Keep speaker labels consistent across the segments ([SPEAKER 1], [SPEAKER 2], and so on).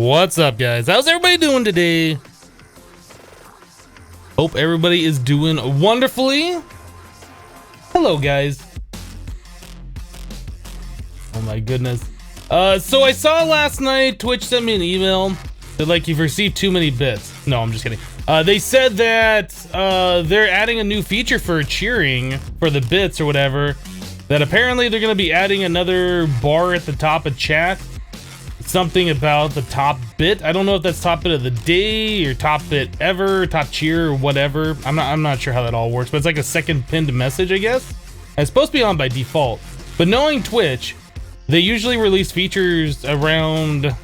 [SPEAKER 1] What's up, guys? How's everybody doing today? Hope everybody is doing wonderfully. Hello, guys. Oh my goodness. So I saw last night Twitch sent me an email that like you've received too many bits. No, I'm just kidding. They said that they're adding a new feature for cheering for the bits or whatever. That apparently they're gonna be adding another bar at the top of chat. Something about the top bit. I don't know if that's top bit of the day or top bit ever, top cheer or whatever. I'm not sure how that all works, but it's like a second pinned message, I guess. And it's supposed to be on by default. But knowing Twitch, they usually release features around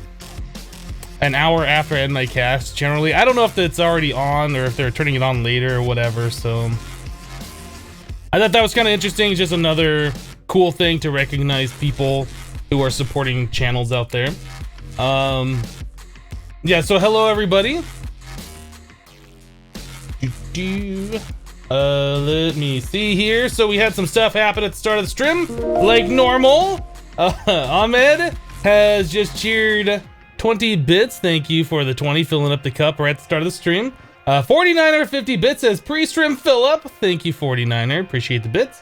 [SPEAKER 1] an hour after I end my cast, generally. I don't know if it's already on or if they're turning it on later or whatever, so I thought that was kind of interesting. Just another cool thing to recognize people who are supporting channels out there. Yeah, so hello everybody. Let me see here. So we had some stuff happen at the start of the stream, like normal. Ahmed has just cheered 20 bits. Thank you for the 20, filling up the cup right at the start of the stream. 49er 50 bits says pre-stream fill up. Thank you, 49er. Appreciate the bits.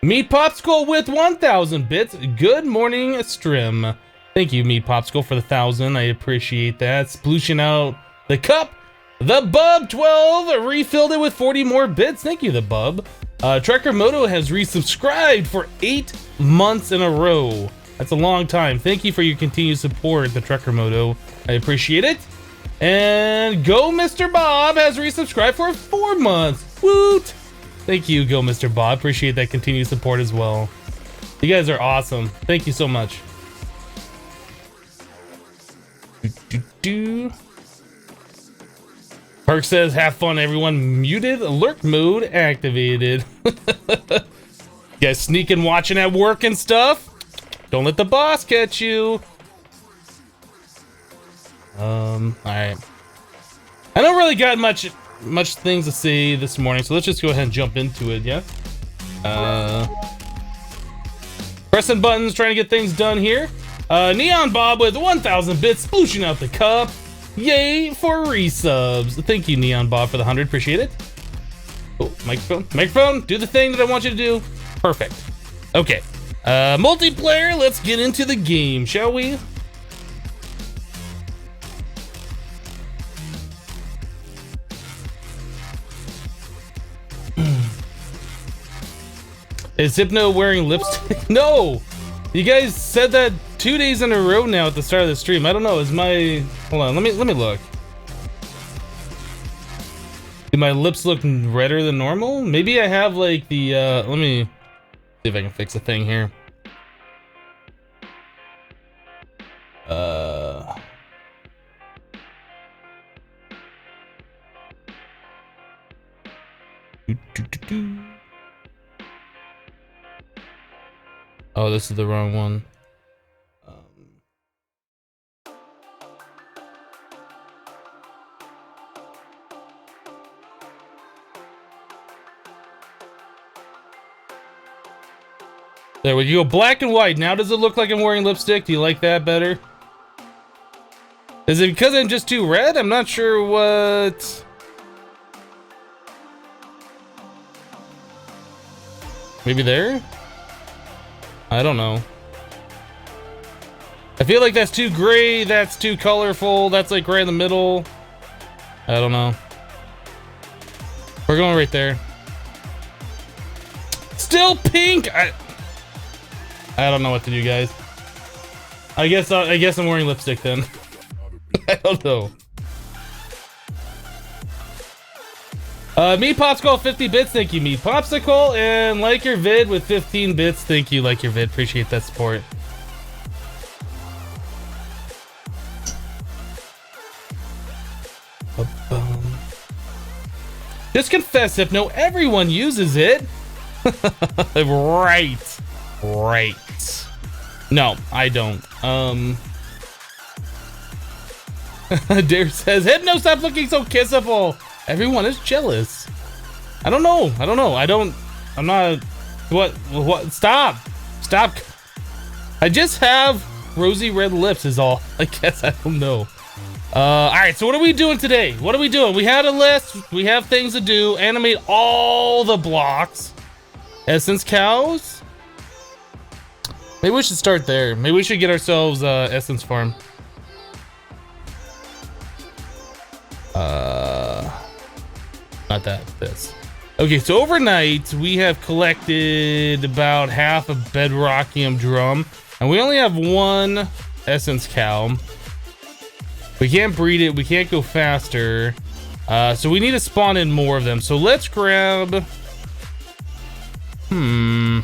[SPEAKER 1] Meat Popsicle with 1,000 bits. Good morning, stream. Thank you, Meat Popsicle, for the 1,000. I appreciate that. Splooshing out the cup. The Bub 12 refilled it with 40 more bits. Thank you, the Bub. Trekker Moto has resubscribed for 8 months in a row. That's a long time. Thank you for your continued support, the Trekker Moto. I appreciate it. And Go Mr. Bob has resubscribed for 4 months. Woot! Thank you, Go Mr. Bob. Appreciate that continued support as well. You guys are awesome. Thank you so much. Perk says, have fun, everyone. Muted, alert mode activated. You guys sneaking, watching at work and stuff? Don't let the boss catch you. Alright. I don't really got much things to say this morning, so let's just go ahead and jump into it, yeah? Pressing buttons, trying to get things done here. Neon Bob with 1,000 bits, splooshing out the cup. Yay for resubs. Thank you, Neon Bob, for the 100. Appreciate it. Oh, microphone, do the thing that I want you to do. Perfect. Okay. Multiplayer, let's get into the game, shall we? Is Hypno wearing lipstick? No! You guys said that 2 days in a row now at the start of the stream. I don't know, is my... Hold on, let me look. Do my lips look redder than normal? Maybe I have like the, let me see if I can fix a thing here. Oh, this is the wrong one. There we go, black and white. Now does it look like I'm wearing lipstick? Do you like that better? Is it because I'm just too red? I'm not sure what... Maybe there? I don't know. I feel like that's too gray, that's too colorful, that's like right in the middle. I don't know. We're going right there. Still pink! I don't know what to do, guys. I guess I'm wearing lipstick then. I don't know. Meat Popsicle 50 bits, thank you, Meat Popsicle, and Like Your Vid with 15 bits, thank you, Like Your Vid, appreciate that support. Just confess, Hypno, everyone uses it. Right. No, I don't. Dare says, Hypno, stop looking so kissable. Everyone is jealous. I don't know. I'm not. What? Stop. I just have rosy red lips is all. I guess, I don't know. All right, so what are we doing today? What are we doing? We had a list. We have things to do. Animate all the blocks. Essence cows. Maybe we should start there. Maybe we should get ourselves essence farm. Not that, this. Okay, so overnight we have collected about half a bedrockium drum, and we only have one essence cow. We can't breed it, we can't go faster, so we need to spawn in more of them. So let's grab, we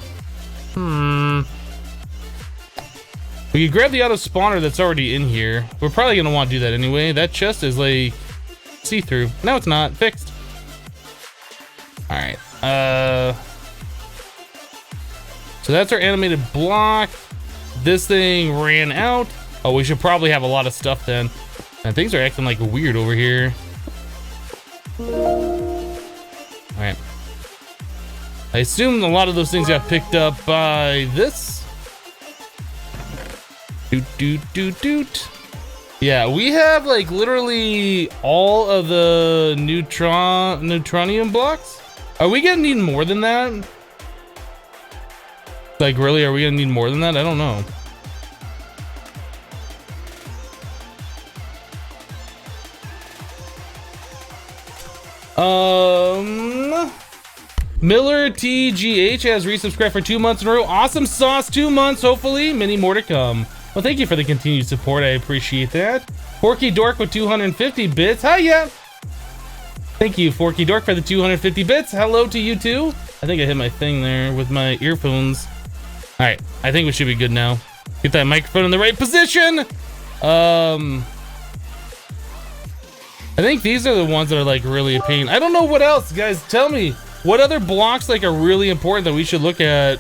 [SPEAKER 1] can grab the auto spawner that's already in here. We're probably gonna want to do that anyway. That chest is like see-through. No, it's not, fixed. All right, so that's our animated block. This thing ran out. Oh, we should probably have a lot of stuff then. And things are acting like weird over here. All right. I assume a lot of those things got picked up by this. Doot, doot, doot, doot. Yeah, we have like literally all of the neutronium blocks. Are we gonna need more than that? Like, really, are we gonna need more than that? I don't know. Miller TGH has resubscribed for 2 months in a row. Awesome sauce, 2 months, hopefully. Many more to come. Well, thank you for the continued support. I appreciate that. Forky Dork with 250 bits. Hiya! Thank you, Forky Dork, for the 250 bits. Hello to you too. I think I hit my thing there with my earphones. All right, I think we should be good now. Get that microphone in the right position. I think these are the ones that are like really a pain. I don't know what else, guys. Tell me what other blocks like are really important that we should look at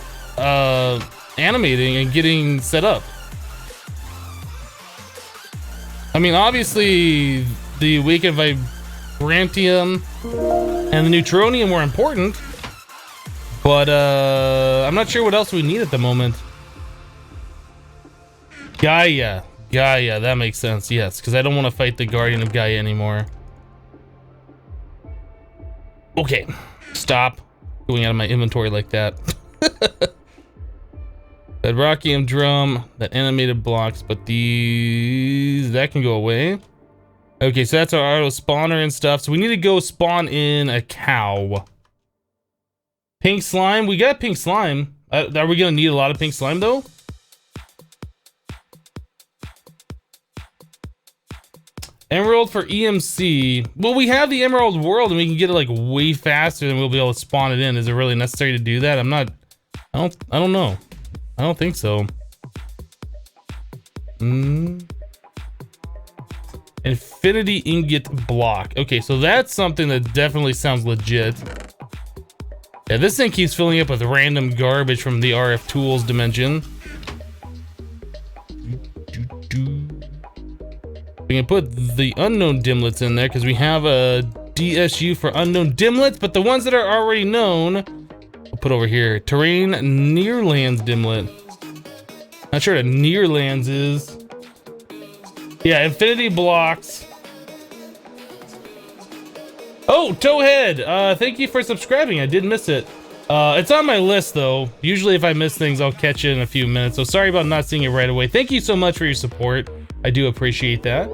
[SPEAKER 1] animating and getting set up. I mean, obviously the weakened vibrantium and the neutronium were important, but I'm not sure what else we need at the moment. Gaia, that makes sense, yes, because I don't want to fight the Guardian of Gaia anymore. Okay, stop going out of my inventory like that. That Rockium drum, that animated blocks, but these, that can go away. Okay, so that's our auto spawner and stuff. So we need to go spawn in a cow. Pink slime, we got pink slime. Are we gonna need a lot of pink slime though? Emerald for EMC. Well, we have the Emerald World and we can get it like way faster than we'll be able to spawn it in. Is it really necessary to do that? I don't know. I don't think so. Infinity ingot block. Okay, so that's something that definitely sounds legit. Yeah, this thing keeps filling up with random garbage from the RF tools dimension. We can put the unknown dimlets in there because we have a DSU for unknown dimlets, but the ones that are already known, we'll put over here. Terrain Nearlands dimlet. Not sure what a Nearlands is. Yeah, infinity blocks. Oh, Towhead, thank you for subscribing. I did miss it. It's on my list though. Usually if I miss things, I'll catch it in a few minutes. So sorry about not seeing it right away. Thank you so much for your support. I do appreciate that.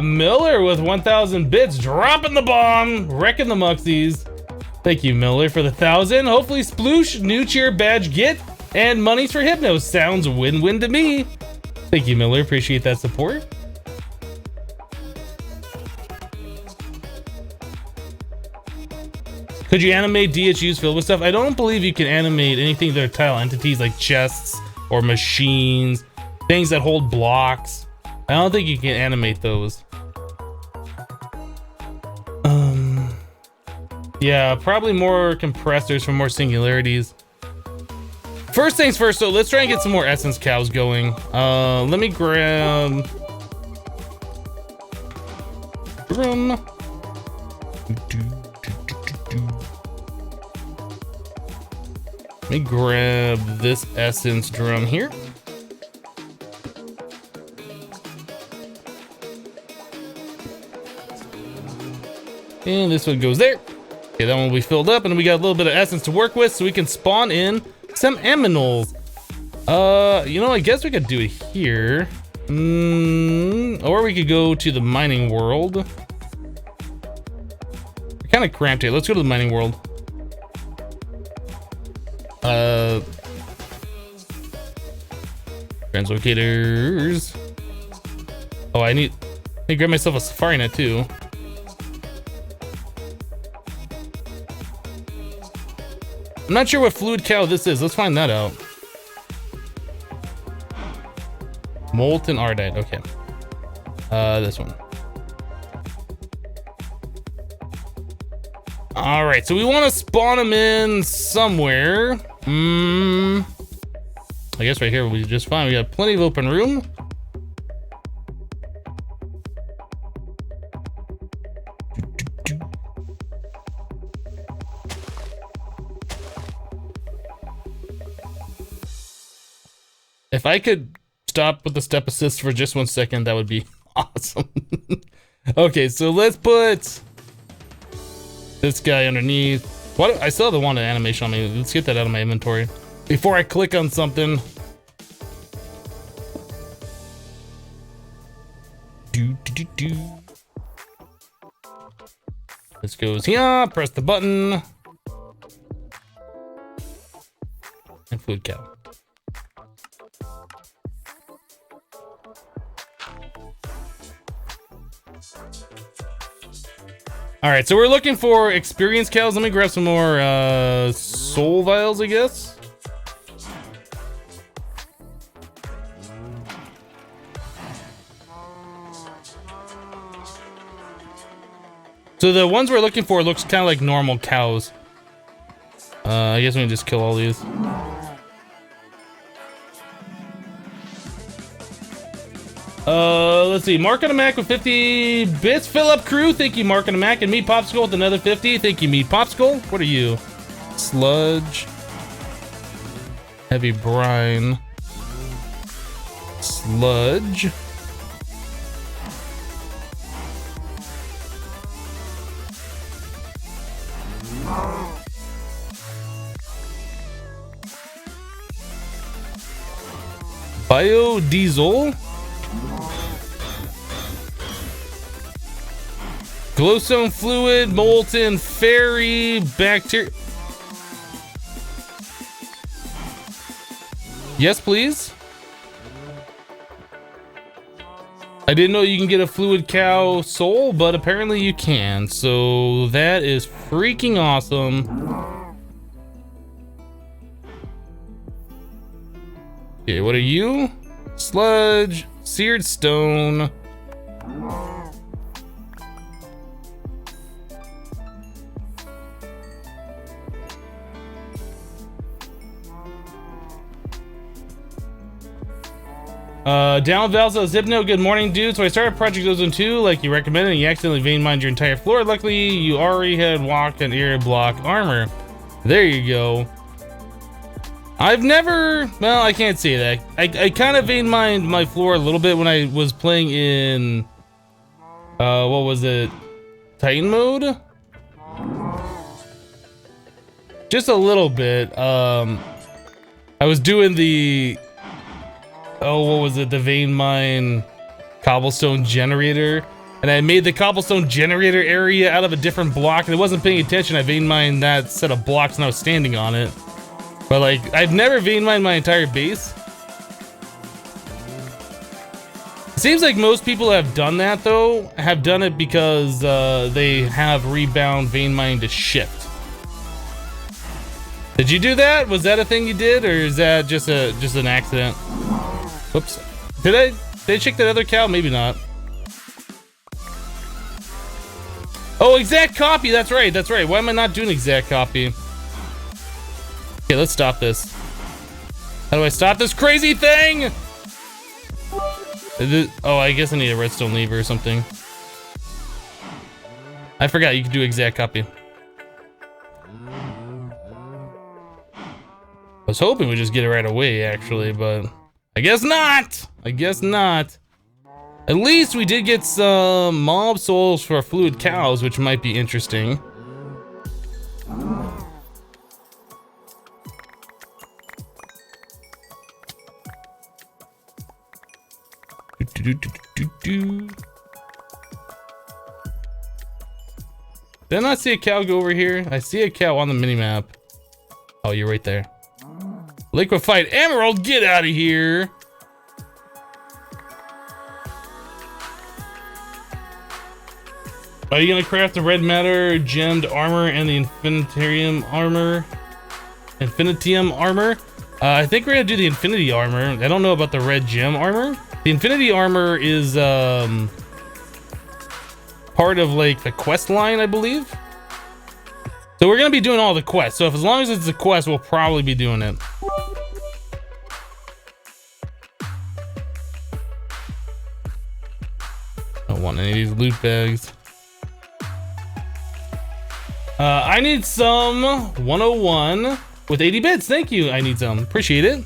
[SPEAKER 1] Miller with 1,000 bits, dropping the bomb, wrecking the Muxies. Thank you, Miller, for the 1,000. Hopefully sploosh, new cheer badge get, and monies for Hypno. Sounds win-win to me. Thank you, Miller, appreciate that support. Could you animate DHUs filled with stuff? I don't believe you can animate anything that are tile entities like chests or machines, things that hold blocks. I don't think you can animate those. Yeah, probably more compressors for more singularities. First things first, so let's try and get some more essence cows going. Let me grab drum. Let me grab this essence drum here. And this one goes there. Okay, that one will be filled up, and we got a little bit of essence to work with, so we can spawn in some aminals. You know, I guess we could do it here. Or we could go to the mining world. We're kind of cramped here. Let's go to the mining world. Translocators. Oh, I need to grab myself a safari net too. I'm not sure what fluid cow this is. Let's find that out. Molten ardite. Okay. This one. All right. So we want to spawn them in somewhere. I guess right here will be just fine. We got plenty of open room. If I could stop with the step assist for just 1 second, that would be awesome. Okay, so let's put this guy underneath. What? I still have the wand animation on me. Let's get that out of my inventory before I click on something. This goes here. Press the button. And fluid cow. All right, so we're looking for experience cows. Let me grab some more soul vials, I guess. So the ones we're looking for looks kind of like normal cows. I guess we can just kill all these. Let's see. Mark on a Mac with 50 bits. Fill up crew. Thank you, Mark on a Mac. And Meat Popsicle with another 50. Thank you, Meat Popsicle. What are you? Sludge. Heavy brine. Sludge. Biodiesel. Glowstone fluid, molten fairy, bacteria. Yes, please. I didn't know you can get a fluid cow soul, but apparently you can. So that is freaking awesome. Okay, what are you? Sludge, seared stone. Down Val says, Hypno, good morning, dude. So I started Project Ozone 2, like you recommended, and you accidentally vein mined your entire floor. Luckily, you already had walked an area block armor. There you go. I've never, well, I can't say that. I kind of vein mined my floor a little bit when I was playing in, what was it? Titan mode? Just a little bit. I was doing the, oh, what was it? The vein mine cobblestone generator. And I made the cobblestone generator area out of a different block, and I wasn't paying attention. I vein mined that set of blocks and I was standing on it. But like, I've never vein mined my entire base. It seems like most people have done that though, have done it because they have rebound vein mining to shift. Did you do that? Was that a thing you did, or is that just an accident? Whoops. Did I check that other cow? Maybe not. Oh, exact copy. That's right. That's right. Why am I not doing exact copy? Okay, let's stop this. How do I stop this crazy thing? Oh, I guess I need a redstone lever or something. I forgot you could do exact copy. I was hoping we'd just get it right away, actually, but I guess not. I guess not. At least we did get some mob souls for fluid cows, which might be interesting. Did I not see a cow go over here? I see a cow on the minimap. Oh, you're right there. Liquefied emerald, get out of here. Are you gonna craft the red matter gemmed armor and the infinitium armor? I think we're gonna do the infinity armor. I don't know about the red gem armor. The infinity armor is part of like the quest line, I believe. So we're gonna be doing all the quests. So if as long as it's a quest, we'll probably be doing it. I don't want any of these loot bags. I need some 101 with 80 bits. Thank you. I need some. Appreciate it.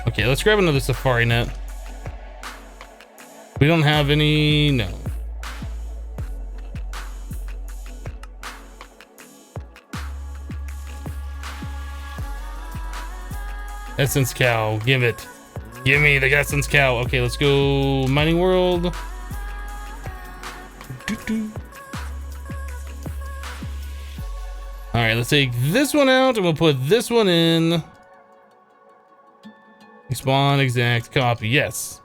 [SPEAKER 1] Okay, let's grab another safari net. We don't have any. No. Essence cow. Give it. Give me the essence cow. Okay, let's go mining world. All right, let's take this one out and we'll put this one in. Spawn exact copy. Yes.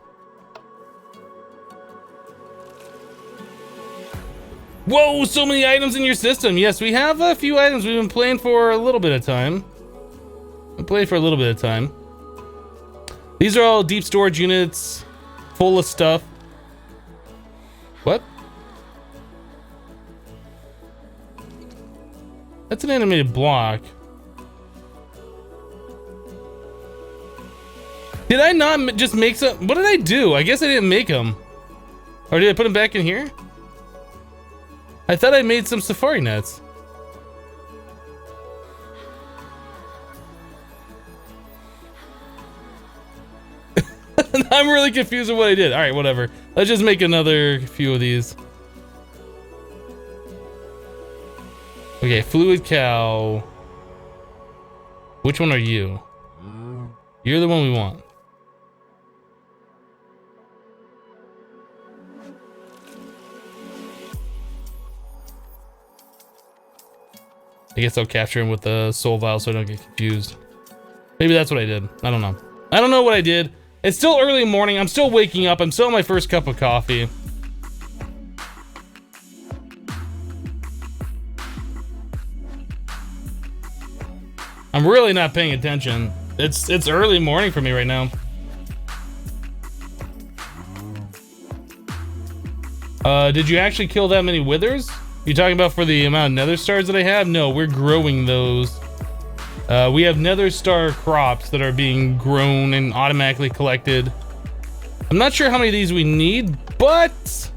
[SPEAKER 1] Whoa, so many items in your system. Yes, we have a few items we've been playing for a little bit of time. These are all deep storage units full of stuff. What? That's an animated block. Did I not just make some? What did I do? I guess I didn't make them. Or did I put them back in here? I thought I made some safari nets. I'm really confused with what I did. All right, whatever. Let's just make another few of these. Okay, fluid cow. Which one are you? You're the one we want. I guess I'll capture him with the soul vial so I don't get confused. Maybe that's what I did. I don't know. I don't know what I did. It's still early morning. I'm still waking up. I'm still on my first cup of coffee. I'm really not paying attention. It's early morning for me right now. Did you actually kill that many withers? You talking about for the amount of nether stars that I have? No, we're growing those. We have nether star crops that are being grown and automatically collected. I'm not sure how many of these we need, but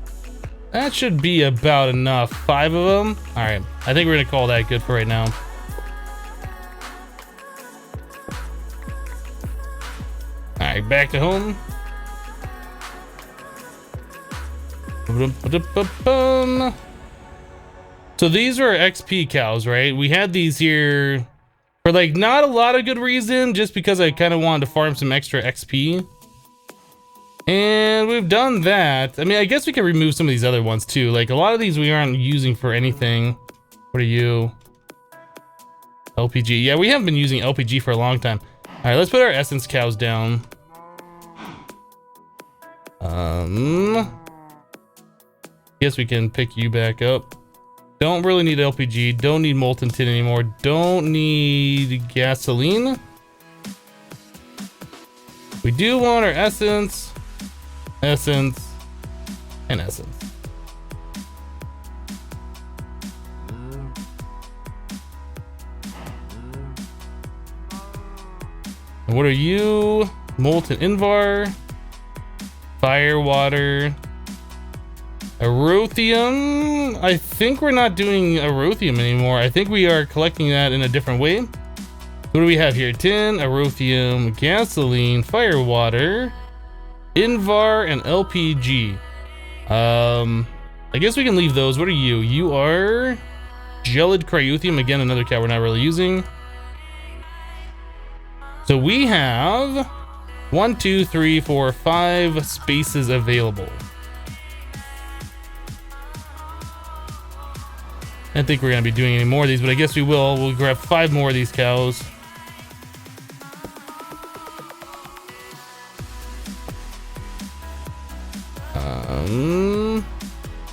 [SPEAKER 1] that should be about enough. 5 of them. All right, I think we're gonna call that good for right now. All right, back to home. So these are XP cows, right? We had these here for like not a lot of good reason, just because I kind of wanted to farm some extra XP. And we've done that. I mean, I guess we can remove some of these other ones too. Like a lot of these we aren't using for anything. What are you? LPG. Yeah, we haven't been using LPG for a long time. All right, let's put our essence cows down. Guess we can pick you back up. Don't really need LPG. Don't need molten tin anymore. Don't need gasoline. We do want our essence, and essence. And what are you? Molten invar, fire, water, Erothium. I think we're not doing Erothium anymore. I think we are collecting that in a different way. What do we have here? Tin, aerothium, gasoline, firewater, Invar, and LPG. I guess we can leave those. What are you? You are gelid cryothium. Again, another cow we're not really using. So we have 1, 2, 3, 4, 5 spaces available. I don't think we're gonna be doing any more of these, but I guess we will. We'll grab 5 more of these cows.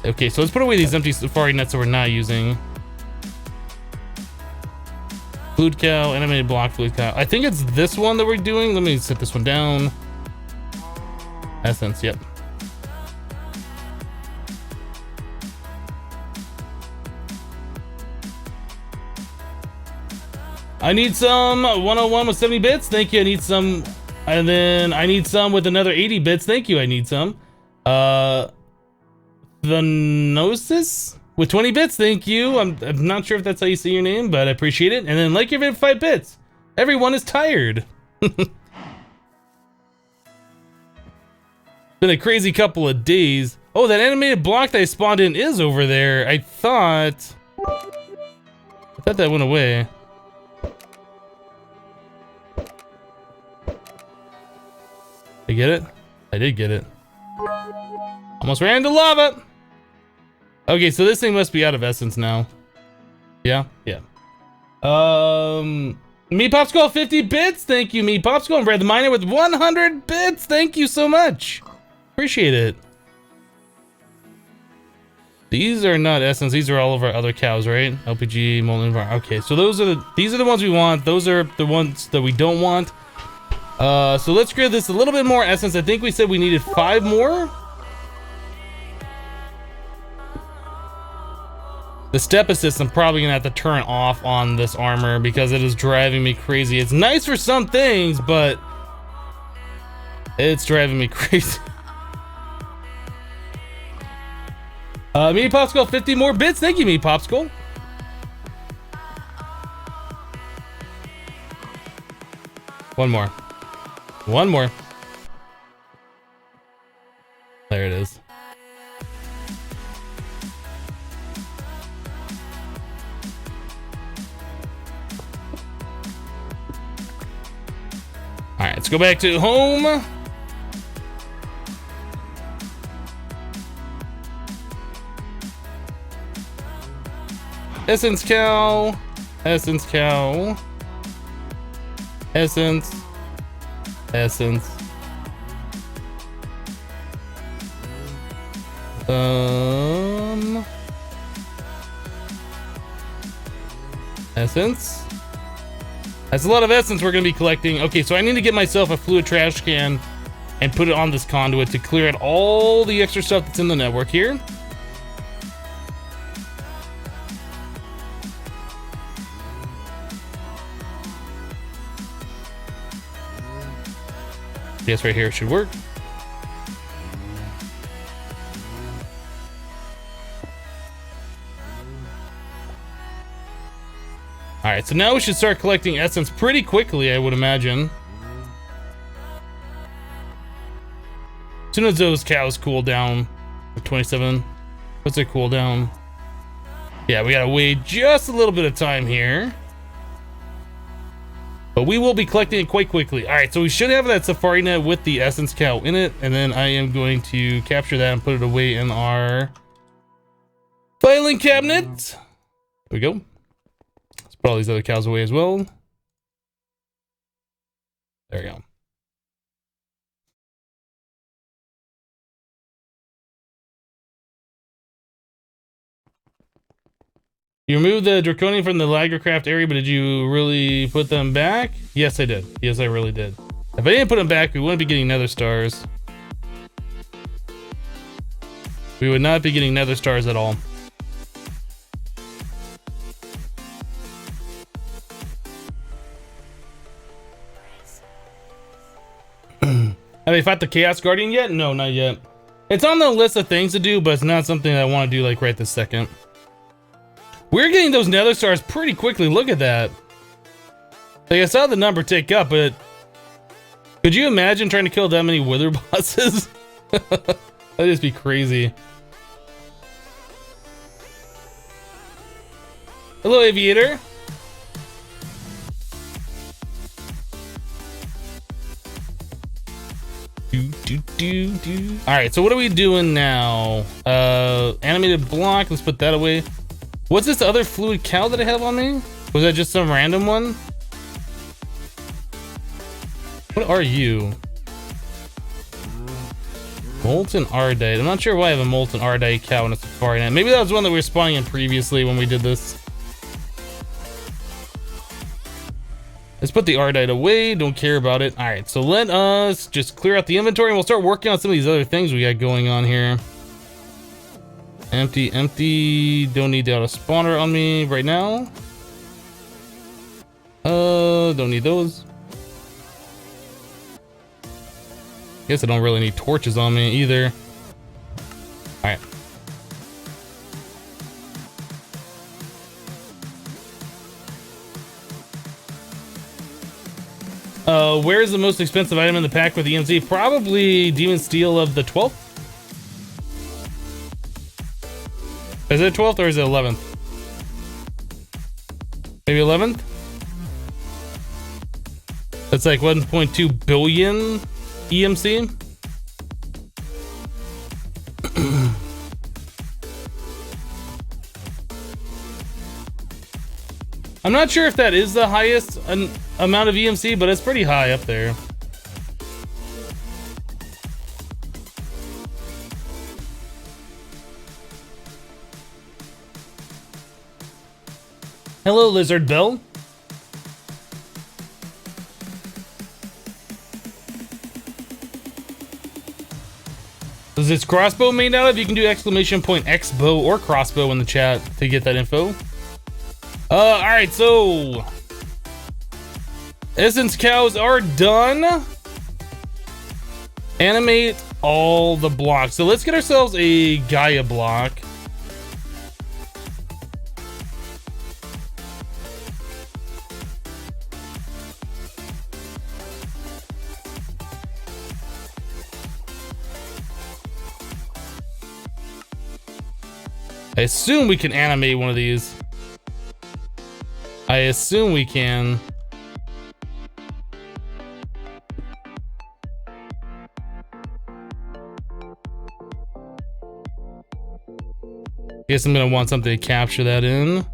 [SPEAKER 1] Okay, so let's put away these empty safari nets that we're not using. Fluid cow, animated block, fluid cow. I think it's this one that we're doing. Let me set this one down. Essence, yep. I need some 101 with 70 bits. Thank you. I need some. And then I need some with another 80 bits. Thank you. I need some. The Gnosis with 20 bits. Thank you. I'm not sure if that's how you say your name, but I appreciate it. And then like your vid 5 bits. Everyone is tired. Been a crazy couple of days. Oh, that animated block that I spawned in is over there. I thought that went away. I get it? I did get it. Almost ran into lava. Okay, so this thing must be out of essence now. Yeah, yeah. Me Popsicle 50 bits. Thank you, Me Popsicle. And Brad the Miner with 100 bits. Thank you so much. Appreciate it. These are not essence. These are all of our other cows, right? LPG, molten environment. Okay, so these are the ones we want. Those are the ones that we don't want. So let's grab this a little bit more essence. I think we said we needed 5 more. The step assist, I'm probably gonna have to turn off on this armor because it is driving me crazy. It's nice for some things, but it's driving me crazy. Me Popsicle, 50 more bits. Thank you, Me Popsicle. One more. One more. There it is. All right, let's go back to home. Essence cow. Essence cow. Essence. Essence. Essence. That's a lot of essence we're gonna be collecting. Okay, so I need to get myself a fluid trash can and put it on this conduit to clear out all the extra stuff that's in the network here. Yes, right here should work. All right, so now we should start collecting essence pretty quickly, I would imagine. As soon as those cows cool down, 27. What's their cooldown? Yeah, we gotta wait just a little bit of time here. But we will be collecting it quite quickly. All right, so we should have that safari net with the essence cow in it, and then I am going to capture that and put it away in our filing cabinet. There we go. Let's put all these other cows away as well. There we go. You removed the Draconian from the Lagercraft area, but did you really put them back? Yes, I did. Yes, I really did. If I didn't put them back, we wouldn't be getting nether stars. We would not be getting nether stars at all. Have they fought the Chaos Guardian yet? No, not yet. It's on the list of things to do, but it's not something that I want to do like right this second. We're getting those nether stars pretty quickly. Look at that. Like, I saw the number tick up, but could you imagine trying to kill that many wither bosses? That'd just be crazy. Hello, Aviator. Alright, so what are we doing now? Animated block, let's put that away. What's this other fluid cow that I have on me? Was that just some random one? What are you? Molten Ardite. I'm not sure why I have a Molten Ardite cow in a Safari Net. Maybe that was one that we were spawning in previously when we did this. Let's put the Ardite away. Don't care about it. All right, so let us just clear out the inventory and we'll start working on some of these other things we got going on here. Empty, empty. Don't need the auto spawner on me right now. Don't need those. Guess I don't really need torches on me either. All right. Where's the most expensive item in the pack with the EMZ? Probably Demon Steel of the 12th. Is it 12th or is it 11th? Maybe 11th? That's like 1.2 billion EMC. I'm not sure if that is the highest amount of EMC, but it's pretty high up there. Hello, Lizard Bell. Is this crossbow made out of? You can do exclamation point X bow or crossbow in the chat to get that info. All right, so essence cows are done. Animate all the blocks. So let's get ourselves a Gaia block. I assume we can animate one of these. I assume we can. Guess I'm gonna want something to capture that in.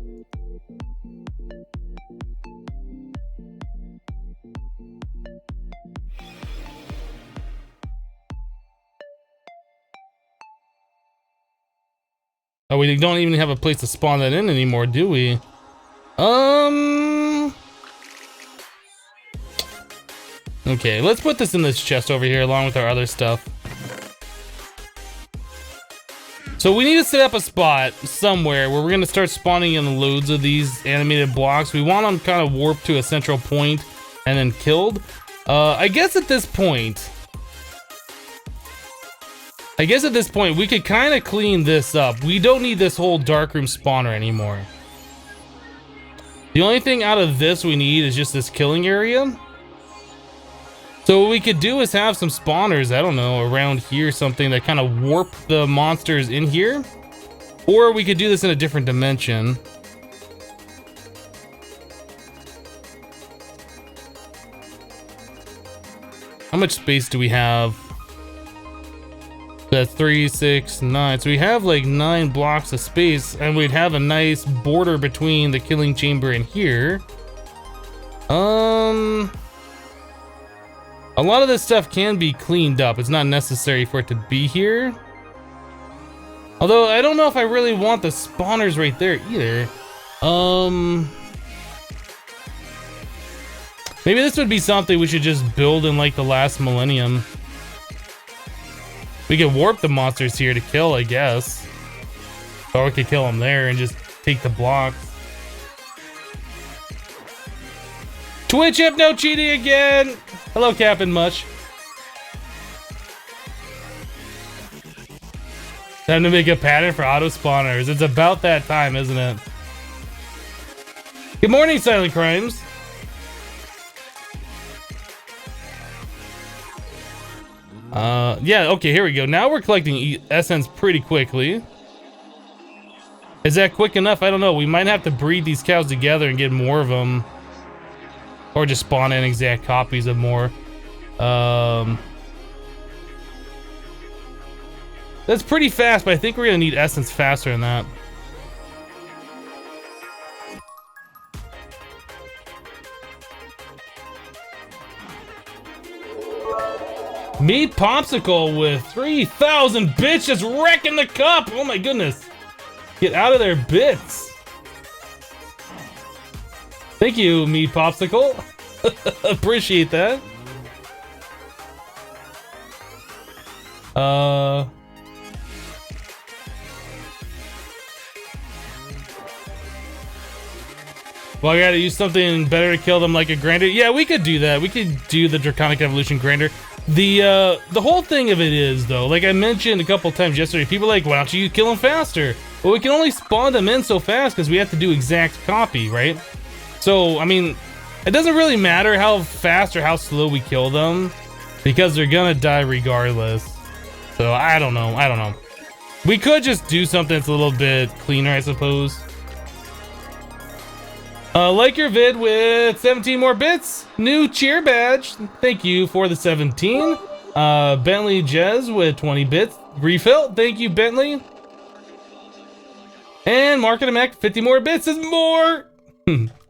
[SPEAKER 1] Oh, we don't even have a place to spawn that in anymore, do we? Okay, let's put this in this chest over here along with our other stuff. So we need to set up a spot somewhere where we're gonna start spawning in loads of these animated blocks. We want them kind of warped to a central point and then killed. I guess at this point we could kind of clean this up. We don't need this whole darkroom spawner anymore. The only thing out of this we need is just this killing area. So what we could do is have some spawners, I don't know, around here, something that kind of warp the monsters in here. Or we could do this in a different dimension. How much space do we have? That's 3, 6, 9. So we have like 9 blocks of space, and we'd have a nice border between the killing chamber and here. A lot of this stuff can be cleaned up. It's not necessary for it to be here. Although I don't know if I really want the spawners right there either. Maybe this would be something we should just build in like the last millennium. We could warp the monsters here to kill, I guess. Or we could kill them there and just take the blocks. Twitch Hypno cheating again! Hello, Captain Mush. Time to make a pattern for auto spawners. It's about that time, isn't it? Good morning, Silent Crimes. Yeah, okay, here we go. Now we're collecting essence pretty quickly. Is that quick enough? I don't know. We might have to breed these cows together and get more of them. Or just spawn in exact copies of more. That's pretty fast, but I think we're gonna need essence faster than that. Meat Popsicle with 3,000 bits just wrecking the cup! Oh my goodness! Get out of there, bits! Thank you, Meat Popsicle. Appreciate that. Well, I gotta use something better to kill them, like a grinder. Yeah, we could do that. We could do the Draconic Evolution grinder. The whole thing of it is, though, like I mentioned a couple times yesterday, people are like, why don't you kill them faster? Well, we can only spawn them in so fast because we have to do exact copy, right? So, I mean, it doesn't really matter how fast or how slow we kill them because they're gonna die regardless. So, I don't know. We could just do something that's a little bit cleaner, I suppose. Like your vid with 17 more bits. New cheer badge. Thank you for the 17. Bentley Jez with 20 bits. Refill. Thank you, Bentley. And Market Mac 50 more bits is more.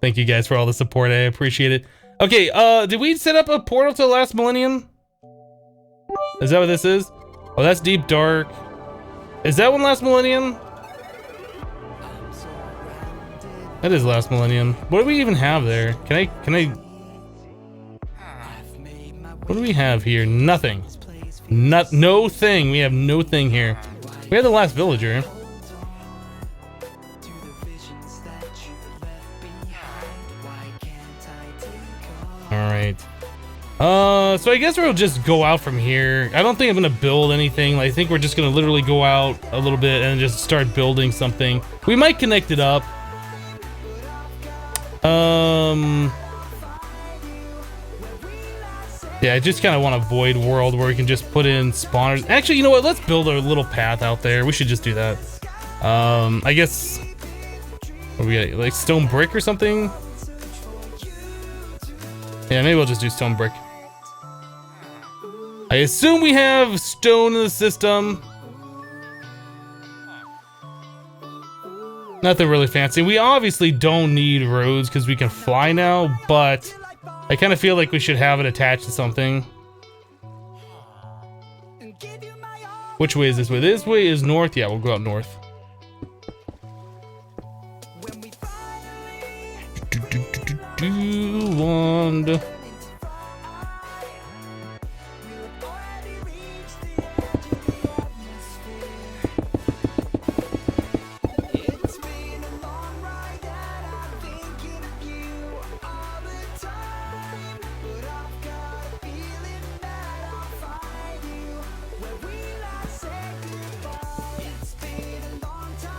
[SPEAKER 1] Thank you guys for all the support. I appreciate it. Okay, did we set up a portal to the last millennium? Is that what this is? Oh, that's Deep Dark. Is that one last millennium? That is last millennium. What do we even have there? Can I? What do we have here? Nothing. No thing. We have no thing here. We have the last villager. All right. So I guess we'll just go out from here. I don't think I'm gonna build anything. I think we're just gonna literally go out a little bit and just start building something. We might connect it up. Yeah, I just kind of want a void world where we can just put in spawners. Actually, you know what? Let's build a little path out there. We should just do that. I guess. What we got? Like stone brick or something? Yeah, maybe we'll just do stone brick. I assume we have stone in the system. Nothing really fancy. We obviously don't need roads because we can fly now, but I kind of feel like we should have it attached to something. Which way is this way? This way is north. Yeah, we'll go out north. Wand.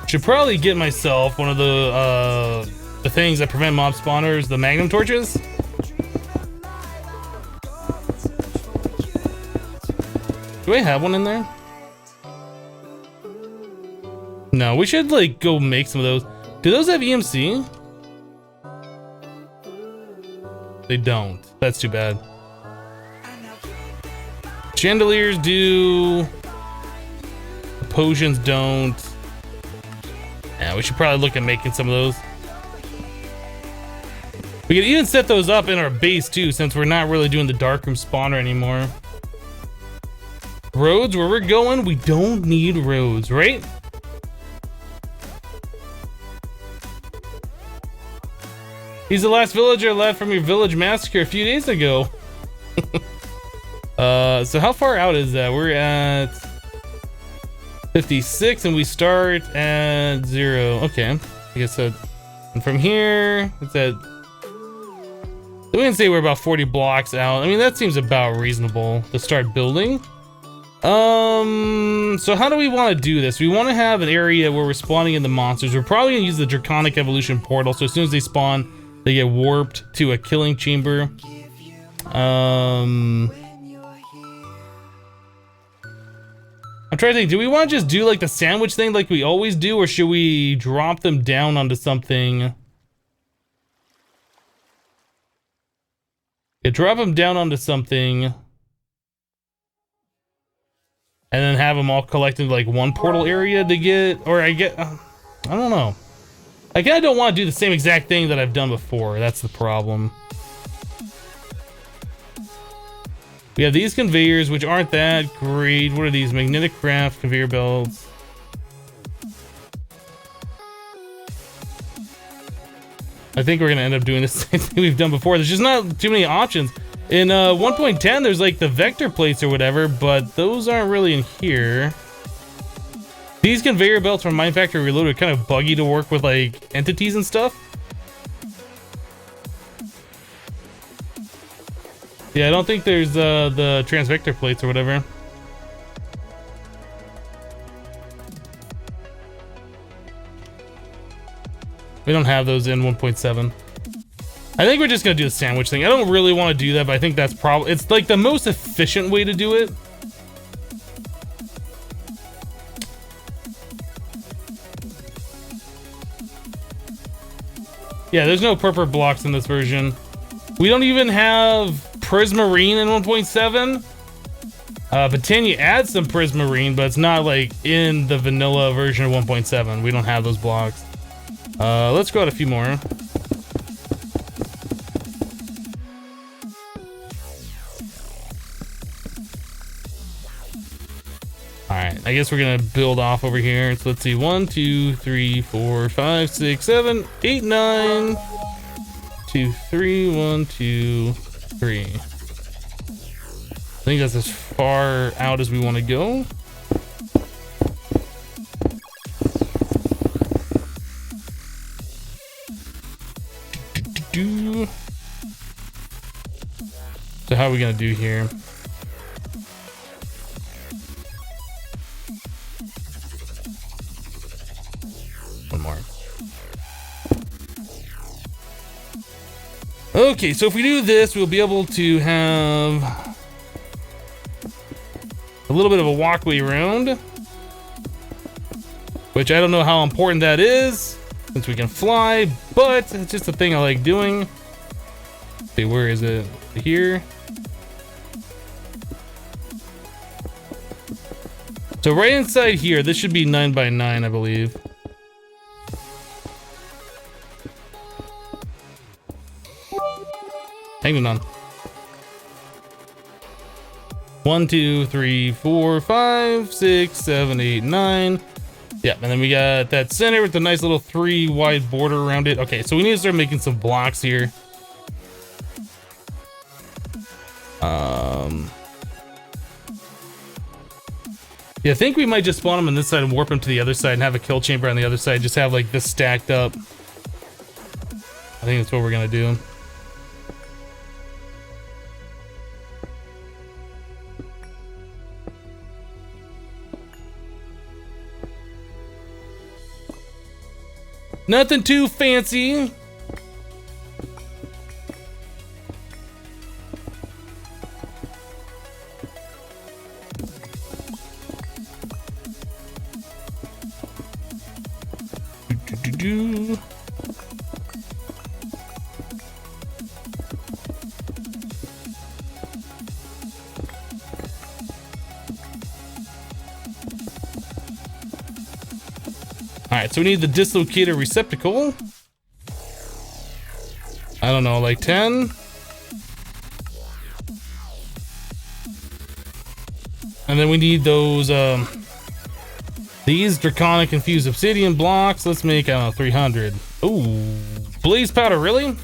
[SPEAKER 1] Should probably get myself one of the things that prevent mob spawners, the Magnum torches. Do I have one in there? No, we should like go make some of those. Do those have EMC? They don't. That's too bad. Chandeliers do. The potions don't. Yeah, we should probably look at making some of those. We could even set those up in our base too, since we're not really doing the darkroom spawner anymore. Roads, where we're going, we don't need roads, right? He's the last villager left from your village massacre a few days ago. So how far out is that? We're at 56 and we start at 0. Okay, I guess so. And from here, it's at... We can say we're about 40 blocks out. I mean, that seems about reasonable to start building. So how do we want to do this? We want to have an area where we're spawning in the monsters. We're probably going to use the Draconic Evolution portal, so as soon as they spawn, they get warped to a killing chamber. I'm trying to think, do we want to just do like the sandwich thing like we always do, or should we drop them down onto something? Yeah, drop them down onto something. And then have them all collected like one portal area to get, or I don't know. I kinda don't want to do the same exact thing that I've done before, that's the problem. We have these conveyors, which aren't that great. What are these? Magnetic craft conveyor belts. I think we're gonna end up doing the same thing we've done before. There's just not too many options. In 1.10, there's like the vector plates or whatever, but those aren't really in here. These conveyor belts from Mindfactory Reloaded are kind of buggy to work with like entities and stuff. Yeah, I don't think there's the transvector plates or whatever. We don't have those in 1.7. I think we're just gonna do the sandwich thing. I don't really want to do that, but I think that's probably, it's like the most efficient way to do it. Yeah, there's no purple blocks in this version. We don't even have Prismarine in 1.7. Botania adds some Prismarine, but it's not like in the vanilla version of 1.7. We don't have those blocks. Let's go out a few more. Alright, I guess we're gonna build off over here. So let's see, 1, 2, 3, 4, 5, 6, 7, 8, 9. 2, 3, 1, 2, 3. I think that's as far out as we want to go. So how are we gonna do here? One more. Okay, so if we do this, we'll be able to have a little bit of a walkway around, which I don't know how important that is since we can fly, but it's just a thing I like doing. Okay, where is it? Here. So right inside here, this should be 9 by 9, I believe. Hang on. 1, 2, 3, 4, 5, 6, 7, 8, 9. Yeah, and then we got that center with the nice little 3 wide border around it. Okay, so we need to start making some blocks here. Yeah, I think we might just spawn them on this side and warp them to the other side and have a kill chamber on the other side. Just have like this stacked up. I think that's what we're gonna do. Nothing too fancy. Alright, so we need the dislocator receptacle. I don't know, like 10? And then we need those, these draconic infused obsidian blocks. Let's make, I don't know, 300. Ooh, blaze powder, really?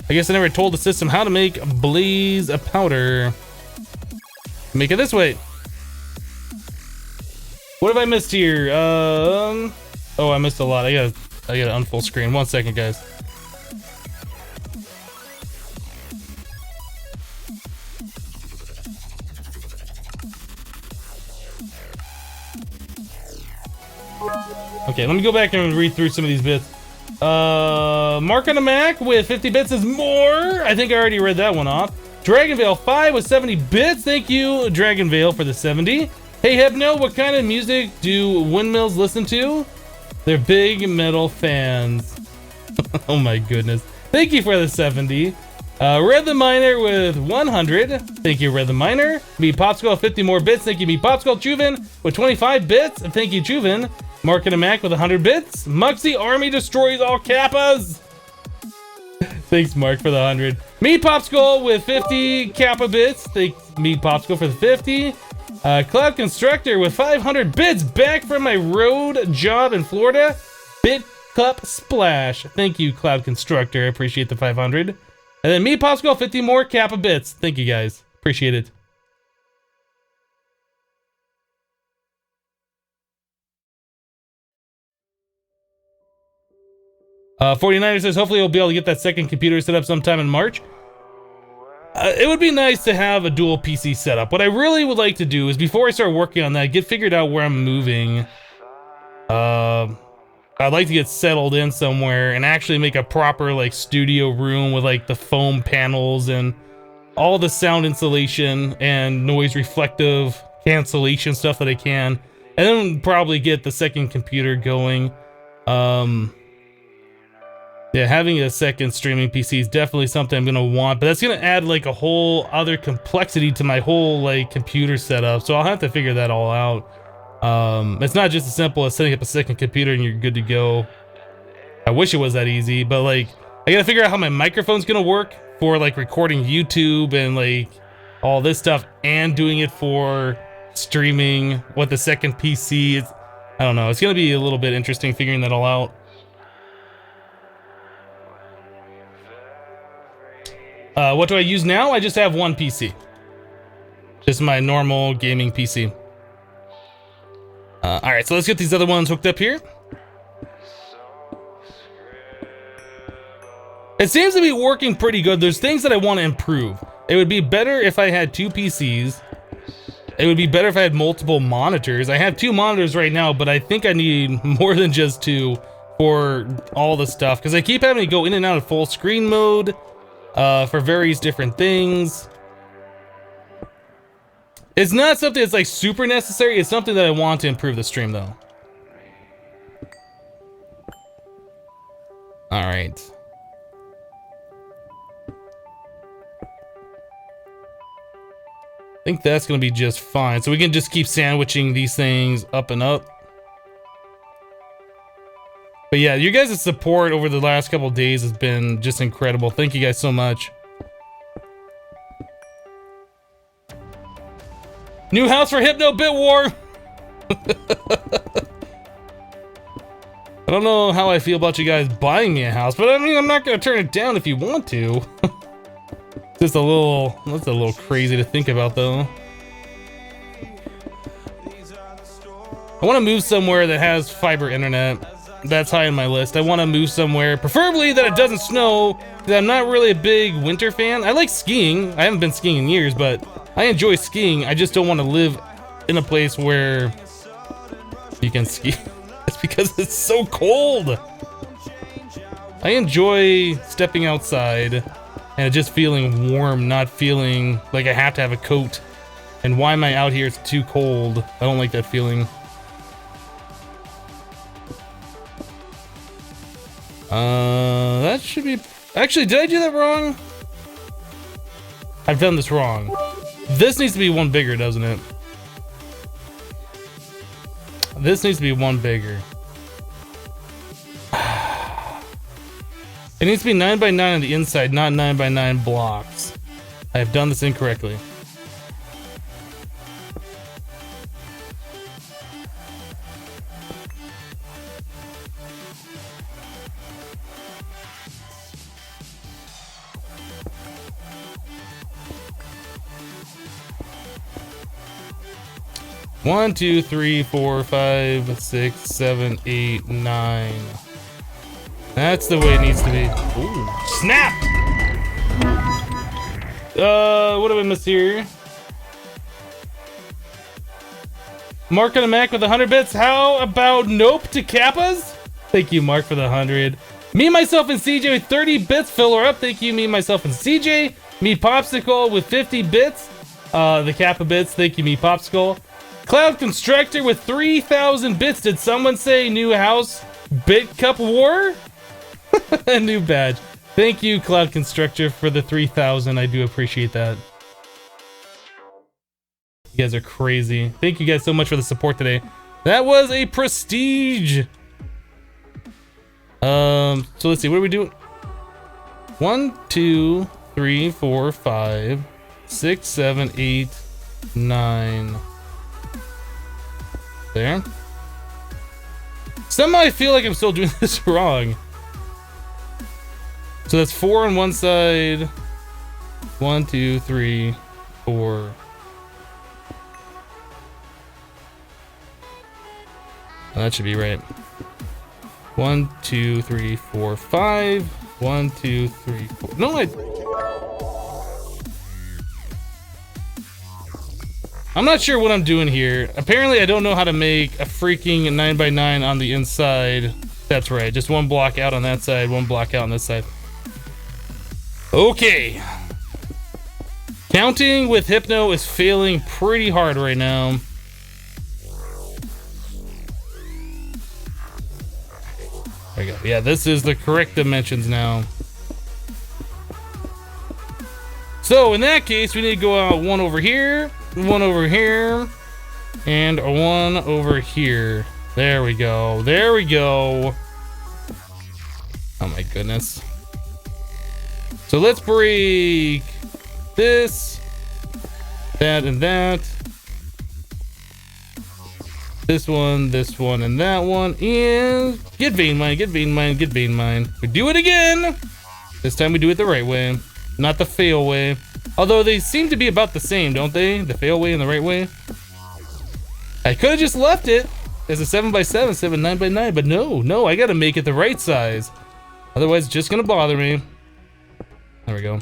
[SPEAKER 1] I guess I never told the system how to make blaze powder. Make it this way. What have I missed here? Oh, I missed a lot. I gotta unfull screen. 1 second, guys. Okay, let me go back and read through some of these bits. Mark on a Mac with 50 bits is more. I think I already read that one off. Dragon Veil 5 with 70 bits. Thank you, Dragon Veil, for the 70. Hey Hypno, what kind of music do windmills listen to? They're big metal fans. Oh my goodness. Thank you for the 70. Red the Miner with 100. Thank you, Red the Miner. Me Popsicle 50 more bits. Thank you, Me Popsicle. Chuvin with 25 bits. Thank you, Chuvin. Mark and a Mac with 100 bits. Muxie Army destroys all Kappas. Thanks, Mark, for the 100. Me Popsicle with 50 Kappa bits. Thanks, Me Popsicle, for the 50. Cloud Constructor with 500 bits. Back from my road job in Florida. Bit Cup Splash. Thank you, Cloud Constructor. I appreciate the 500. And then Me Popsicle, 50 more Kappa bits. Thank you, guys. Appreciate it. Uh, 49er says, hopefully we'll be able to get that second computer set up sometime in March. It would be nice to have a dual PC setup. What I really would like to do is, before I start working on that, get figured out where I'm moving. I'd like to get settled in somewhere and actually make a proper like studio room with like the foam panels and all the sound insulation and noise reflective cancellation stuff that I can. And then probably get the second computer going. Yeah, having a second streaming PC is definitely something I'm gonna want, but that's gonna add like a whole other complexity to my whole like computer setup, so I'll have to figure that all out. It's not just as simple as setting up a second computer and you're good to go. I wish it was that easy, but like I gotta figure out how my microphone's gonna work for like recording YouTube and like all this stuff, and doing it for streaming with the second PC. I don't know, it's gonna be a little bit interesting figuring that all out. What do I use now? I just have one PC. Just my normal gaming PC. Alright, so let's get these other ones hooked up here. It seems to be working pretty good. There's things that I want to improve. It would be better if I had two PCs. It would be better if I had multiple monitors. I have two monitors right now, but I think I need more than just two for all the stuff, because I keep having to go in and out of full screen mode. For various different things. It's not something that's like super necessary. It's something that I want to improve the stream though. All right. I think that's gonna be just fine. So we can just keep sandwiching these things up and up. But yeah, you guys' support over the last couple of days has been just incredible. Thank you guys so much. New house for Hypno Bit War. I don't know how I feel about you guys buying me a house, but I mean, I'm not gonna turn it down if you want to. That's a little crazy to think about though. I want to move somewhere that has fiber internet. That's high on my list. I want to move somewhere, preferably that it doesn't snow, because I'm not really a big winter fan. I like skiing. I haven't been skiing in years, but I enjoy skiing. I just don't want to live in a place where you can ski. It's because it's so cold. I enjoy stepping outside and just feeling warm, not feeling like I have to have a coat. And why am I out here? It's too cold. I don't like that feeling. That should be... Actually, did I do that wrong? I've done this wrong. This needs to be one bigger, doesn't it? This needs to be one bigger. It needs to be 9 by 9 on the inside, not 9 by 9 blocks. I have done this incorrectly. One, two, three, 4, 5, 6, 7, 8, 9. That's the way it needs to be. Ooh, snap! What did I miss here? Mark on a Mac with 100 bits. How about nope to Kappas? Thank you, Mark, for the 100. Me, myself, and CJ with 30 bits. Filler up. Thank you, me, myself, and CJ. Me, Popsicle with 50 bits. The Kappa bits. Thank you, me, Popsicle. Cloud Constructor with 3,000 bits. Did someone say new house? Bit Cup War? A new badge. Thank you, Cloud Constructor, for the 3,000. I do appreciate that. You guys are crazy. Thank you guys so much for the support today. That was a prestige. So let's see. What are we doing? 1, 2, 3, 4, 5, 6, 7, 8, 9. There. Somehow I feel like I'm still doing this wrong. So that's 4 on one side. 1, 2, 3, 4. That should be right. 1, 2, 3, 4, 5. 1, 2, 3, 4. No, I'm not sure what I'm doing here. Apparently, I don't know how to make a freaking 9x9 on the inside. That's right. Just one block out on that side, one block out on this side. Okay. Counting with Hypno is failing pretty hard right now. There we go. Yeah, this is the correct dimensions now. So in that case, we need to go out one over here, one over here, and one over here. There we go. There we go. Oh my goodness. So let's break this, that, and that. This one, and that one. And get vein mine, get vein mine, get vein mine. We do it again. This time we do it the right way, not the fail way. Although they seem to be about the same, don't they? The fail way and the right way. I could have just left it as a 7x7, 9x9, but no, I gotta make it the right size. Otherwise, it's just gonna bother me. There we go.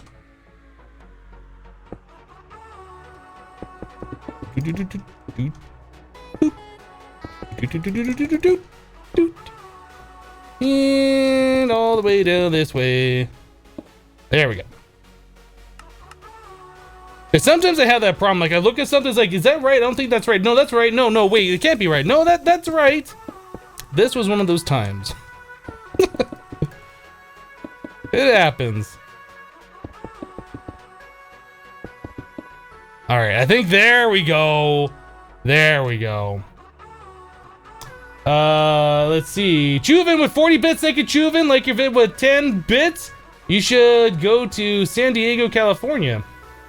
[SPEAKER 1] And all the way down this way. There we go. Because sometimes I have that problem. Like I look at something, it's like, is that right? I don't think that's right. No, that's right. No, wait, it can't be right. No, that's right. This was one of those times. It happens. All right, I think there we go. There we go. Let's see. Chuvin with 40 bits. Thank you, Chuvin. Like your vid with 10 bits. You should go to San Diego, California.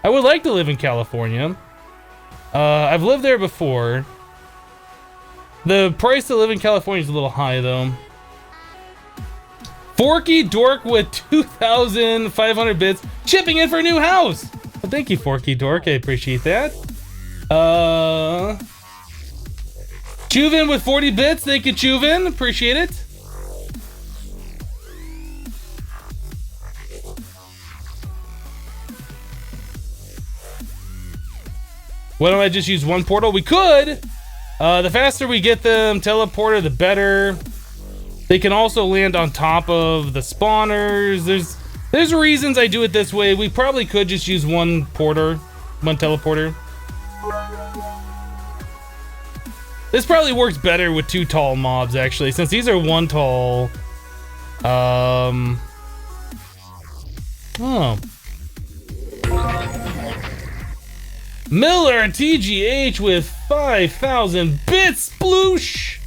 [SPEAKER 1] I would like to live in California. I've lived there before. The price to live in California is a little high, though. Forky Dork with 2,500 bits. Chipping in for a new house. Well, thank you, Forky Dork. I appreciate that. Chuvin with 40 bits. Thank you, Chuvin. Appreciate it. Why don't I just use one portal? We could. The faster we get them teleported, the better. They can also land on top of the spawners. There's reasons I do it this way. We probably could just use one teleporter. This probably works better with 2 tall mobs, actually, since these are 1 tall. Oh. Miller TGH with 5,000 bits, sploosh.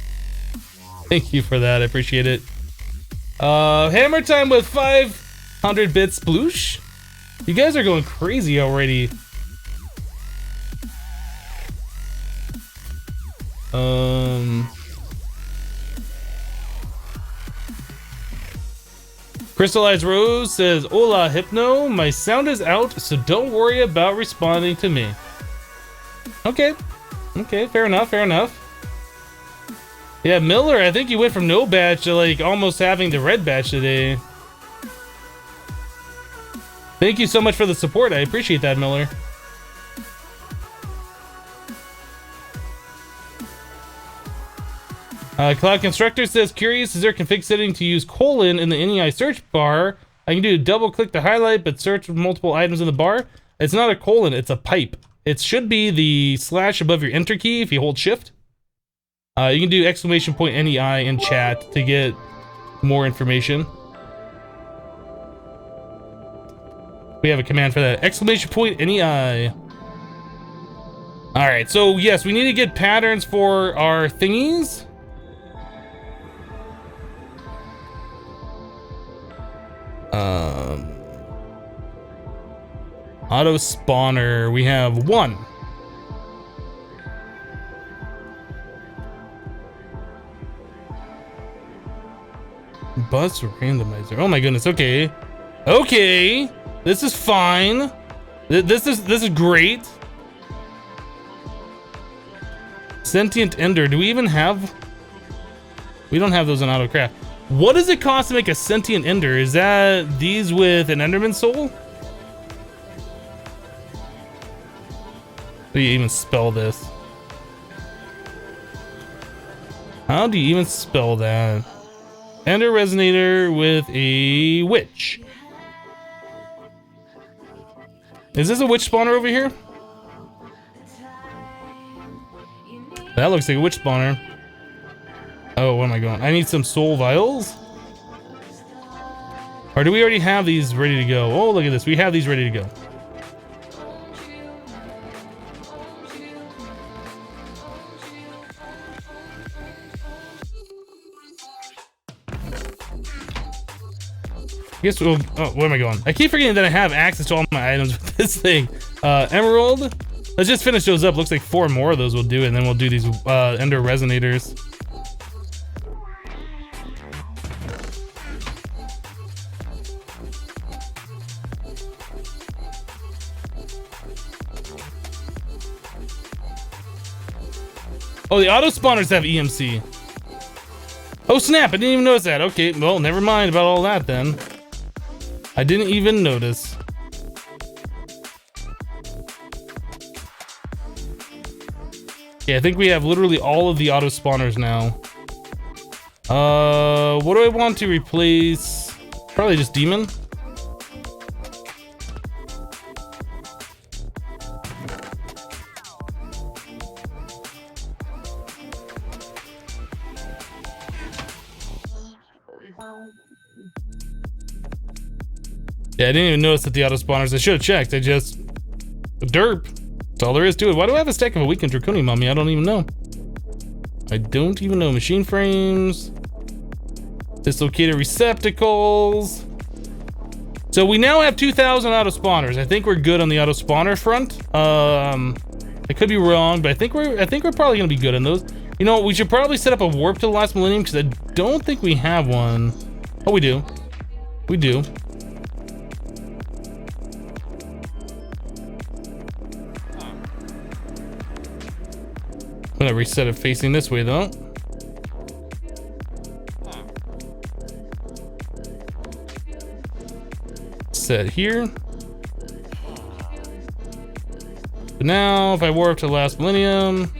[SPEAKER 1] Thank you for that, I appreciate it. Hammer Time with 500 bits, sploosh. You guys are going crazy already. Crystallized Rose says, "Hola, Hypno. My sound is out, so don't worry about responding to me." Okay, fair enough. Yeah, Miller, I think you went from no badge to like almost having the red badge today. Thank you so much for the support. I appreciate that, Miller. Cloud Constructor says, curious, is there config setting to use colon in the NEI search bar? I can do double click to highlight, but search multiple items in the bar. It's not a colon, it's a pipe. it should be the slash above your enter key if you hold shift. You can do exclamation point NEI in chat to get more information. We have a command for that. Exclamation point NEI. Alright, so yes, we need to get patterns for our thingies. Auto spawner, we have 1. Bus randomizer. Oh my goodness. Okay. Okay. This is fine. This is great. Sentient Ender. Do we even have? We don't have those in AutoCraft. What does it cost to make a Sentient Ender? Is that these with an Enderman soul? How do you even spell this? How do you even spell that? Ender Resonator with a witch. Is this a witch spawner over here? That looks like a witch spawner. Oh, what am I going? I need some soul vials? Or do we already have these ready to go? Oh, look at this. We have these ready to go. I guess we'll, oh, where am I going? I keep forgetting that I have access to all my items with this thing. Emerald. Let's just finish those up. Looks like 4 more of those will do it, and then we'll do these Ender Resonators. Oh, the auto spawners have EMC. Oh snap, I didn't even notice that. Okay, well, never mind about all that then. I didn't even notice. Yeah, I think we have literally all of the auto spawners now. What do I want to replace? Probably just demon. Yeah, I didn't even notice that the auto spawners. I should have checked. I just derp. That's all there is to it. Why do I have a stack of a weakened draconium on me? I don't even know. I don't even know. Machine frames, dislocated receptacles. So we now have 2,000 auto spawners. I think we're good on the auto spawner front. I could be wrong, but I think we're probably gonna be good on those. You know, we should probably set up a warp to the last millennium because I don't think we have one. Oh, we do. We do. I'm gonna reset it facing this way though. Set here. But now, if I warp to the last millennium,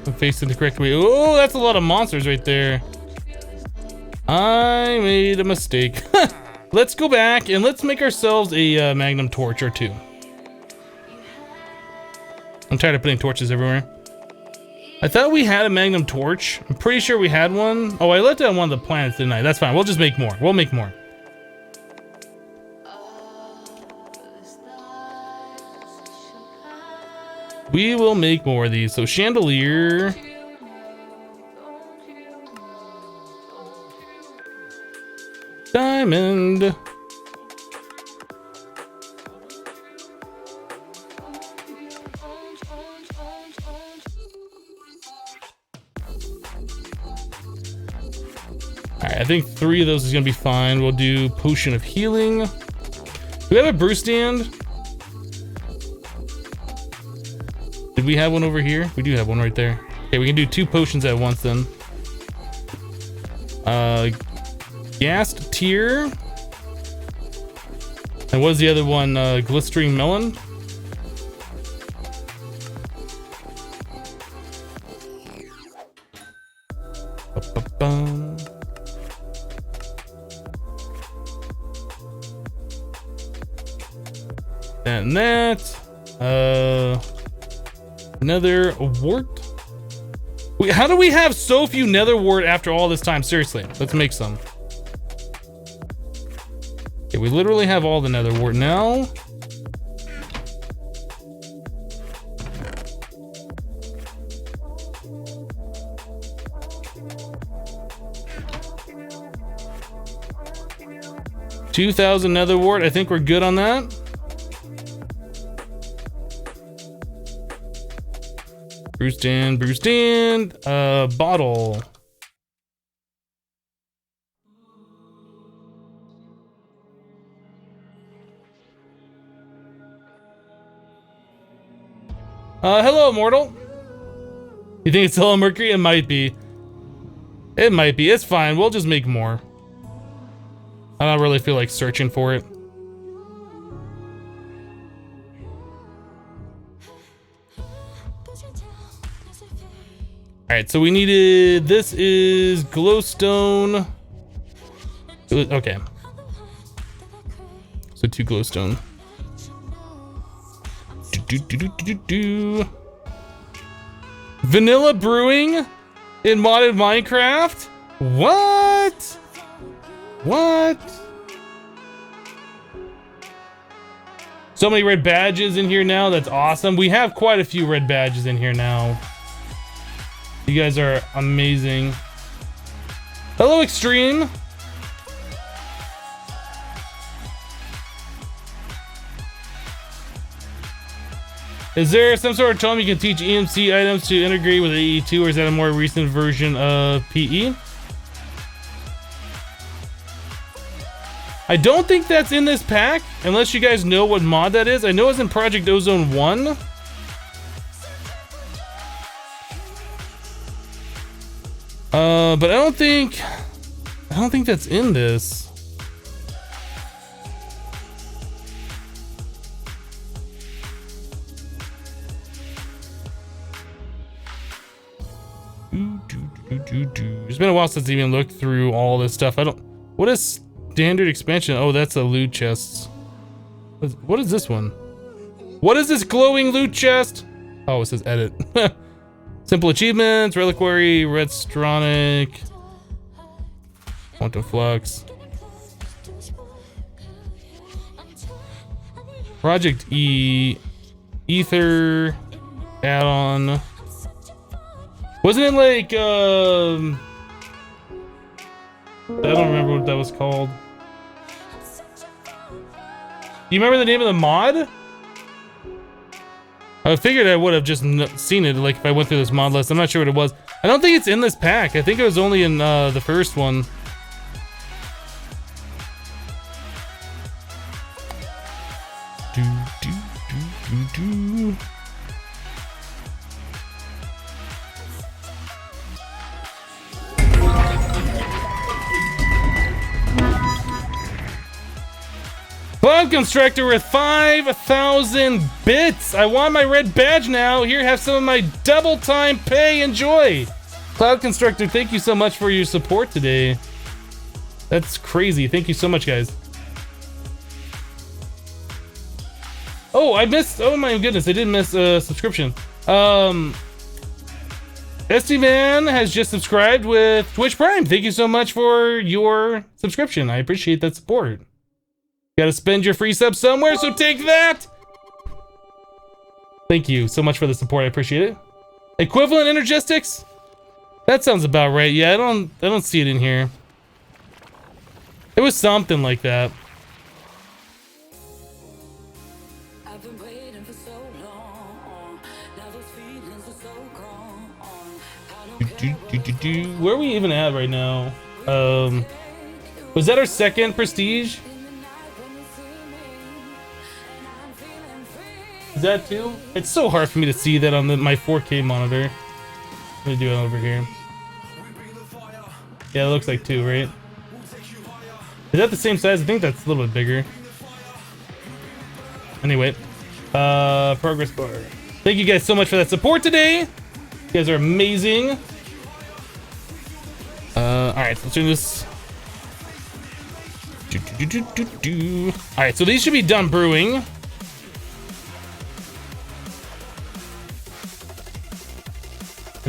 [SPEAKER 1] I'm facing the correct way. Oh, that's a lot of monsters right there. I made a mistake. Let's go back and let's make ourselves a Magnum torch or 2. I'm tired of putting torches everywhere. I thought we had a Magnum torch. I'm pretty sure we had one. Oh, I left it on one of the planets, didn't I? That's fine. We'll just make more. We'll make more. We will make more of these. So chandelier. Diamond. Alright, I think 3 of those is gonna be fine. We'll do potion of healing. Do we have a brew stand? Did we have one over here? We do have one right there. Okay, we can do 2 potions at once then. Gassed tear. And what is the other one? Glistering melon. Ba-ba-bum. And that. Nether wart. Wait, how do we have so few nether wart after all this time? Seriously, let's make some. Okay, we literally have all the nether wart now. $2,000 nether wart. I think we're good on that. Bruce Dan, bottle. Hello, Immortal. You think it's still on Mercury? It might be. It might be. It's fine. We'll just make more. I don't really feel like searching for it. All right, so we needed, this is glowstone. Okay. So 2 glowstone. Vanilla brewing in modded Minecraft? What? What? So many red badges in here now. That's awesome. We have quite a few red badges in here now. You guys are amazing. Hello, Extreme. Is there some sort of time you can teach EMC items to integrate with AE2, or is that a more recent version of PE? I don't think that's in this pack, unless you guys know what mod that is. I know it's in Project Ozone 1. But I don't think that's in this. It's been a while since I even looked through all this stuff. What is standard expansion? Oh, that's a loot chest. What is this one? What is this glowing loot chest? Oh, it says edit. Simple achievements, reliquary, redstronic, quantum flux, Project E, ether, add-on. Wasn't it like, I don't remember what that was called. Do you remember the name of the mod? I figured I would have just seen it, like if I went through this mod list. I'm not sure what it was. I don't think it's in this pack. I think it was only in the first one. Cloud Constructor with 5,000 bits. I want my red badge now. Here, have some of my double time pay. Enjoy. Cloud Constructor, thank you so much for your support today. That's crazy. Thank you so much, guys. Oh, I missed. Oh my goodness, I did miss a subscription. SD Man has just subscribed with Twitch Prime. Thank you so much for your subscription. I appreciate that support. Gotta spend your free sub somewhere, so take that! Thank you so much for the support, I appreciate it. Equivalent Energistics? That sounds about right. Yeah, I don't see it in here. It was something like that.
[SPEAKER 2] I've been waiting for so long. Now those feelings are so gone.
[SPEAKER 1] Where are we even at right now? Was that our second prestige? Is that 2? It's so hard for me to see that on my 4K monitor. Let me do it over here. Yeah, it looks like 2, right? Is that the same size? I think that's a little bit bigger. Anyway, progress bar. Thank you guys so much for that support today. You guys are amazing. Alright, so let's do this. Alright, so these should be done brewing.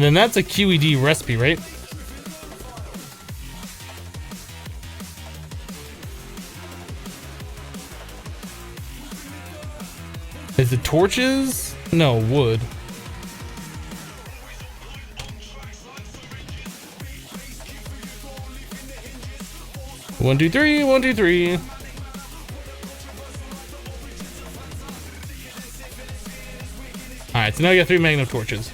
[SPEAKER 1] And then that's a QED recipe, right? Is it torches? No, wood. One, two, three, 1, 2, 3. Alright, so now we got 3 Magnum torches.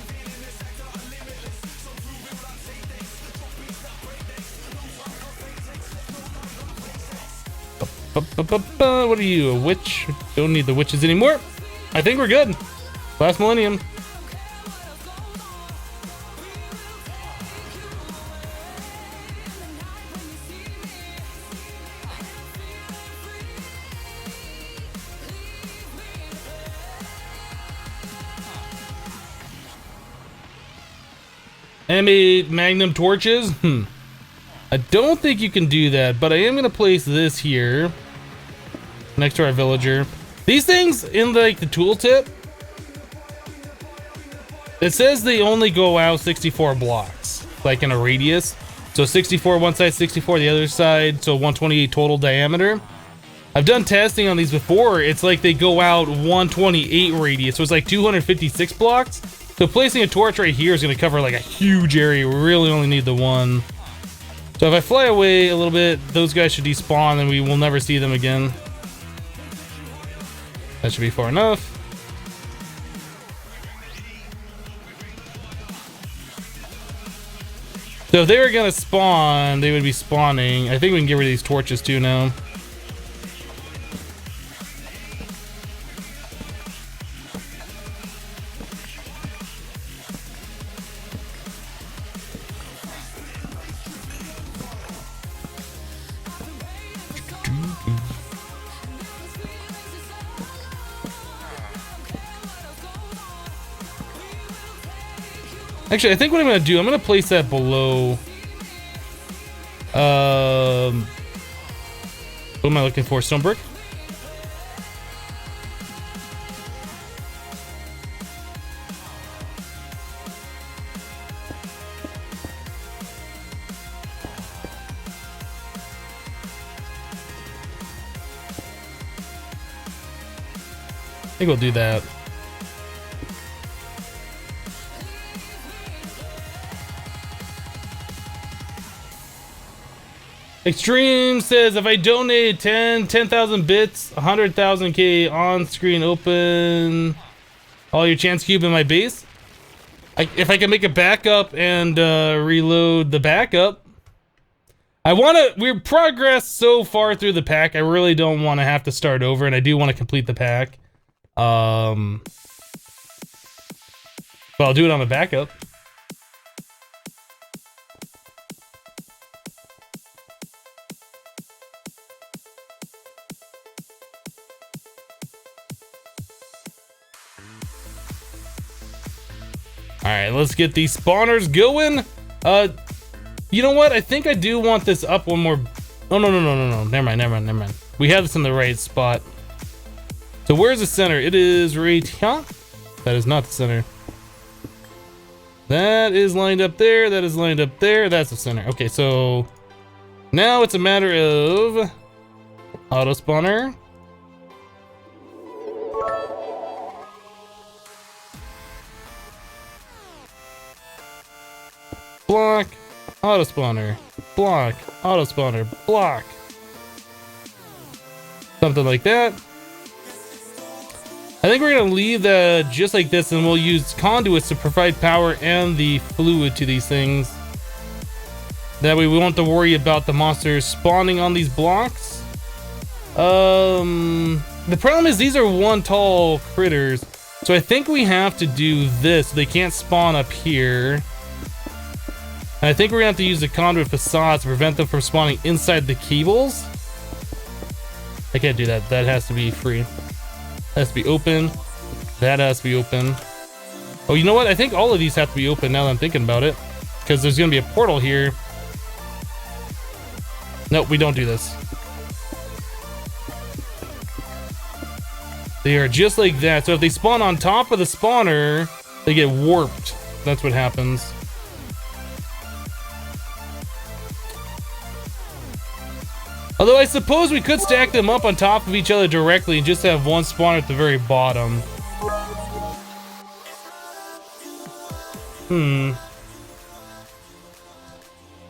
[SPEAKER 1] What are you, a witch? Don't need the witches anymore. I think we're good. Last millennium. M8 Magnum torches. I don't think you can do that, but I am gonna place this here next to our villager. These things in like the tooltip, it says they only go out 64 blocks, like in a radius. So 64 one side, 64 the other side, so 128 total diameter. I've done testing on these before. It's like they go out 128 radius, so it's like 256 blocks. So placing a torch right here is going to cover like a huge area. We really only need the one. So if I fly away a little bit, those guys should despawn and we will never see them again. That should be far enough. So if they were going to spawn, they would be spawning. I think we can get rid of these torches too now. Actually, I think what I'm gonna do, I'm gonna place that below. What am I looking for? Stone brick? I think we'll do that. Extreme says, if I donate 10,000 bits, 100,000 K on screen open all your chance cube in my base. If I can make a backup and reload the backup. We're progressed so far through the pack. I really don't want to have to start over, and I do want to complete the pack. But I'll do it on the backup. Alright, let's get these spawners going. You know what? I think I do want this up one more. Oh, no. Never mind. We have this in the right spot. So where's the center? It is right here. That is not the center. That is lined up there. That is lined up there. That's the center. Okay, so now it's a matter of auto spawner. Block, auto spawner, block, auto spawner, block. Something like that. I think we're gonna leave that just like this, and we'll use conduits to provide power and the fluid to these things. That way we won't have to worry about the monsters spawning on these blocks. The problem is these are one tall critters, so I think we have to do this. They can't spawn up here. And I think we're gonna have to use the conduit facades to prevent them from spawning inside the cables. I can't do that. That has to be free. That has to be open. That has to be open. Oh, you know what? I think all of these have to be open now that I'm thinking about it. Because there's gonna be a portal here. Nope, we don't do this. They are just like that. So if they spawn on top of the spawner, they get warped. That's what happens. Although I suppose we could stack them up on top of each other directly and just have one spawn at the very bottom.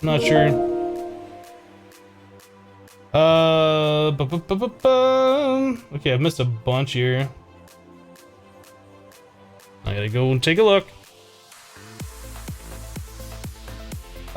[SPEAKER 1] Not sure. Okay, I've missed a bunch here. I gotta go and take a look.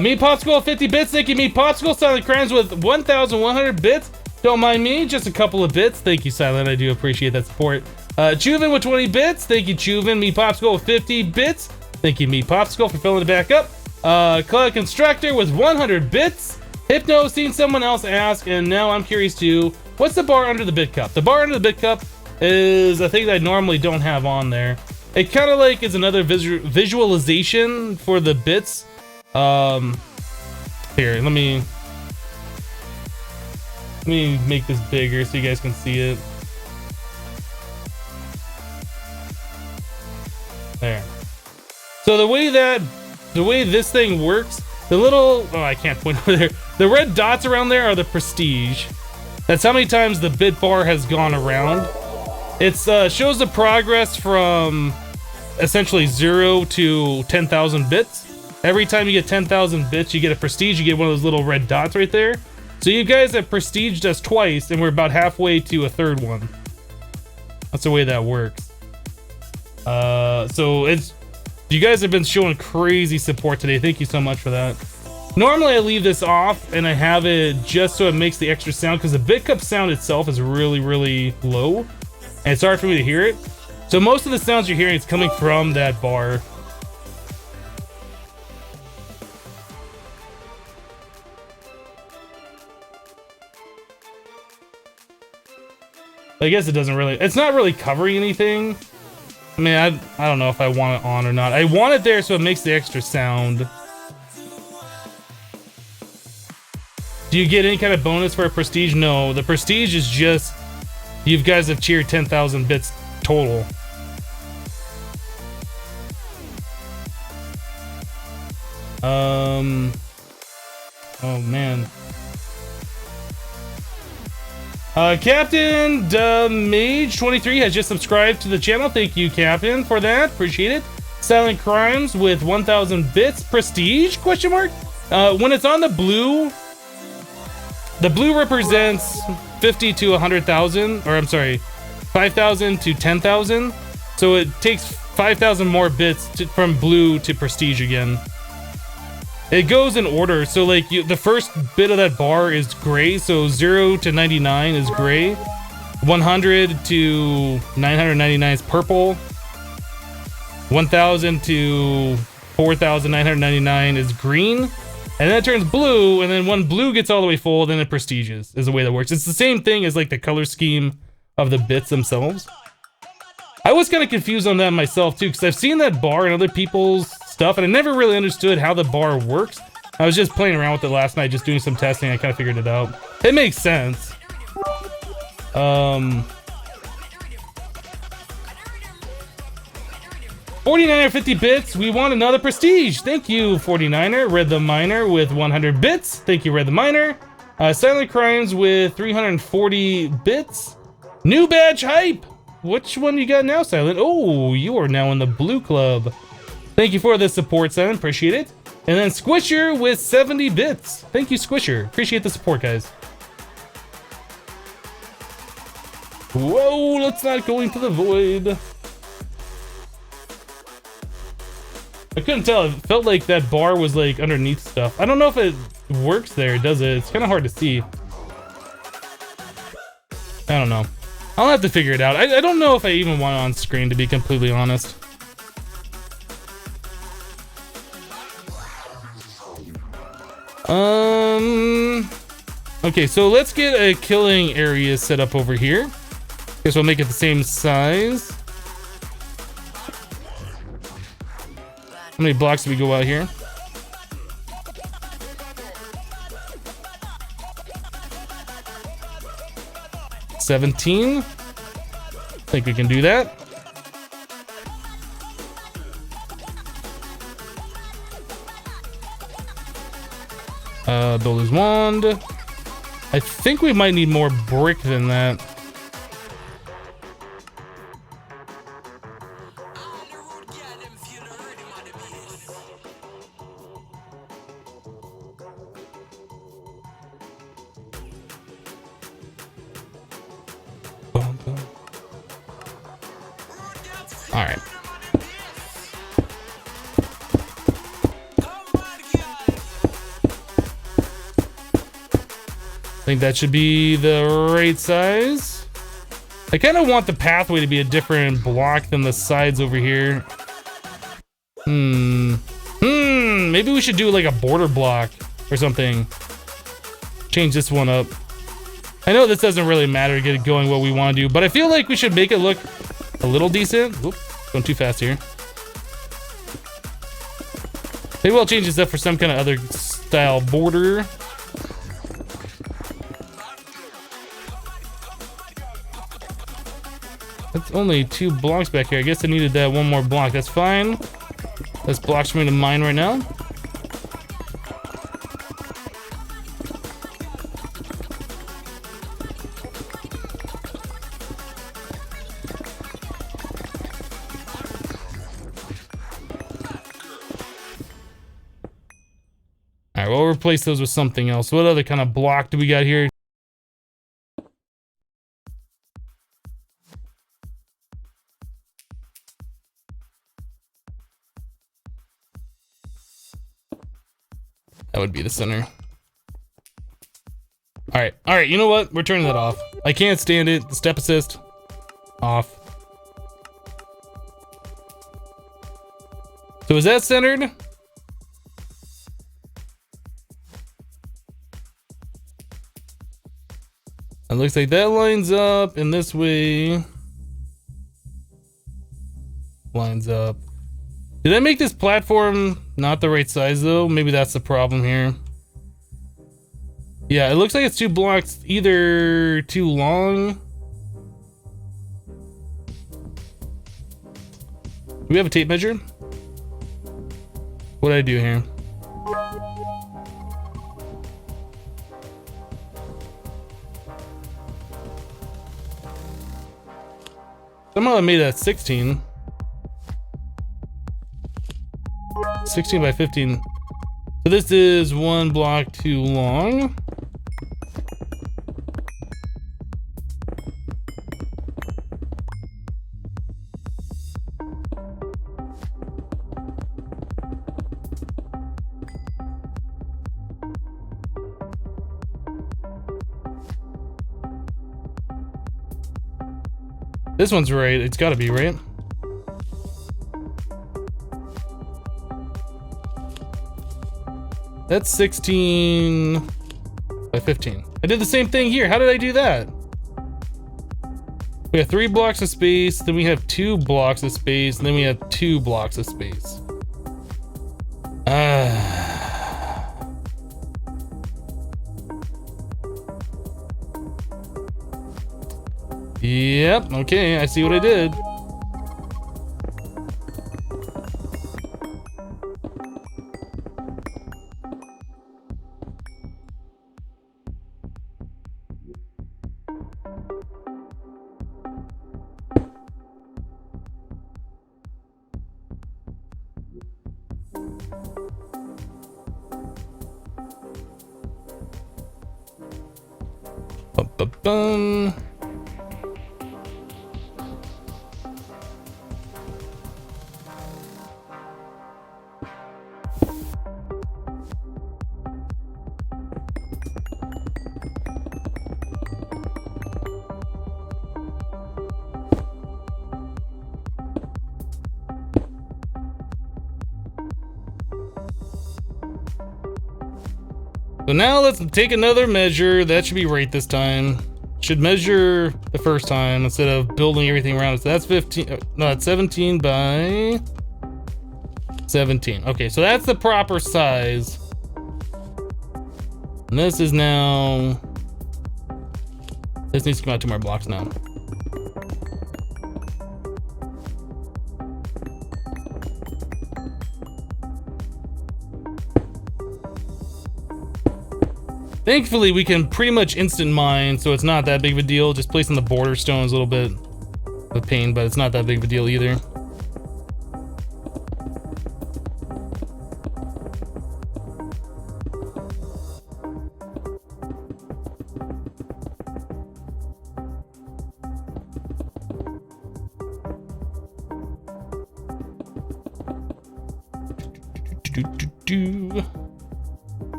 [SPEAKER 1] Meat Popsicle, 50 bits. Thank you, Meat Popsicle. Silent Crimes with 1,100 bits. Don't mind me, just a couple of bits. Thank you, Silent. I do appreciate that support. Chuvin with 20 bits. Thank you, Chuvin. Meat Popsicle with 50 bits. Thank you, Meat Popsicle, for filling it back up. Cloud Constructor with 100 bits. Hypno, seen someone else ask, and now I'm curious too. What's the bar under the bit cup? The bar under the bit cup is a thing that I normally don't have on there. It kind of like is another visualization for the bits. Here, let me make this bigger so you guys can see it. There. So the way this thing works, the little, oh, I can't point over there. The red dots around there are the prestige. That's how many times the bit bar has gone around. It shows the progress from essentially 0 to 10,000 bits. Every time you get 10,000 bits, you get a prestige. You get one of those little red dots right there. So you guys have prestiged us twice, and we're about halfway to a third one. That's the way that works. So you guys have been showing crazy support today. Thank you so much for that. Normally I leave this off and I have it just so it makes the extra sound, because the bit cup sound itself is really, really low, and it's hard for me to hear it. So most of the sounds you're hearing is coming from that bar. I guess it doesn't really, it's not really covering anything. I mean, I don't know if I want it on or not. I want it there so it makes the extra sound. Do you get any kind of bonus for a prestige? No, the prestige is just, you guys have cheered 10,000 bits total. Oh man. Captain Mage 23 has just subscribed to the channel. Thank you, Captain, for that. Appreciate it. Silent Crimes with 1,000 bits. Prestige? Question mark. When it's on the blue represents 50 to 100,000, or I'm sorry, 5,000 to 10,000. So it takes 5,000 more bits from blue to prestige again. It goes in order, so like the first bit of that bar is gray, so 0 to 99 is gray, 100 to 999 is purple, 1,000 to 4,999 is green, and then it turns blue, and then when blue gets all the way full, then it prestiges, is the way that works. It's the same thing as like the color scheme of the bits themselves. I was kind of confused on that myself too, because I've seen that bar in other people's stuff, and I never really understood how the bar works. I was just playing around with it last night, just doing some testing. I kind of figured it out. It makes sense. 49er 50 bits. We want another prestige. Thank you, 49er. Red the Miner with 100 bits. Thank you, Red the Miner. Silent Crimes with 340 bits. New badge hype. Which one you got now, Silent? Oh, you are now in the blue club. Thank you for the support, Silent. Appreciate it. And then Squisher with 70 bits. Thank you, Squisher. Appreciate the support, guys. Whoa, let's not go into the void. I couldn't tell. It felt like that bar was like underneath stuff. I don't know if it works there, does it? It's kind of hard to see. I don't know. I'll have to figure it out. I don't know if I even want it on screen, to be completely honest. Okay, so let's get a killing area set up over here. Guess we'll make it the same size. How many blocks do we go out here? $17. I think we can do that. Builder's wand. I think we might need more brick than that. All right. I think that should be the right size. I kind of want the pathway to be a different block than the sides over here. Maybe we should do like a border block or something. Change this one up. I know this doesn't really matter to get it going what we want to do, but I feel like we should make it look a little decent. Oop, going too fast here. Maybe we'll change this up for some kind of other style border. That's only 2 blocks back here. I guess I needed that one more block. That's fine. That's blocks for me to mine right now. All right, we'll replace those with something else. What other kind of block do we got here? That would be the center. All right, you know what? We're turning that off. I can't stand it. The step assist, off. So is that centered? It looks like that lines up, and this way lines up. Did I make this platform not the right size though? Maybe that's the problem here. Yeah, it looks like it's 2 blocks either too long. Do we have a tape measure? What did I do here? Somehow I made that 16. 16 by 15. So this is 1 block too long. This one's right. It's got to be right. That's 16 by 15. I did the same thing here. How did I do that? We have 3 blocks of space, then we have 2 blocks of space, and then we have 2 blocks of space. Yep, okay, I see what I did. Bum. So now let's take another measure. That should be right this time. Should measure the first time instead of building everything around it. So that's 15, no, that's 17 by 17. Okay, so that's the proper size. And this is now, this needs to come out 2 more blocks now. Thankfully, we can pretty much instant mine, so it's not that big of a deal. Just placing the border stones a little bit of a pain, but it's not that big of a deal either.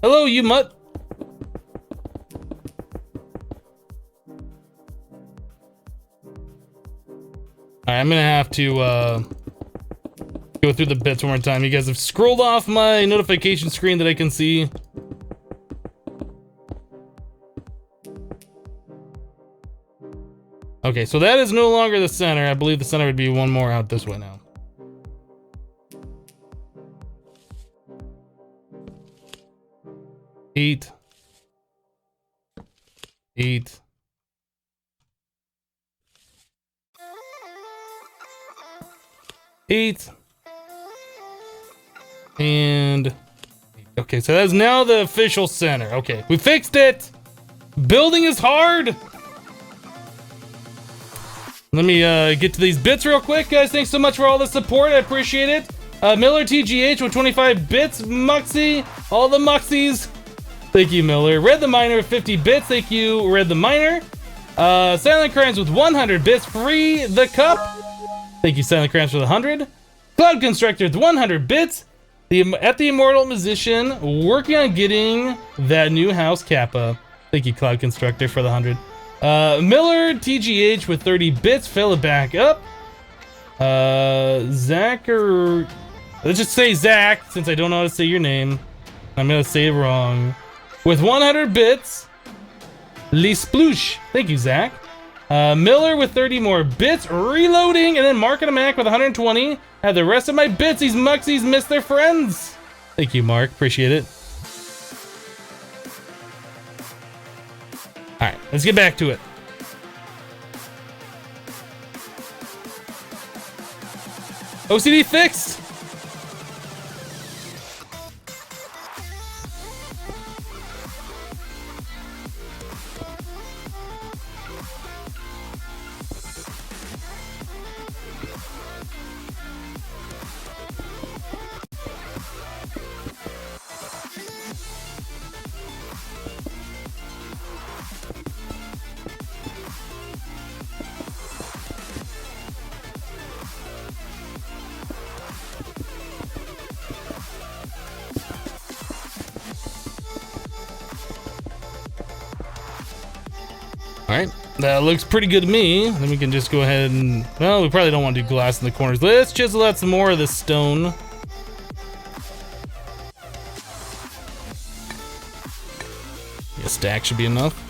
[SPEAKER 1] Hello, you mutt. Alright, I'm gonna have to go through the bits one more time. You guys have scrolled off my notification screen that I can see. Okay, so that is no longer the center. I believe the center would be one more out this way now. Eight. And okay, so that's now the official center. Okay, we fixed it. Building is hard. Let me get to these bits real quick, guys. Thanks so much for all the support. I appreciate it. Miller TGH with 25 bits. Muxie, all the Muxies. Thank you, Miller. Red the Miner with 50 bits. Thank you, Red the Miner. Silent Crimes with 100 bits. Free the cup. Thank you, Silent Crimes, for the 100. Cloud Constructor with 100 bits. At the Immortal Musician, working on getting that new house, Kappa. Thank you, Cloud Constructor, for the 100. Miller TGH with 30 bits. Fill it back up. Zach, or let's just say Zach, since I don't know how to say your name. I'm gonna say it wrong. With 100 bits. Lee Sploosh. Thank you, Zach. Miller with 30 more bits. Reloading. And then Mark and a Mac with 120. Have the rest of my bits. These Muxies miss their friends. Thank you, Mark. Appreciate it. Alright, let's get back to it. OCD fixed. Alright, that looks pretty good to me. Then we can just go ahead and... Well, we probably don't want to do glass in the corners. Let's chisel out some more of this stone. A stack should be enough.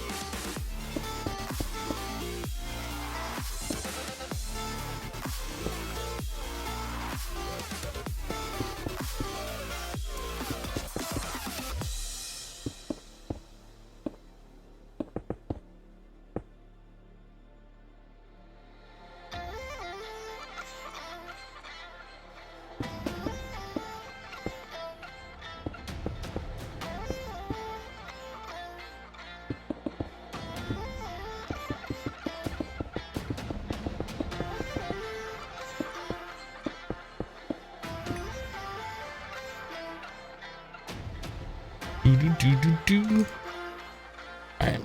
[SPEAKER 1] Alright.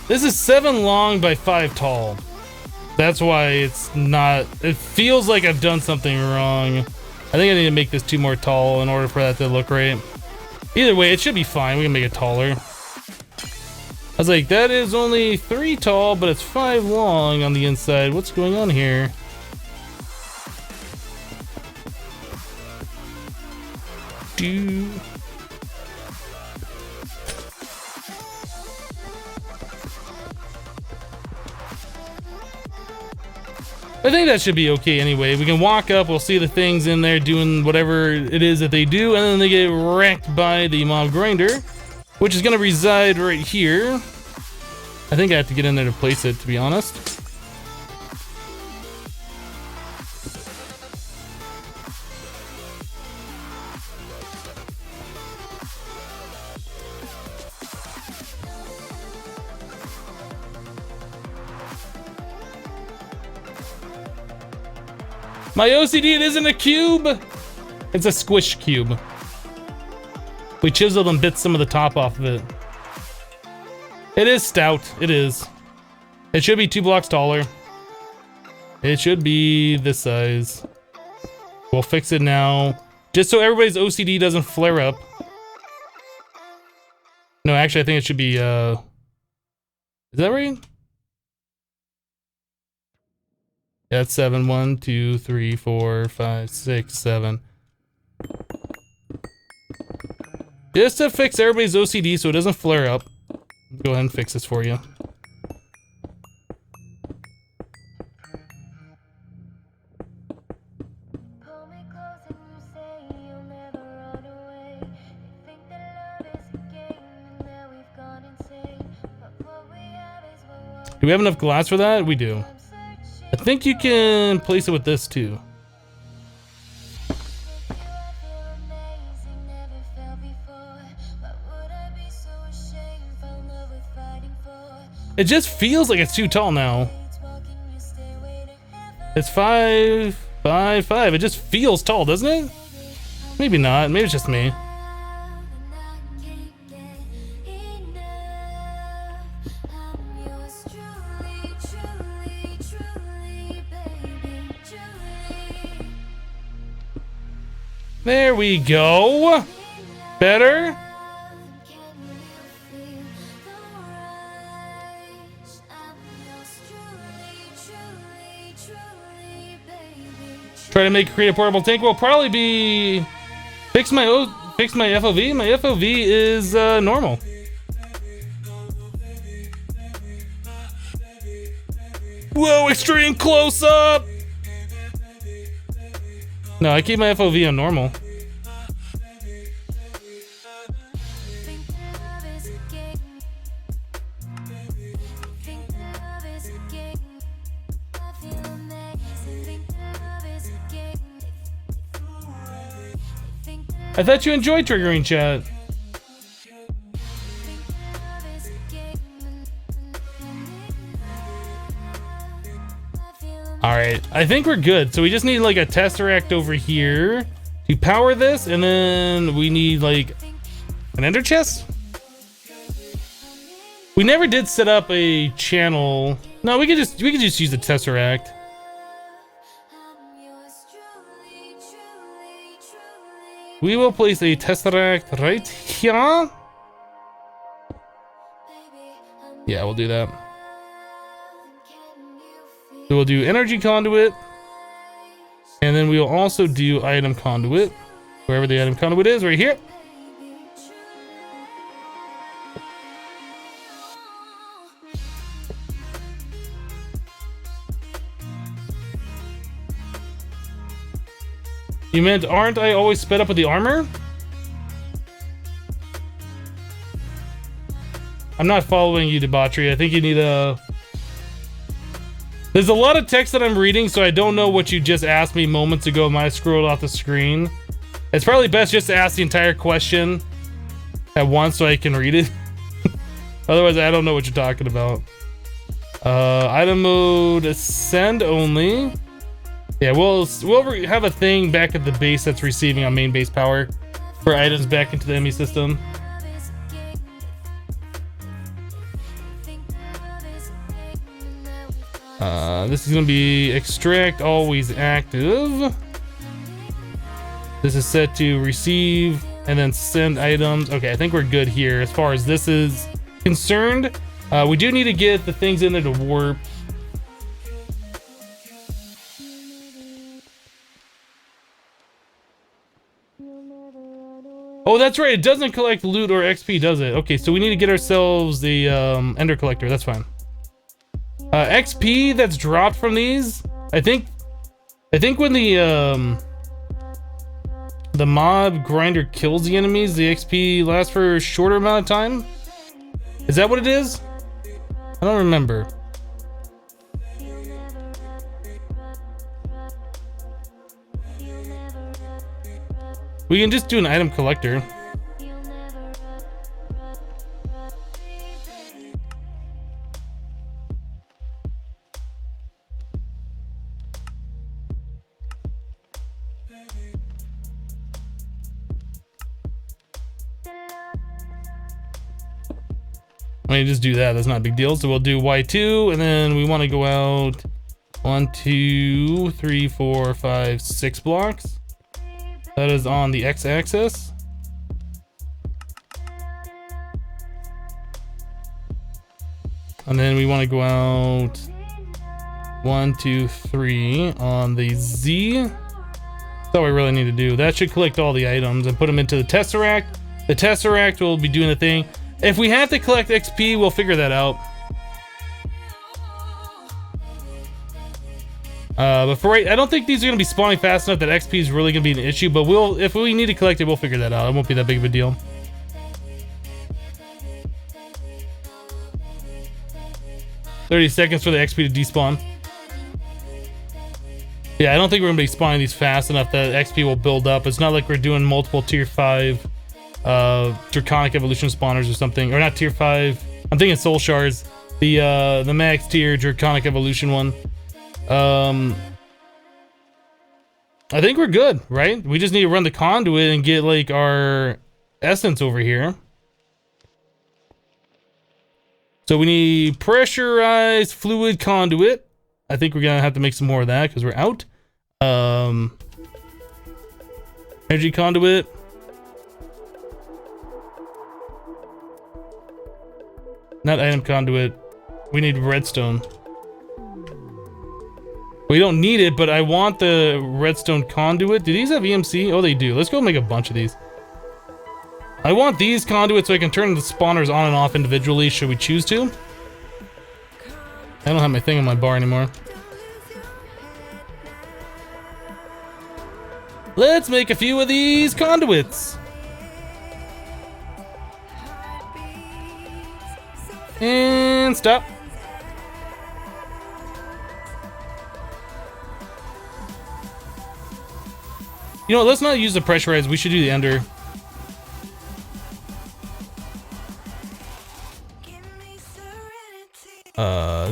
[SPEAKER 1] This is 7 long by 5 tall. That's why it's not... It feels like I've done something wrong. I think I need to make this 2 more tall in order for that to look right. Either way, it should be fine. We can make it taller. I was like, that is only 3 tall, but it's 5 long on the inside. What's going on here? Do... I think that should be okay anyway. We can walk up, we'll see the things in there doing whatever it is that they do, and then they get wrecked by the mob grinder, which is gonna reside right here. I think I have to get in there to place it, to be honest. My OCD, it isn't a cube. It's a squish cube. We chiseled and bit some of the top off of it. It is stout, it is. It should be 2 blocks taller. It should be this size. We'll fix it now. Just so everybody's OCD doesn't flare up. No, actually I think it should be, is that right? Yeah, it's 7. 1, 2, 3, 4, 5, 6, 7. Just to fix everybody's OCD so it doesn't flare up. Go ahead and fix this for you. Do we have enough glass for that? We do. I think you can place it with this too. It just feels like it's too tall now. It's 5, 5, 5. It just feels tall, doesn't it? Maybe not. Maybe it's just me. There we go. Better. Try to create a portable tank. Will probably be fix my FOV. My FOV is normal. Whoa! Extreme close up. No, I keep my FOV on normal. I thought you enjoyed triggering chat. Alright, I think we're good. So we just need like a tesseract over here to power this, and then we need like an ender chest? We never did set up a channel. No, we could just use the tesseract. We will place a tesseract right here. Yeah, we'll do that. So we'll do energy conduit, and then we'll also do item conduit, wherever the item conduit is, right here. You meant, aren't I always sped up with the armor? I'm not following you, debauchery. I think you need a... There's a lot of text that I'm reading, so I don't know what you just asked me moments ago when I scrolled off the screen. It's probably best just to ask the entire question at once so I can read it. Otherwise, I don't know what you're talking about. Item mode, send only. Yeah, we'll have a thing back at the base that's receiving on main base power for items back into the enemy system. This is going to be extract always active. This is set to receive and then send items. Okay, I think we're good here as far as this is concerned. We do need to get the things in there to warp. Oh, that's right. It doesn't collect loot or XP, does it? Okay, so we need to get ourselves the Ender Collector. That's fine. XP that's dropped from these I think when the mob grinder kills the enemies, the XP lasts for a shorter amount of time. Is that what it is? I don't remember. We can just do an item collector. I mean, just do that. That's not a big deal. So we'll do Y2, and then we want to go out 1, 2, 3, 4, 5, 6 blocks. That is on the X-axis. And then we want to go out 1, 2, 3 on the Z. That's all we really need to do. That should collect all the items and put them into the Tesseract. The Tesseract will be doing the thing. If we have to collect XP, we'll figure that out. But for right, I don't think these are going to be spawning fast enough that XP is really going to be an issue. But if we need to collect it, we'll figure that out. It won't be that big of a deal. $30 seconds for the XP to despawn. Yeah, I don't think we're going to be spawning these fast enough that XP will build up. It's not like we're doing multiple tier 5 Draconic Evolution spawners or something. Or not tier 5. I'm thinking Soul Shards. The max tier Draconic Evolution one. I think we're good, right? We just need to run the conduit and get like our essence over here. So we need pressurized fluid conduit. I think we're gonna have to make some more of that because we're out. Energy conduit. Not item conduit. We need redstone. We don't need it, but I want the redstone conduit. Do these have EMC? Oh, they do. Let's go make a bunch of these. I want these conduits so I can turn the spawners on and off individually, should we choose to. I don't have my thing on my bar anymore. Let's make a few of these conduits. And stop. You know what, let's not use the pressurized, we should do the ender.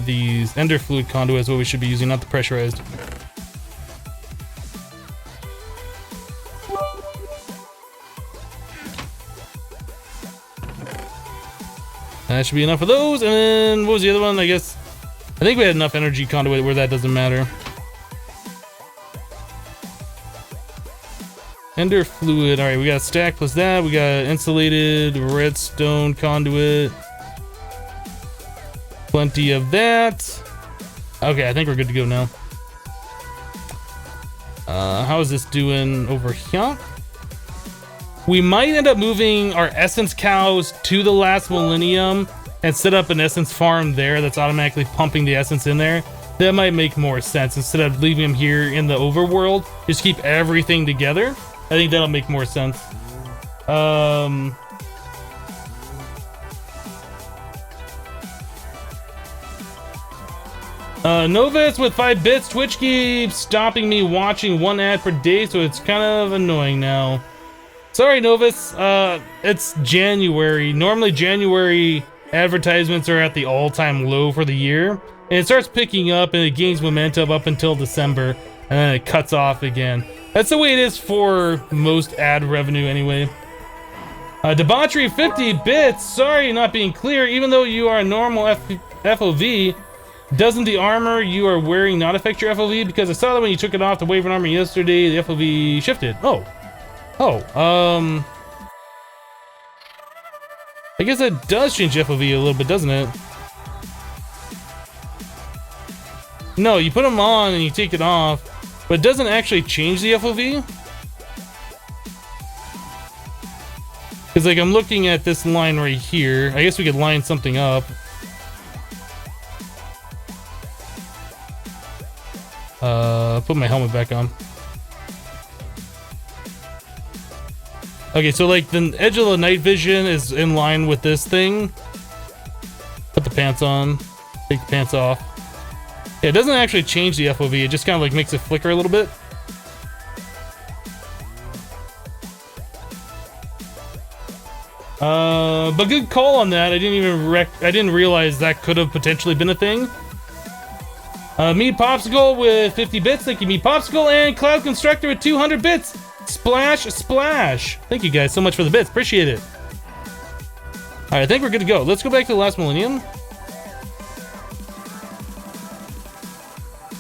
[SPEAKER 1] These ender fluid conduit is what we should be using, not the pressurized. That should be enough of those, and then what was the other one? I guess, I think we had enough energy conduit where that doesn't matter. Ender fluid. All right, we got a stack plus that. We got insulated redstone conduit. Plenty of that. Okay, I think we're good to go now. How is this doing over here? We might end up moving our essence cows to the last millennium and set up an essence farm there that's automatically pumping the essence in there. That might make more sense instead of leaving them here in the overworld. Just keep everything together. I think that'll make more sense. Novus with 5 bits. Twitch keeps stopping me watching one ad per day, so it's kind of annoying now. Sorry, Novus. It's January. Normally, January advertisements are at the all-time low for the year, and it starts picking up and it gains momentum up until December, and then it cuts off again. That's the way it is for most ad revenue anyway. Debauchery 50 bits. Sorry, not being clear. Even though you are a normal FOV, doesn't the armor you are wearing not affect your FOV? Because I saw that when you took it off the Wyvern armor yesterday, the FOV shifted. I guess that does change FOV a little bit, doesn't it? No, you put them on and you take it off, but it doesn't actually change the FOV. Because like I'm looking at this line right here. I guess we could line something up. Put my helmet back on. Okay, so like the edge of the night vision is in line with this thing. Put the pants on, take the pants off. Yeah, it doesn't actually change the FOV, it just kind of like makes it flicker a little bit. But good call on that. I didn't realize that could have potentially been a thing. Meat Popsicle with 50 bits. Thank you, Meat Popsicle. And Cloud Constructor with 200 bits. Splash, splash. Thank you guys so much for the bits. Appreciate it. All right, I think we're good to go. Let's go back to the last millennium.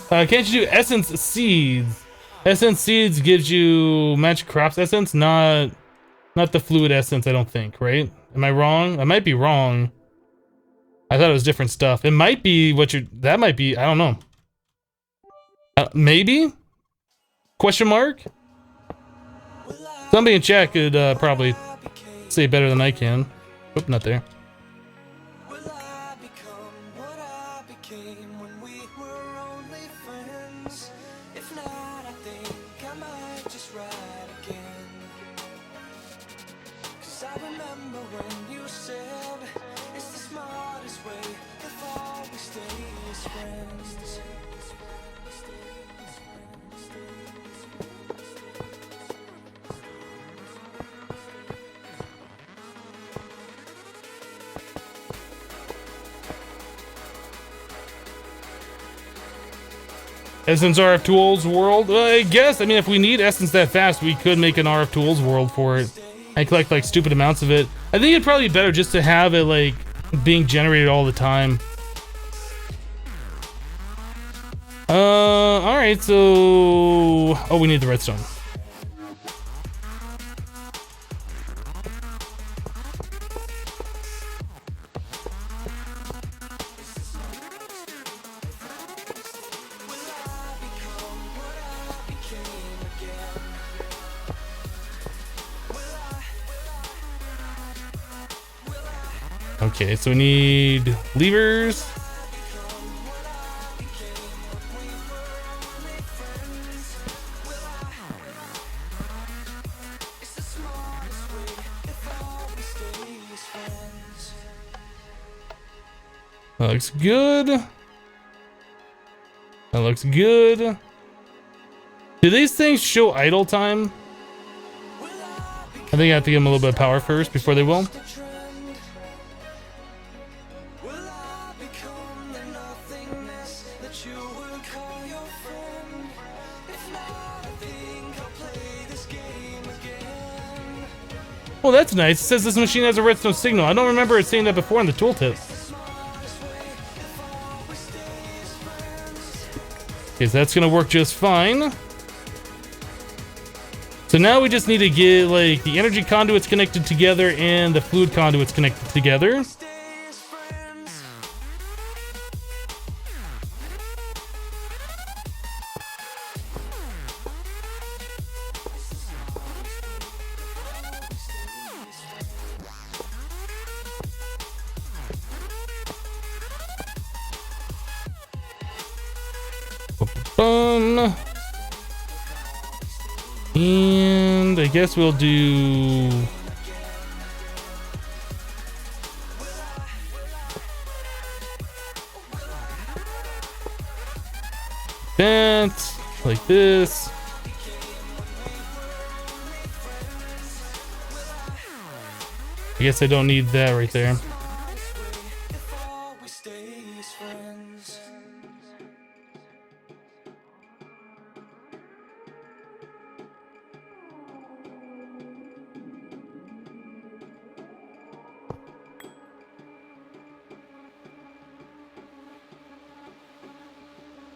[SPEAKER 1] Can't you do essence seeds? Essence seeds gives you magic crops essence, not the fluid essence, I don't think, right? Am I wrong? I might be wrong. I thought it was different stuff. It might be what you're... That might be... I don't know. Maybe? Question mark? Somebody in chat could probably say better than I can. Oop, not there. Essence RF Tools world? I guess. I mean, if we need Essence that fast, we could make an RF Tools world for it. I collect like stupid amounts of it. I think it'd probably be better just to have it like being generated all the time. Alright, so... Oh, we need the redstone. Okay, so we need levers. That looks good. That looks good. Do these things show idle time? I think I have to give them a little bit of power first before they will. Well, that's nice. It says this machine has a redstone signal. I don't remember it saying that before in the tooltip. Okay, so that's gonna work just fine. So now we just need to get like the energy conduits connected together and the fluid conduits connected together. And I guess we'll do that like this. I guess I don't need that right there.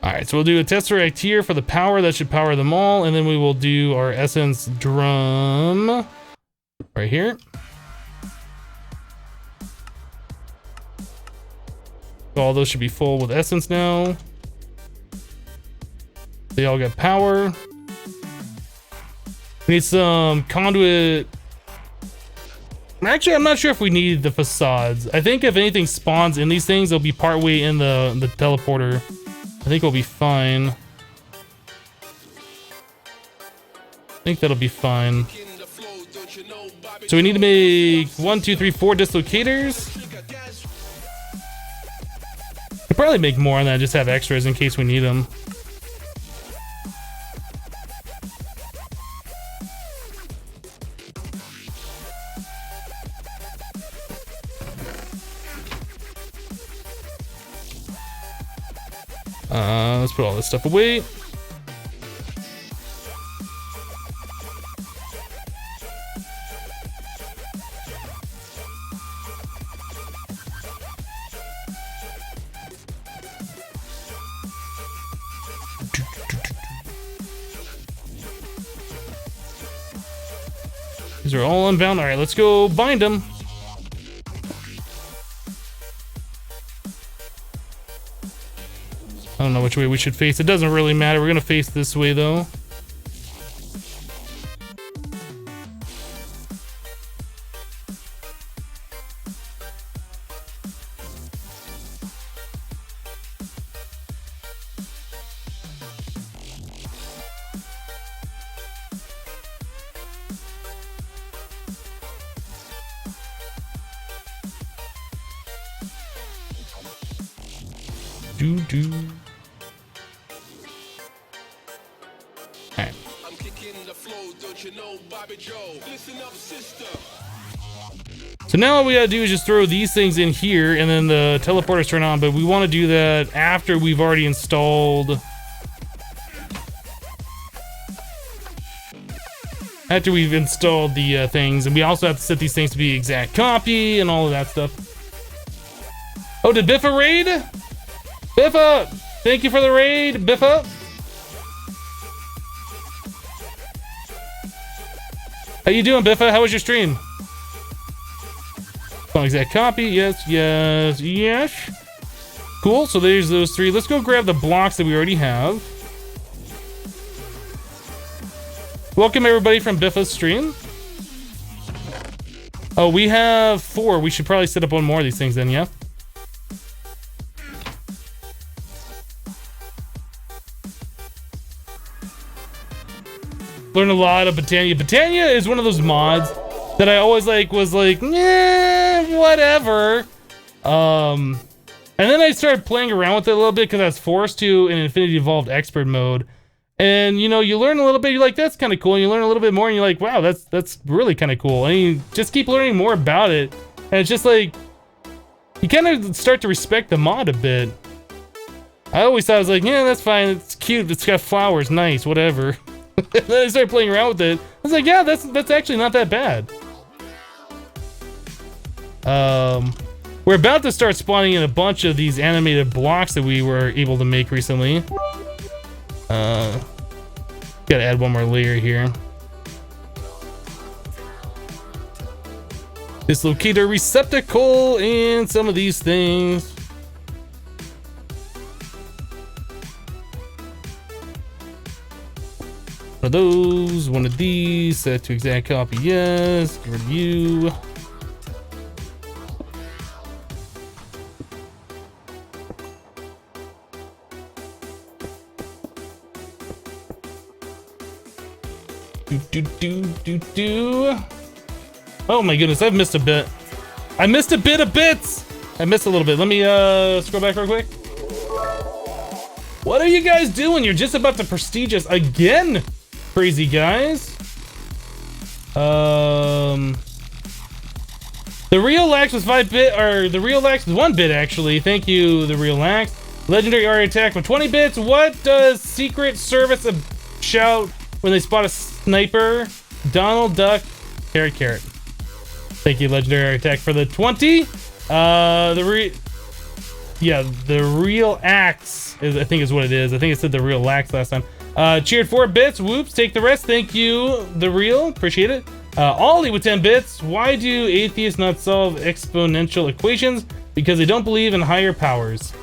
[SPEAKER 1] Alright, so we'll do a tesseract here for the power. That should power them all. And then we will do our essence drum right here. So all those should be full with essence now. They all got power. We need some conduit. Actually, I'm not sure if we need the facades. I think if anything spawns in these things, they'll be partway in the teleporter. I think we'll be fine. think that'll be fine. So we need to make 1, 2, 3, 4 dislocators. Could probably make more on that, just have extras in case we need them. Let's put all this stuff away. These are all unbound. All right, let's go bind them. I don't know which way we should face. It doesn't really matter. We're gonna face this way though. Do. Alright. So now all we gotta do is just throw these things in here and then the teleporters turn on, but we want to do that after we've already installed... After we've installed the things, and we also have to set these things to be exact copy and all of that stuff. Oh, did Biffa raid? Biffa! Thank you for the raid, Biffa! How you doing, Biffa? How was your stream? Oh, exact copy. Yes, yes, yes. Cool, so there's those three. Let's go grab the blocks that we already have. Welcome everybody from Biffa's stream. Oh, we have 4. We should probably set up one more of these things then, yeah? Learn a lot of Botania. Botania is one of those mods that I always was like, whatever. And then I started playing around with it a little bit because I was forced to in Infinity Evolved Expert mode. And you know, you learn a little bit, you're like, that's kind of cool. And you learn a little bit more and you're like, wow, that's really kind of cool. And you just keep learning more about it. And it's just like, you kind of start to respect the mod a bit. I always thought, I was like, yeah, that's fine. It's cute. It's got flowers. Nice, whatever. And then I started playing around with it. I was like, yeah, that's actually not that bad. We're about to start spawning in a bunch of these animated blocks that we were able to make recently. Gotta add one more layer here. Dislocator receptacle and some of these things. One of those, one of these, set to exact copy, yes. Get rid of you. Do. Oh my goodness, I've missed a bit. I missed a bit of bits. I missed a little bit. Let me scroll back real quick. What are you guys doing? You're just about to prestige us again, crazy guys. The real lax was 5-bit, or the real lax was 1-bit actually. Thank you, the real lax. Legendary area attack for 20 bits. What does Secret Service shout when they spot a sniper? Donald Duck, carrot. Thank you, legendary attack for the 20. The real axe is, I think is what it is. I think it said the real lax last time. Cheered 4 bits. Whoops, take the rest. Thank you, the real. Appreciate it. Ollie with 10 bits. Why do atheists not solve exponential equations? Because they don't believe in higher powers.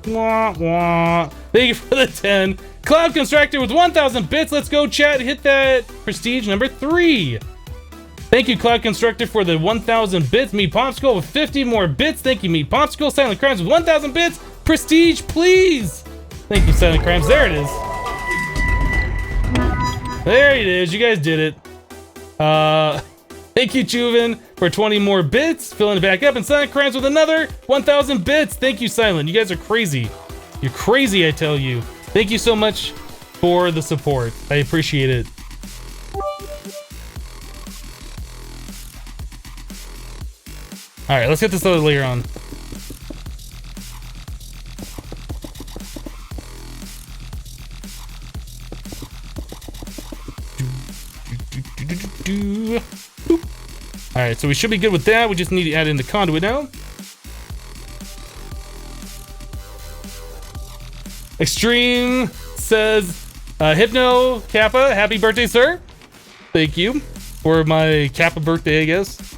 [SPEAKER 1] Wah, wah. Thank you for the 10. Cloud Constructor with 1,000 bits. Let's go, chat. Hit that prestige number 3. Thank you, Cloud Constructor, for the 1,000 bits. Meat Popsicle with 50 more bits. Thank you, Meat Popsicle. Silent Crimes with 1,000 bits. Prestige, please. Thank you, Silent Crimes. There it is. There it is. You guys did it. Thank you, Juven, for 20 more bits. Filling it back up. And Silent Crimes with another 1,000 bits. Thank you, Silent. You guys are crazy. You're crazy, I tell you. Thank you so much for the support. I appreciate it. All right, let's get this other layer on. All right, so we should be good with that. We just need to add in the conduit now. Extreme says, Hypno, Kappa, happy birthday, sir. Thank you for my Kappa birthday, I guess.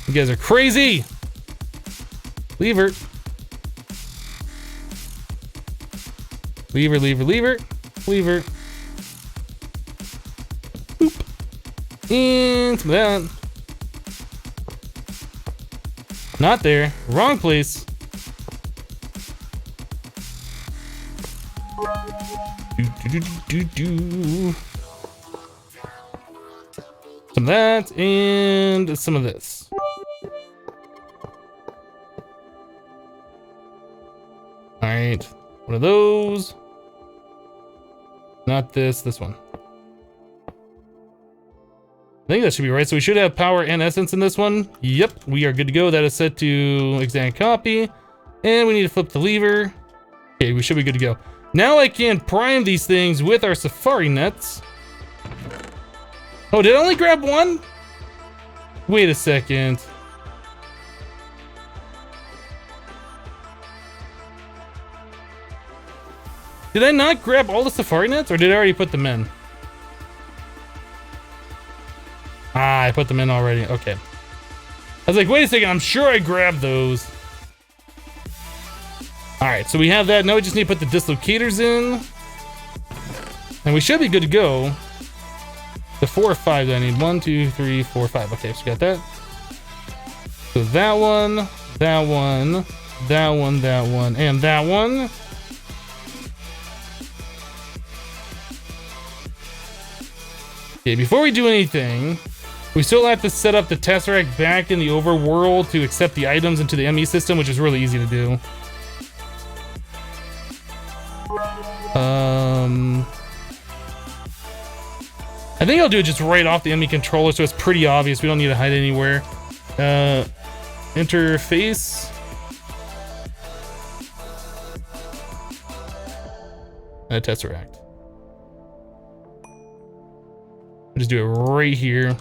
[SPEAKER 1] You guys are crazy. Lever. Lever, lever, lever, lever. Boop. And some of that. Not there. Wrong place. Some of that and some of this. Alright. One of those. Not this, this one. I think that should be right. So we should have power and essence in this one. Yep, we are good to go. That is set to exact copy. And we need to flip the lever. Okay, we should be good to go. Now I can prime these things with our safari nets. Oh, did I only grab one? Wait a second. Did I not grab all the safari nets, or did I already put them in? Ah, I put them in already. Okay. I was like, wait a second, I'm sure I grabbed those. Alright, so we have that. Now we just need to put the dislocators in. And we should be good to go. The 4 or 5 that I need. 1, 2, 3, 4, 5. Okay, so we got that. So that one, that one, that one, that one, and that one. Okay, before we do anything, we still have to set up the Tesseract back in the overworld to accept the items into the ME system, which is really easy to do. I think I'll do it just right off the ME controller, so it's pretty obvious. We don't need to hide anywhere. Interface. And a Tesseract. Just do it right here.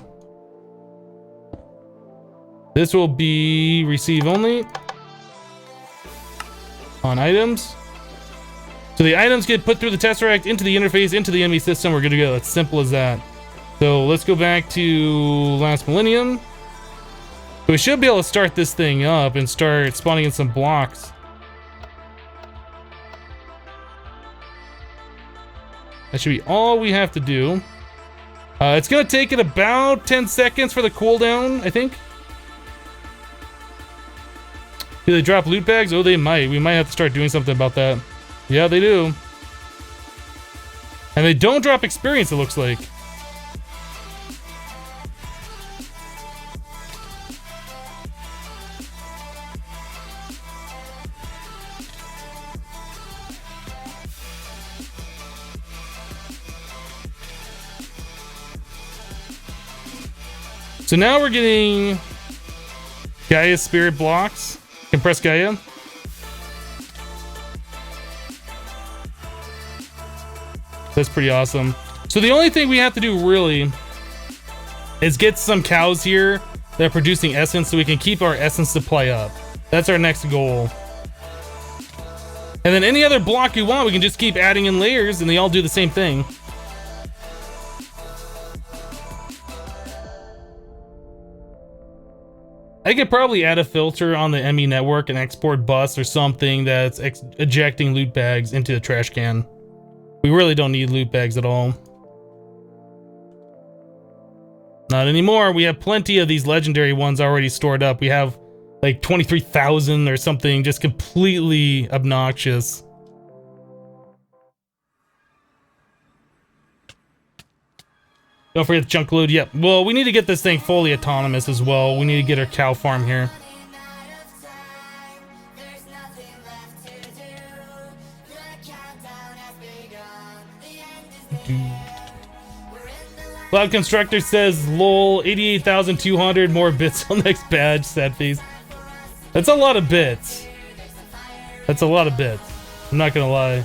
[SPEAKER 1] This will be receive only on items. So the items get put through the Tesseract into the interface, into the ME system. We're good to go. It's simple as that. So let's go back to last millennium. So we should be able to start this thing up and start spawning in some blocks. That should be all we have to do. It's gonna take it about 10 seconds for the cooldown, I think. Do they drop loot bags? Oh, they might. We might have to start doing something about that. Yeah, they do. And they don't drop experience, it looks like. So now we're getting Gaia spirit blocks. Compress Gaia. That's pretty awesome. So the only thing we have to do really is get some cows here that are producing essence so we can keep our essence supply up. That's our next goal. And then any other block you want, we can just keep adding in layers and they all do the same thing. I could probably add a filter on the ME network and export bus or something that's ejecting loot bags into the trash can. We really don't need loot bags at all. Not anymore. We have plenty of these legendary ones already stored up. We have like 23,000 or something, just completely obnoxious. Don't forget the chunk load. Yep. Well, we need to get this thing fully autonomous as well. We need to get our cow farm here. Cloud Constructor says, lol, 88,200 more bits on next badge, sad face. That's a lot of bits. That's a lot of bits. I'm not gonna lie.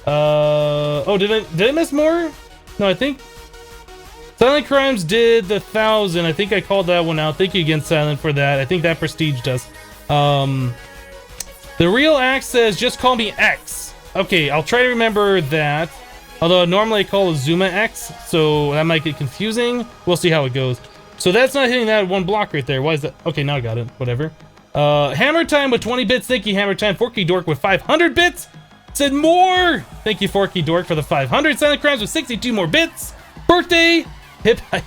[SPEAKER 1] Oh, did I miss more? No, I think Silent Crimes did the 1,000. I think I called that one out. Thank you again, Silent, for that. I think that prestiged us. The real Axe says, just call me X. Okay, I'll try to remember that. Although normally I call Azuma X, so that might get confusing. We'll see how it goes. So that's not hitting that one block right there. Why is that? Okay, now I got it. Whatever. Hammer Time with 20 bits. Thank you, Hammer Time. Forky Dork with 500 bits. Said more. Thank you, Forky Dork, for the 500. Silent Crimes with 62 more bits. Birthday. Hip hype.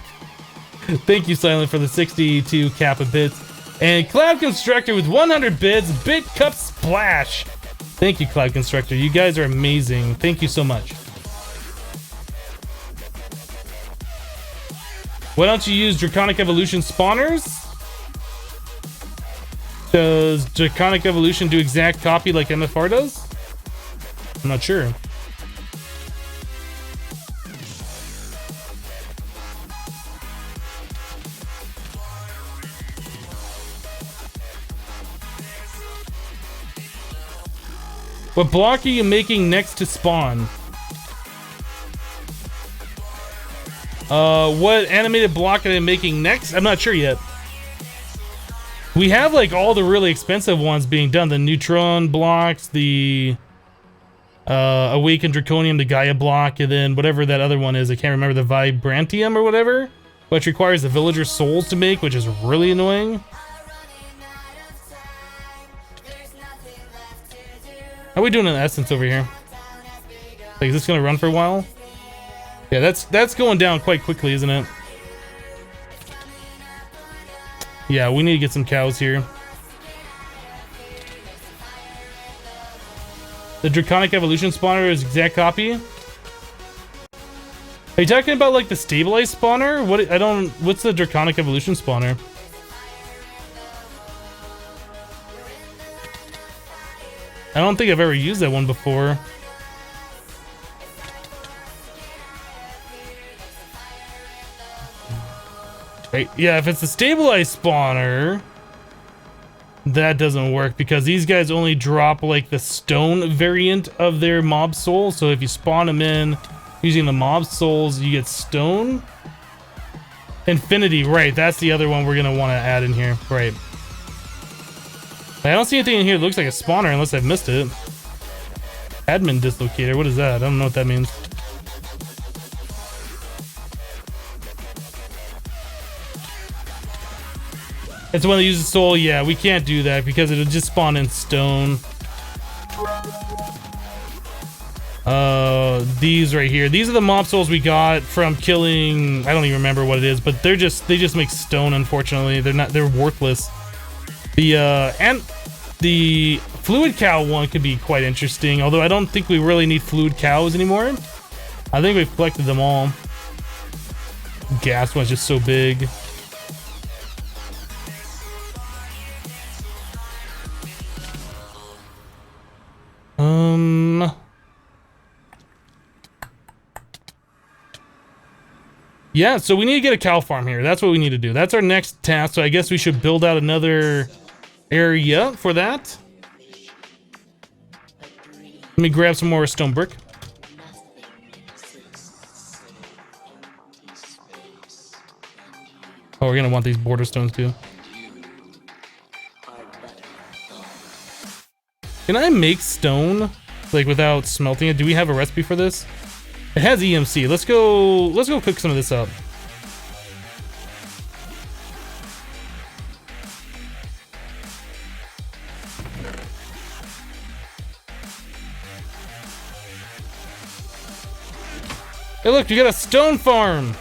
[SPEAKER 1] Thank you, Silent, for the 62 Kappa bits. And Cloud Constructor with 100 bits. Bit Cup Splash. Thank you, Cloud Constructor. You guys are amazing. Thank you so much. Why don't you use Draconic Evolution spawners? Does Draconic Evolution do exact copy like MFR does? I'm not sure. What block are you making next to spawn? What animated block are they making next? I'm not sure yet. We have like all the really expensive ones being done. The Neutron blocks, the Awakened Draconium, the Gaia block, and then whatever that other one is. I can't remember, the Vibrantium or whatever, which requires the villager souls to make, which is really annoying. How are we doing in Essence over here? Like, is this gonna run for a while? Yeah, that's going down quite quickly, isn't it? Yeah, we need to get some cows here. The Draconic Evolution spawner is exact copy. Are you talking about like the stabilized spawner? What's the Draconic Evolution spawner? I don't think I've ever used that one before. Right, yeah, if it's a stabilized spawner, that doesn't work because these guys only drop like the stone variant of their mob soul. So if you spawn them in using the mob souls, you get stone. Infinity, right, that's the other one we're gonna want to add in here, right. I don't see anything in here that looks like a spawner unless I've missed it. Admin dislocator, what is that? I don't know what that means. It's the one that uses soul. Yeah, we can't do that because it'll just spawn in stone. These right here. These are the mob souls we got from killing. I don't even remember what it is, but they just make stone. Unfortunately, they're worthless. The fluid cow one could be quite interesting. Although I don't think we really need fluid cows anymore. I think we've collected them all. Gas one's just so big. Yeah, so we need to get a cow farm here. That's what we need to do. That's our next task. So I guess we should build out another area for that. Let me grab some more stone brick. Oh, we're gonna want these border stones too. Can I make stone like without smelting it? Do we have a recipe for this? It has EMC. Let's go cook some of this up. Hey, look, you got a stone farm.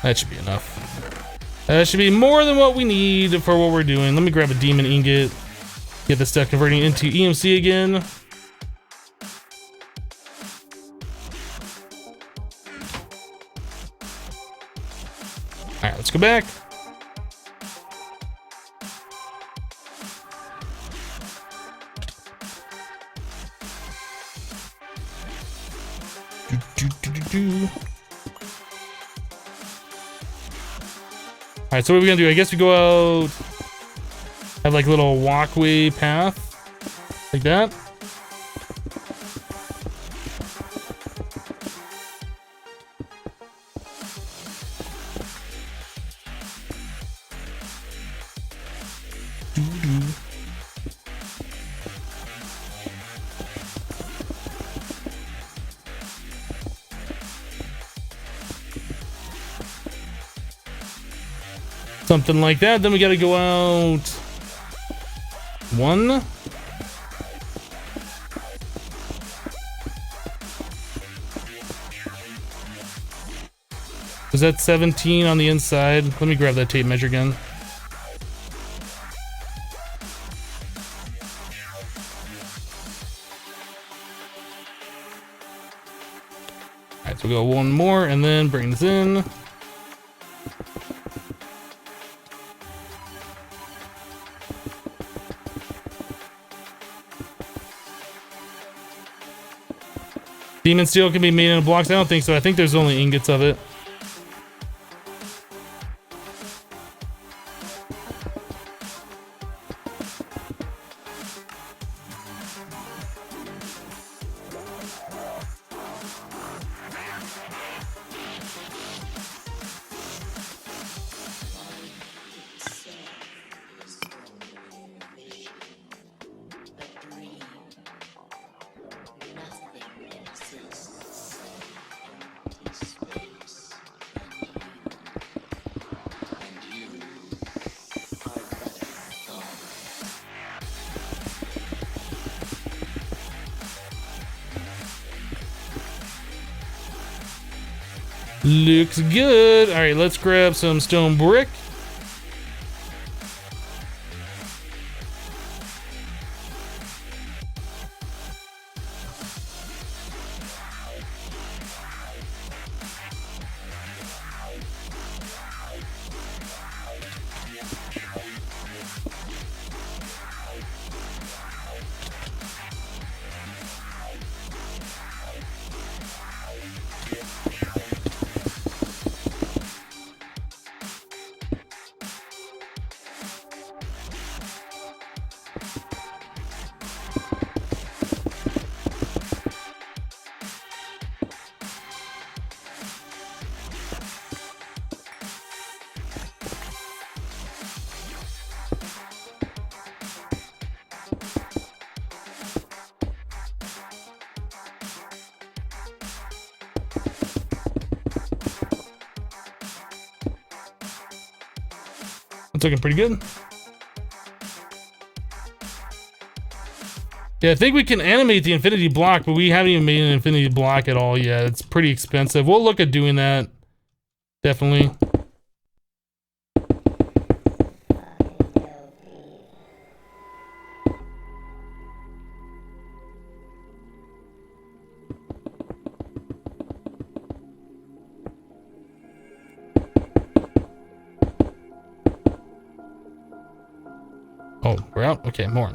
[SPEAKER 1] That should be enough. That should be more than what we need for what we're doing. Let me grab a demon ingot. Get this stuff converting into EMC again. Alright, let's go back. Alright, so what are we gonna do? I guess we go out, have like a little walkway path, like that. Something like that. Then we gotta go out one. Was that 17 on the inside? Let me grab that tape measure again. Alright, so we'll go one more and then bring this in. Demon steel can be made into blocks? I don't think so. I think there's only ingots of it. Looks good. All right, let's grab some stone brick. It's looking pretty good. Yeah, I think we can animate the infinity block, but we haven't even made an infinity block at all yet. It's pretty expensive. We'll look at doing that. Definitely. Oh, we're out? Okay, more.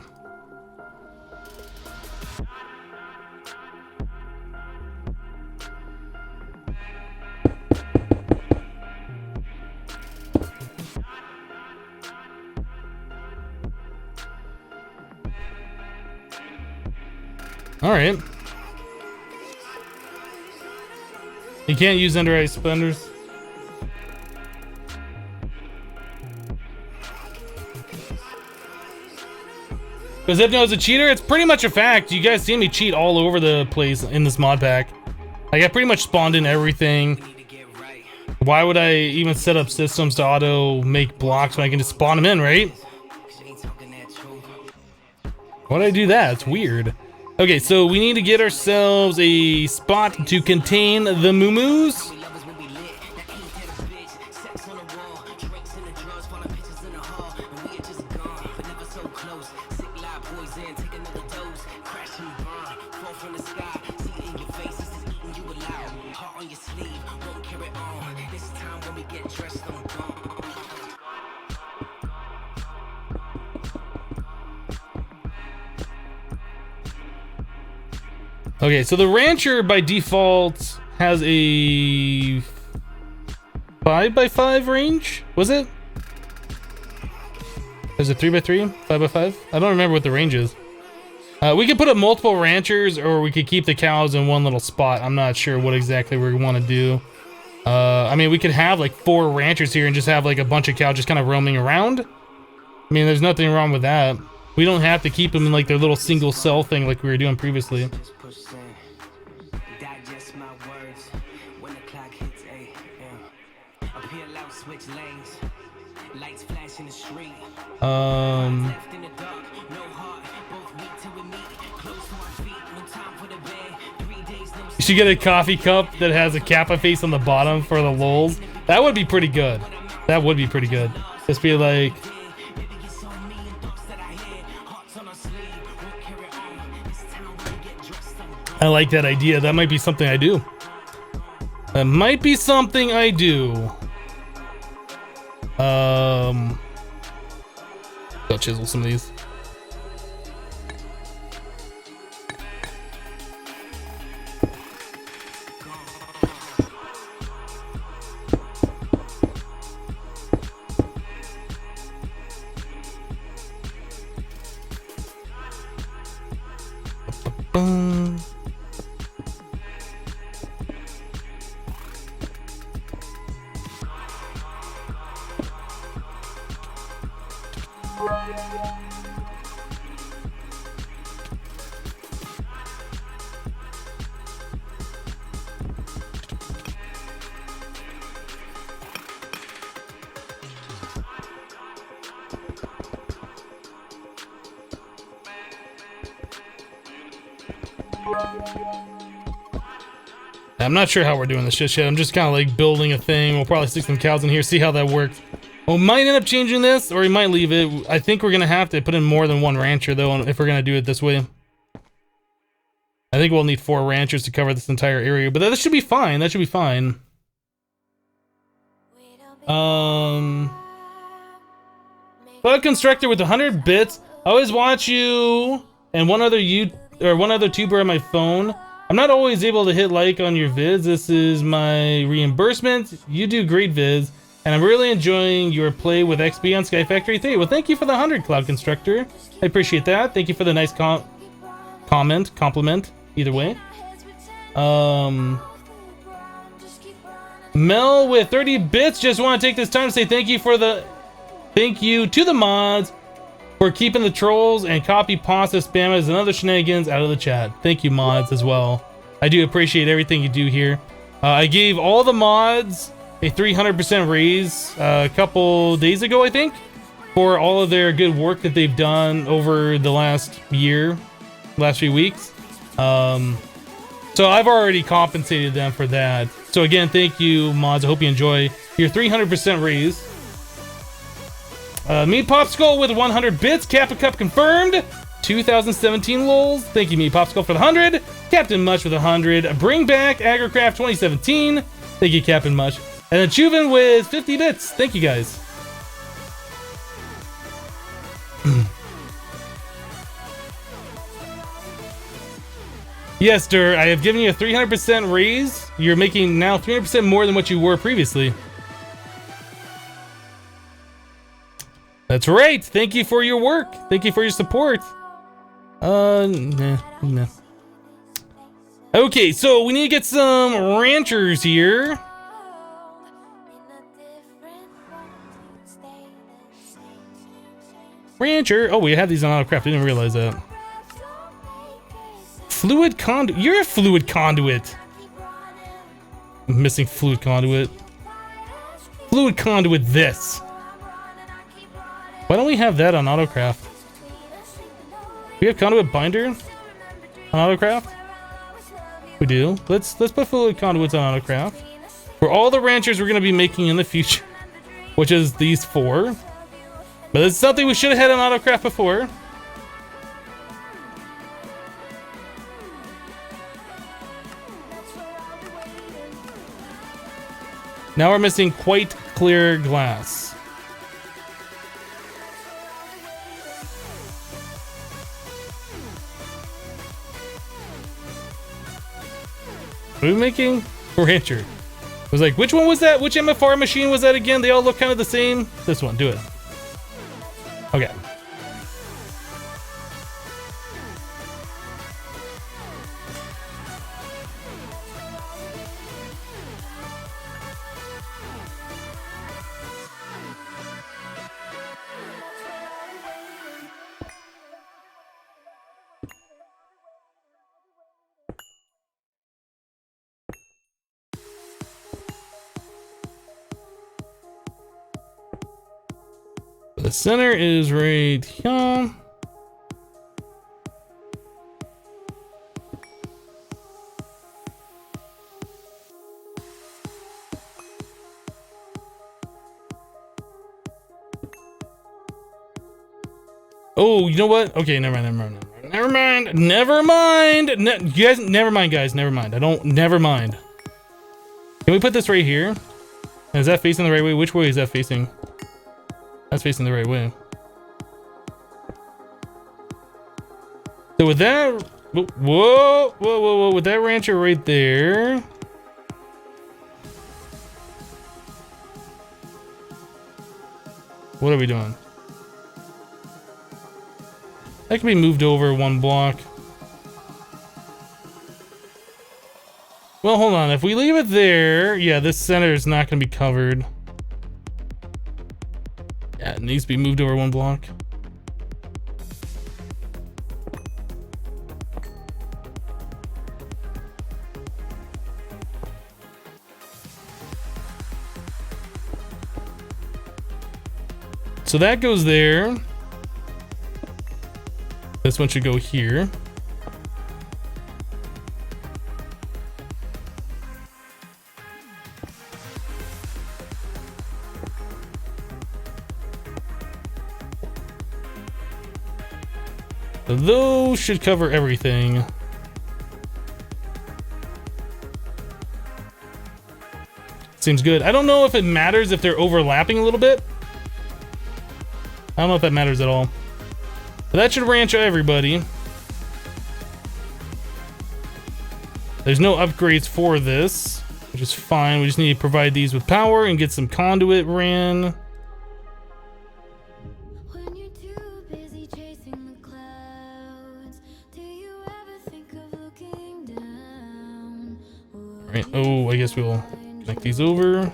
[SPEAKER 1] All right. You can't use under ice splendors. Because Hypno is a cheater? It's pretty much a fact. You guys see me cheat all over the place in this mod pack. Like, I pretty much spawned in everything. Why would I even set up systems to auto make blocks when I can just spawn them in, right? Why'd I do that? It's weird. Okay, so we need to get ourselves a spot to contain the moo-moos. Okay, so the Rancher by default has a 5x5 range, was it? Is it 3x3, 5x5? I don't remember what the range is. We could put up multiple ranchers, or we could keep the cows in one little spot. I'm not sure what exactly we want to do. I mean, we could have like 4 ranchers here and just have like a bunch of cows just kind of roaming around. I mean, there's nothing wrong with that. We don't have to keep them in like their little single cell thing like we were doing previously. You should get a coffee cup that has a Kappa face on the bottom for the lulz. That would be pretty good. That would be pretty good. Just be like... I like that idea. That might be something I do. That might be something I do. I'll chisel some of these. Boom. I'm not sure how we're doing this shit yet. I'm just kind of like building a thing. We'll probably stick some cows in here, see how that works. We might end up changing this, or we might leave it. I think we're gonna have to put in more than one rancher though, if we're gonna do it this way. I think we'll need 4 ranchers to cover this entire area, but that should be fine. That should be fine. Bug Constructor with 100 bits. I always watch you and one other tuber on my phone. I'm not always able to hit like on your vids. This is my reimbursement. You do great vids, and I'm really enjoying your play with XP on Sky Factory 3. Well, thank you for the 100, Cloud Constructor. I appreciate that. Thank you for the nice compliment, either way. Mel with 30 bits. Just want to take this time to say thank you to the mods for keeping the trolls and copy pasta spammers and other shenanigans out of the chat. Thank you, mods, as well. I do appreciate everything you do here. I gave all the mods a 300% raise a couple days ago, I think, for all of their good work that they've done over the last few weeks. So I've already compensated them for that. So again, thank you, mods. I hope you enjoy your 300% raise. Meat Popsicle with 100 bits. Kappa Cup confirmed. 2017 lulz. Thank you, Meat Popsicle, for the 100. Captain Mush with 100. Bring back Agricraft 2017. Thank you, Captain Mush. And then Chuven with 50 bits. Thank you, guys. Yes, Dur, I have given you a 300% raise. You're making now 300% more than what you were previously. That's right. Thank you for your work. Thank you for your support. Nah. Okay, so we need to get some ranchers here. Rancher. Oh, we had these on autocraft. I didn't realize that. Fluid conduit. You're a fluid conduit. I'm missing fluid conduit. Fluid conduit this. Why don't we have that on autocraft? We have conduit binder on autocraft? We do. Let's put fluid conduits on autocraft. For all the ranchers we're gonna be making in the future, which is these 4. But it's something we should have had on AutoCraft before. Now we're missing quite clear glass. What are we making? Rancher. I was like, which one was that? Which MFR machine was that again? They all look kind of the same. This one, do it. Okay. The center is right here. Oh, you know what? Okay, never mind. You guys, never mind, guys. Never mind. Never mind. Can we put this right here? Is that facing the right way? Which way is that facing? That's facing the right way. So with that, whoa, with that rancher right there. What are we doing? That can be moved over one block. Well, hold on. If we leave it there, yeah, this center is not going to be covered. Yeah, it needs to be moved over one block. So that goes there. This one should go here. So those should cover everything. Seems good. I don't know if it matters if they're overlapping a little bit. I don't know if that matters at all. But that should ranch everybody. There's no upgrades for this, which is fine. We just need to provide these with power and get some conduit ran.
[SPEAKER 2] When you're too busy chasing the clouds, do you ever think of looking down?
[SPEAKER 1] Alright, oh, I guess we'll connect these over.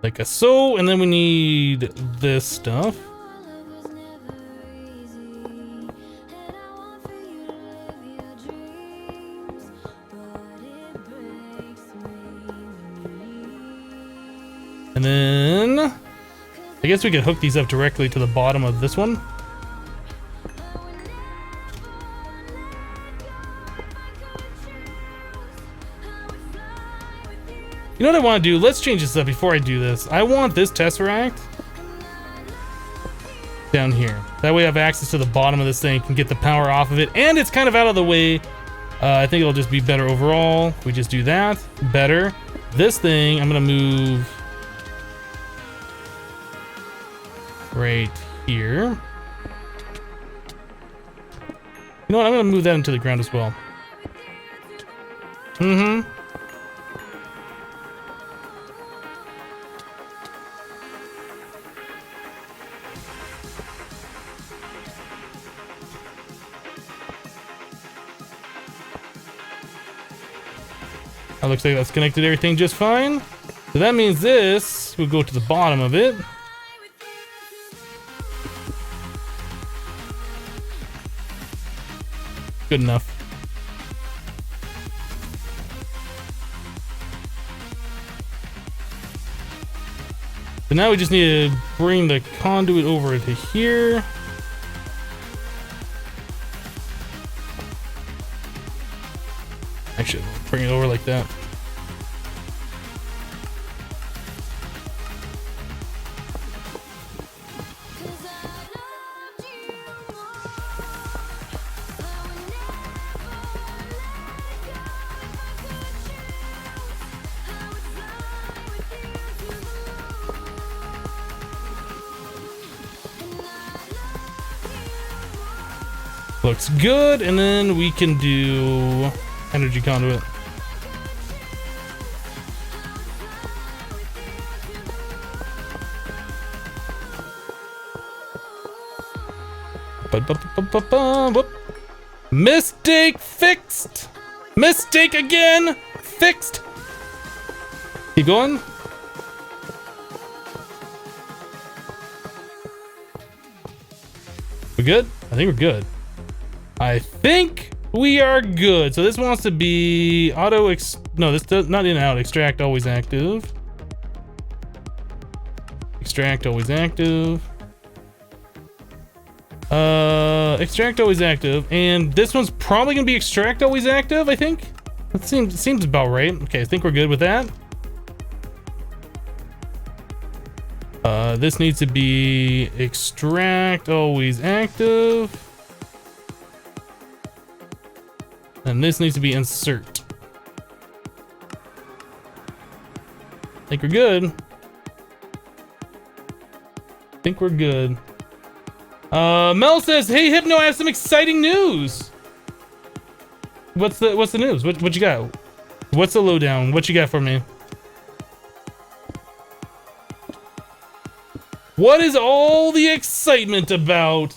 [SPEAKER 1] Like a so, and then we need this stuff. And then I guess we could hook these up directly to the bottom of this one. You know what I want to do? Let's change this up before I do this. I want this Tesseract down here. That way I have access to the bottom of this thing, can get the power off of it, and it's kind of out of the way. I think it'll just be better overall. We just do that. Better. This thing, I'm going to move right here. You know what? I'm going to move that into the ground as well. That looks like that's connected everything just fine. So that means this will go to the bottom of it. Good enough. So now we just need to bring the conduit over to here. Actually, bring it over like that. Looks good, and then we can do energy conduit. Whoop. Mistake fixed. Mistake again. Fixed. Keep going. We good? I think we're good. I think we are good. So this wants to be no, this does not in and out. Extract always active. Extract always active. Extract always active, and this one's probably gonna be extract always active. I think that seems about right. Okay, I think we're good with that. This needs to be extract always active, and this needs to be insert. I think we're good. I think we're good. Mel says, "Hey Hypno, I have some exciting news." What's the news? What you got? What's the lowdown? What you got for me? What is all the excitement about?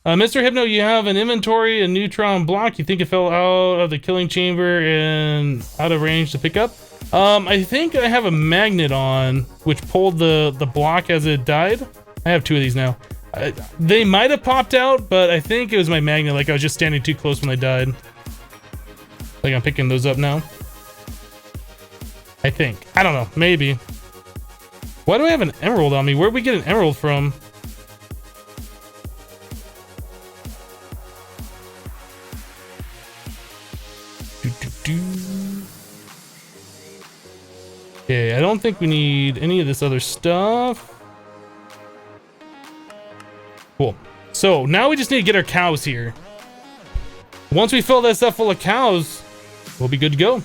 [SPEAKER 1] Mr. Hypno, you have an inventory, a neutron block. You think it fell out of the killing chamber and out of range to pick up? I think I have a magnet on, which pulled the block as it died. I have 2 of these now. They might have popped out, but I think it was my magnet, like I was just standing too close when they died. Like I'm picking those up now. I think. I don't know, maybe. Why do I have an emerald on me? Where'd we get an emerald from? Okay, I don't think we need any of this other stuff. Cool. So now we just need to get our cows here. Once we fill that stuff full of cows, we'll be good to go.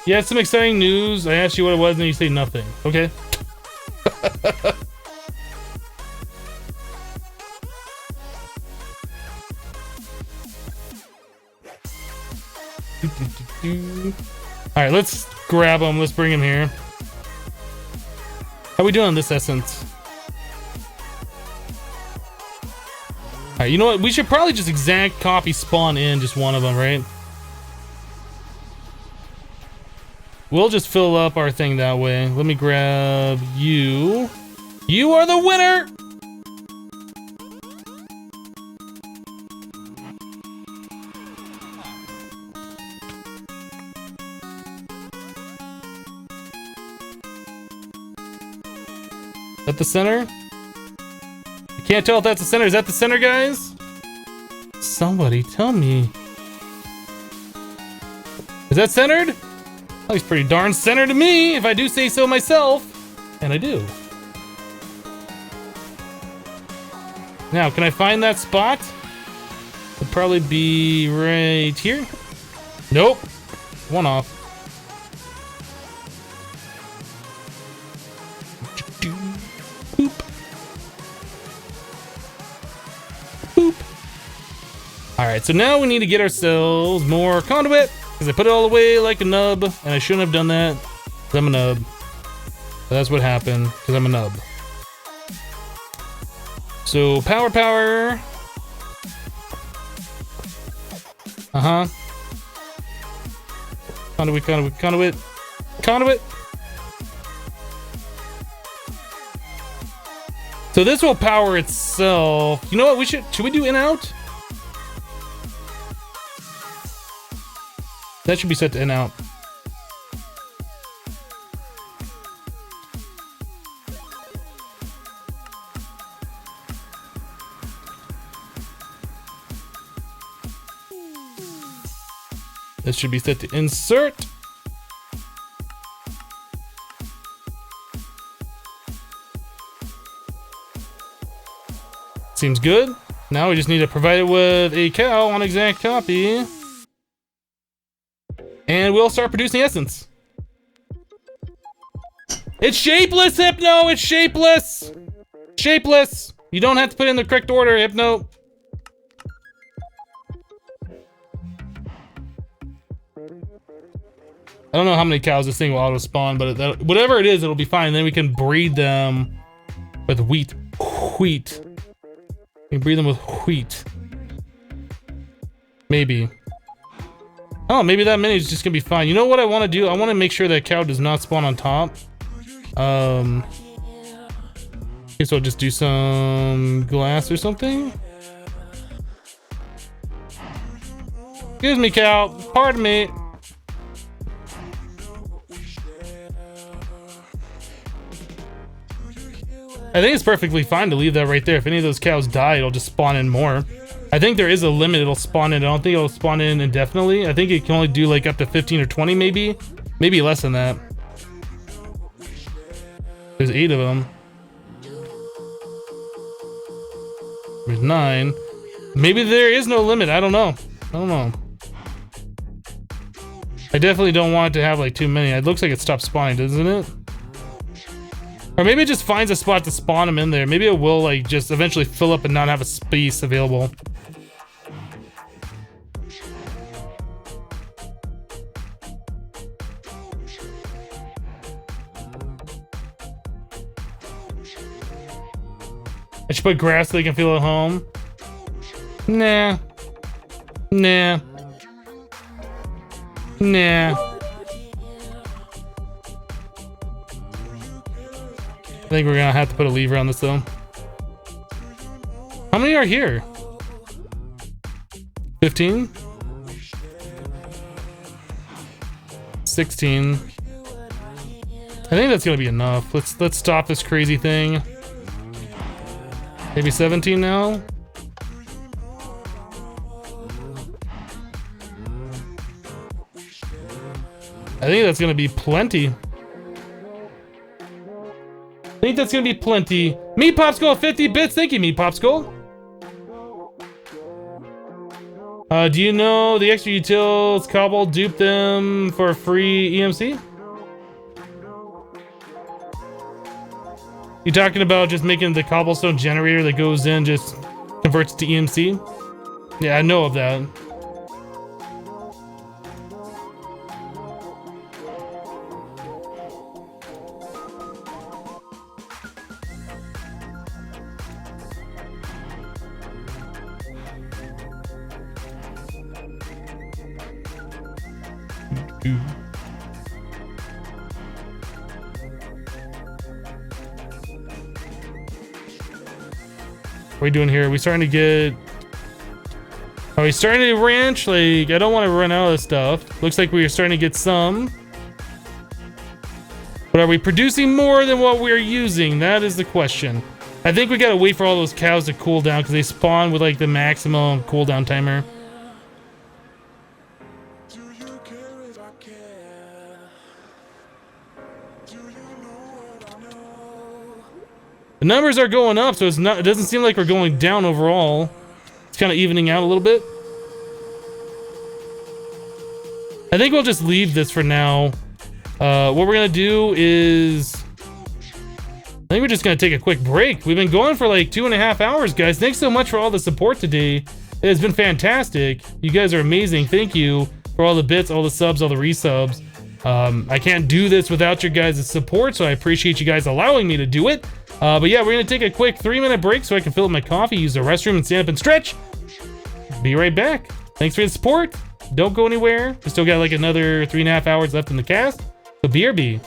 [SPEAKER 1] Yeah, some exciting news. I asked you what it was and you say nothing. Okay. Alright, let's grab him. Let's bring him here. How we doing on this essence? Alright, you know what? We should probably just exact copy spawn in just one of them, right? We'll just fill up our thing that way. Let me grab you. You are the winner! At the center? I can't tell if that's the center. Is that the center, guys? Somebody tell me. Is that centered? Oh, he's pretty darn centered to me, if I do say so myself. And I do. Now, can I find that spot? It'd probably be right here. Nope. One off. Boop. Boop. Alright, so now we need to get ourselves more conduit. Because I put it all away like a nub, and I shouldn't have done that, because I'm a nub. But that's what happened, because I'm a nub. So, power. Uh-huh. Conduit. So this will power itself. You know what, should we do in out? That should be set to in out. That should be set to insert. Seems good. Now we just need to provide it with a cow on exact copy. And we'll start producing essence. It's shapeless, Hypno! It's shapeless! Shapeless! You don't have to put in the correct order, Hypno. I don't know how many cows this thing will auto spawn, but whatever it is, it'll be fine. Then we can breed them with wheat. Wheat. We can breed them with wheat. Maybe. Oh, maybe that many is just gonna be fine. You know what I want to do? I want to make sure that cow does not spawn on top. Okay, so I'll just do some glass or something. Excuse me, cow. Pardon me. I think it's perfectly fine to leave that right there. If any of those cows die, it'll just spawn in more. I think there is a limit it'll spawn in. I don't think it'll spawn in indefinitely. I think it can only do like up to 15 or 20 maybe. Maybe less than that. There's 8 of them. There's 9. Maybe there is no limit. I don't know. I don't know. I definitely don't want it to have like too many. It looks like it stopped spawning, doesn't it? Or maybe it just finds a spot to spawn them in there. Maybe it will like just eventually fill up and not have a space available. I should put grass so they can feel at home. Nah. Nah. Nah. I think we're gonna have to put a lever on this though. How many are here? 15? 16. I think that's gonna be enough. Let's stop this crazy thing. Maybe 17 now? I think that's gonna be plenty. I think that's gonna be plenty. Meat Popsicle, 50 bits. Thank you, Meat Popsicle. Do you know the extra utils Cobble duped them for free EMC? You talking about just making the cobblestone generator that goes in just converts to EMC? Yeah, I know of that. What are we doing here? Are we starting to get... Are we starting to ranch? Like, I don't want to run out of stuff. Looks like we are starting to get some. But are we producing more than what we're using? That is the question. I think we gotta wait for all those cows to cool down because they spawn with like the maximum cooldown timer. The numbers are going up, so it doesn't seem like we're going down overall. It's kind of evening out a little bit. I think we'll just leave this for now. What we're gonna do is... I think we're just gonna take a quick break. We've been going for like 2.5 hours, guys. Thanks so much for all the support today. It has been fantastic. You guys are amazing. Thank you for all the bits, all the subs, all the resubs. I can't do this without your guys' support, so I appreciate you guys allowing me to do it. But yeah, we're gonna take a quick 3-minute break so I can fill up my coffee, use the restroom, and stand up and stretch. Be right back. Thanks for the support. Don't go anywhere. We still got like another 3.5 hours left in the cast. So BRB.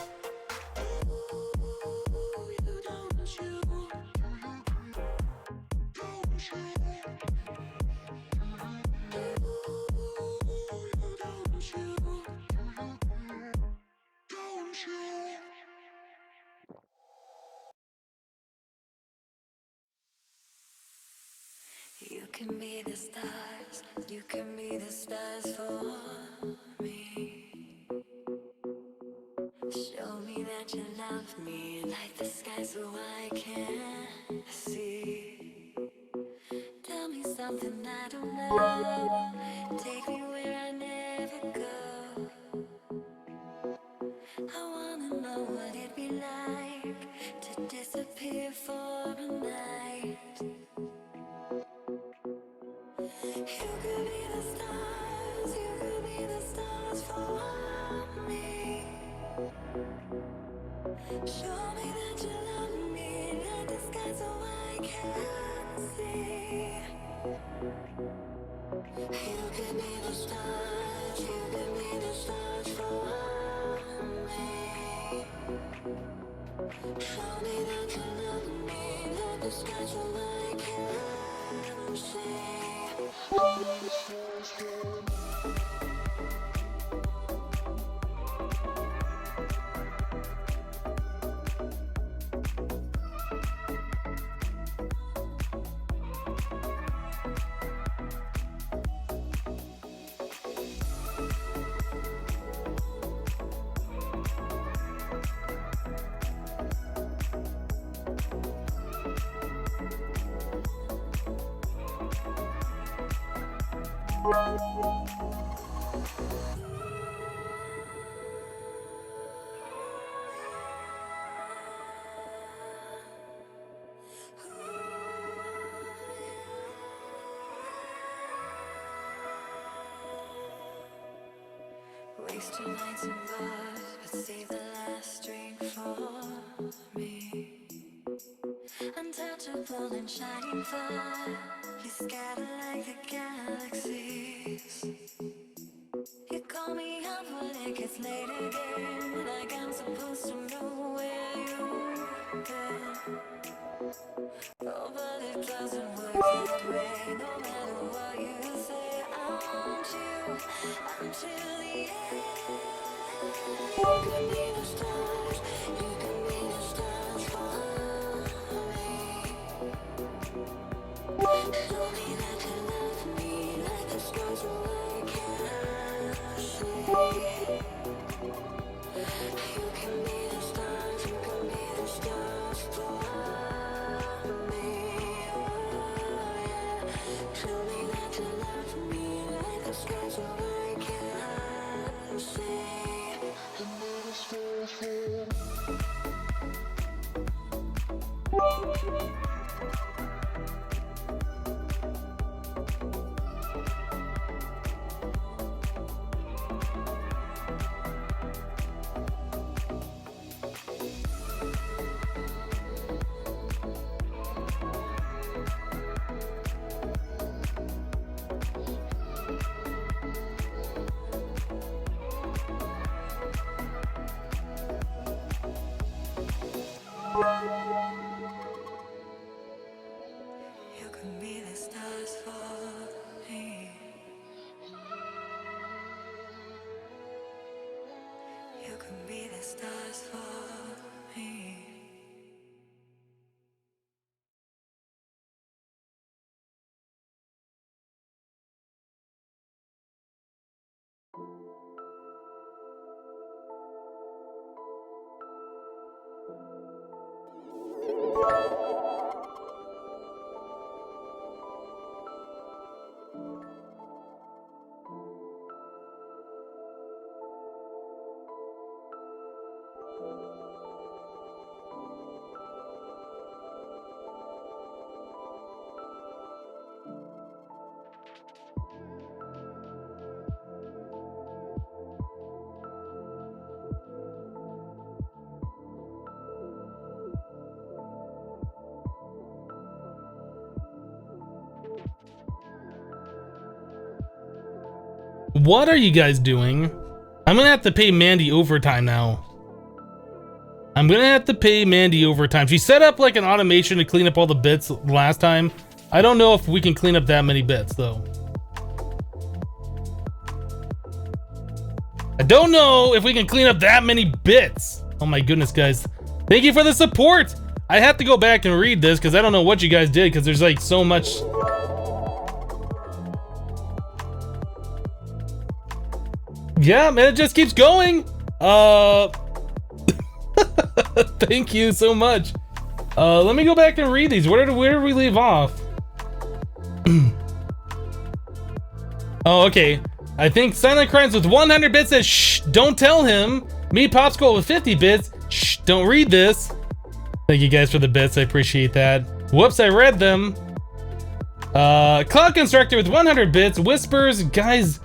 [SPEAKER 2] You can be the stars, you can be the stars for me. Show me that you love me like the sky so I can see. something I don't know. Take me where I never go. I wanna know what it'd be like to disappear for a night. You could be the stars, you could be the stars for me. Show me that you love me, let the sky so I can see. You could be the stars, you could be the stars for me. Show me that you love me, let the sky so I can see. Waste your nights in bars, but save the last drink for me. Untouchable and shining fire, you scatter like the galaxies. You call me up when it gets late again, like I'm supposed to know where you've been. Oh, but it doesn't work that way, no matter what you say. Until the end. You can be the stars, you can be the stars for me. Show me that you love me, like the stars so I can see. You can be the stars, you can be the stars for me. Oh, yeah. Show me that you love me, like the stars so I can see. You can be the stars for me. You can be the stars for me.
[SPEAKER 1] What are you guys doing? I'm gonna have to pay Mandy overtime now. I'm gonna have to pay Mandy overtime. She set up like an automation to clean up all the bits last time. I don't know if we can clean up that many bits though. I don't know if we can clean up that many bits. Oh my goodness, guys. Thank you for the support. I have to go back and read this because I don't know what you guys did because there's like so much. Yeah, man, it just keeps going. Thank you so much. Let me go back and read these. Where did we leave off? Oh, okay. I think Silent Crimes with 100 bits says, shh, don't tell him. Me Popsicle with 50 bits, shh, don't read this. Thank you guys for the bits, I appreciate that. Whoops, I read them. Cloud Constructor with 100 bits, whispers, guys,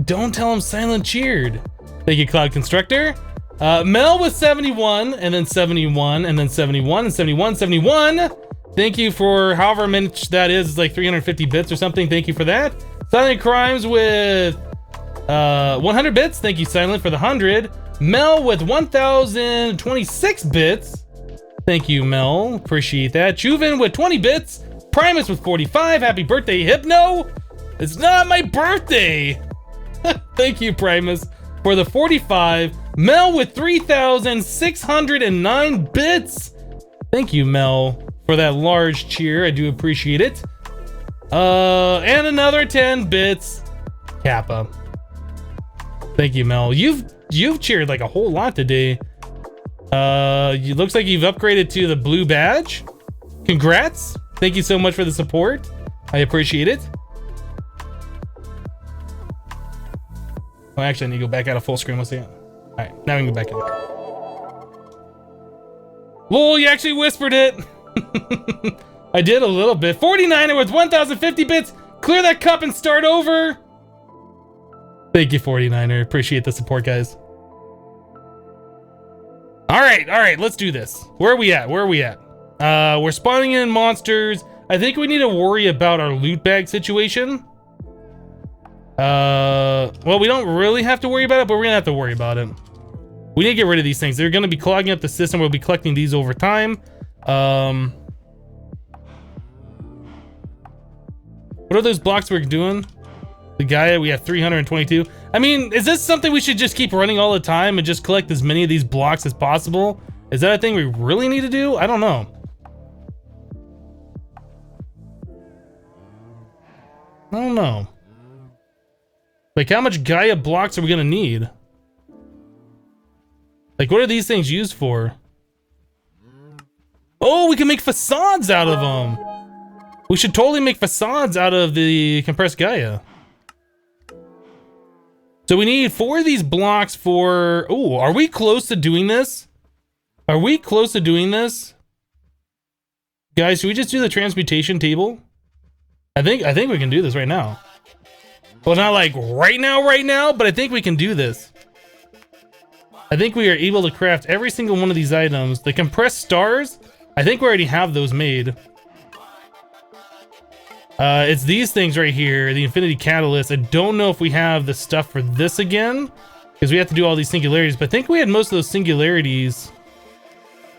[SPEAKER 1] don't tell him Silent cheered. Thank you, Cloud Constructor. Mel with 71, and then 71, and then 71, and 71, 71. Thank you for however much that is. It's like 350 bits or something. Thank you for that. Silent Crimes with 100 bits. Thank you, Silent, for the 100. Mel with 1,026 bits. Thank you, Mel. Appreciate that. Chuven with 20 bits. Primus with 45. Happy birthday, Hypno. It's not my birthday. Thank you, Primus, for the 45. Mel with 3,609 bits. Thank you, Mel, for that large cheer. I do appreciate it. And another 10 bits. Kappa. Thank you, Mel. You've cheered like a whole lot today. It looks like you've upgraded to the blue badge. Congrats. Thank you so much for the support. I appreciate it. Oh, actually, I need to go back out of full screen. Let's see it. All right, now we can go back in. Lol, you actually whispered it. I did a little bit. 49er with 1,050 bits. Clear that cup and start over. Thank you, 49er. Appreciate the support, guys. All right, let's do this. Where are we at? We're spawning in monsters. I think we need to worry about our loot bag situation. Well, we don't really have to worry about it, but we're gonna have to worry about it. We need to get rid of these things. They're gonna be clogging up the system. We'll be collecting these over time. What are those blocks we're doing? The Gaia, we have 322. I mean, is this something we should just keep running all the time and just collect as many of these blocks as possible? Is that a thing we really need to do? I don't know. I don't know. Like, how much Gaia blocks are we gonna need? Like, what are these things used for? Oh, we can make facades out of them. We should totally make facades out of the compressed Gaia. So we need 4 of these blocks for... Oh, are we close to doing this? Are we close to doing this? Guys, should we just do the transmutation table? I think we can do this right now. Well, not like right now, but I think we can do this. I think we are able to craft every single one of these items. The compressed stars, I think we already have those made. It's these things right here, the Infinity Catalyst. I don't know if we have the stuff for this again, because we have to do all these singularities, but I think we had most of those singularities.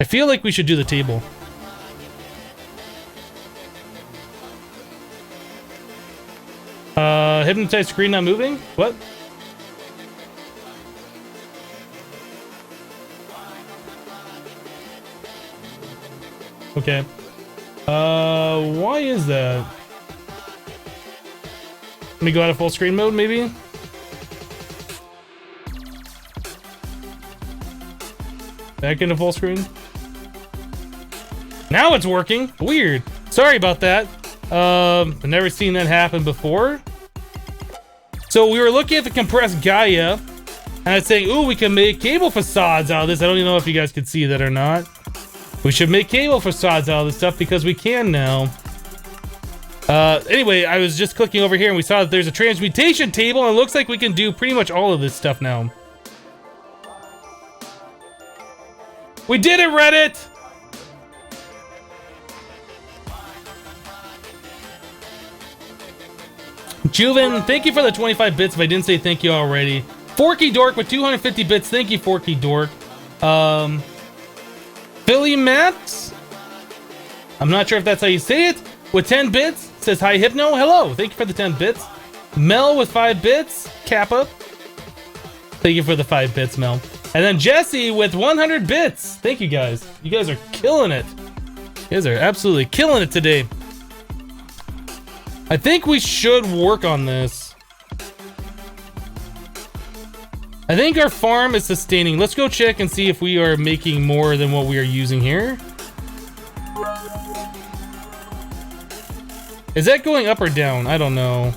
[SPEAKER 1] I feel like we should do the table. Hypnotized screen not moving? What? Okay. Why is that? Let me go out of full screen mode, maybe? Back into full screen. Now it's working. Weird. Sorry about that. I've never seen that happen before. So we were looking at the compressed Gaia, and I was saying, ooh, we can make cable facades out of this. I don't even know if you guys could see that or not. We should make cable facades out of this stuff because we can now. Anyway, I was just clicking over here and we saw that there's a transmutation table, and it looks like we can do pretty much all of this stuff now. We did it, Reddit! Juven, thank you for the 25 bits if I didn't say thank you already. Forky Dork with 250 bits, thank you, Forky Dork. Philly Matt, I'm not sure if that's how you say it, with 10 bits, says hi Hypno, hello, thank you for the 10 bits. Mel with 5 bits, Kappa, thank you for the 5 bits, Mel. And then Jesse with 100 bits, thank you guys. You guys are killing it. You guys are absolutely killing it today. I think we should work on this. I think our farm is sustaining. Let's go check and see if we are making more than what we are using here. Is that going up or down? I don't know.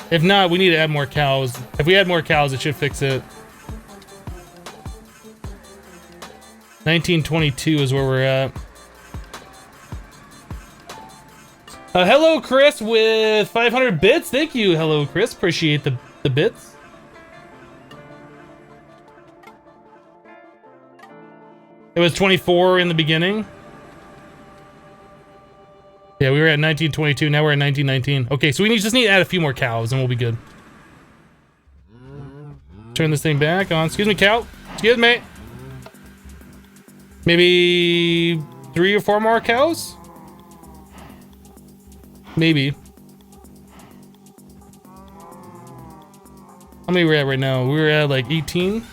[SPEAKER 1] If not, we need to add more cows. If we add more cows, it should fix it. 1922 is where we're at. Hello, Chris, with 500 bits. Thank you. Hello, Chris. Appreciate the bits. It was 24 in the beginning. Yeah, we were at 1922. Now we're at 1919. Okay, so we just need to add a few more cows and we'll be good. Turn this thing back on. Excuse me, cow. Excuse me. Maybe 3 or 4 more cows? Maybe. How many we're at right now? We're at like 18.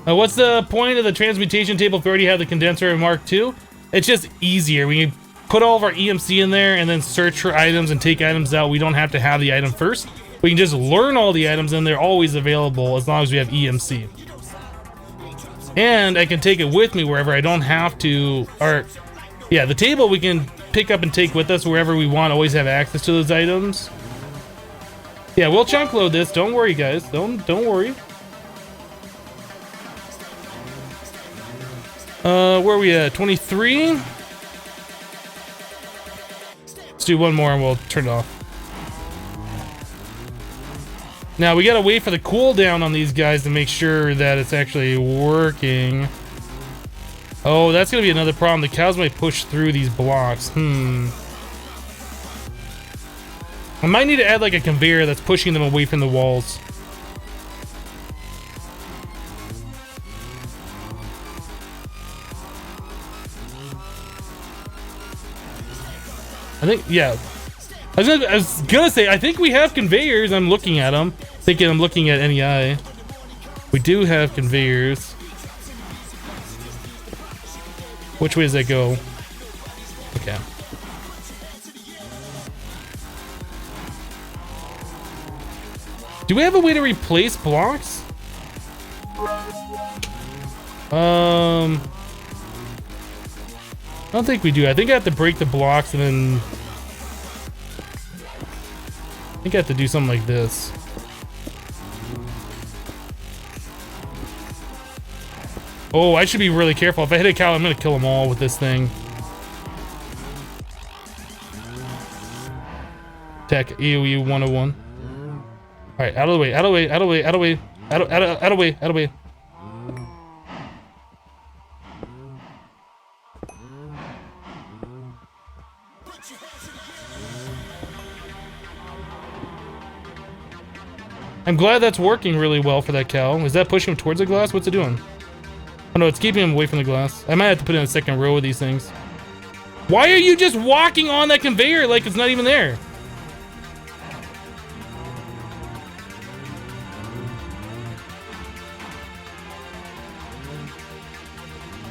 [SPEAKER 1] What's the point of the transmutation table if we already have the condenser in Mark II? It's just easier. We can put all of our EMC in there and then search for items and take items out. We don't have to have the item first. We can just learn all the items and they're always available as long as we have EMC. And I can take it with me wherever I don't have to, or yeah, the table we can pick up and take with us wherever we want, always have access to those items. Yeah, we'll chunk load this. Don't worry, guys. Don't worry. Where are we at? 23? Let's do one more and we'll turn it off. Now we gotta wait for the cooldown on these guys to make sure that it's actually working. Oh, that's gonna be another problem. The cows might push through these blocks. I might need to add like a conveyor that's pushing them away from the walls. I think, yeah. I was gonna say, I think we have conveyors. I'm looking at them. Thinking I'm looking at NEI. We do have conveyors. Which way does that go? Okay. Do we have a way to replace blocks? I don't think we do. I think I have to break the blocks and then... I think I have to do something like this. Oh, I should be really careful. If I hit a cow, I'm gonna kill them all with this thing. Tech AoE 101. Alright, out of the way, out of the way, out of the way, out of the way, out of the way, out of the way. I'm glad that's working really well for that cow. Is that pushing him towards the glass? What's it doing? Oh no, it's keeping him away from the glass. I might have to put in a second row of these things. Why are you just walking on that conveyor like it's not even there?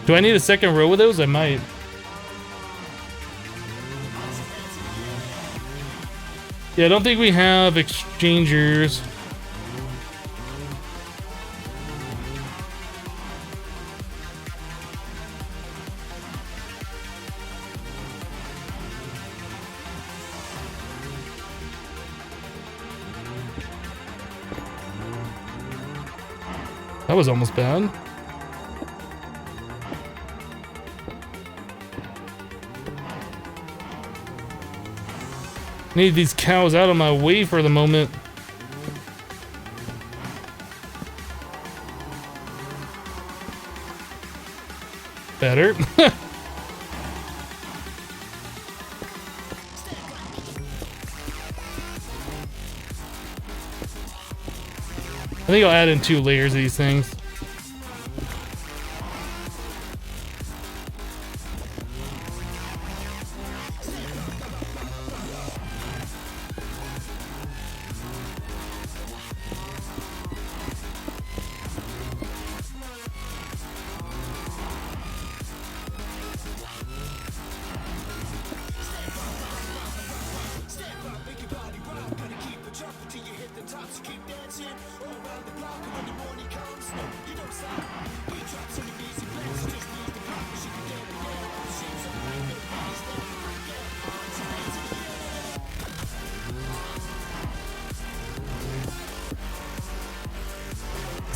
[SPEAKER 1] Do I need a second row of those? I might. Yeah, I don't think we have exchangers. That was almost bad. Need these cows out of my way for the moment. Better. I think I'll add in 2 layers of these things.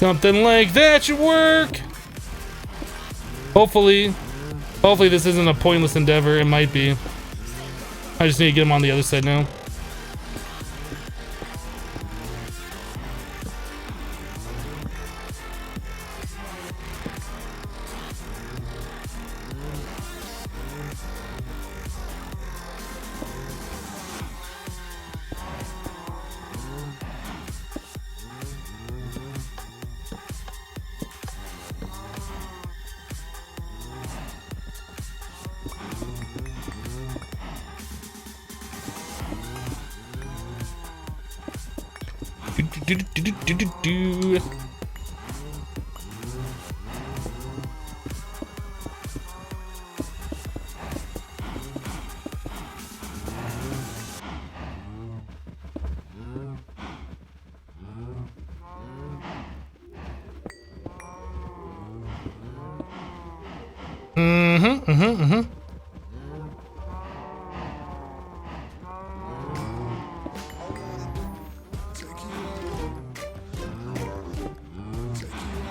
[SPEAKER 1] Something like that should work. Hopefully this isn't a pointless endeavor. It might be. I just need to get him on the other side now. Do.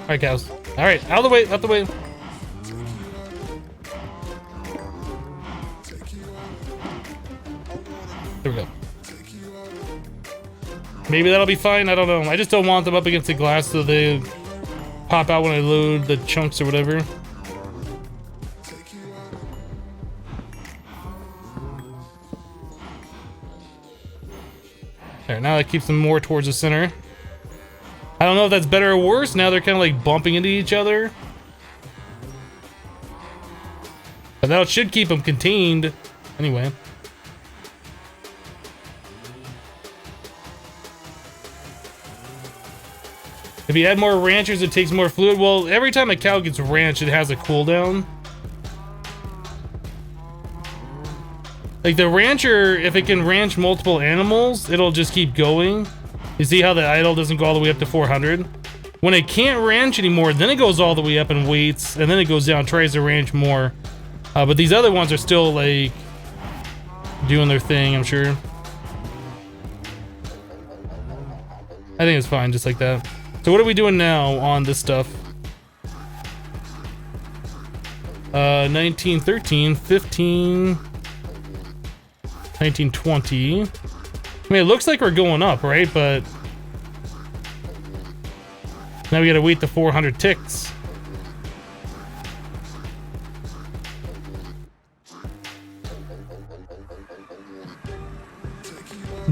[SPEAKER 1] Alright, cows. Alright, out of the way, out the way. There we go. Maybe that'll be fine, I don't know. I just don't want them up against the glass so they pop out when I load the chunks or whatever. There, now that keeps them more towards the center. I don't know if that's better or worse. Now they're kind of like bumping into each other. But that should keep them contained. Anyway. If you add more ranchers, it takes more fluid. Well, every time a cow gets ranched, it has a cooldown. Like the rancher, if it can ranch multiple animals, it'll just keep going. You see how the idle doesn't go all the way up to 400? When it can't ranch anymore, then it goes all the way up and waits, and then it goes down, tries to ranch more. But these other ones are still like doing their thing, I'm sure. I think it's fine, just like that. So what are we doing now on this stuff? 19, 13, 15, 19, 20. I mean, it looks like we're going up, right? But now we gotta wait the 400 ticks.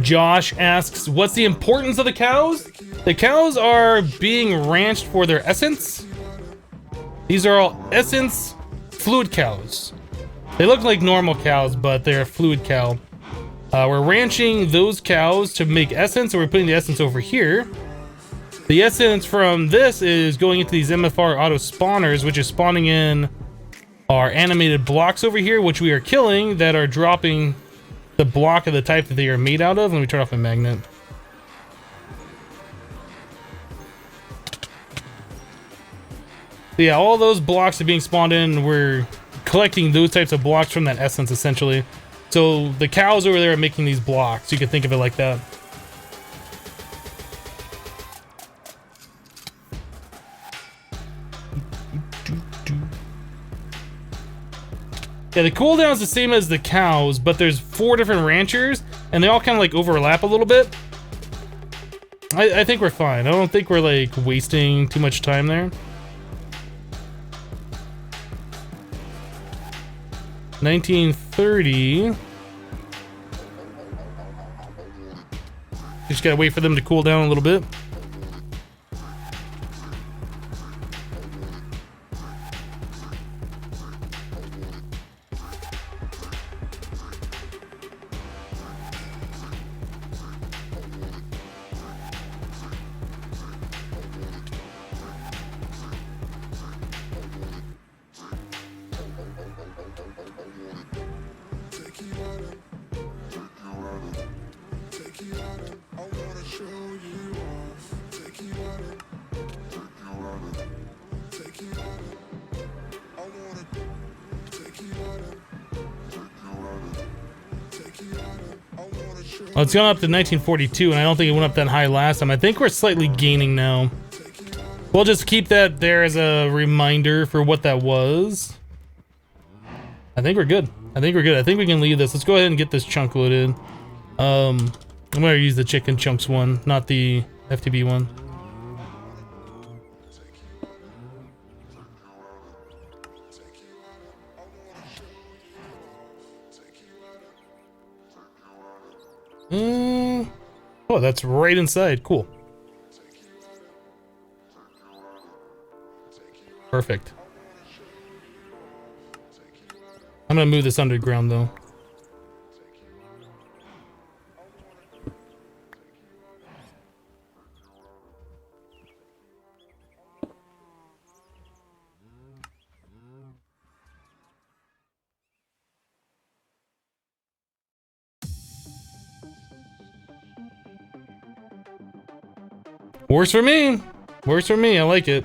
[SPEAKER 1] Josh asks, what's the importance of the cows? The cows are being ranched for their essence. These are all essence fluid cows. They look like normal cows, but they're a fluid cow. We're ranching those cows to make essence, so we're putting the essence over here. The essence from this is going into these MFR auto spawners, which is spawning in our animated blocks over here, which we are killing, that are dropping the block of the type that they are made out of. Let me turn off my magnet. So yeah, all those blocks are being spawned in. We're collecting those types of blocks from that essence, essentially. So the cows over there are making these blocks. You can think of it like that. Yeah, the cooldown is the same as the cows, but there's 4 different ranchers, and they all kind of like overlap a little bit. I think we're fine. I don't think we're like wasting too much time there. 1930. Just gotta wait for them to cool down a little bit. Well, it's gone up to 1942, and I don't think it went up that high last time. I think we're slightly gaining now. We'll just keep that there as a reminder for what that was. I think we're good. I think we're good. I think we can leave this. Let's go ahead and get this chunk loaded. I'm gonna use the chicken chunks one, not the FTB one. Oh, that's right inside. Cool. Perfect. I'm gonna move this underground though. Works for me. Works for me. I like it.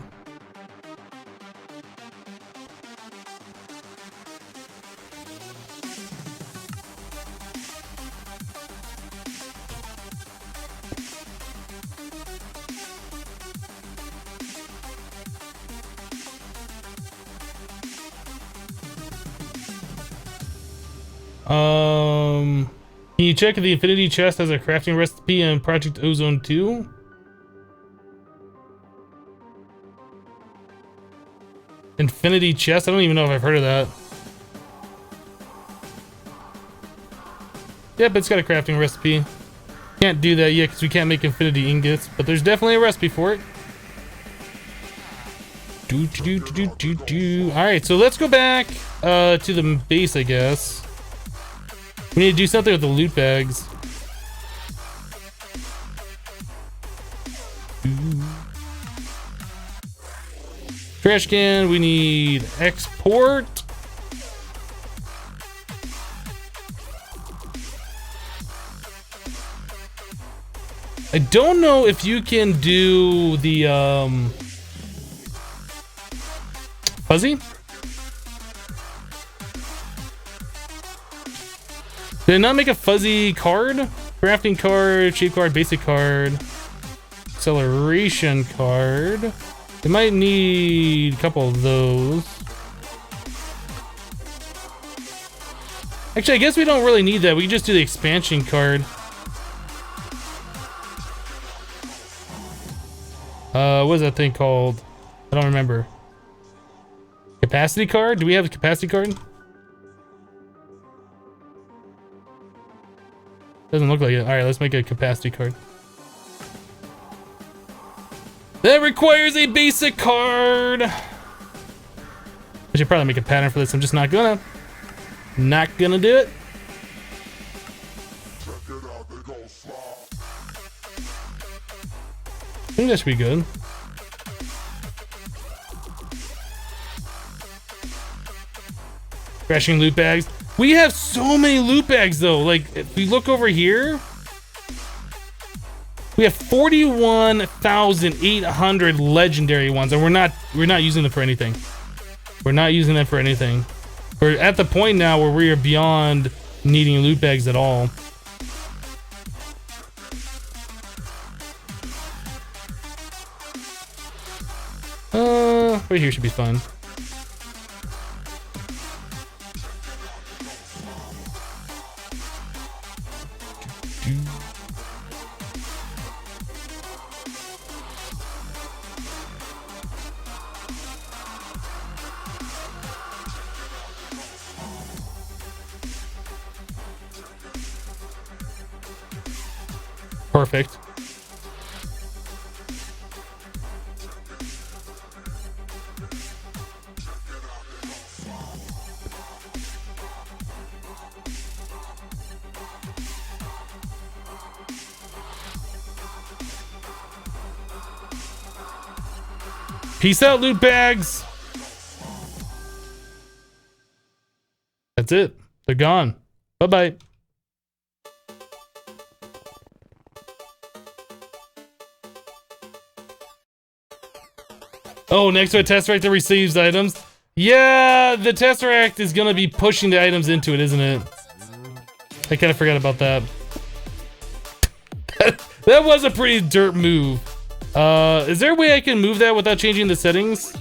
[SPEAKER 1] Can you check if the Infinity Chest has a crafting recipe in Project Ozone 2? Infinity Chest? I don't even know if I've heard of that. Yep, it's got a crafting recipe. Can't do that yet because we can't make infinity ingots, but there's definitely a recipe for it. Alright, so let's go back to the base, I guess. We need to do something with the loot bags. Trash can, we need export. I don't know if you can do the fuzzy. Did it not make a fuzzy card? Crafting card, shape card, basic card, acceleration card. It might need a couple of those. Actually, I guess we don't really need that. We can just do the expansion card. What is that thing called? I don't remember. Capacity card? Do we have a capacity card? Doesn't look like it. Alright, let's make a capacity card. That requires a basic card! I should probably make a pattern for this. I'm just not gonna. Not gonna do it. I think that should be good. Crashing loot bags. We have so many loot bags though. Like, if we look over here, we have 41,800 legendary ones, and we're not using them for anything. We're not using them for anything. We're at the point now where we are beyond needing loot bags at all. Right here should be fine. Perfect. Peace out, loot bags. That's it. They're gone. Bye-bye. Oh, next to a Tesseract that receives items. Yeah, the Tesseract is gonna be pushing the items into it, isn't it? I kind of forgot about that. That was a pretty dirt move. Is there a way I can move that without changing the settings?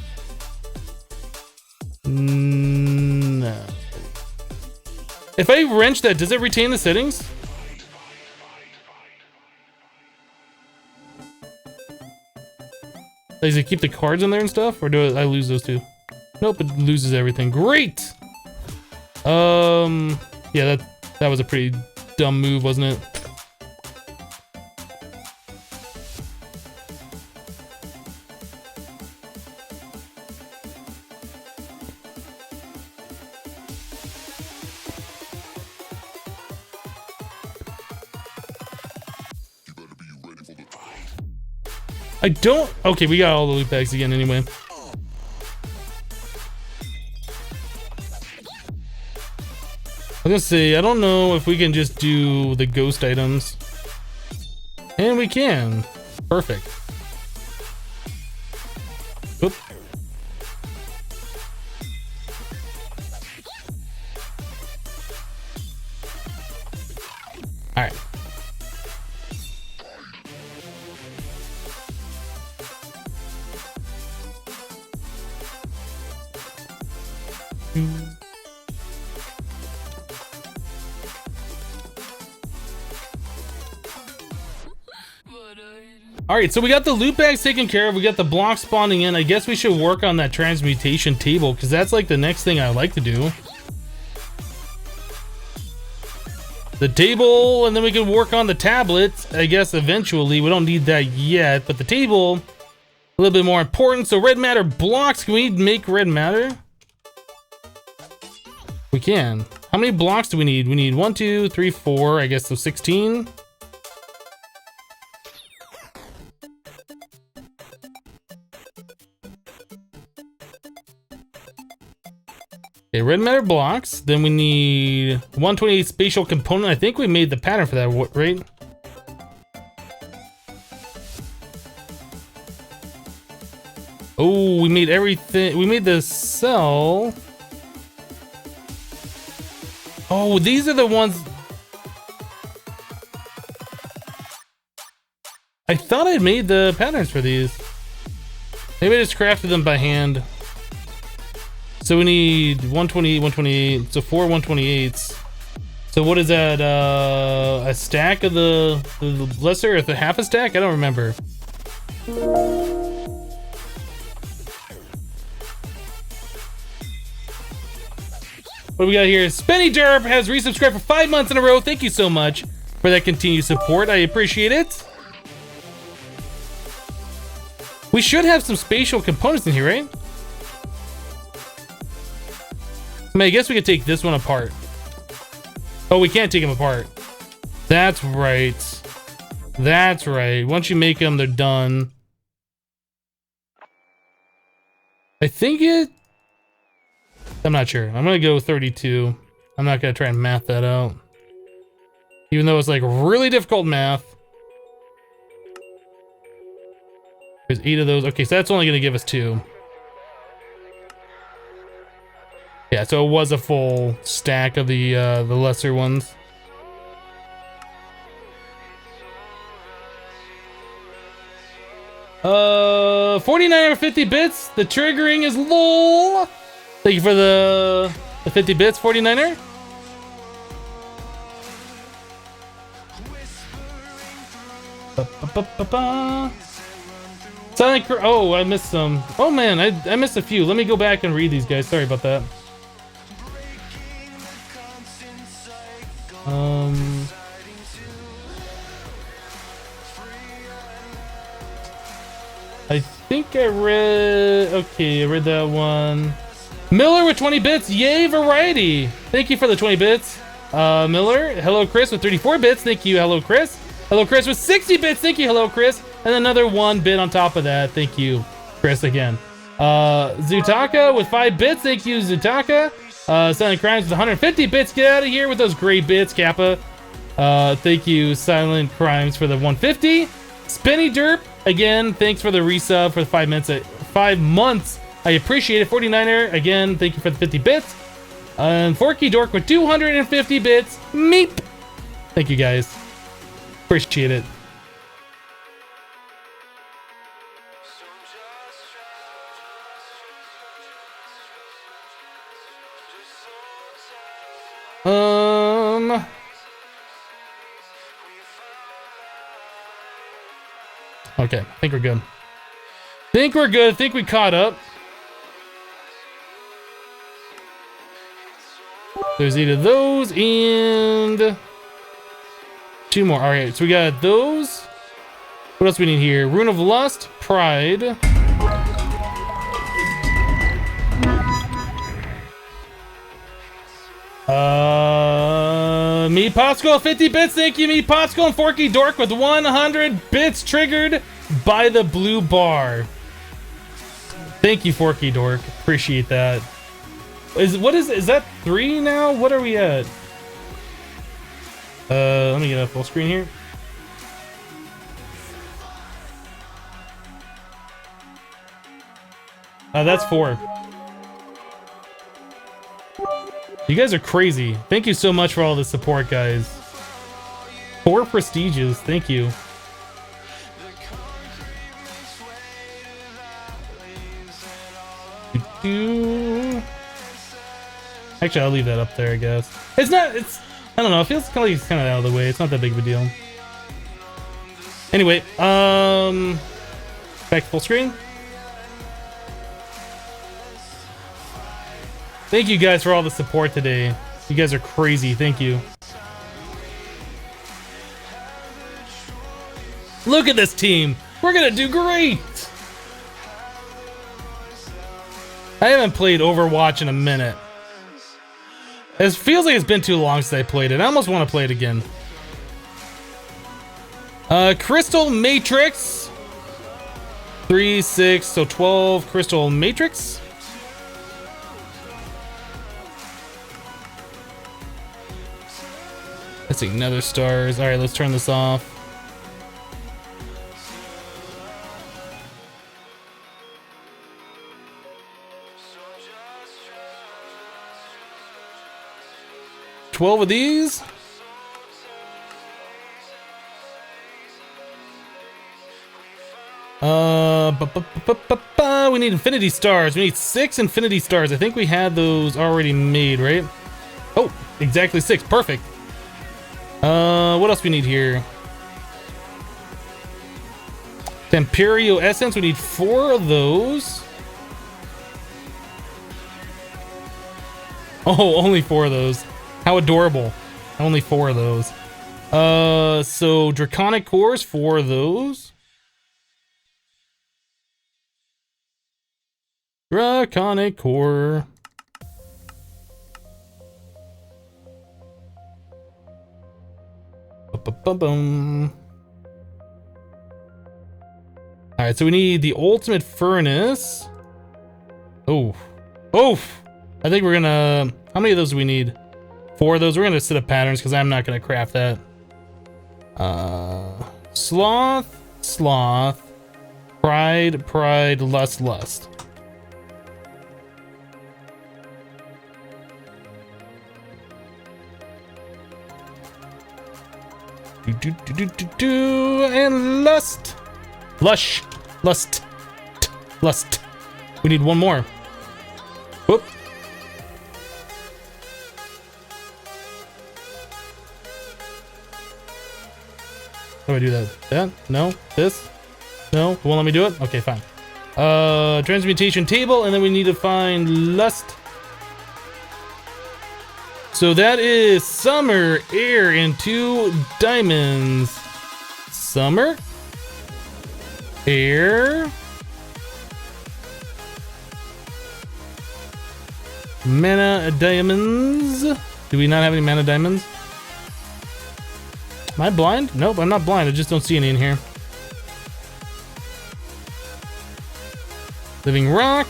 [SPEAKER 1] No. If I wrench that, does it retain the settings? Does it keep the cards in there and stuff? Or do I lose those two? Nope, it loses everything. Great! Yeah, that was a pretty dumb move, wasn't it? I don't... Okay, we got all the loot bags again anyway. I was gonna say, I don't know if we can just do the ghost items. And we can. Perfect. Oop. Alright. Alright, so we got the loot bags taken care of. We got the blocks spawning in. I guess we should work on that transmutation table, because that's like the next thing I like to do. The table, and then we can work on the tablet, I guess, eventually. We don't need that yet, but the table, a little bit more important. So red matter blocks, can we make red matter? We can. How many blocks do we need? We need 1, 2, 3, 4, I guess, so 16. Okay, red matter blocks. Then we need 128 spatial component. I think we made the pattern for that, right? Oh, we made everything. We made the cell. Oh, these are the ones. I thought I'd made the patterns for these. Maybe I just crafted them by hand. So we need 128, 128, so 4 128s. So what is that, a stack of the lesser, or the half a stack? I don't remember. What do we got here? Spenny Derp has resubscribed for 5 months in a row. Thank you so much for that continued support. I appreciate it. We should have some spatial components in here, right? I mean, I guess we could take this one apart. Oh, we can't take them apart. That's right. That's right. Once you make them, they're done. I think it... I'm not sure. I'm gonna go 32. I'm not gonna try and math that out. Even though it's like really difficult math. There's 8 of those. Okay, so that's only gonna give us 2. Yeah, so it was a full stack of the lesser ones. Uh, 49 or 50 bits. The triggering is lol. Thank you for the 50 bits, 49er. Silent oh, I missed some. Oh man, I missed a few. Let me go back and read these guys. Sorry about that. I think I read... Okay, I read that one. Miller with 20 bits. Yay, variety. Thank you for the 20 bits. Miller. Hello, Chris with 34 bits. Thank you, hello, Chris. Hello, Chris with 60 bits. Thank you, hello, Chris. And another 1 bit on top of that. Thank you, Chris, again. Zutaka with 5 bits. Thank you, Zutaka. Silent Crimes with 150 bits. Get out of here with those great bits, Kappa. Thank you, Silent Crimes, for the 150. Spenny Derp, again, thanks for the resub for the 5 minutes, 5 months. I appreciate it. 49er, again, thank you for the 50 bits. And Forky Dork with 250 bits. Meep. Thank you, guys. Appreciate it. Okay, I think we're good. Think we're good. Think we caught up. There's 8 of those and 2 more. All right, so we got those. What else we need here? Rune of Lust, Pride. Me Popsicle, 50 bits. Thank you, Me Popsicle, and Forky Dork with 100 bits triggered by the blue bar. Thank you, Forky Dork. Appreciate that. Is that 3 now? What are we at? Let me get a full screen here. That's 4. You guys are crazy. Thank you so much for all the support, guys. 4 prestiges. Thank you. Actually, I'll leave that up there, I guess. I don't know, it feels kind of out of the way. It's not that big of a deal. Anyway, back to full screen. Thank you guys for all the support today. You guys are crazy. Thank you. Look at this team. We're gonna do great. I haven't played Overwatch in a minute. It feels like it's been too long since I played it. I almost want to play it again. Crystal Matrix. 3, 6, so 12 Crystal Matrix. Let's see, Nether Stars. Alright, let's turn this off. $12 of these. We need Infinity Stars. We need 6 Infinity Stars. I think we had those already made, right? Oh, exactly 6. Perfect. What else we need here? Temperio Essence. We need 4 of those. Oh, only 4 of those. How adorable. Only 4 of those. So Draconic Cores, 4 of those. Draconic Core. Ba-ba-ba-bum. All right, so we need the Ultimate Furnace. Oh, I think we're gonna. How many of those do we need? 4 of those. We're gonna set up patterns because I'm not gonna craft that. Sloth, pride, lust. And lust. We need 1 more. Whoop. How do I do that? That? No? This? No? It won't let me do it? Okay, fine. Transmutation table, and then we need to find lust. So that is summer, air, and 2 diamonds. Summer, air, mana diamonds. Do we not have any mana diamonds? Am I blind? Nope, I'm not blind. I just don't see any in here. Living rock.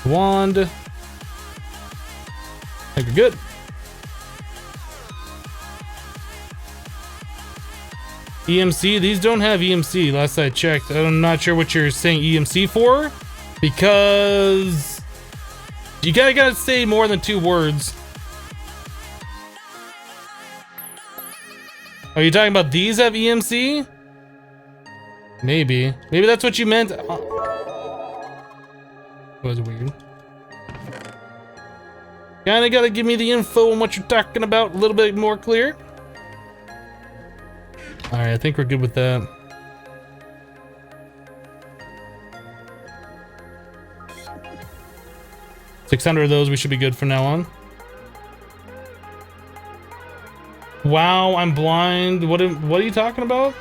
[SPEAKER 1] Wand. I think we're good. EMC, these don't have EMC last I checked. I'm not sure what you're saying EMC for, because you gotta say more than 2 words. Are you talking about these have EMC? Maybe that's what you meant. That was weird. Kinda gotta give me the info on what you're talking about a little bit more clear. Alright, I think we're good with that. $600 of those, we should be good from now on. Wow, I'm blind. What are you talking about?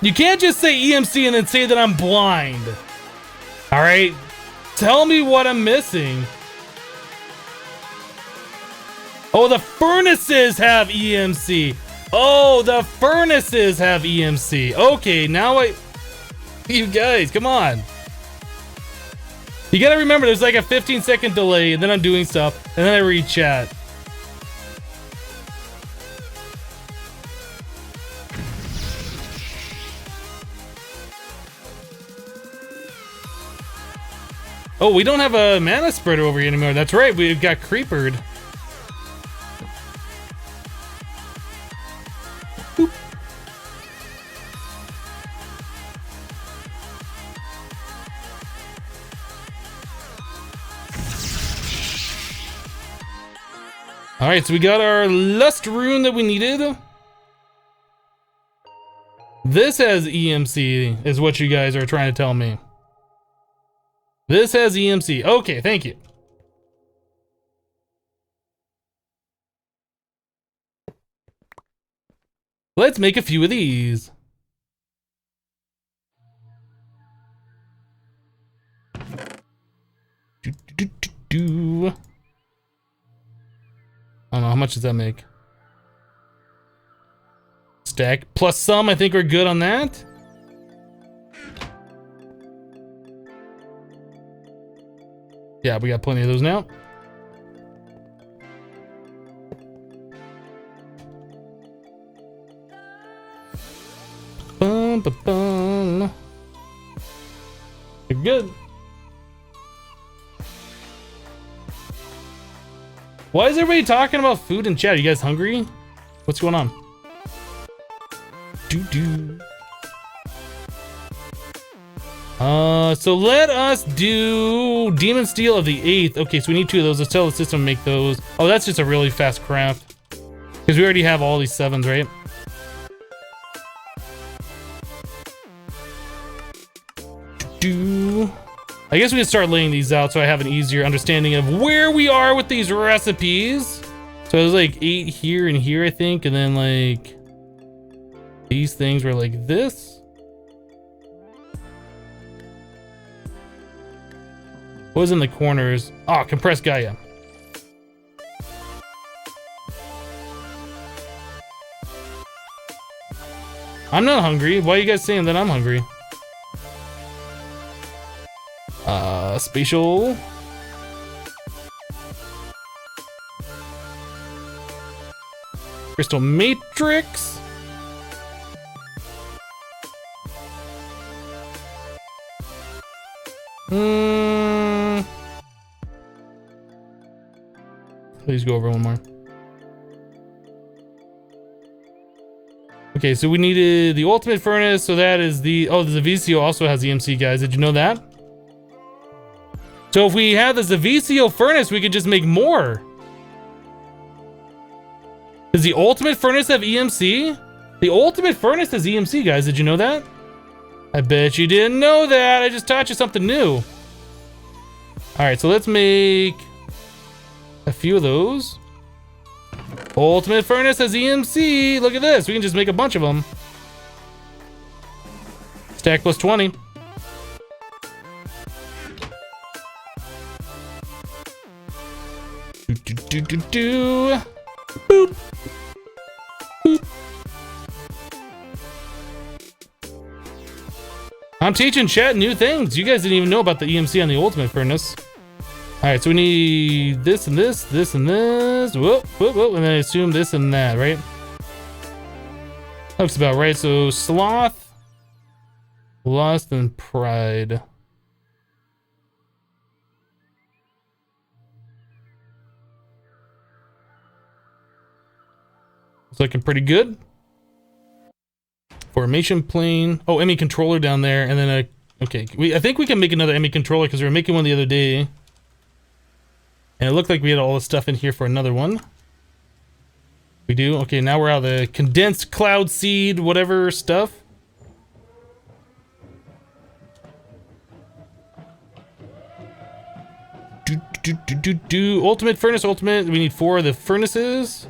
[SPEAKER 1] You can't just say EMC and then say that I'm blind. Alright? Tell me what I'm missing. Oh, the furnaces have EMC. Oh, the furnaces have EMC. Okay, now you guys, come on. You gotta remember, there's like a 15-second delay, and then I'm doing stuff, and then I read chat. Oh, we don't have a mana spreader over here anymore. That's right, we've got creepered. Boop. All right, so we got our lust rune that we needed. This has EMC, is what you guys are trying to tell me. This has EMC. Okay, thank you. Let's make a few of these. I don't know, how much does that make? Stack plus some, I think we're good on that. Yeah, we got plenty of those now. Bum, ba, bum. You're good. Why is everybody talking about food in chat? Are you guys hungry? What's going on? Doo-doo. So let us do Demon Steel of the 8th. Okay, so we need 2 of those. Let's tell the system to make those. Oh, that's just a really fast craft. Because we already have all these 7s, right? I guess we can start laying these out so I have an easier understanding of where we are with these recipes. So there's like 8 here and here, I think. And then like these things were like this. What was in the corners? Oh, compressed Gaia. I'm not hungry. Why are you guys saying that I'm hungry? Spatial. Crystal Matrix. Please go over one more. Okay, so we needed the ultimate furnace, so that is the... Oh, the Zavicio also has EMC, guys. Did you know that? So if we have the Zavicio furnace, we could just make more. Does the ultimate furnace have EMC? The ultimate furnace has EMC, guys. Did you know that? I bet you didn't know that. I just taught you something new. All right, so let's make a few of those. Ultimate furnace has EMC. Look at this. We can just make a bunch of them. Stack plus 20. Boop. Boop. I'm teaching chat new things. You guys didn't even know about the EMC on the ultimate furnace. All right, so we need this and this, this and this. Whoop, whoop, whoop, and then I assume this and that, right? Looks about right. So sloth, lust, and pride. It's looking pretty good. Formation plane. Oh, ME controller down there, and then okay. I think we can make another ME controller because we were making one the other day. And it looked like we had all the stuff in here for another one. We do? Okay, now we're out of the condensed cloud seed, whatever stuff. Ultimate furnace, ultimate. We need 4 of the furnaces.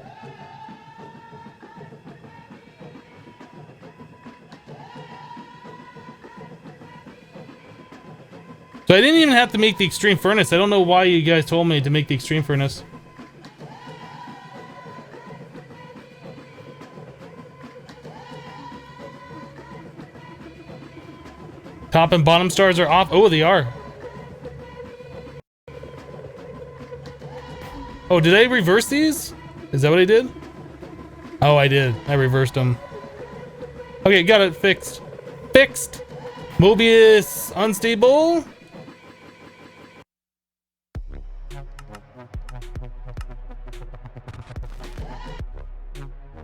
[SPEAKER 1] So I didn't even have to make the extreme furnace. I don't know why you guys told me to make the extreme furnace. Top and bottom stars are off. Oh, they are. Oh, did I reverse these? Is that what I did? Oh, I did. I reversed them. Okay, got it fixed. Fixed. Mobius unstable.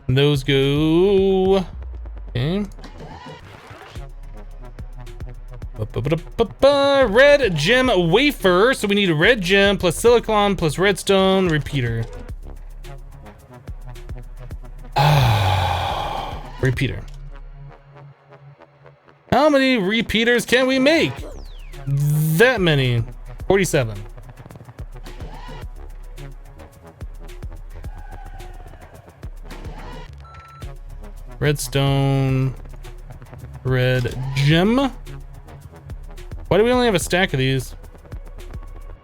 [SPEAKER 1] And those go. Okay. Red gem wafer. So we need a red gem plus silicon plus redstone repeater. Repeater. How many repeaters can we make? That many. 47. Redstone. Red gem. Why do we only have a stack of these?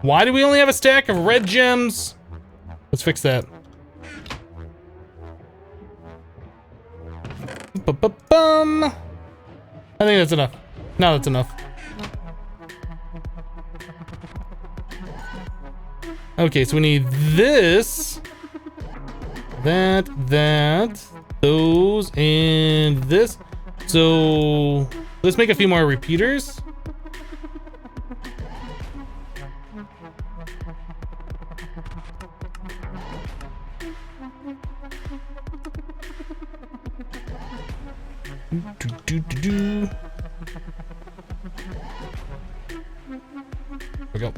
[SPEAKER 1] Why do we only have a stack of red gems? Let's fix that. Ba-ba-bum. I think that's enough. No, that's enough. Okay, so we need this, that, those, and this. So let's make a few more repeaters. There we go.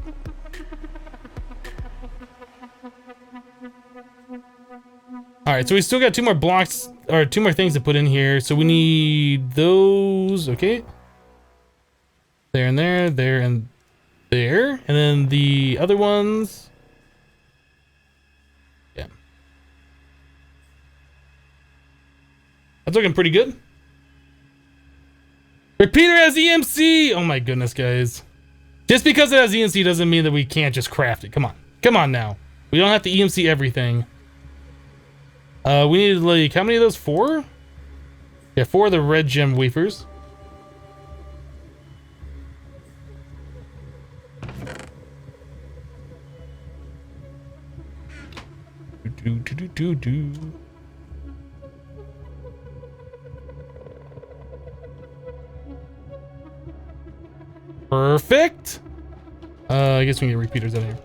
[SPEAKER 1] All right, so we still got 2 more blocks or 2 more things to put in here. So we need those. Okay. There and there, there and there. And then the other ones. Yeah. That's looking pretty good. Repeater has EMC! Oh my goodness, guys. Just because it has EMC doesn't mean that we can't just craft it. Come on. Come on now. We don't have to EMC everything. We need, like, how many of those? 4? Yeah, 4 of the red gem wafers. Perfect. I guess we can get repeaters out of here.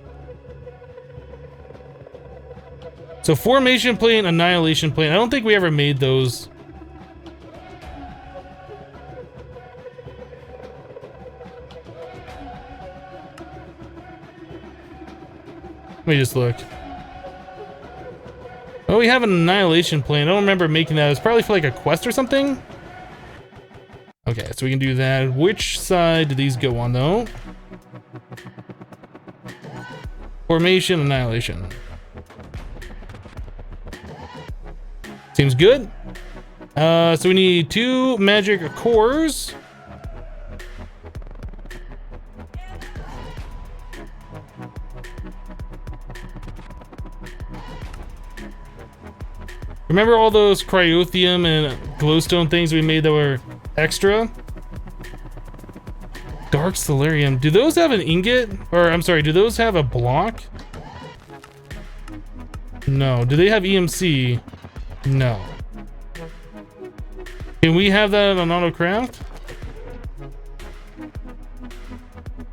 [SPEAKER 1] So formation plane, annihilation plane. I don't think we ever made those. Let me just look. Oh, we have an annihilation plane. I don't remember making that. It's probably for like a quest or something. Okay, so we can do that. Which side do these go on, though? Formation, annihilation. Seems good. So we need 2 magic cores. Remember all those cryothium and glowstone things we made that were extra? Dark Solarium. Do those have an ingot? Or, I'm sorry, do those have a block? No. Do they have EMC? No. Can we have that on AutoCraft?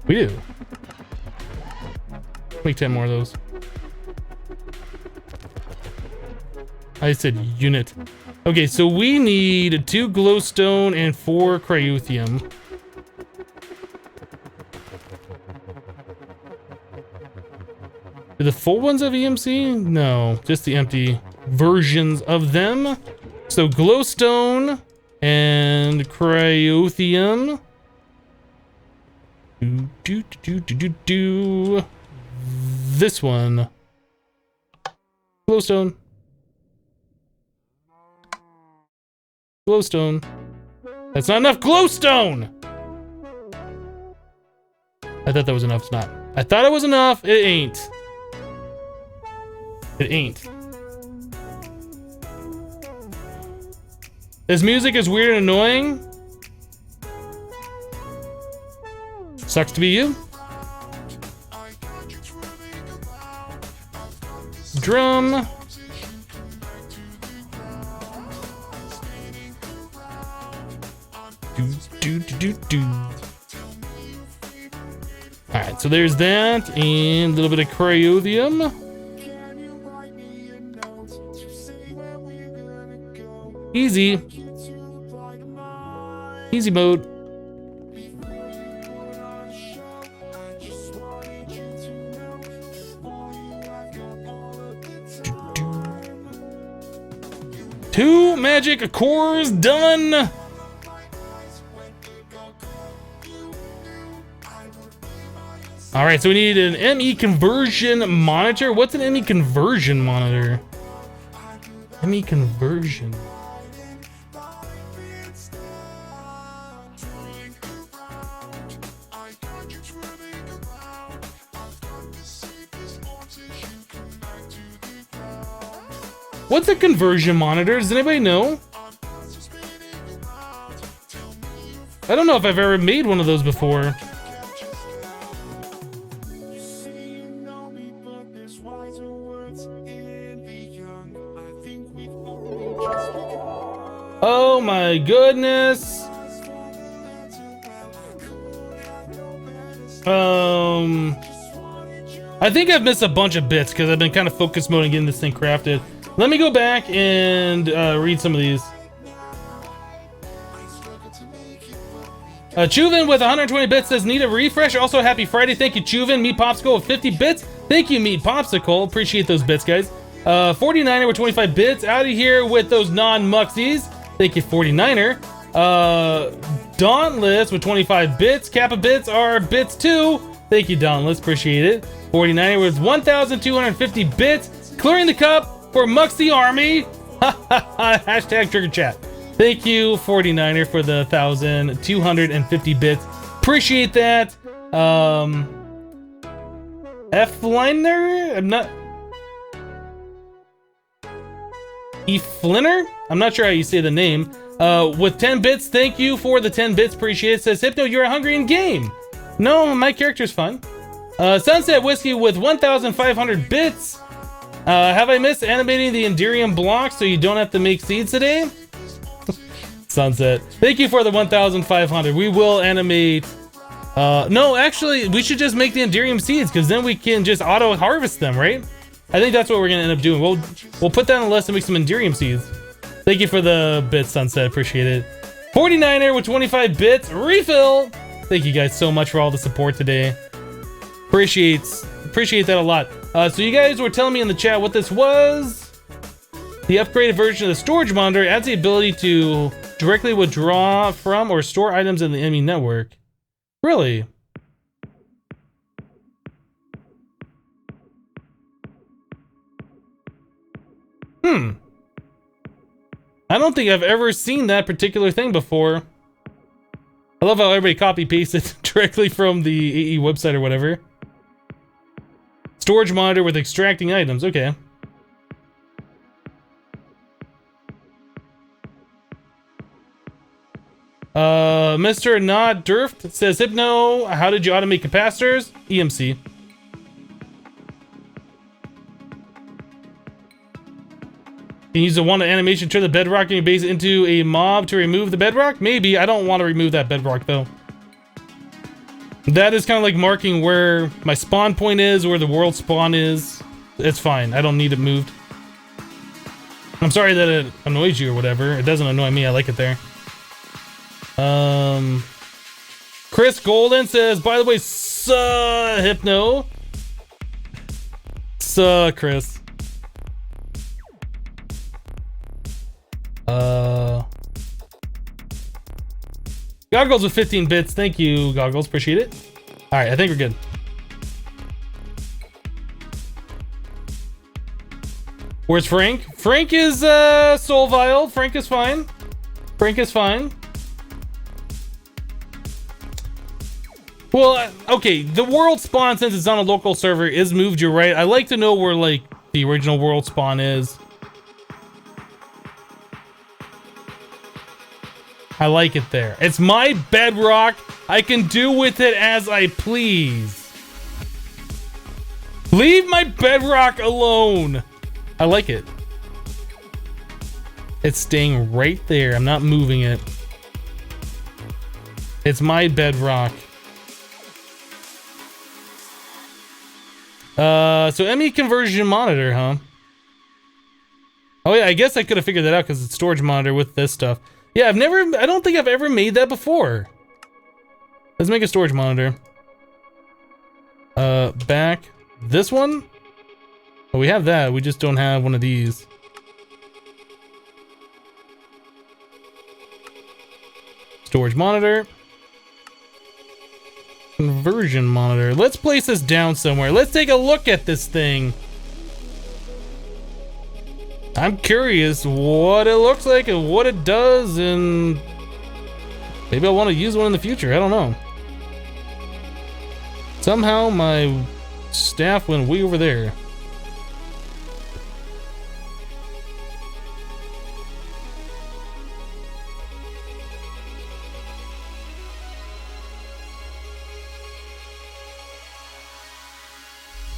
[SPEAKER 1] We do. Make 10 more of those. I said unit. Okay, so we need 2 glowstone and 4 cryothium. Do the full ones have EMC? No, just the empty versions of them. So glowstone and cryothium. This one. Glowstone. Glowstone. That's not enough glowstone! I thought that was enough. It's not. I thought it was enough. It ain't. It ain't. This music is weird and annoying. Sucks to be you. Drum. Alright, so there's that, and a little bit of cryothium. Easy. Easy mode. Two magic cores done. All right, so we need an ME conversion monitor. What's an ME conversion monitor? ME conversion. What's a conversion monitor? Does anybody know? I don't know if I've ever made one of those before. Oh my goodness. I think I've missed a bunch of bits because I've been kind of focus mode on getting this thing crafted. Let me go back and read some of these. Chuvin with 120 bits says, need a refresh. Also, happy Friday. Thank you, Chuvin. Meat Popsicle with 50 bits. Thank you, Meat Popsicle. Appreciate those bits, guys. 49er with 25 bits. Out of here with those non-muxies. Thank you, 49er. Dauntless with 25 bits. Kappa bits are bits too. Thank you, Dauntless. Appreciate it. 49er with 1,250 bits. Clearing the cup for Muxie Army. Hashtag trigger chat. Thank you, 49er, for the 1,250 bits. Appreciate that. F-Liner? I'm not... E-Flinner? I'm not sure how you say the name. With 10 bits, thank you for the 10 bits. Appreciate it. Says, Hypno, you're hungry in game. No, my character's fun. Sunset Whiskey with 1,500 bits. Have I missed animating the Enderium block so you don't have to make seeds today? Sunset. Thank you for the 1,500. We will animate... no, actually, we should just make the Enderium seeds because then we can just auto-harvest them, right? I think that's what we're going to end up doing. We'll put that on the list and make some Enderium seeds. Thank you for the bits, Sunset. Appreciate it. 49er with 25 bits. Refill! Thank you guys so much for all the support today. Appreciate that a lot. So you guys were telling me in the chat what this was. The upgraded version of the storage monitor adds the ability to directly withdraw from or store items in the enemy network. Really? I don't think I've ever seen that particular thing before. I love how everybody copy-pasted directly from the AE website or whatever. Storage monitor with extracting items. Okay. Mr. Not Durft says, Hypno, how did you automate capacitors? EMC. Can you use the one animation, turn the bedrock in your base into a mob to remove the bedrock? Maybe. I don't want to remove that bedrock though. That is kind of like marking where my spawn point is, where the world spawn is. It's fine. I don't need it moved. I'm sorry that it annoys you or whatever. It doesn't annoy me. I like it there. Chris Golden says, by the way, Hypno, Chris. Goggles with 15 bits. Thank you, Goggles. Appreciate it. All right, I think we're good. Where's Frank? Frank is soul vial. Frank is fine. Frank is fine. Well, okay. The world spawn, since it's on a local server, is moved. You're right. I like to know where like the original world spawn is. I like it there. It's my bedrock. I can do with it as I please. Leave my bedrock alone. I like it. It's staying right there. I'm not moving it. It's my bedrock. So ME conversion monitor, huh? Oh yeah, I guess I could have figured that out because it's storage monitor with this stuff. Yeah, I don't think I've ever made that before. Let's make a storage monitor. Back. This one? Oh, we have that. We just don't have one of these. Storage monitor. Conversion monitor. Let's place this down somewhere. Let's take a look at this thing. I'm curious what it looks like and what it does, and maybe I want to use one in the future. I don't know. Somehow my staff went way over there.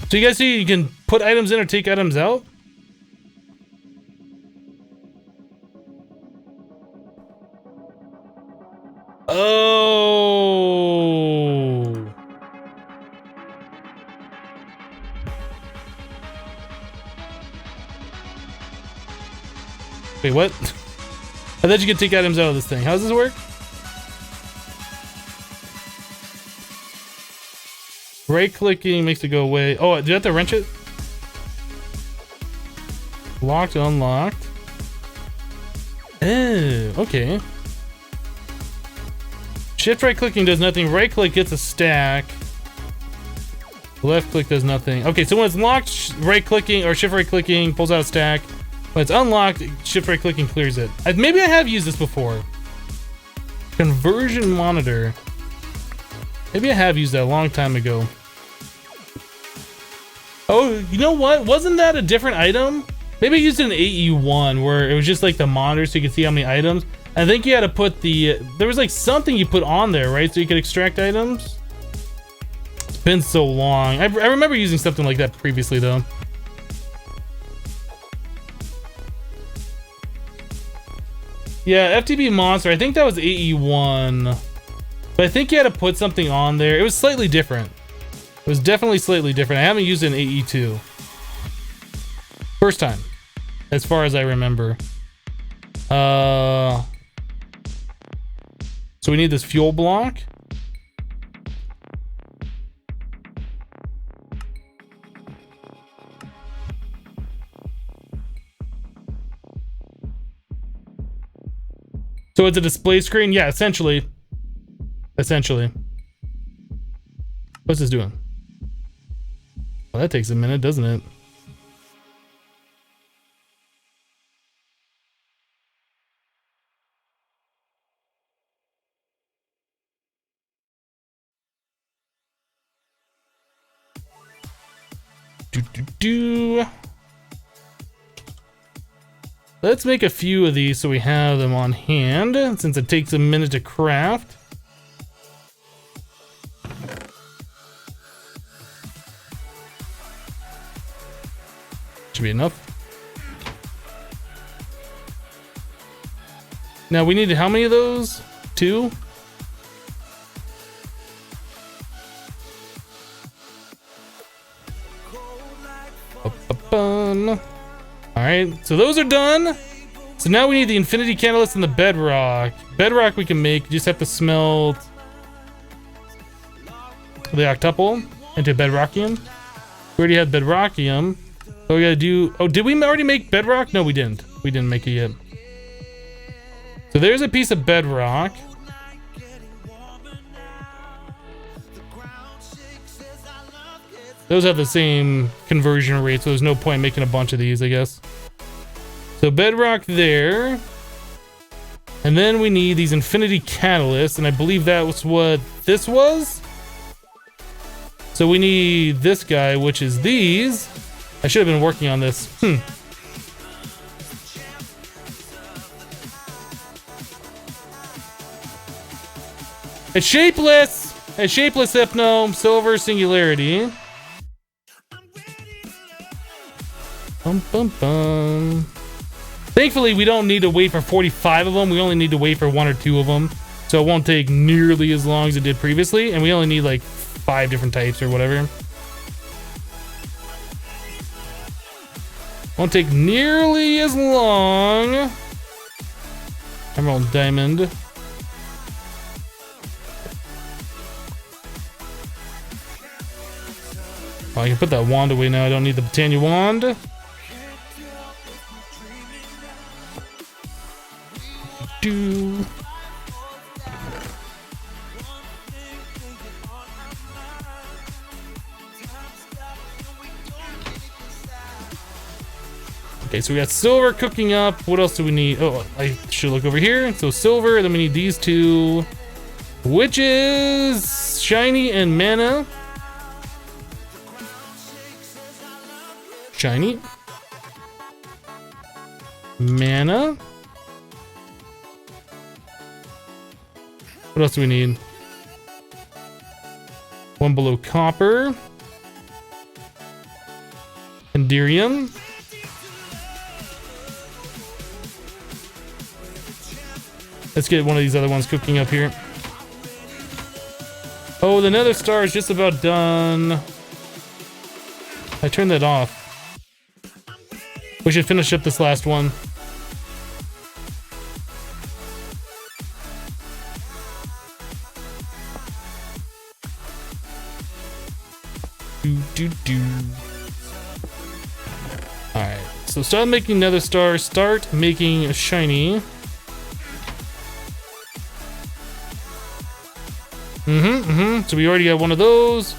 [SPEAKER 1] So you guys see you can put items in or take items out? Oh. Wait, what? I thought you could take items out of this thing. How does this work? Right clicking makes it go away. Oh, do you have to wrench it? Locked, unlocked. Oh, okay. Shift right clicking does nothing. Right click gets a stack. Left click does nothing. Okay, so when it's locked, right clicking or shift right clicking pulls out a stack. When it's unlocked, shift right clicking clears it. Maybe I have used this before. Conversion monitor. Maybe I have used that a long time ago. Oh, you know what? Wasn't that a different item? Maybe I used it in AE1 where it was just like the monitor so you could see how many items. I think you had to put the, there was like something you put on there, right? So you could extract items. It's been so long. I remember using something like that previously though. Yeah, FTB Monster, I think that was AE1. But I think you had to put something on there. It was slightly different. It was definitely slightly different. I haven't used it in AE2. First time, as far as I remember. So we need this fuel block. So it's a display screen? Yeah, essentially. Essentially. What's this doing? Well, that takes a minute, doesn't it? Let's make a few of these so we have them on hand, since it takes a minute to craft. Should be enough. Now we need how many of those? 2? Alright, so those are done. So now we need the infinity catalyst and the bedrock. Bedrock we can make, you just have to smelt the octuple into bedrockium. We already have bedrockium. So we gotta do... Oh, did we already make bedrock? No, we didn't. We didn't make it yet. So there's a piece of bedrock. Those have the same conversion rate, so there's no point making a bunch of these, I guess. So bedrock there. And then we need these infinity catalysts, and I believe that was what this was. So we need this guy, which is these. I should have been working on this. It's shapeless! It's shapeless Hypno, silver singularity. Bum, bum, bum. Thankfully, we don't need to wait for 45 of them. We only need to wait for 1 or 2 of them. So it won't take nearly as long as it did previously. And we only need like 5 different types or whatever. Won't take nearly as long. Emerald diamond. Oh, I can put that wand away now. I don't need the Britannia wand. Do. Okay, so we got silver cooking up. What else do we need? Oh, I should look over here. So silver, then we need these two, which is shiny and mana. Shiny. Mana. What else do we need? One below copper. Enderium. Let's get one of these other ones cooking up here. Oh, the nether star is just about done. I turned that off. We should finish up this last one. Alright, so start making nether star, start making a shiny. So we already got one of those.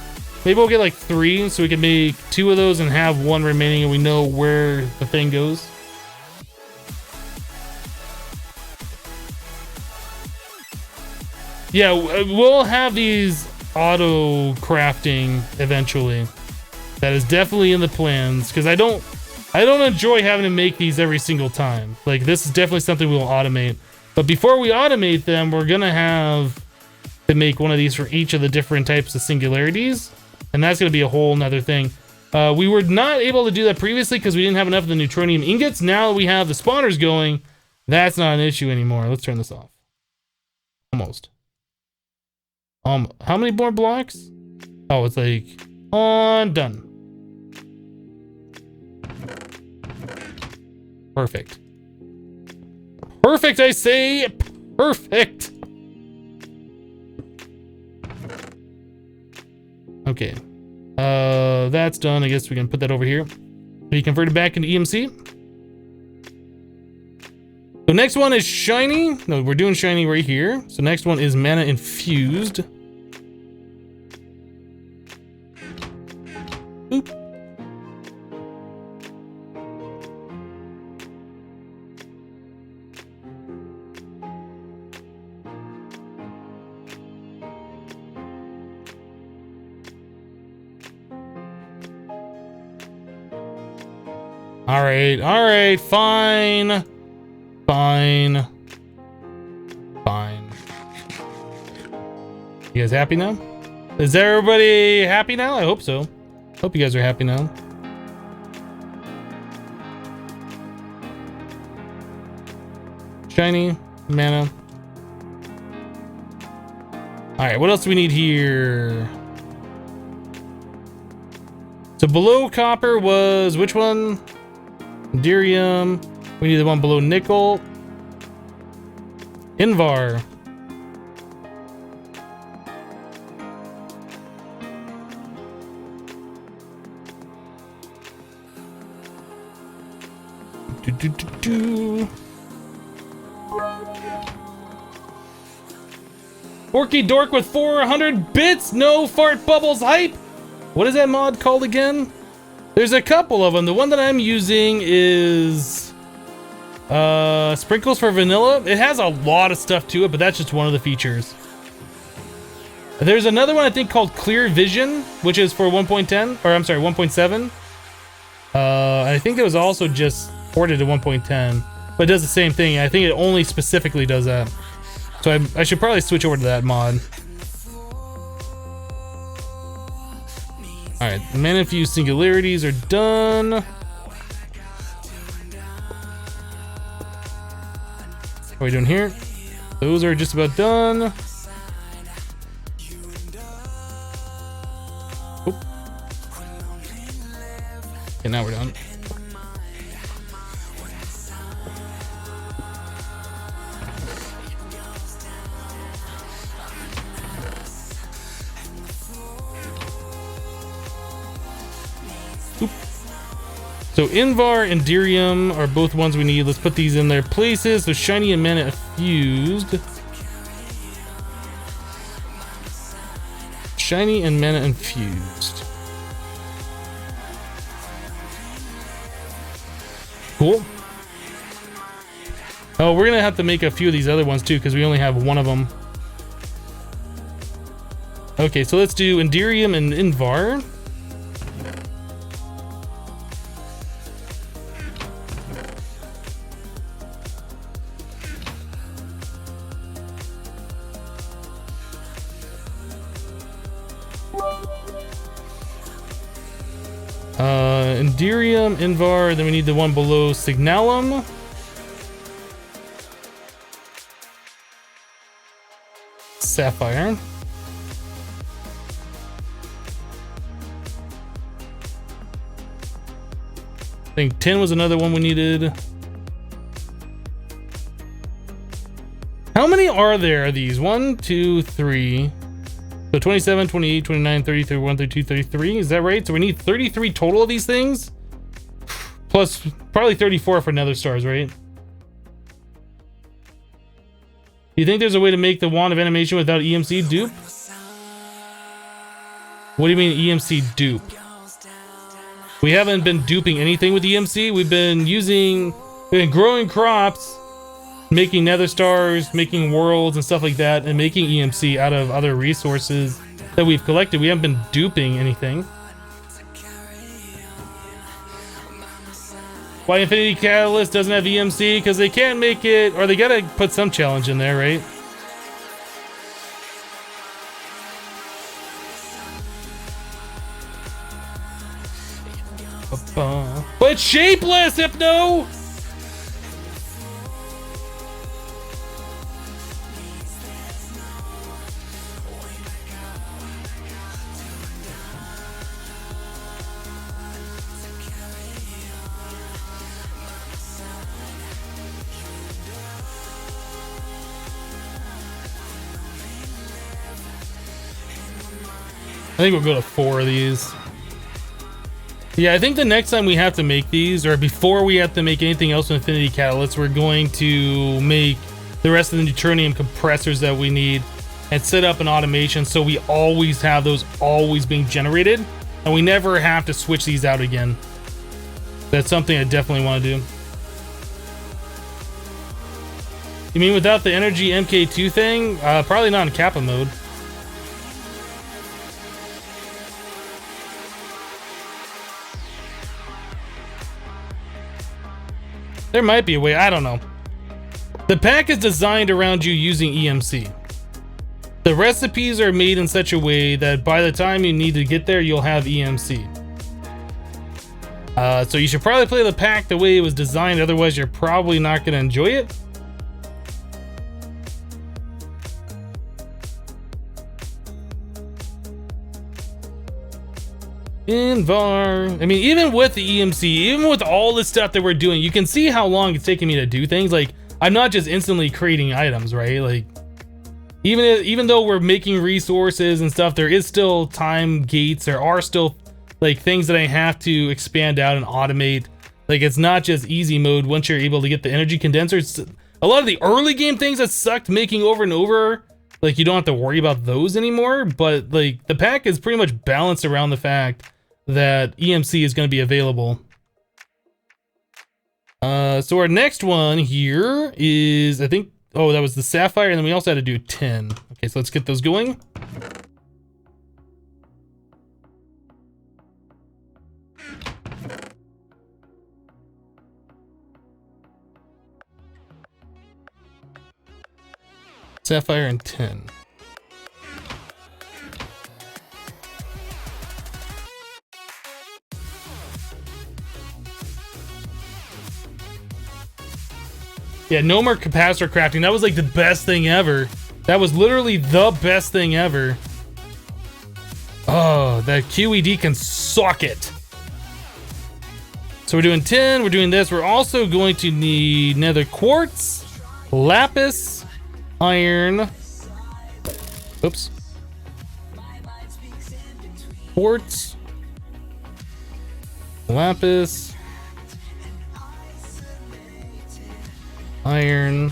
[SPEAKER 1] Maybe we'll get like 3 so we can make 2 of those and have 1 remaining and we know where the thing goes. Yeah, we'll have these auto crafting eventually. That is definitely in the plans because I don't enjoy having to make these every single time. Like this is definitely something we'll automate. But before we automate them, we're gonna have to make one of these for each of the different types of singularities. And that's going to be a whole nother thing. We were not able to do that previously because we didn't have enough of the neutronium ingots. Now that we have the spawners going, that's not an issue anymore. Let's turn this off. Almost. How many more blocks? Oh, it's like on done. Perfect. Perfect, I say. Perfect. Okay, that's done. I guess we can put that over here. Be converted back into EMC. So next one is shiny. No, we're doing shiny right here. So next one is mana infused. Oop. All right, fine. You guys happy now? Is everybody happy now? I hope so. Hope you guys are happy now. Shiny, mana. All right, what else do we need here? So below copper was which one? Enderium. We need the one below nickel. Invar. Orky Dork with 400 bits, no fart bubbles hype. What is that mod called again? There's a couple of them. The one that I'm using is Sprinkles for Vanilla. It has a lot of stuff to it, but that's just one of the features. There's another one I think called Clear Vision, which is for 1.10, or I'm sorry, 1.7. I think it was also just ported to 1.10, but it does the same thing. I think it only specifically does that. So I should probably switch over to that mod. Alright, mana infused singularities are done. What are we doing here? Those are just about done. Oop. Okay, now we're done. Oop. So Invar and Dirium are both ones we need. Let's put these in their places. So Shiny and Mana Infused. Shiny and Mana Infused. Cool. Oh, we're gonna have to make a few of these other ones too, because we only have one of them. Okay, so let's do Endirium and Invar. Endirium, Invar, then we need the one below Signalum. Sapphire. I think 10 was another one we needed. How many are there of these? 1, 2, 3. So 27, 28, 29, 30, 31, 32, 33. Is that right? So we need 33 total of these things? Plus probably 34 for nether stars, right? Do you think there's a way to make the wand of animation without EMC dupe? What do you mean EMC dupe? We haven't been duping anything with EMC. We've been growing crops, making nether stars, making worlds and stuff like that, and making EMC out of other resources that we've collected. We haven't been duping anything. Why Infinity Catalyst doesn't have EMC? Because they can't make it, or they gotta put some challenge in there, right? But it's shapeless, Hypno! I think we'll go to 4 of these. Yeah, I think the next time we have to make these, or before we have to make anything else with Infinity Catalysts, we're going to make the rest of the Neutronium compressors that we need and set up an automation so we always have those always being generated and we never have to switch these out again. That's something I definitely want to do. You mean without the energy MK2 thing? Probably not in Kappa mode. There might be a way, I don't know. The pack is designed around you using EMC. The recipes are made in such a way that by the time you need to get there, you'll have EMC. So you should probably play the pack the way it was designed, otherwise you're probably not going to enjoy it. Invar. I mean, even with the EMC, even with all the stuff that we're doing, you can see how long it's taking me to do things. Like, I'm not just instantly creating items, right? Like, even though we're making resources and stuff, there is still time gates. There are still like things that I have to expand out and automate Like, it's not just easy mode once you're able to get the energy condensers. A lot of the early game things that sucked making over and over, like, you don't have to worry about those anymore, but, like, the pack is pretty much balanced around the fact that EMC is going to be available. So our next one here is, I think, oh, that was the Sapphire, and then we also had to do 10. Okay, so let's get those going. Sapphire and 10. Yeah, no more capacitor crafting. That was like the best thing ever. That was literally the best thing ever. Oh, that QED can suck it. So we're doing 10, we're doing this. We're also going to need nether quartz, lapis, iron. Oops. Quartz, lapis, iron.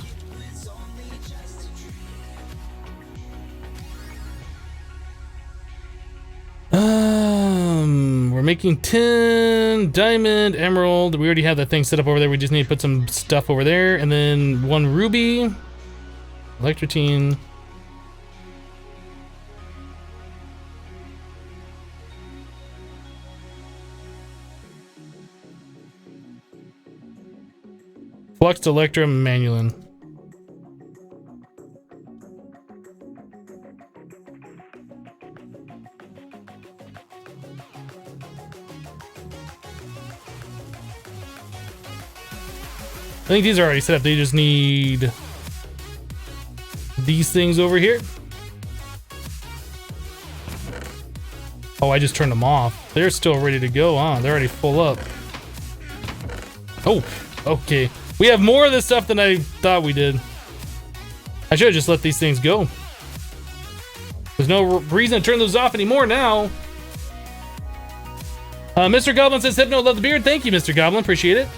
[SPEAKER 1] We're making 10 diamond, emerald. We already have that thing set up over there. We just need to put some stuff over there, and then 1 ruby, electrotine. Fluxed electrum, manulin. I think these are already set up. They just need these things over here. Oh, I just turned them off. They're still ready to go on. They're already full up. Oh, okay. We have more of this stuff than I thought we did. I should have just let these things go. There's no reason to turn those off anymore now. Mr. Goblin says, Hypno, love the beard. Thank you, Mr. Goblin. Appreciate it.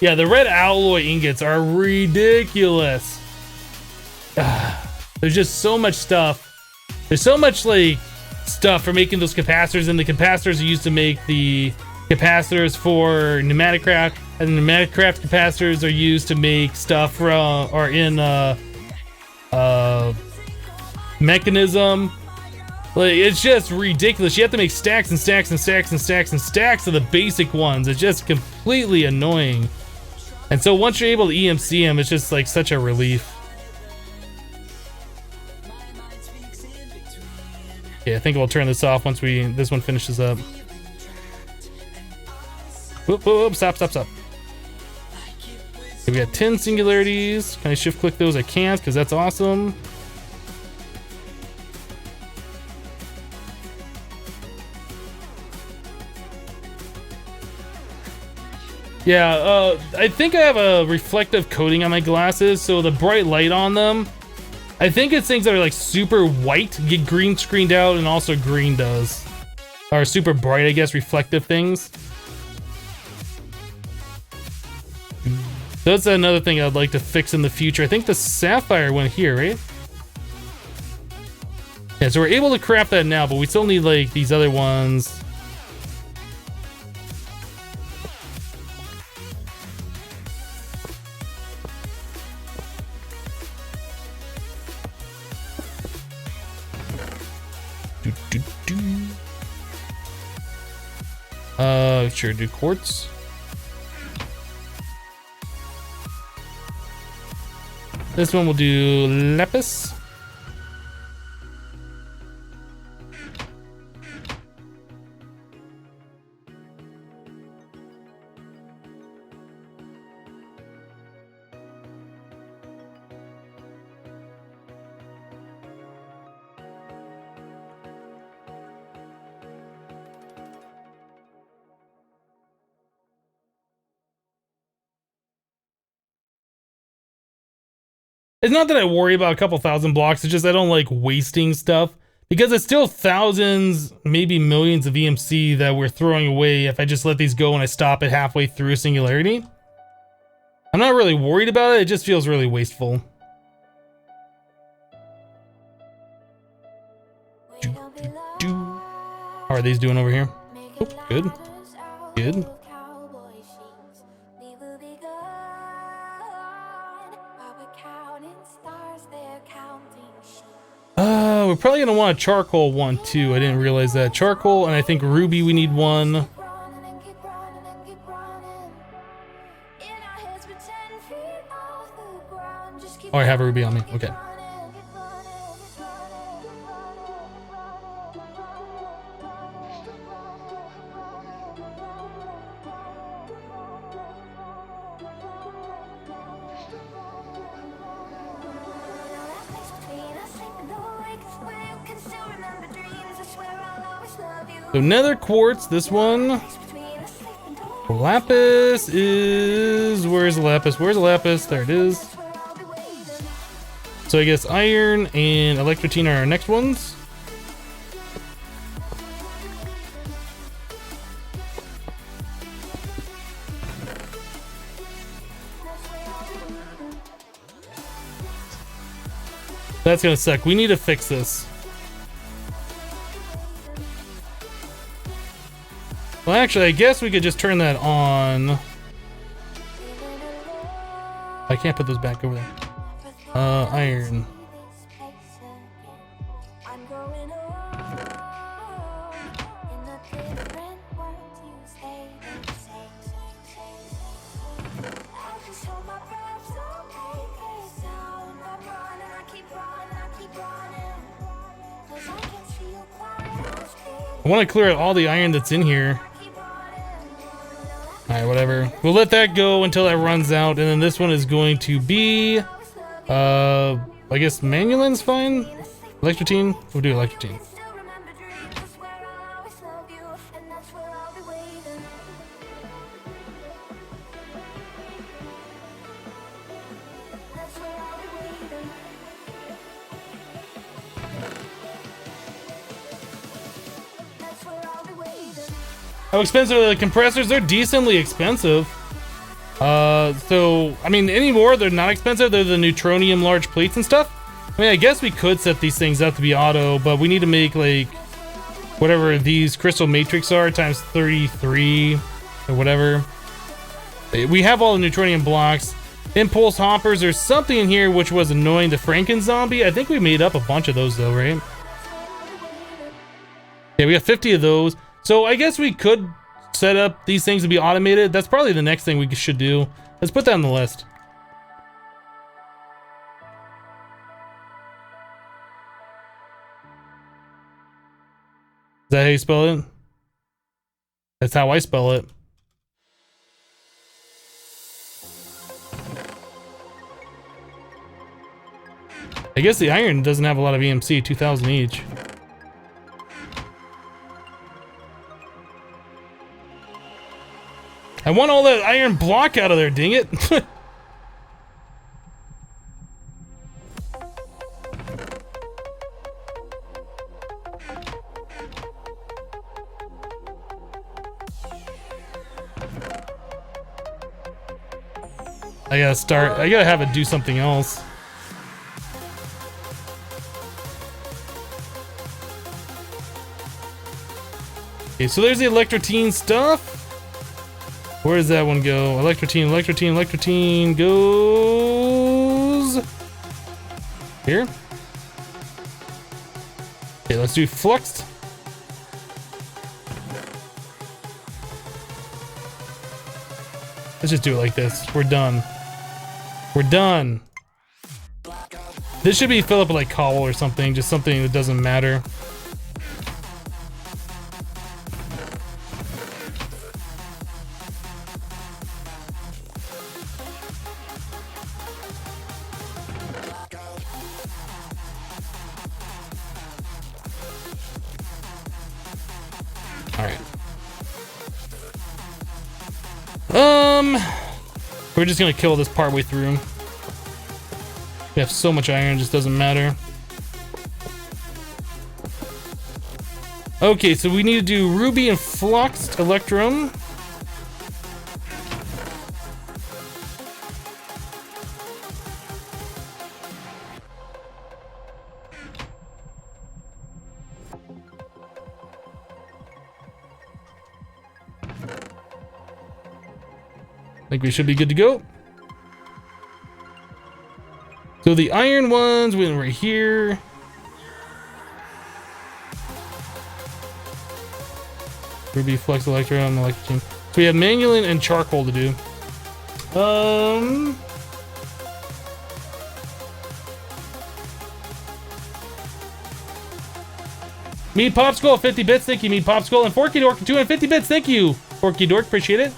[SPEAKER 1] Yeah, the red alloy ingots are ridiculous. There's just so much stuff. There's so much, like, stuff for making those capacitors, and the capacitors are used to make the capacitors for pneumatic craft, and the pneumatic craft capacitors are used to make stuff from, or in mechanism. Like, it's just ridiculous. You have to make stacks and stacks and stacks and stacks and stacks of the basic ones. It's just completely annoying. And so once you're able to EMC them, it's just like such a relief. Yeah, I think we'll turn this off once this one finishes up. Whoop, whoop, whoop, stop, stop, stop. Okay, we got 10 singularities. Can I shift click those? I can't, because that's awesome. Yeah, I think I have a reflective coating on my glasses, so the bright light on them, I think it's things that are like super white get green screened out, and also green does. Or super bright, I guess, reflective things. That's another thing I'd like to fix in the future. I think the sapphire went here, right? Yeah, so we're able to craft that now, but we still need like these other ones. Sure, do quartz. This one will do lapis. It's not that I worry about a couple thousand blocks, it's just I don't like wasting stuff. Because it's still thousands, maybe millions of EMC that we're throwing away if I just let these go and I stop it halfway through a singularity. I'm not really worried about it, it just feels really wasteful. How are these doing over here? Oh, good. Good. We're probably gonna want a charcoal one too. I didn't realize that. Charcoal, and I think ruby we need one. Oh, I have a ruby on me. Okay. So nether quartz, this one. Lapis is... Where's lapis? Where's lapis? There it is. So I guess iron and electrotine are our next ones. That's gonna suck. We need to fix this. Well, actually, I guess we could just turn that on. I can't put those back over there. Iron. I want to clear out all the iron that's in here. Alright, whatever. We'll let that go until that runs out, and then this one is going to be... I guess manulin's fine? Electrotine? We'll do electrotine. How expensive are the compressors? They're decently expensive. So, I mean, anymore, they're not expensive. They're the neutronium large plates and stuff. I mean, I guess we could set these things up to be auto, but we need to make, like, whatever these crystal matrix are, times 33, or whatever. We have all the neutronium blocks. Impulse hoppers, there's something in here which was annoying the Franken zombie. I think we made up a bunch of those, though, right? Yeah, we got 50 of those. So I guess we could set up these things to be automated. That's probably the next thing we should do. Let's put that on the list. Is that how you spell it? That's how I spell it. I guess the iron doesn't have a lot of EMC, 2,000 each. I want all that iron block out of there, dang it. I gotta have it do something else. Okay, so there's the electrotine stuff. Where does that one go? Electrotine goes here. Okay, let's do fluxed. Let's just do it like this. We're done. We're done. This should be filled up with like cobble or something, just something that doesn't matter. We're just gonna kill this partway through. We have so much iron, it just doesn't matter. Okay, so we need to do ruby and fluxed electrum. I think we should be good to go. So the iron ones went right here. Ruby, Flux, Electrum, Electrum. So we have Manulan and Charcoal to do. Meat Popsicle, 50 bits, thank you, Meat Popsicle. And Forky Dork, 250 bits, thank you, Forky Dork, appreciate it.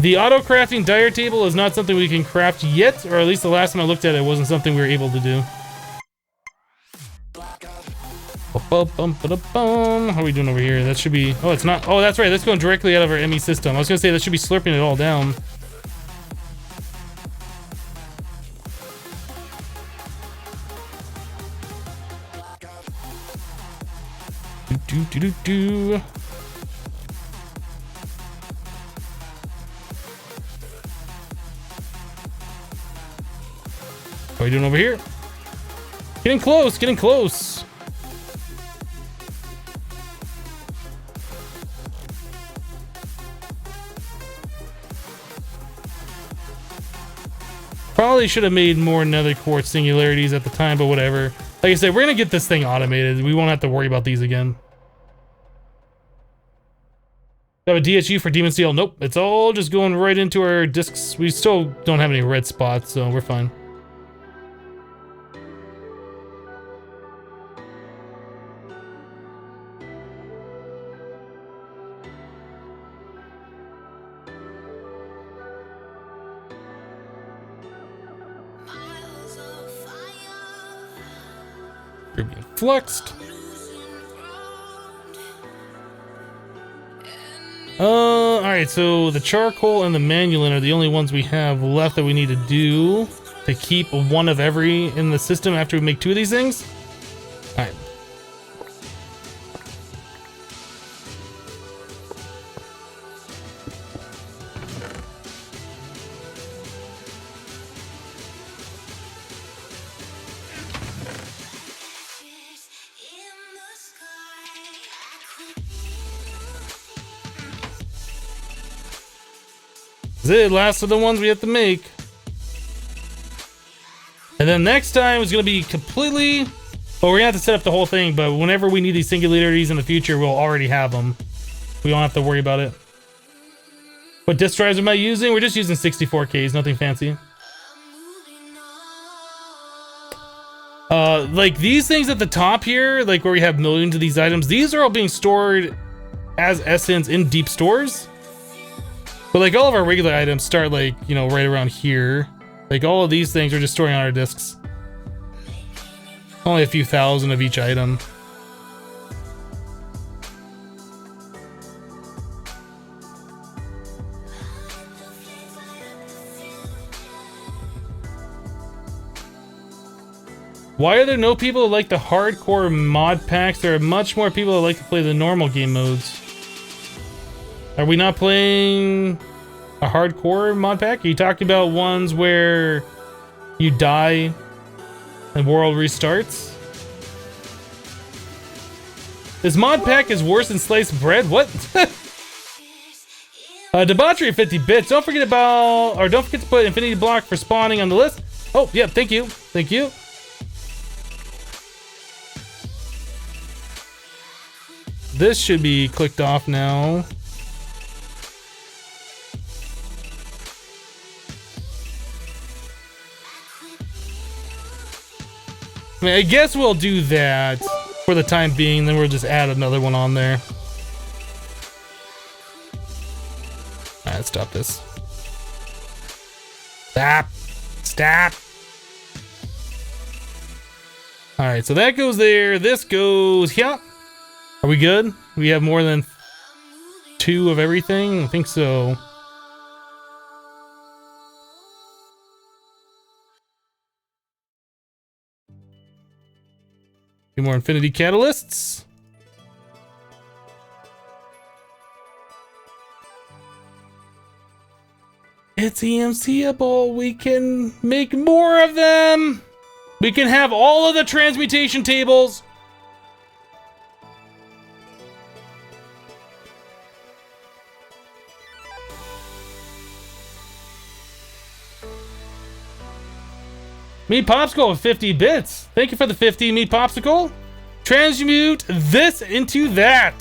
[SPEAKER 1] The auto-crafting dire table is not something we can craft yet, or at least the last time I looked at it, it wasn't something we were able to do. How are we doing over here? That should be... Oh, it's not... Oh, that's right. That's going directly out of our ME system. I was going to say that should be slurping it all down. Do. How are we doing over here? Getting close, getting close. Probably should have made more nether quartz singularities at the time, but whatever. Like I said, we're gonna get this thing automated. We won't have to worry about these again. Do I have a DHU for Demon Steel? Nope, it's all just going right into our discs. We still don't have any red spots, so we're fine. You're being fluxed. Alright, so the charcoal and the Manulan are the only ones we have left that we need to do to keep one of every in the system after we make two of these things. Alright. It last of the ones we have to make, and then next time is going to be completely, well, we're gonna have to set up the whole thing, but whenever we need these singularities in the future, we'll already have them. We don't have to worry about it. What disk drives am I using? We're just using 64Ks, nothing fancy. Like these things at the top here, like where we have millions of these items, these are all being stored as essence in deep stores. But like all of our regular items start like, you know, right around here. Like all of these things are just storing on our disks. Only a few thousand of each item. Why are there no people who like the hardcore mod packs? There are much more people that like to play the normal game modes. Are we not playing a hardcore mod pack? Are you talking about ones where you die and world restarts? This mod pack is worse than sliced bread? What? Debauchery 50 bits. Don't forget to put infinity block for spawning on the list. Oh, yeah, thank you. Thank you. This should be clicked off now. I mean, I guess we'll do that for the time being, then we'll just add another one on there. Alright, stop this. Stop! Stop! Alright, so that goes there. This goes here. Are we good? We have more than 2 of everything? I think so. More infinity catalysts. It's EMCable. We can make more of them. We can have all of the transmutation tables. Meat Popsicle with 50 bits. Thank you for the 50, Meat Popsicle. Transmute this into that.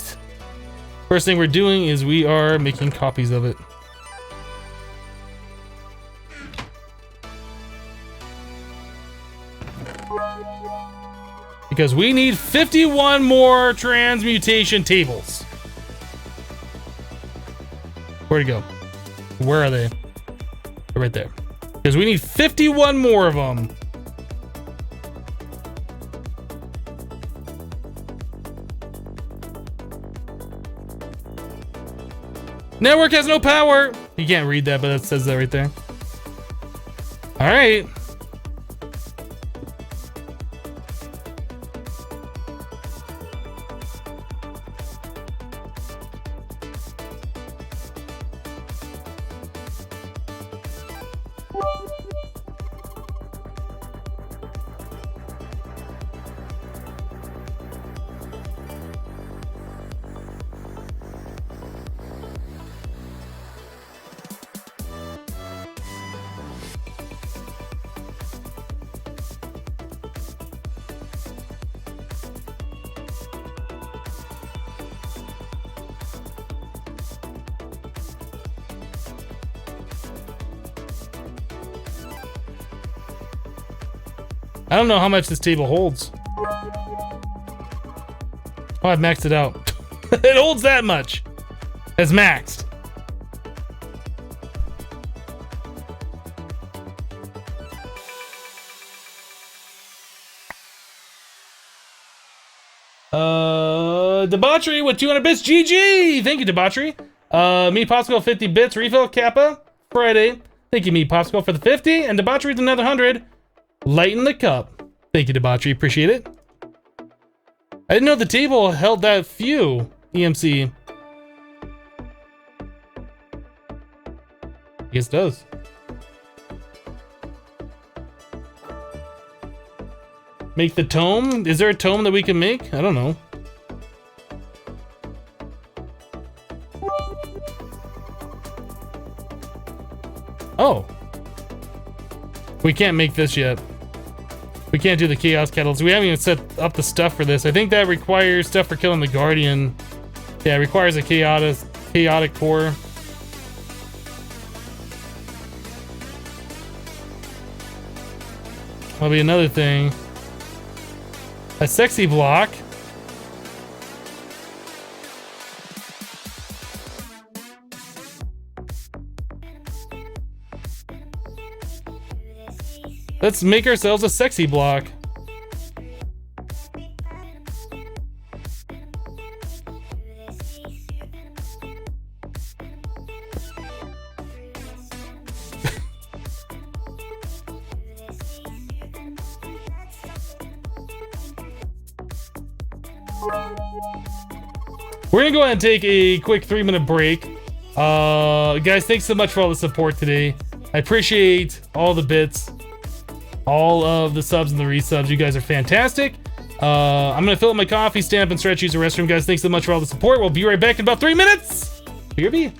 [SPEAKER 1] First thing we're doing is we are making copies of it. Because we need 51 more transmutation tables. Where'd it go? Where are they? They're right there. Because we need 51 more of them. Network has no power. You can't read that, but it says that right there. All right. I don't know how much this table holds. Oh, I've maxed it out. It holds that much. It's maxed. Debauchery with 200 bits. GG! Thank you, Debauchery. Me Popsicle 50 bits. Refill Kappa Friday. Thank you, Me Popsicle, for the 50. And Debauchery with another 100. Lighten the cup. Thank you, Debauchery. Appreciate it. I didn't know the table held that few EMC. I guess it does. Make the tome? Is there a tome that we can make? I don't know. Oh. We can't make this yet. We can't do the chaos kettles. We haven't even set up the stuff for this. I think that requires stuff for killing the Guardian. Yeah, it requires a chaotic core. That'll be another thing. A sexy block. Let's make ourselves a sexy block. We're gonna go ahead and take a quick 3-minute break. Guys, thanks so much for all the support today. I appreciate all the bits, all of the subs and the resubs. You guys are fantastic. I'm gonna fill up my coffee, stand up and stretch, use the restroom. Guys, thanks so much for all the support. We'll be right back in about 3 minutes. BRB.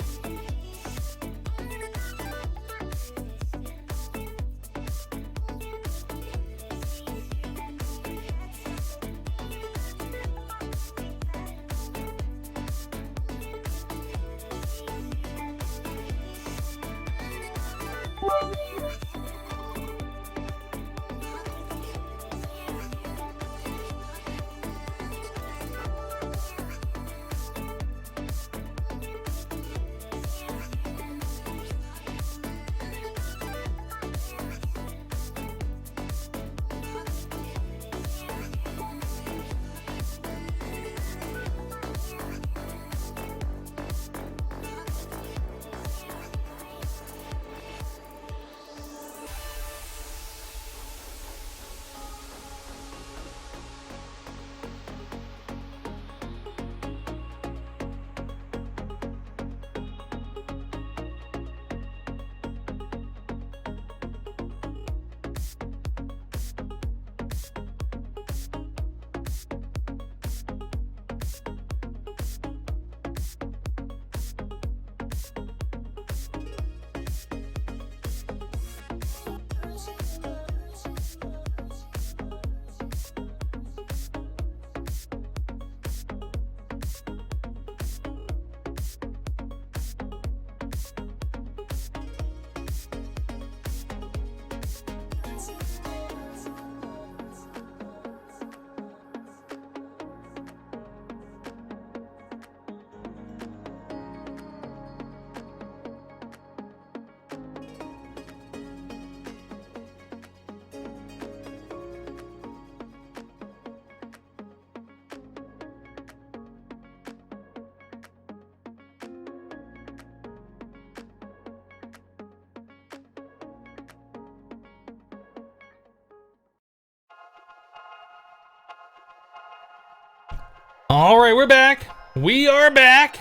[SPEAKER 1] All right, we're back. We are back.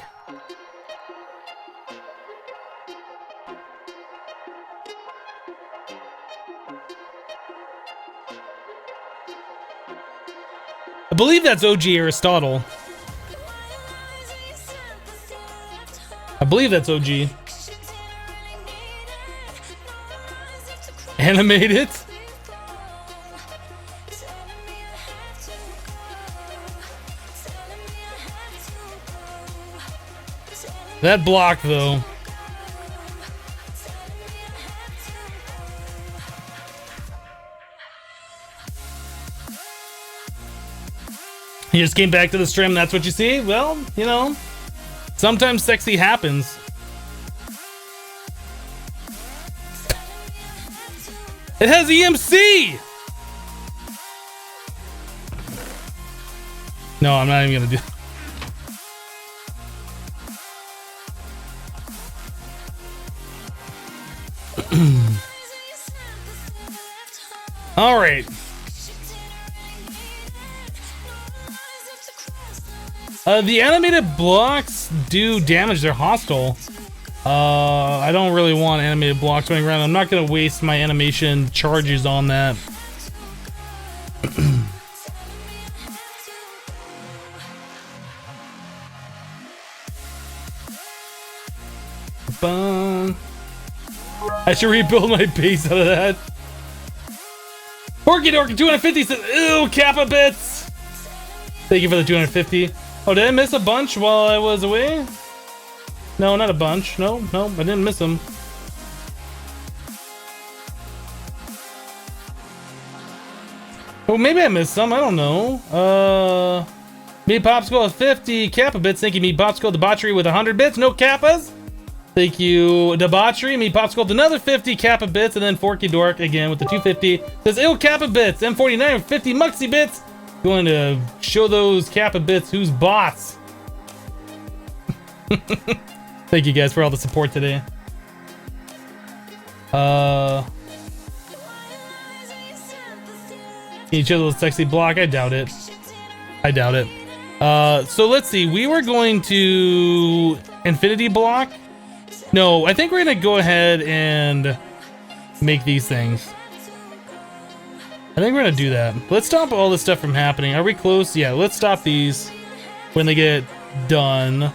[SPEAKER 1] I believe that's OG Aristotle. I believe that's OG. Animated. That block, though. You just came back to the stream, that's what you see? Well, you know, sometimes sexy happens. It has EMC! No, I'm not even gonna do. All right. The animated blocks do damage. They're hostile. I don't really want animated blocks running around. I'm not gonna waste my animation charges on that. I should rebuild my base out of that. Porky Dorky 250 says, ew, Kappa bits. Thank you for the 250. Oh, did I miss a bunch while I was away? No, not a bunch. No, I didn't miss them. Oh, maybe I missed some. I don't know. Me Popsicle with 50 Kappa bits. Thank you, Me Popsicle. Debauchery with 100 bits. No Kappas. Thank you, Debauchery. Me Popsicle with another 50 Kappa bits. And then Forky Dork again with the 250. Says, ill Kappa bits. M49 with 50 Muxy bits. Going to show those Kappa bits who's boss. Thank you guys for all the support today. Can you chill with sexy block? I doubt it. I doubt it. So let's see. We were going to infinity block. No, I think we're gonna go ahead and make these things. I think we're gonna do that. Let's stop all this stuff from happening. Are we close? Yeah, let's stop these when they get done.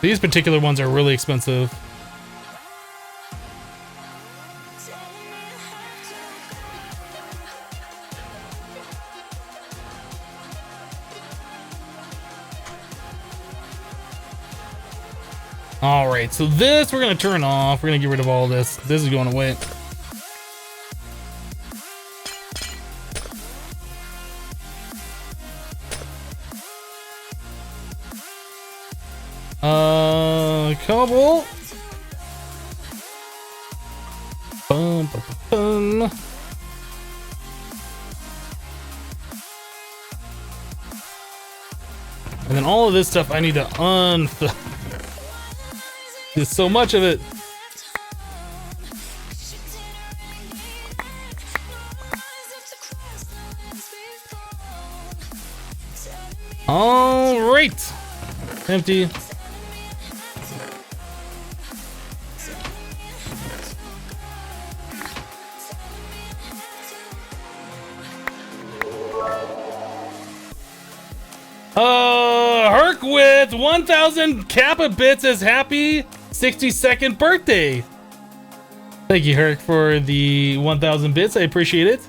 [SPEAKER 1] These particular ones are really expensive. All right, so this we're gonna turn off. We're gonna get rid of all this. This is going away. Couple. Bum, bum, bum. And then all of this stuff I need to unfill. There's so much of it. All right. Empty. Herc with 1,000 Kappa bits is happy 62nd birthday. Thank you, Herc, for the 1,000 bits. I appreciate it.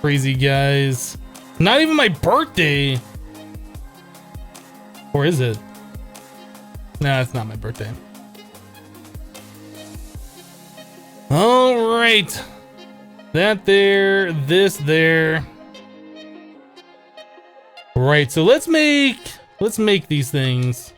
[SPEAKER 1] Crazy guys. Not even my birthday. Or is it? Nah, it's not my birthday. All right. That there, this there. Right, so let's make these things.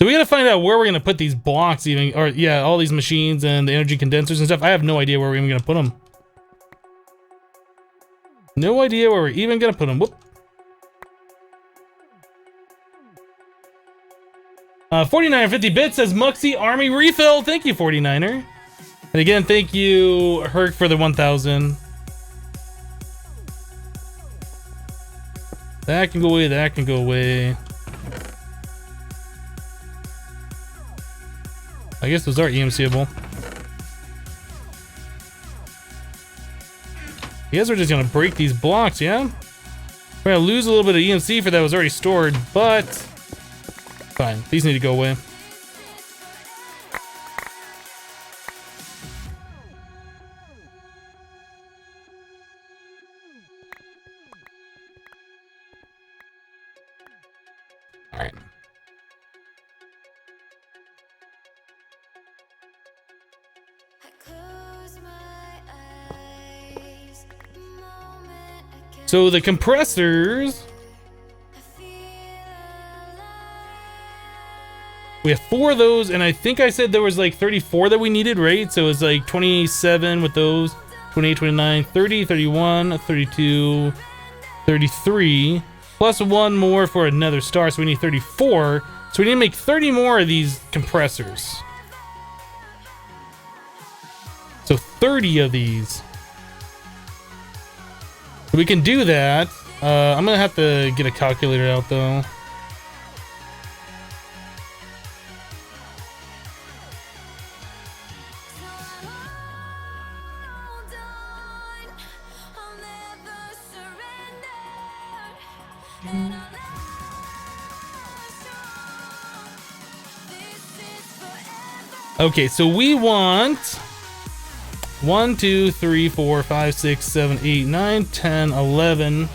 [SPEAKER 1] So we gotta find out where we're gonna put these blocks even, or yeah, all these machines and the energy condensers and stuff. I have no idea where we're even gonna put them. No idea where we're even gonna put them. Whoop. 49.50 bits says Muxie Army Refill. Thank you, 49er. And again, thank you, Herc, for the 1,000. That can go away, that can go away. I guess those are EMCable. I guess we're just gonna break these blocks, yeah? We're gonna lose a little bit of EMC for that was already stored, but fine. These need to go away. All right. So the compressors, we have 4 of those, and I think I said there was like 34 that we needed, right? So it's like 27 with those, 28, 29, 30, 31, 32, 33, plus 1 more for another star, so we need 34. So we need to make 30 more of these compressors. So 30 of these. We can do that. I'm gonna have to get a calculator out though. Okay, so we want 1, 2, 3, 4, 5, 6, 7, 8, 9, 10, 11.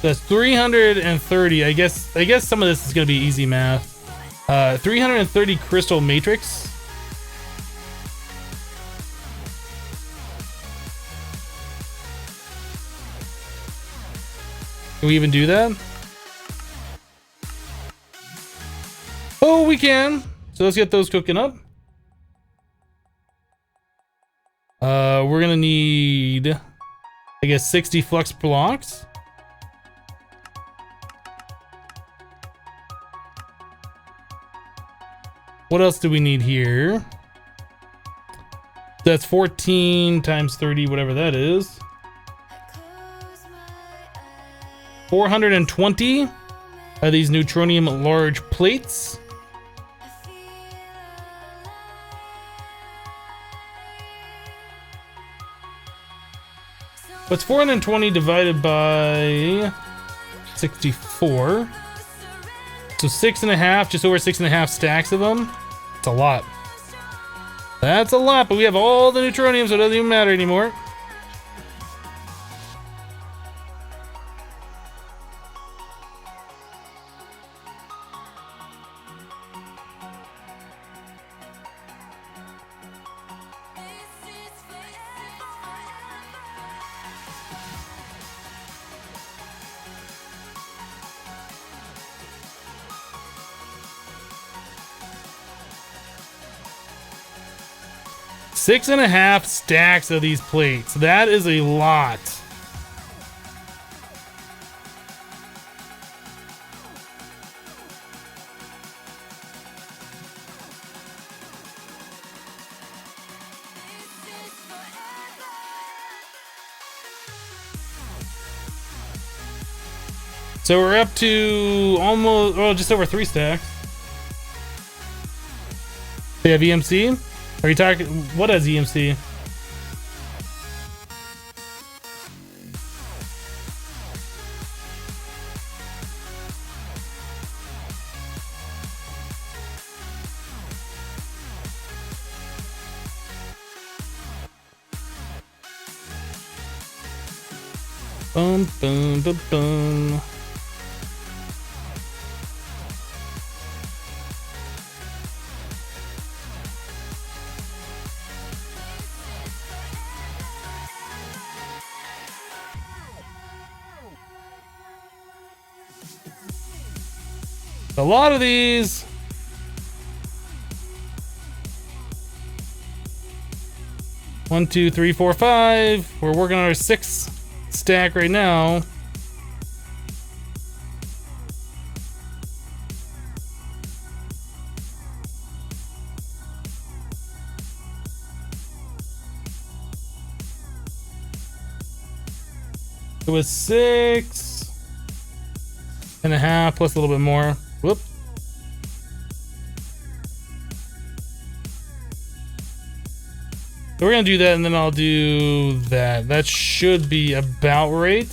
[SPEAKER 1] That's 330. I guess some of this is gonna be easy math. 330 crystal matrix. Can we even do that? Oh, we can. So let's get those cooking up. We're gonna need, I guess, 60 flux blocks. What else do we need here? That's 14 times 30, whatever that is. 420 of these neutronium large plates. What's 420 divided by 64? So 6.5, just over 6.5 stacks of them. It's a lot. That's a lot, but we have all the neutronium, so it doesn't even matter anymore. Six and a half stacks of these plates. That is a lot. So we're up to almost, well, just over 3 stacks. They have EMC? Are you talking, what has EMC? Boom, boom, boom, boom. A lot of these. One, two, three, four, five. We're working on our 6th stack right now. It was 6.5 plus a little bit more. Whoop. So we're gonna do that, and then I'll do that. That should be about right.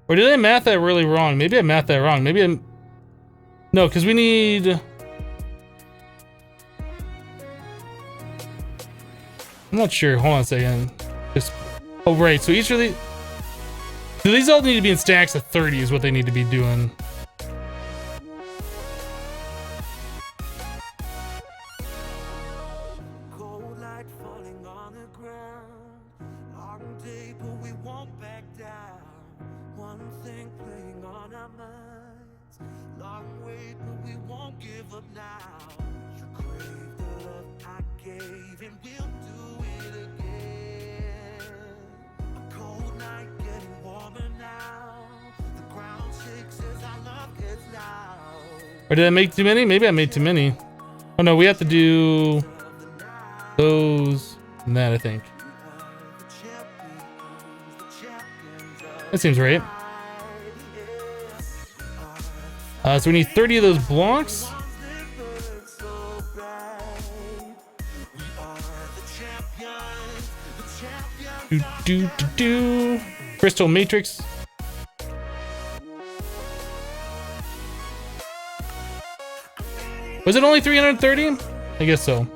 [SPEAKER 1] Or did I math that really wrong? Maybe I mathed that wrong. Maybe I'm... No, because we need... I'm not sure. Hold on a second. Just... Oh, right. So each of these... So these all need to be in stacks of 30 is what they need to be doing.
[SPEAKER 2] Cold light falling on the ground. Long day, but we won't back down. One thing playing on our minds. Long wait, but we won't give up now. You crave the love I gave, and we'll do it again. A cold night getting warmer now. The ground shakes as our love gets loud.
[SPEAKER 1] Or did I make too many? Maybe I made too many. Oh no, we have to do those and that, I think. That seems right. So we need 30 of those blocks. Do. Crystal Matrix. Was it only 330? I guess so.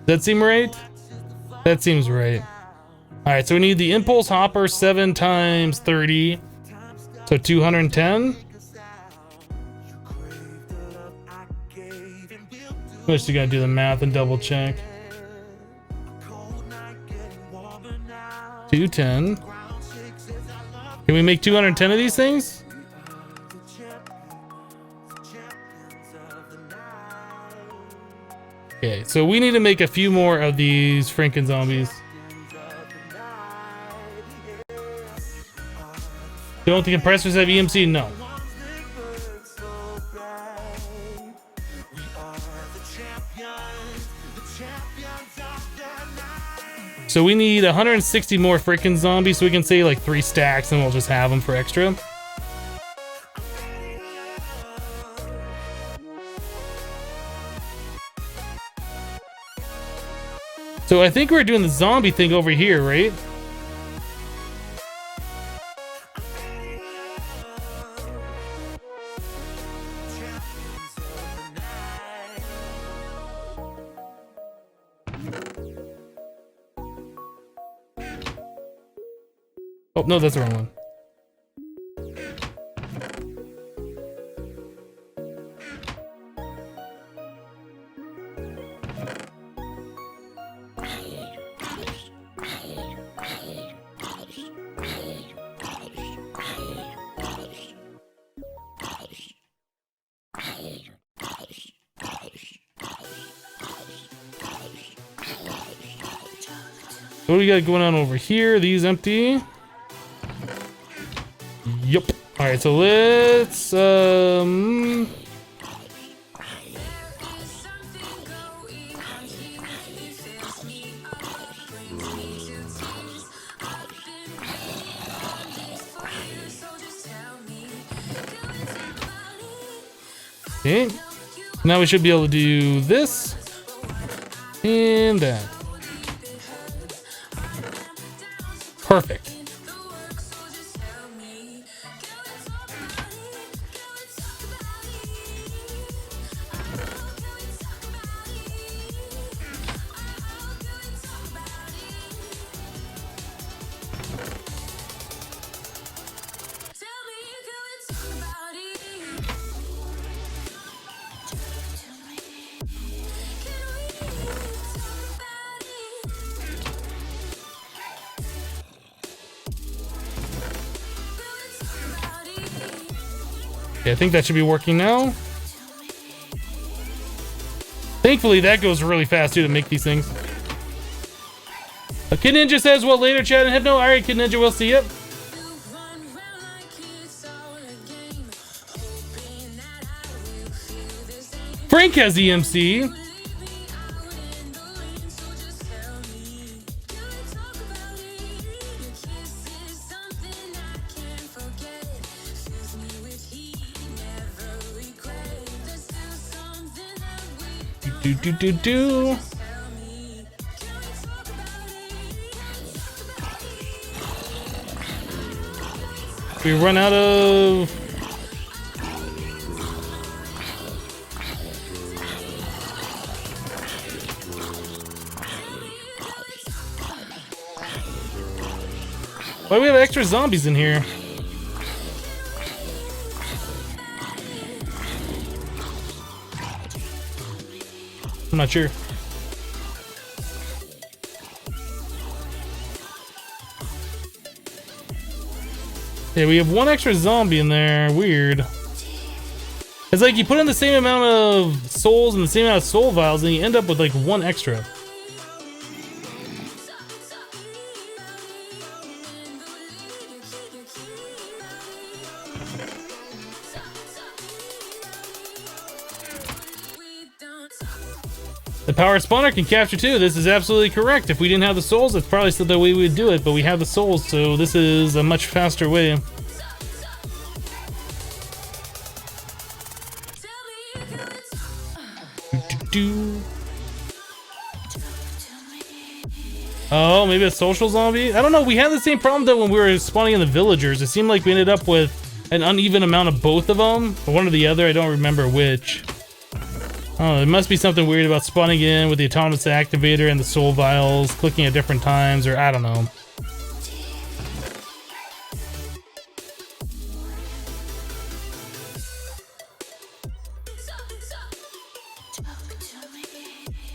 [SPEAKER 1] Does that seem right? That seems right. All right, so we need the impulse hopper 7 times 30, so 210. I'm just gonna do the math and double check. 210. Can we make 210 of these things? Okay, so we need to make a few more of these Franken zombies. Don't the compressors have EMC? No. So we need 160 more freaking zombies, so we can say like 3 stacks and we'll just have them for extra. So I think we're doing the zombie thing over here, right? Oh, no, that's the wrong one. What do we got going on over here? These empty. Yup. All right, so let's Okay. Now we should be able to do this and that. Perfect. Okay, I think that should be working now. Thankfully, that goes really fast too to make these things. Kid Ninja says, well, later, Chad and Hypno. All right, Kid Ninja, we'll see you. Frank has EMC. Do. We run out of... Why do we have extra zombies in here? I'm not sure. Yeah, we have one extra zombie in there. Weird. It's like you put in the same amount of souls and the same amount of soul vials and you end up with like one extra. The power spawner can capture too. This is absolutely correct. If we didn't have the souls, that's probably still the way we would do it, but we have the souls, so this is a much faster way. Oh, maybe a social zombie? I don't know. We had the same problem though when we were spawning in the villagers. It seemed like we ended up with an uneven amount of both of them, or one or the other. I don't remember which. Oh, there must be something weird about spawning in with the autonomous activator and the soul vials, clicking at different times, or I don't know.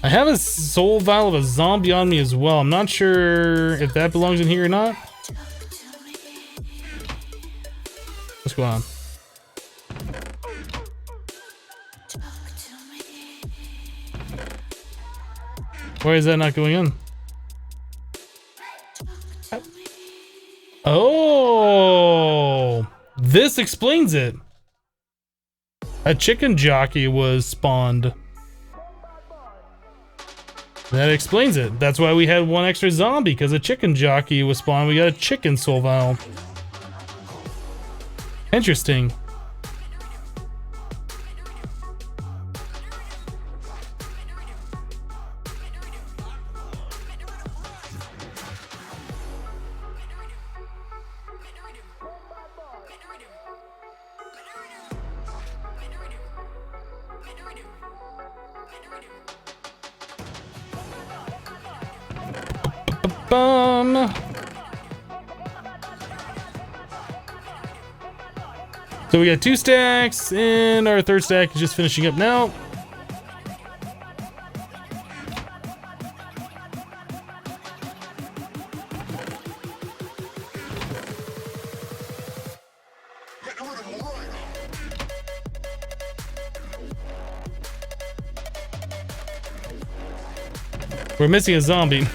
[SPEAKER 1] I have a soul vial of a zombie on me as well. I'm not sure if that belongs in here or not. What's going on? Why is that not going in? Oh, this explains it. A chicken jockey was spawned. That explains it. That's why we had one extra zombie, because a chicken jockey was spawned. We got a chicken soul vial. Interesting. So we got 2 stacks, and our 3rd stack is just finishing up now. We're missing a zombie.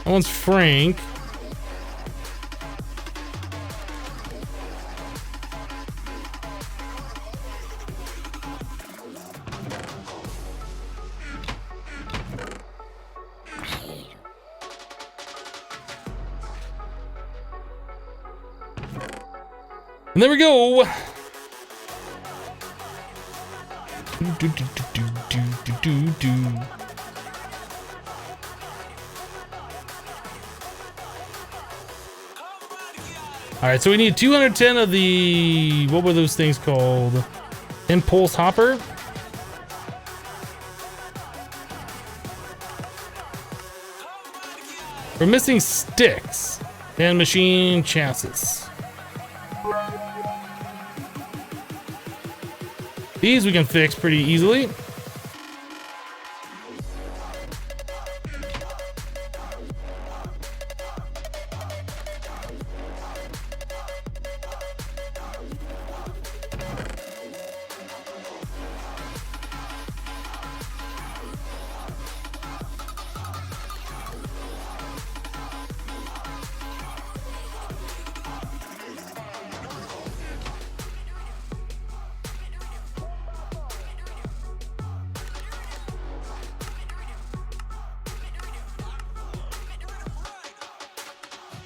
[SPEAKER 1] That one's Frank. And there we go. All right, so we need 210 of the, what were those things called? Impulse hopper. We're missing sticks and machine chassis. These we can fix pretty easily.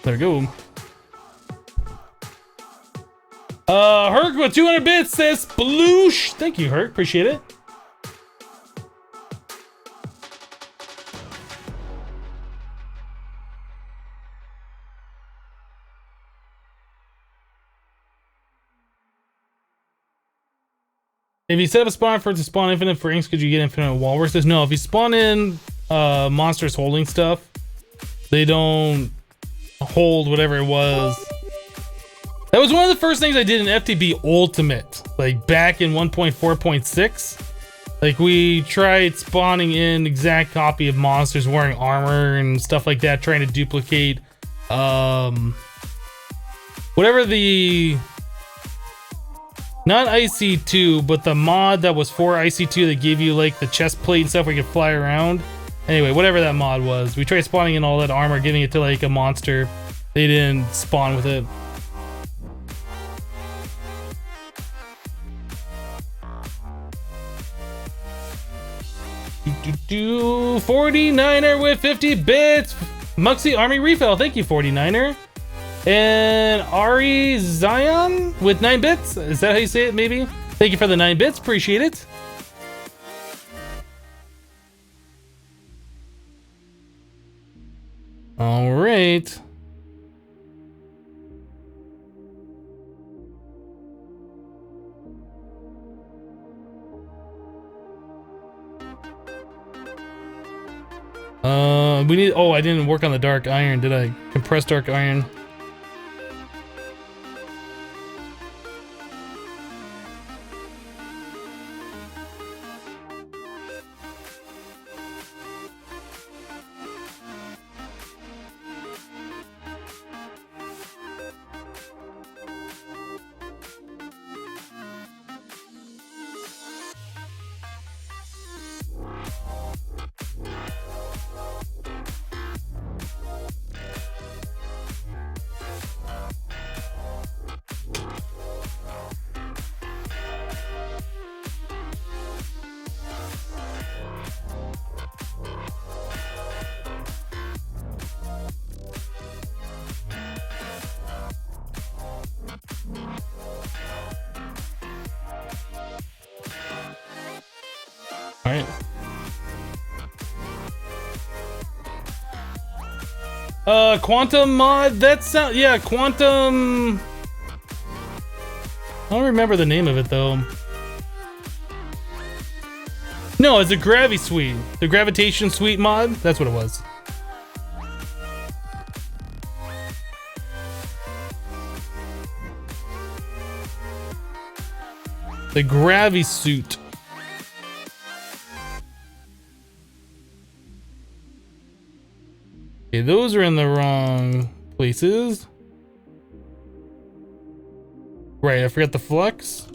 [SPEAKER 1] There we go. Herc with 200 bits says sploosh. Thank you, Herc. Appreciate it. If you set up a spawn for it to spawn infinite for inks, could you get infinite walrus? Says no. If you spawn in monsters holding stuff, they don't hold whatever it was. That was one of the first things I did in FTB Ultimate, like back in 1.4.6. Like we tried spawning in exact copy of monsters wearing armor and stuff like that, trying to duplicate whatever the, not IC2, but the mod that was for IC2 that gave you like the chest plate and stuff where you could fly around. Anyway, whatever that mod was, we tried spawning in all that armor, giving it to like a monster. They didn't spawn with it. Do 49er with 50 bits. Muxie Army Refill, thank you 49er. And Ari Zion with 9 bits. Is that how you say it? Maybe. Thank you for the 9 bits. Appreciate it. All right. We need, oh, I didn't work on the dark iron, did I? Compressed dark iron. All right. Quantum mod. That sound, yeah, quantum. I don't remember the name of it though. No, it's a Gravi Suite. The Gravitation Suite mod. That's what it was. The Gravi Suit. Okay, those are in the wrong places. Right, I forgot the flux.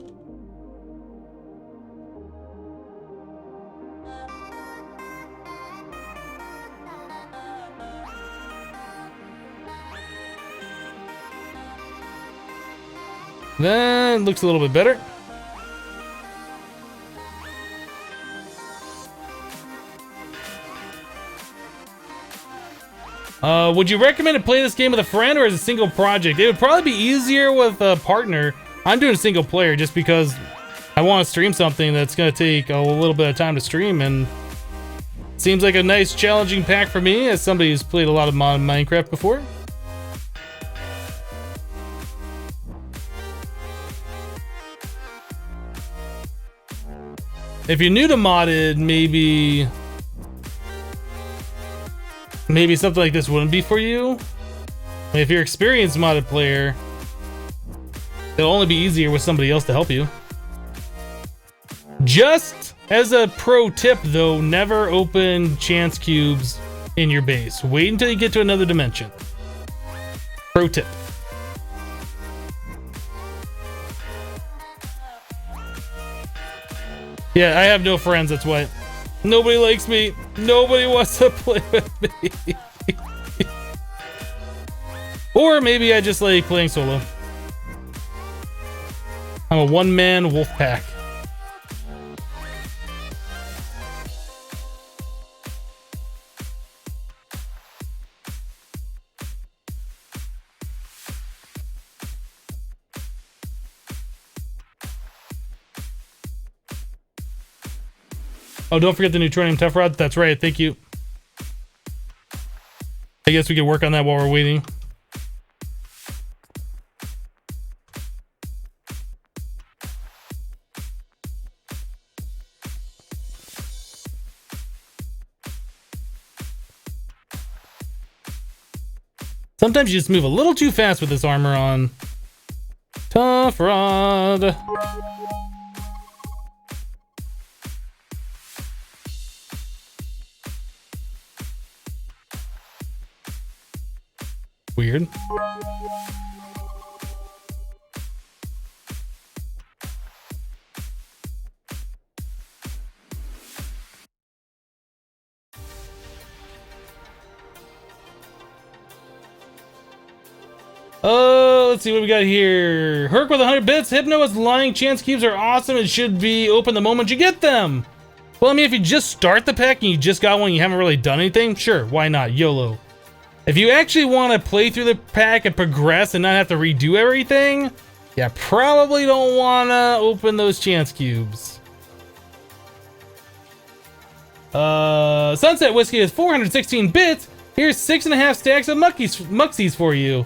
[SPEAKER 1] That looks a little bit better. Would you recommend to play this game with a friend or as a single project? It would probably be easier with a partner. I'm doing single player just because I want to stream something that's going to take a little bit of time to stream, and seems like a nice challenging pack for me as somebody who's played a lot of mod Minecraft before. If you're new to modded, maybe something like this wouldn't be for you. If you're an experienced modded player, it'll only be easier with somebody else to help you. Just as a pro tip though, never open chance cubes in your base. Wait until you get to another dimension. Pro tip. Yeah, I have no friends, that's why. Nobody likes me. Nobody wants to play with me. Or maybe I just like playing solo. I'm a one-man wolf pack. Oh, don't forget the neutronium tough rod. That's right. Thank you. I guess we could work on that while we're waiting. Sometimes you just move a little too fast with this armor on. Tough rod. Weird. Let's see what we got here. Herc with 100 bits. Hypno is lying. Chance cubes are awesome and should be open the moment you get them. Well, I mean, if you just start the pack and you just got one, you haven't really done anything, sure, why not? YOLO. If you actually want to play through the pack and progress and not have to redo everything, yeah, probably don't want to open those chance cubes. Sunset Whiskey is 416 bits. Here's 6.5 stacks of Muxies for you.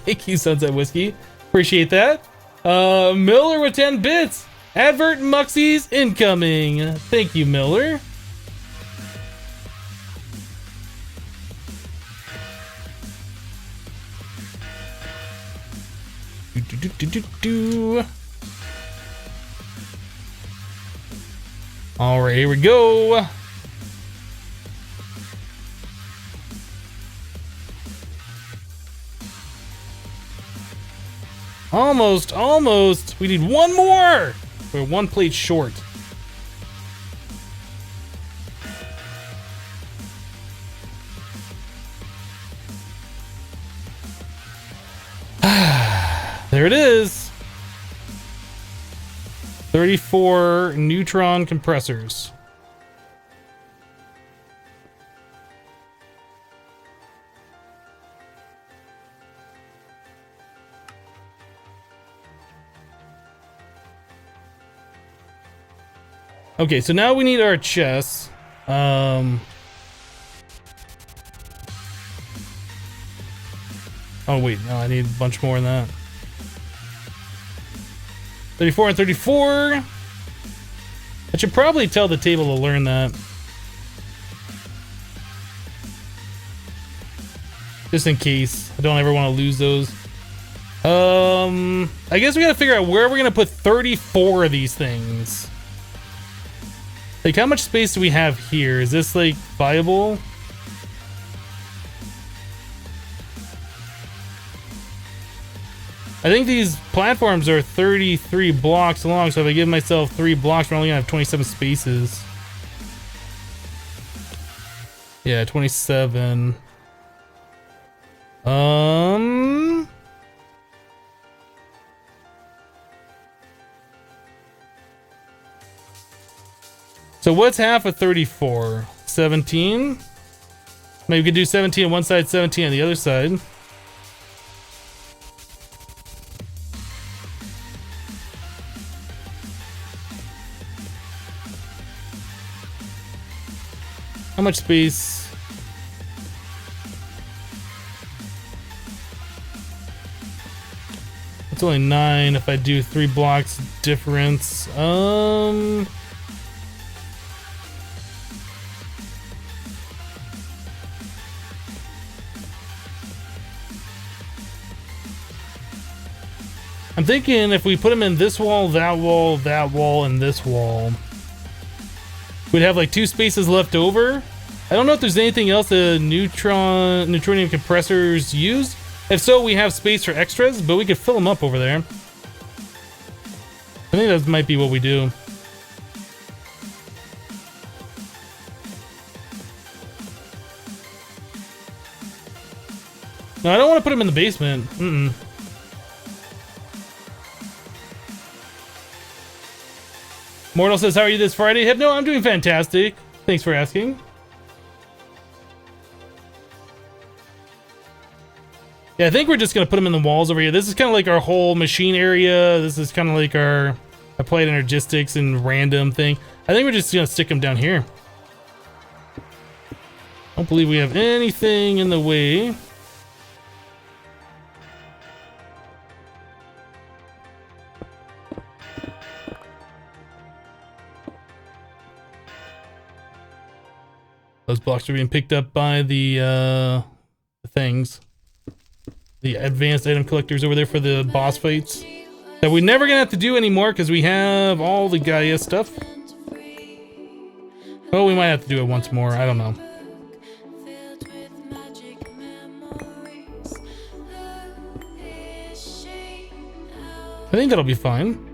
[SPEAKER 1] Thank you, Sunset Whiskey. Appreciate that. Miller with 10 bits. Advert Muxies incoming. Thank you, Miller. All right, here we go. Almost. We need one more. We're one plate short. There it is. 34 neutron compressors. Okay, so now we need our chests. Oh wait, no, I need a bunch more than that. 34 and 34. I should probably tell the table to learn that. Just in case. I don't ever want to lose those. I guess we gotta figure out where we're gonna put 34 of these things. Like, how much space do we have here? Is this, like, viable? I think these platforms are 33 blocks long, so if I give myself 3 blocks, we're only gonna have 27 spaces. Yeah, 27. So what's half of 34? 17? Maybe we could do 17 on one side, 17 on the other side. How much space? It's only 9 if I do 3 blocks difference. I'm thinking if we put them in this wall, that wall, that wall, and this wall, we'd have like 2 spaces left over. I don't know if there's anything else the neutronium compressors use. If so, we have space for extras, but we could fill them up over there. I think that might be what we do. No, I don't want to put them in the basement. Mortal says, how are you this Friday? Hypno, I'm doing fantastic. Thanks for asking. Yeah, I think we're just going to put them in the walls over here. This is kind of like our whole machine area. This is kind of like our applied energistics and random thing. I think we're just going to stick them down here. I don't believe we have anything in the way. Those blocks are being picked up by the things. The advanced item collectors over there for the boss fights. That we're never gonna have to do anymore because we have all the Gaia stuff. Oh, we might have to do it once more. I don't know. I think that'll be fine.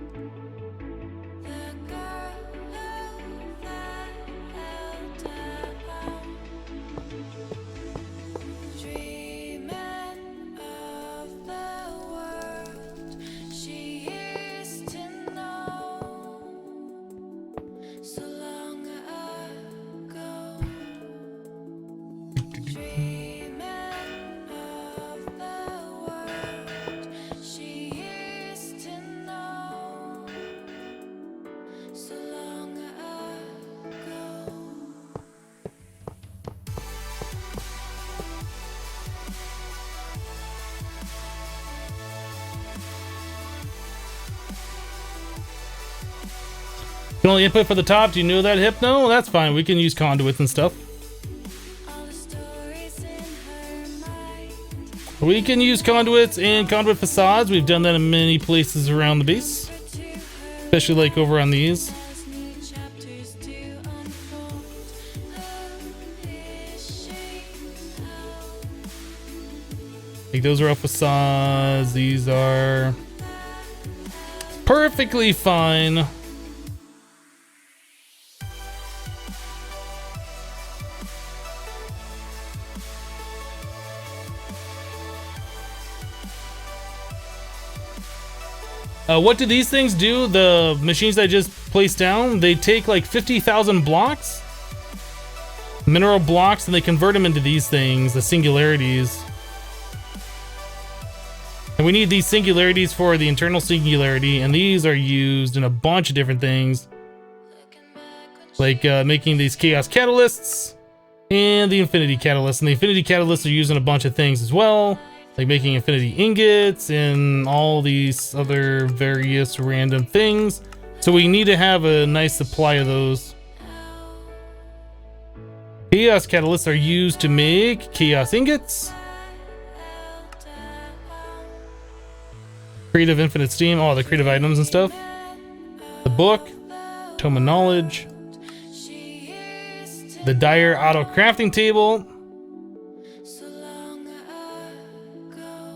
[SPEAKER 1] Can only input for the top. Do you know that, Hypno? That's fine. We can use conduits and stuff. We can use conduits and conduit facades. We've done that in many places around the base, especially like over on these. Like those are all facades. These are perfectly fine. What do these things do? The machines that I just placed down, they take like 50,000 blocks, mineral blocks, and they convert them into these things, the singularities. And we need these singularities for the internal singularity, and these are used in a bunch of different things, like making these chaos catalysts and the infinity catalysts. And the infinity catalysts are used in a bunch of things as well, like making infinity ingots and all these other various random things. So we need to have a nice supply of those. Chaos catalysts are used to make chaos ingots. Creative infinite steam, all the creative items and stuff. The book, tome of knowledge. The dire auto crafting table.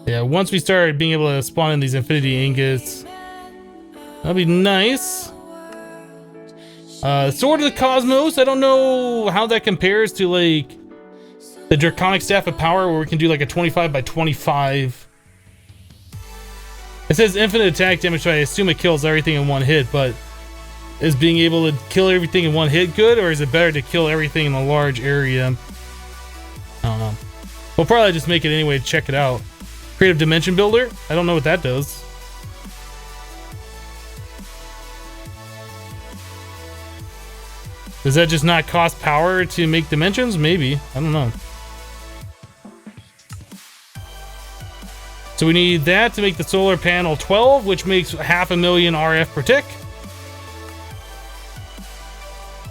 [SPEAKER 1] Yeah, once we start being able to spawn in these infinity ingots, that'll be nice. Sword of the Cosmos, I don't know how that compares to like the Draconic Staff of Power, where we can do like a 25 by 25. It says infinite attack damage, so I assume it kills everything in one hit, but is being able to kill everything in one hit good, or is it better to kill everything in a large area? I don't know. We'll probably just make it anyway to check it out. Creative Dimension Builder? I don't know what that does. Does that just not cost power to make dimensions? Maybe. I don't know. So we need that to make the solar panel 12, which makes 500,000 RF per tick.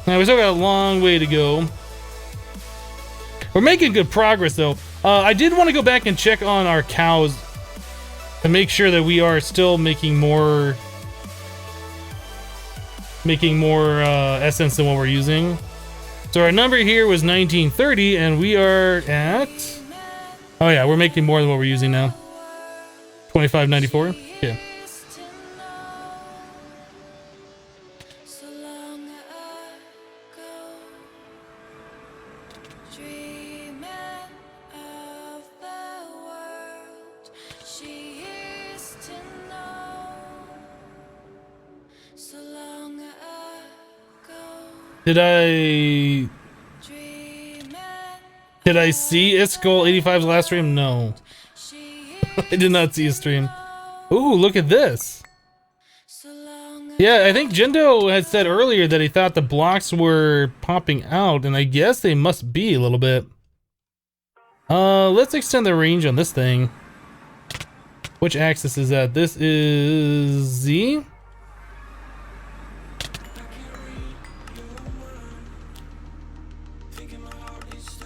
[SPEAKER 1] Now we still got a long way to go. We're making good progress though. I did want to go back and check on our cows to make sure that we are still making more essence than what we're using. So our number here was 1930 and we are at, oh yeah, we're making more than what we're using now. 2594. Yeah. Did I see Iskol 85's last stream? No. I did not see a stream. Ooh, look at this. Yeah, I think Jindo had said earlier that he thought the blocks were popping out, and I guess they must be a little bit. Let's extend the range on this thing. Which axis is that? This is Z?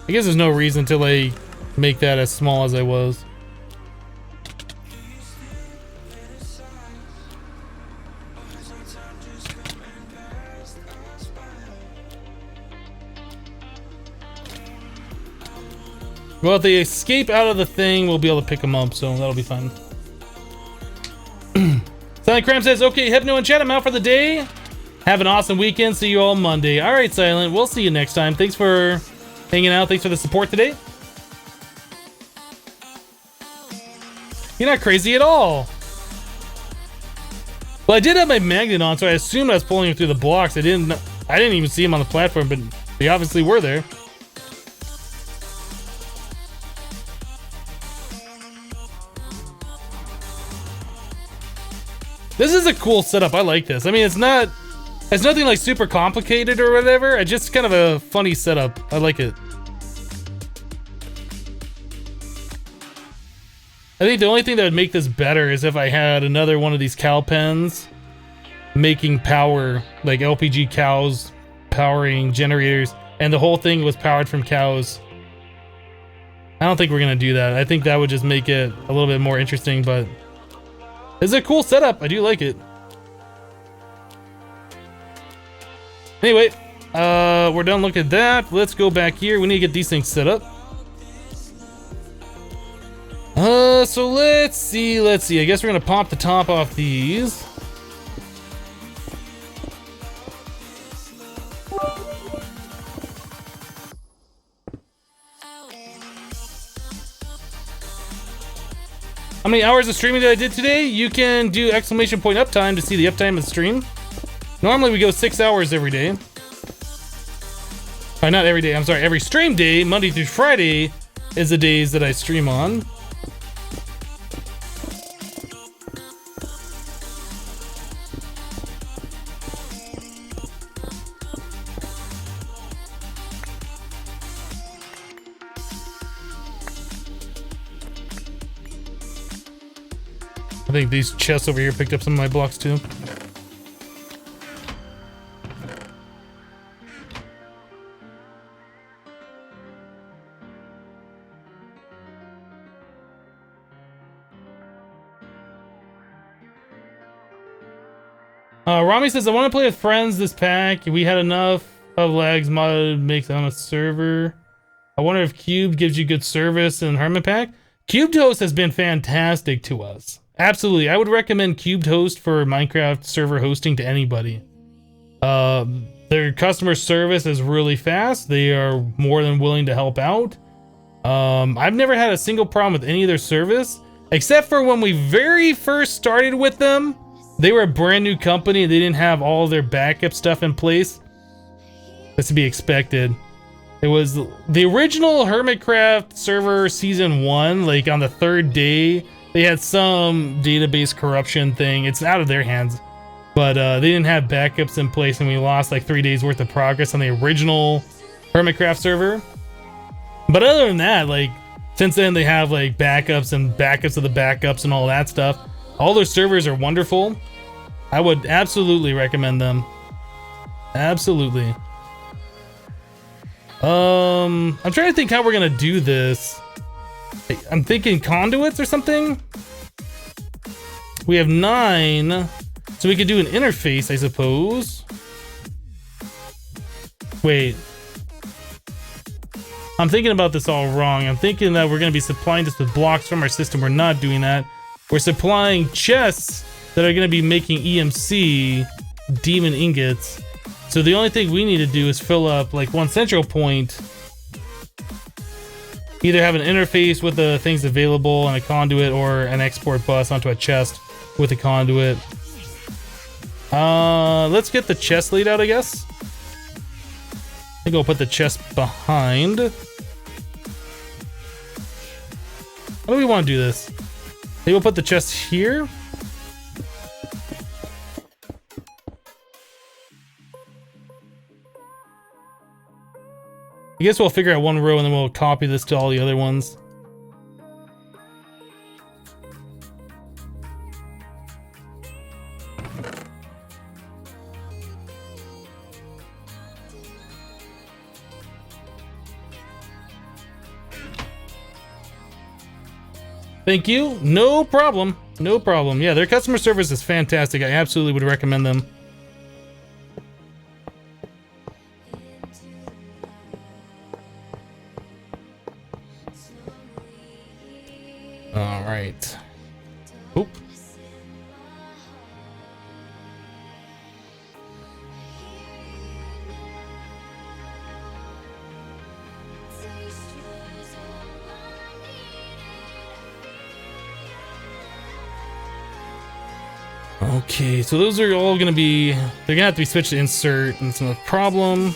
[SPEAKER 1] I guess there's no reason to like make that as small as I was. Well, if they escape out of the thing, we'll be able to pick them up, so that'll be fun. Silent Cram says, okay, Hypno and chat, I'm out for the day. Have an awesome weekend. See you all Monday. All right, Silent, we'll see you next time. Thanks for hanging out. Thanks for the support today. You're not crazy at all. Well, I did have my magnet on, so I assumed I was pulling it through the blocks. I didn't even see them on the platform, but they obviously were there. This is a cool setup. I like this. I mean, it's nothing like super complicated or whatever. It's just kind of a funny setup. I like it. I think the only thing that would make this better is if I had another one of these cow pens making power, like LPG cows powering generators, and the whole thing was powered from cows. I don't think we're gonna do that. I think that would just make it a little bit more interesting, but it's a cool setup. I do like it. Anyway, we're done looking at that. Let's go back here. We need to get these things set up. So let's see. I guess we're gonna pop the top off these. How many hours of streaming that I did today? You can do exclamation point uptime to see the uptime of the stream. Normally we go 6 hours every day. Not every day, I'm sorry, every stream day, Monday through Friday is the days that I stream on. I think these chests over here picked up some of my blocks too. Rami says, I want to play with friends this pack. We had enough of lags modded makes on a server. I wonder if Cubed gives you good service in Hermit Pack. Cubed Host has been fantastic to us. Absolutely. I would recommend Cubed Host for Minecraft server hosting to anybody. Their customer service is really fast. They are more than willing to help out. I've never had a single problem with any of their service, except for when we very first started with them. They were a brand new company. They didn't have all of their backup stuff in place. That's to be expected. It was the original Hermitcraft server season 1, like on the 3rd day, they had some database corruption thing. It's out of their hands. but they didn't have backups in place, and we lost like 3 days worth of progress on the original Hermitcraft server. But other than that, like, since then they have like backups and backups of the backups and all that stuff. All their servers are wonderful. I would absolutely recommend them. Absolutely. I'm trying to think how we're gonna do this. I'm thinking conduits or something. We have 9, so we could do an interface, I suppose. Wait. I'm thinking about this all wrong. I'm thinking that we're going to be supplying this with blocks from our system. We're not doing that. We're supplying chests that are going to be making EMC demon ingots. So the only thing we need to do is fill up like one central point. Either have an interface with the things available and a conduit, or an export bus onto a chest with a conduit. Let's get the chest laid out, I guess. I think I'll put the chest behind. How do we want to do this? Maybe we'll put the chest here. I guess we'll figure out one row and then we'll copy this to all the other ones. Thank you. No problem. No problem. Yeah, their customer service is fantastic. I absolutely would recommend them. All right. Oop. Okay, so those are all gonna be, they're gonna have to be switched to insert, and it's no problem.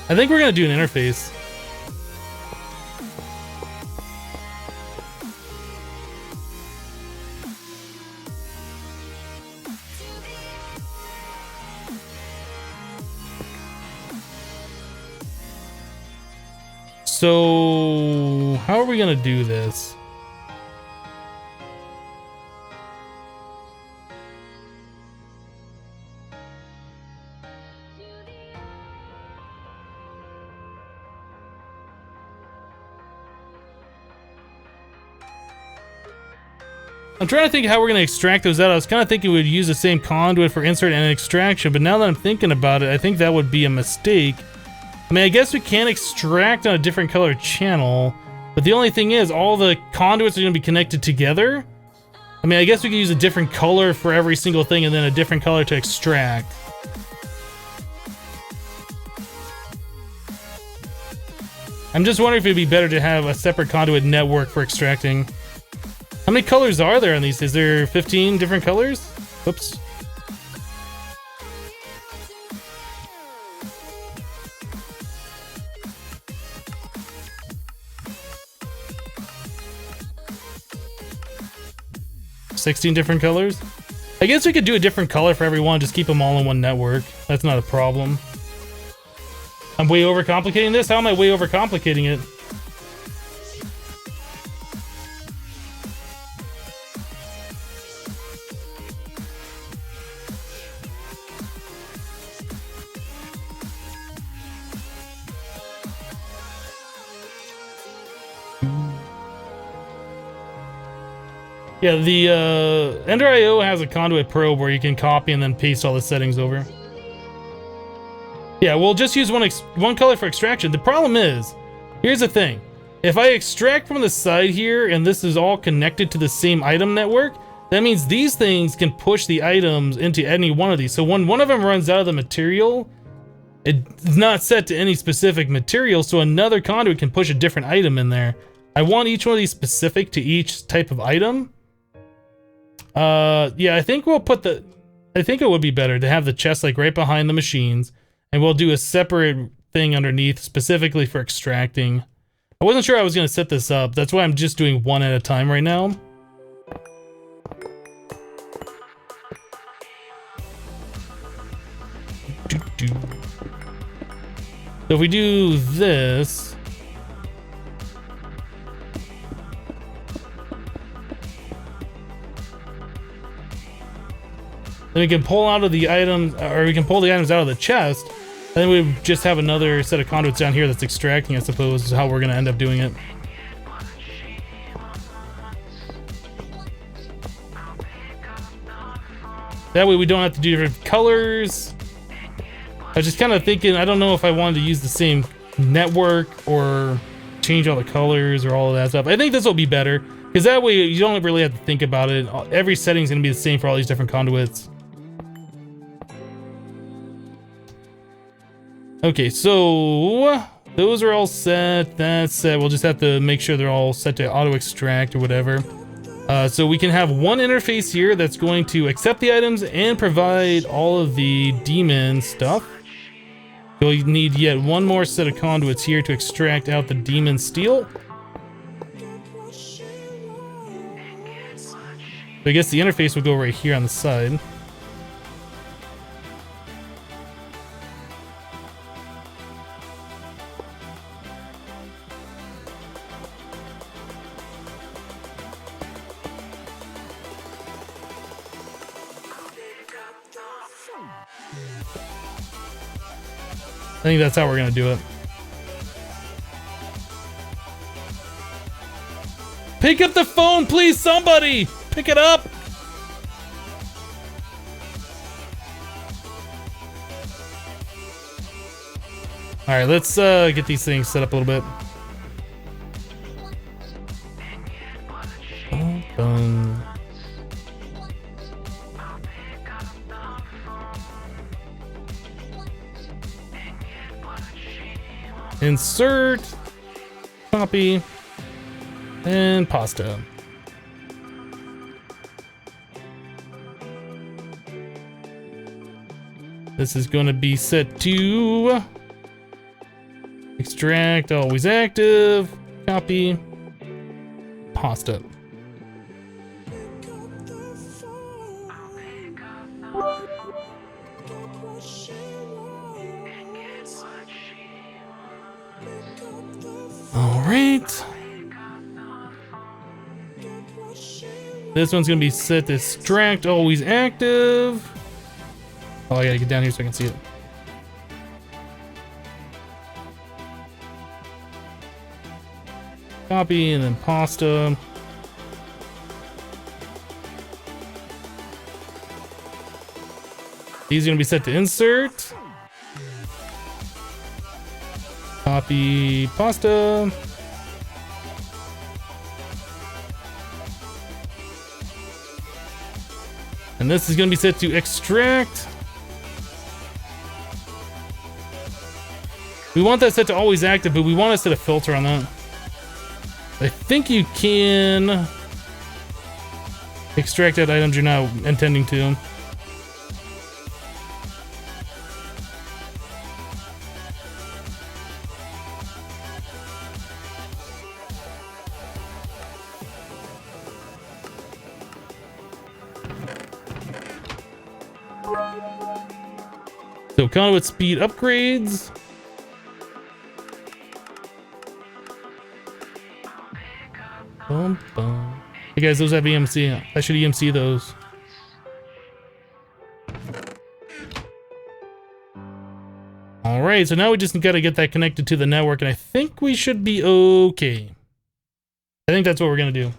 [SPEAKER 1] I think we're gonna do an interface. So, how are we gonna do this? I'm trying to think how we're going to extract those out. I was kind of thinking we'd use the same conduit for insert and extraction, but now that I'm thinking about it, I think that would be a mistake. I mean, I guess we can extract on a different color channel, but the only thing is, all the conduits are going to be connected together. I mean, I guess we could use a different color for every single thing and then a different color to extract. I'm just wondering if it'd be better to have a separate conduit network for extracting. How many colors are there on these? Is there 15 different colors? Whoops. $16 different colors? I guess we could do a different color for everyone, just keep them all in one network. That's not a problem. I'm way overcomplicating this? How am I way overcomplicating it? Yeah, the Ender IO has a conduit probe where you can copy and then paste all the settings over. Yeah, we'll just use one color for extraction. The problem is, here's the thing. If I extract from the side here and this is all connected to the same item network, that means these things can push the items into any one of these. So when one of them runs out of the material, it's not set to any specific material, so another conduit can push a different item in there. I want each one of these specific to each type of item. Yeah, I think we'll put the... I think it would be better to have the chest like right behind the machines, and we'll do a separate thing underneath specifically for extracting. I wasn't sure I was going to set this up. That's why I'm just doing one at a time right now. So if we do this, then we can pull out of the items, or we can pull the items out of the chest, and then we just have another set of conduits down here that's extracting, I suppose, is how we're going to end up doing it. That way we don't have to do different colors. I was just kind of thinking, I don't know if I wanted to use the same network or change all the colors or all of that stuff. I think this will be better, because that way you don't really have to think about it. Every setting's going to be the same for all these different conduits. Okay, so those are all set. That's set. We'll just have to make sure they're all set to auto extract or whatever. So we can have one interface here that's going to accept the items and provide all of the demon stuff. You'll need yet one more set of conduits here to extract out the demon steel. So I guess the interface will go right here on the side. I think that's how we're gonna do it. Pick up the phone, please, somebody! Pick it up! Alright, let's get these things set up a little bit. Done. Insert, copy, and pasta. This is going to be set to extract, always active, copy, pasta. Alright. This one's gonna be set to extract, always active. Oh, I gotta get down here so I can see it. Copy and then pasta. These are gonna be set to insert. Copy pasta. And this is going to be set to extract. We want that set to always active, but we want to set a filter on that. I think you can extract out items you're not intending to. So conduit speed upgrades. Bum, bum. Hey guys, those have EMC. I should EMC those. Alright, so now we just gotta get that connected to the network, and I think we should be okay. I think that's what we're gonna do.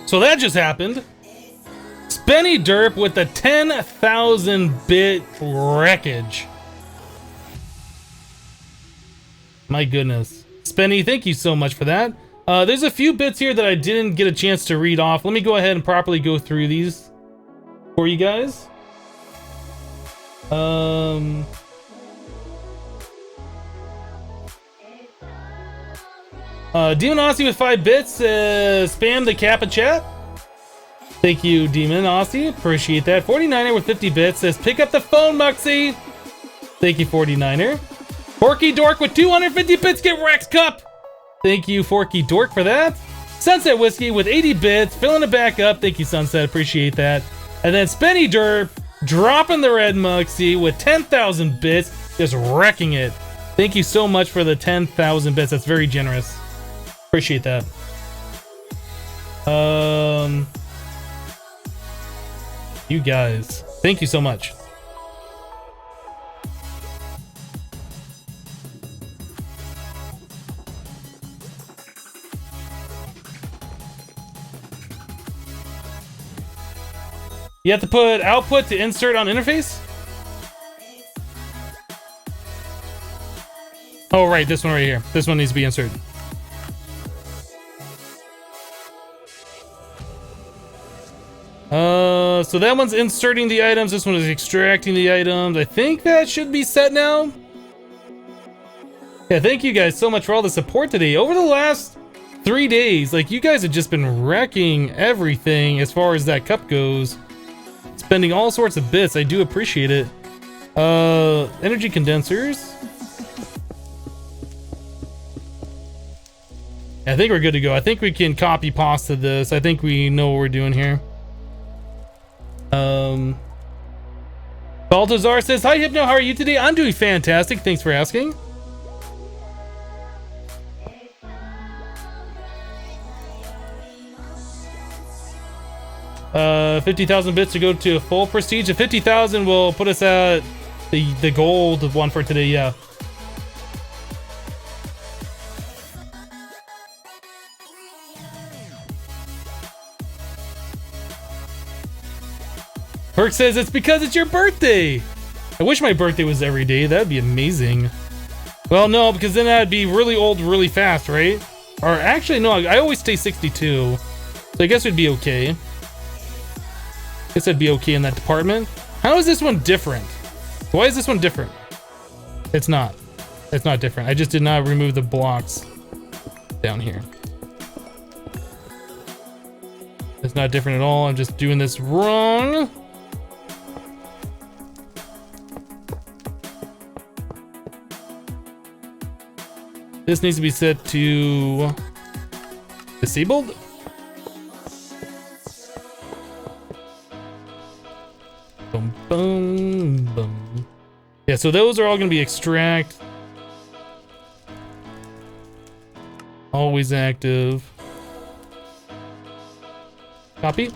[SPEAKER 1] So that just happened. Spenny Derp with the 10,000 bit wreckage. My goodness. Spenny, thank you so much for that. There's a few bits here that I didn't get a chance to read off. Let me go ahead and properly go through these for you guys. Demon Aussie with 5 bits. Spam the Kappa chat. Thank you, Demon Aussie. Appreciate that. 49er with 50 bits says, pick up the phone, Muxie. Thank you, 49er. Forky Dork with 250 bits. Get Rex Cup. Thank you, Forky Dork, for that. Sunset Whiskey with 80 bits. Filling it back up. Thank you, Sunset. Appreciate that. And then Spenny Derp dropping the red Muxie with 10,000 bits. Just wrecking it. Thank you so much for the 10,000 bits. That's very generous. Appreciate that. You guys, thank you so much. You have to put output to insert on interface? Oh, right, this one right here. This one needs to be inserted. So that one's inserting the items. This one is extracting the items. I think that should be set now. Yeah, thank you guys so much for all the support today. Over the last 3 days, like, you guys have just been wrecking everything as far as that cup goes. Spending all sorts of bits. I do appreciate it. Energy condensers. I think we're good to go. I think we can copy pasta this. I think we know what we're doing here. Baltazar says, hi Hypno, how are you today? I'm doing fantastic. Thanks for asking. Uh, 50,000 bits to go to a full prestige. The 50,000 will put us at the gold one for today, yeah. Perk says it's because it's your birthday. I wish my birthday was every day. That'd be amazing. Well, no, because then I'd be really old really fast, right? Or actually, no, I always stay 62. So I guess we'd be okay. I guess I'd be okay in that department. How is this one different? Why is this one different? It's not. It's not different. I just did not remove the blocks down here. It's not different at all. I'm just doing this wrong. This needs to be set to disabled. Boom, boom, boom. Yeah, so those are all going to be extract. Always active. Copy.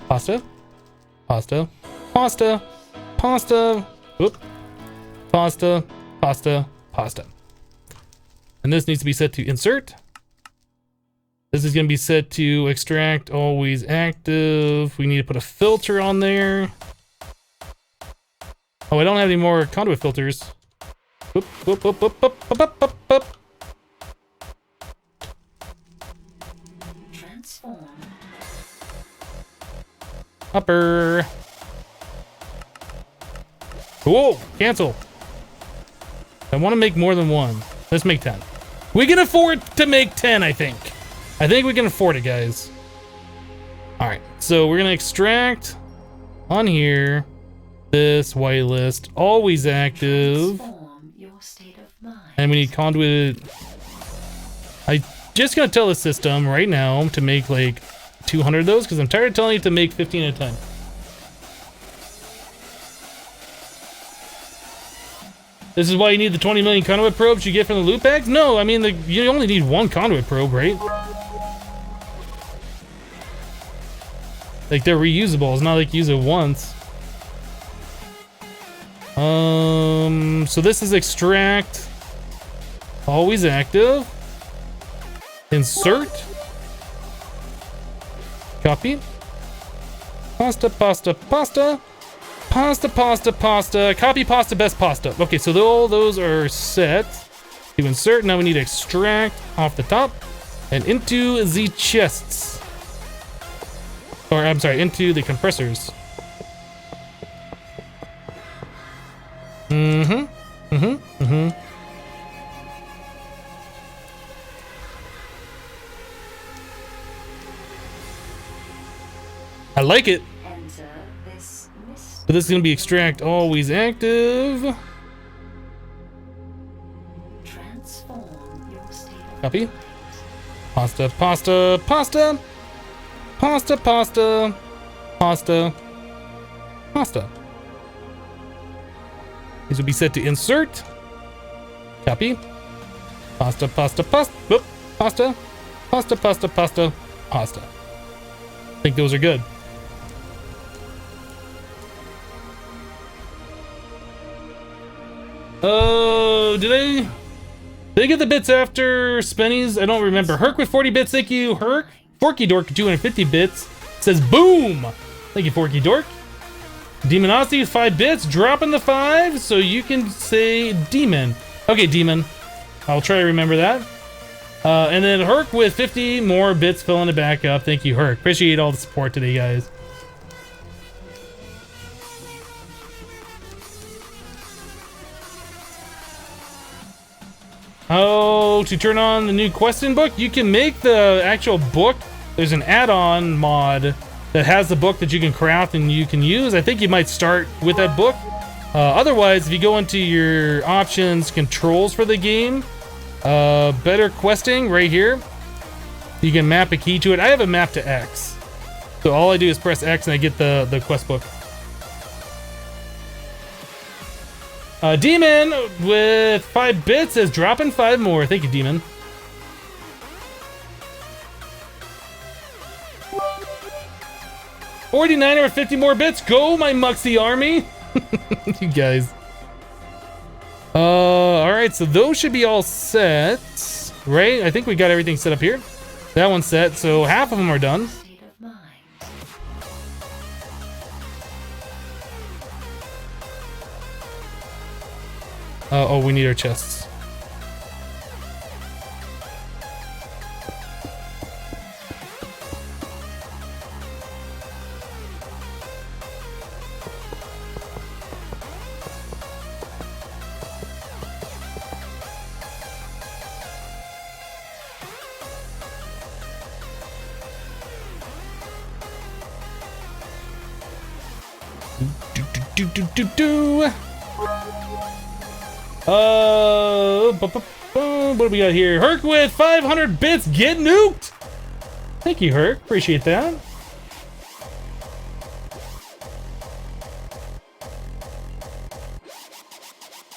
[SPEAKER 1] Pasta. Pasta. Pasta. Pasta. Whoop. Pasta. Pasta. Pasta. And this needs to be set to insert. This is going to be set to extract, always active. We need to put a filter on there. Oh, I don't have any more conduit filters. Whoop, whoop, whoop, whoop, whoop, whoop, whoop, whoop.
[SPEAKER 2] Transform.
[SPEAKER 1] Upper. Whoa, cancel. I want to make more than one. Let's make 10. We can afford to make 10, I think. I think we can afford it, guys. All right, so we're gonna extract on here this whitelist, always active.
[SPEAKER 2] Transform your state of mind.
[SPEAKER 1] And we need conduit. I just gonna tell the system right now to make like 200 of those because I'm tired of telling you to make 15 at a time. This is why you need the 20 million conduit probes you get from the loot packs? No, I mean, you only need one conduit probe, right? Like, they're reusable. It's not like you use it once. So this is extract. Always active. Insert. Copy. Pasta, pasta, pasta. Pasta, pasta, pasta. Copy pasta, best pasta. Okay, so all those are set to insert. Now we need to extract off the top and into the chests. Or, I'm sorry, into the compressors. I like it.
[SPEAKER 2] Enter this mist.
[SPEAKER 1] But this is gonna be extract always active.
[SPEAKER 2] Transform your state of
[SPEAKER 1] Copy.
[SPEAKER 2] mind.
[SPEAKER 1] Pasta, pasta, pasta. Pasta, pasta. Pasta. Pasta. These will be set to insert. Copy. Pasta, pasta, pasta. Whoop. Pasta. Pasta, pasta, pasta. Pasta. I think those are good. Oh, did I get the bits after Spenny's? I don't remember. Herc with 40 bits. Thank you, Herc. Forky Dork with 250 bits. Says boom. Thank you, Forky Dork. Demonosity with 5 bits. Dropping the 5 so you can say demon. Okay, demon. I'll try to remember that. And then Herc with 50 more bits filling it back up. Thank you, Herc. Appreciate all the support today, guys. How to turn on the new question book? You can make the actual book. There's an add-on mod that has the book that you can craft and you can use. I think you might start with that book. Otherwise, if you go into your options, controls for the game, better questing right here, you can map a key to it. I have it mapped to X. So all I do is press X and I get the quest book. Demon with 5 bits is dropping 5 more. Thank you, Demon. $49 or 50 more bits. Go, my Muxie army. You guys. All right, so those should be all set, right? I think we got everything set up here. That one's set, so half of them are done.
[SPEAKER 2] State of mind.
[SPEAKER 1] Oh, we need our chests. Do. What do we got here? Herc with 500 bits. Get nuked. Thank you, Herc. Appreciate that.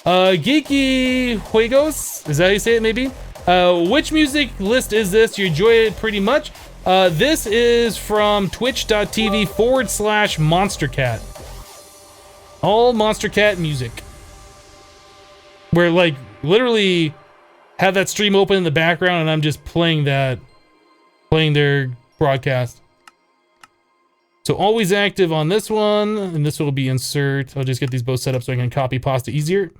[SPEAKER 1] Geeky Juegos. Is that how you say it, maybe? Which music list is this? You enjoy it pretty much? This is from twitch.tv/MonsterCat. All Monster Cat music. Where, like, literally have that stream open in the background and I'm just playing their broadcast. So always active on this one, and this will be insert. I'll just get these both set up so I can copy pasta easier.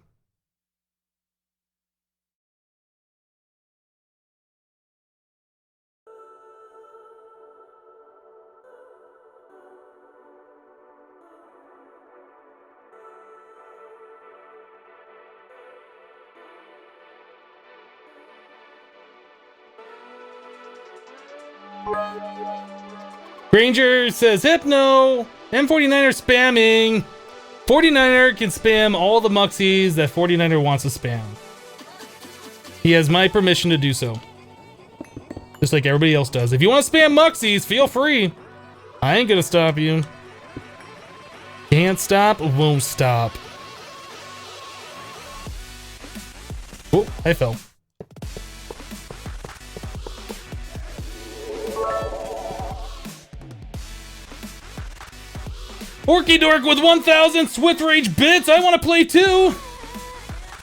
[SPEAKER 1] Granger says, Hypno! M49er spamming! 49er can spam all the muxies that 49er wants to spam. He has my permission to do so. Just like everybody else does. If you want to spam muxies, feel free. I ain't gonna stop you. Can't stop, won't stop. Oh, I fell. Orky Dork with 1,000 Swift Rage bits. I want to play too.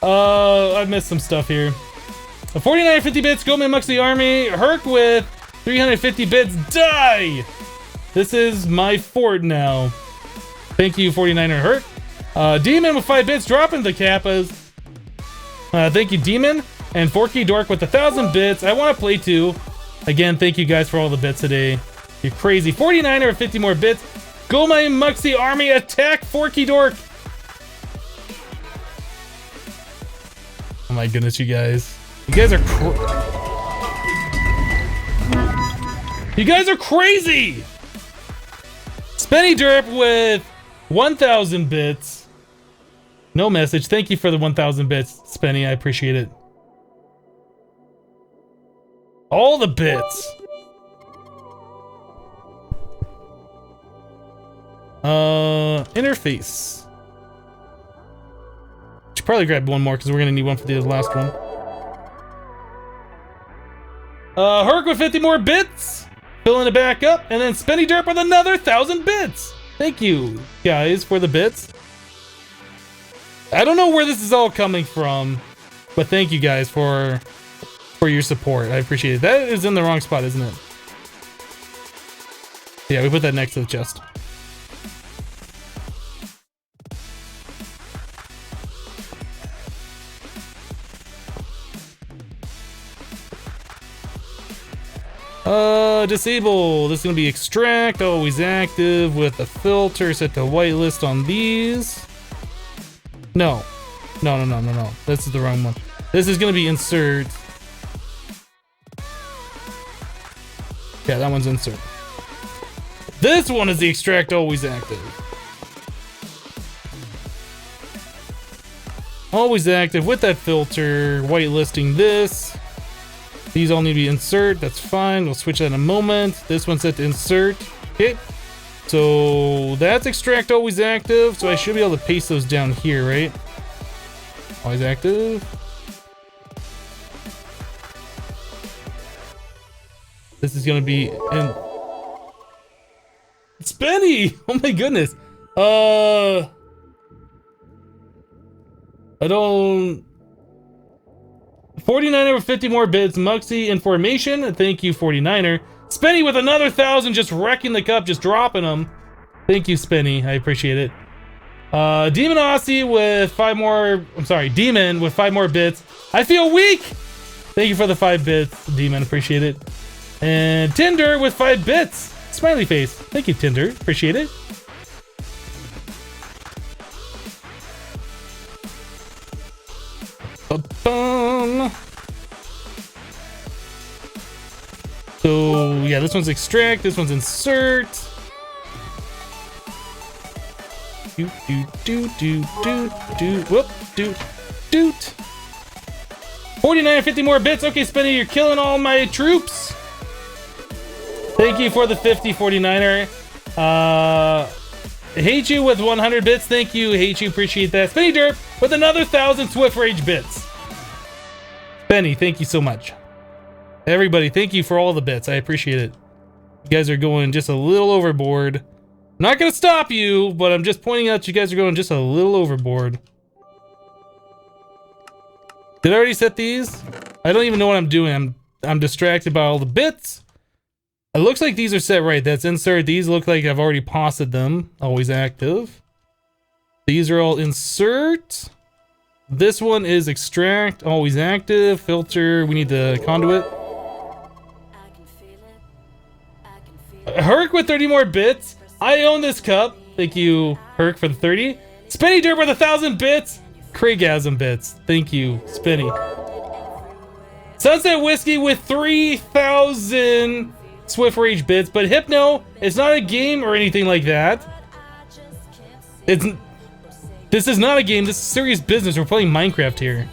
[SPEAKER 1] I've missed some stuff here. 4950 bits. Go Man Muxley Army. Herc with 350 bits. Die. This is my fort now. Thank you, 49er Herc. Demon with 5 bits. Dropping the Kappas. Thank you, Demon. And Forky Dork with 1,000 bits. I want to play too. Again, thank you guys for all the bits today. You're crazy. 49er with 50 more bits. Go my Muxie army, attack Forky Dork! Oh my goodness, you guys. You guys are You guys are crazy! Spinny Derp with 1,000 bits. No message. Thank you for the 1,000 bits, Spenny. I appreciate it. All the bits. Interface. Should probably grab one more because we're gonna need one for the last one. Herc with 50 more bits. Filling it back up, and then Spenny Derp with another 1,000 bits. Thank you, guys, for the bits. I don't know where this is all coming from, but thank you guys for your support. I appreciate it. That is in the wrong spot, isn't it? Yeah, we put that next to the chest. Disable. This is gonna be extract, always active with a filter set to whitelist on these. No. No. This is the wrong one. This is gonna be insert. Yeah, that one's insert. This one is the extract, always active. Always active with that filter, whitelisting this. These all need to be insert, that's fine. We'll switch that in a moment. This one's set to insert. Okay. So that's extract, always active. So I should be able to paste those down here, right? Always active. This is gonna be in Spenny! Oh my goodness. I don't 49er with 50 more bits. Muxie information. Thank you, 49er. Spenny with another 1,000, just wrecking the cup, just dropping them. Thank you, Spenny. I appreciate it. Demon Aussie with 5 more. I'm sorry, Demon with 5 more bits. I feel weak. Thank you for the 5 bits, Demon. Appreciate it. And Tinder with 5 bits. Smiley face. Thank you, Tinder. Appreciate it. So yeah, this one's extract, this one's insert. Whoop, doot. 49, 50 more bits. Okay, Spenny, you're killing all my troops. Thank you for the 50, 49er. Hate you with 100 bits. Thank you, hate you, appreciate that. Spenny Derp with another 1,000 Swift Rage bits. Spenny, thank you so much. Everybody, thank you for all the bits. I appreciate it. You guys are going just a little overboard. I'm not gonna stop you, but I'm just pointing out you guys are going just a little overboard. Did I already set these? I don't even know what I'm doing. I'm distracted by all the bits. It looks like these are set right. That's insert. These look like I've already paused them. Always active. These are all insert. This one is extract. Always active. Filter. We need the conduit. Herc with 30 more bits. I own this cup. Thank you, Herc, for the 30. Spenny Derp with 1,000 bits. Craigasm bits. Thank you, Spenny. Sunset Whiskey with 3,000 Swift Rage bits, but Hypno, it's not a game or anything like that. This is not a game, this is serious business. We're playing Minecraft here.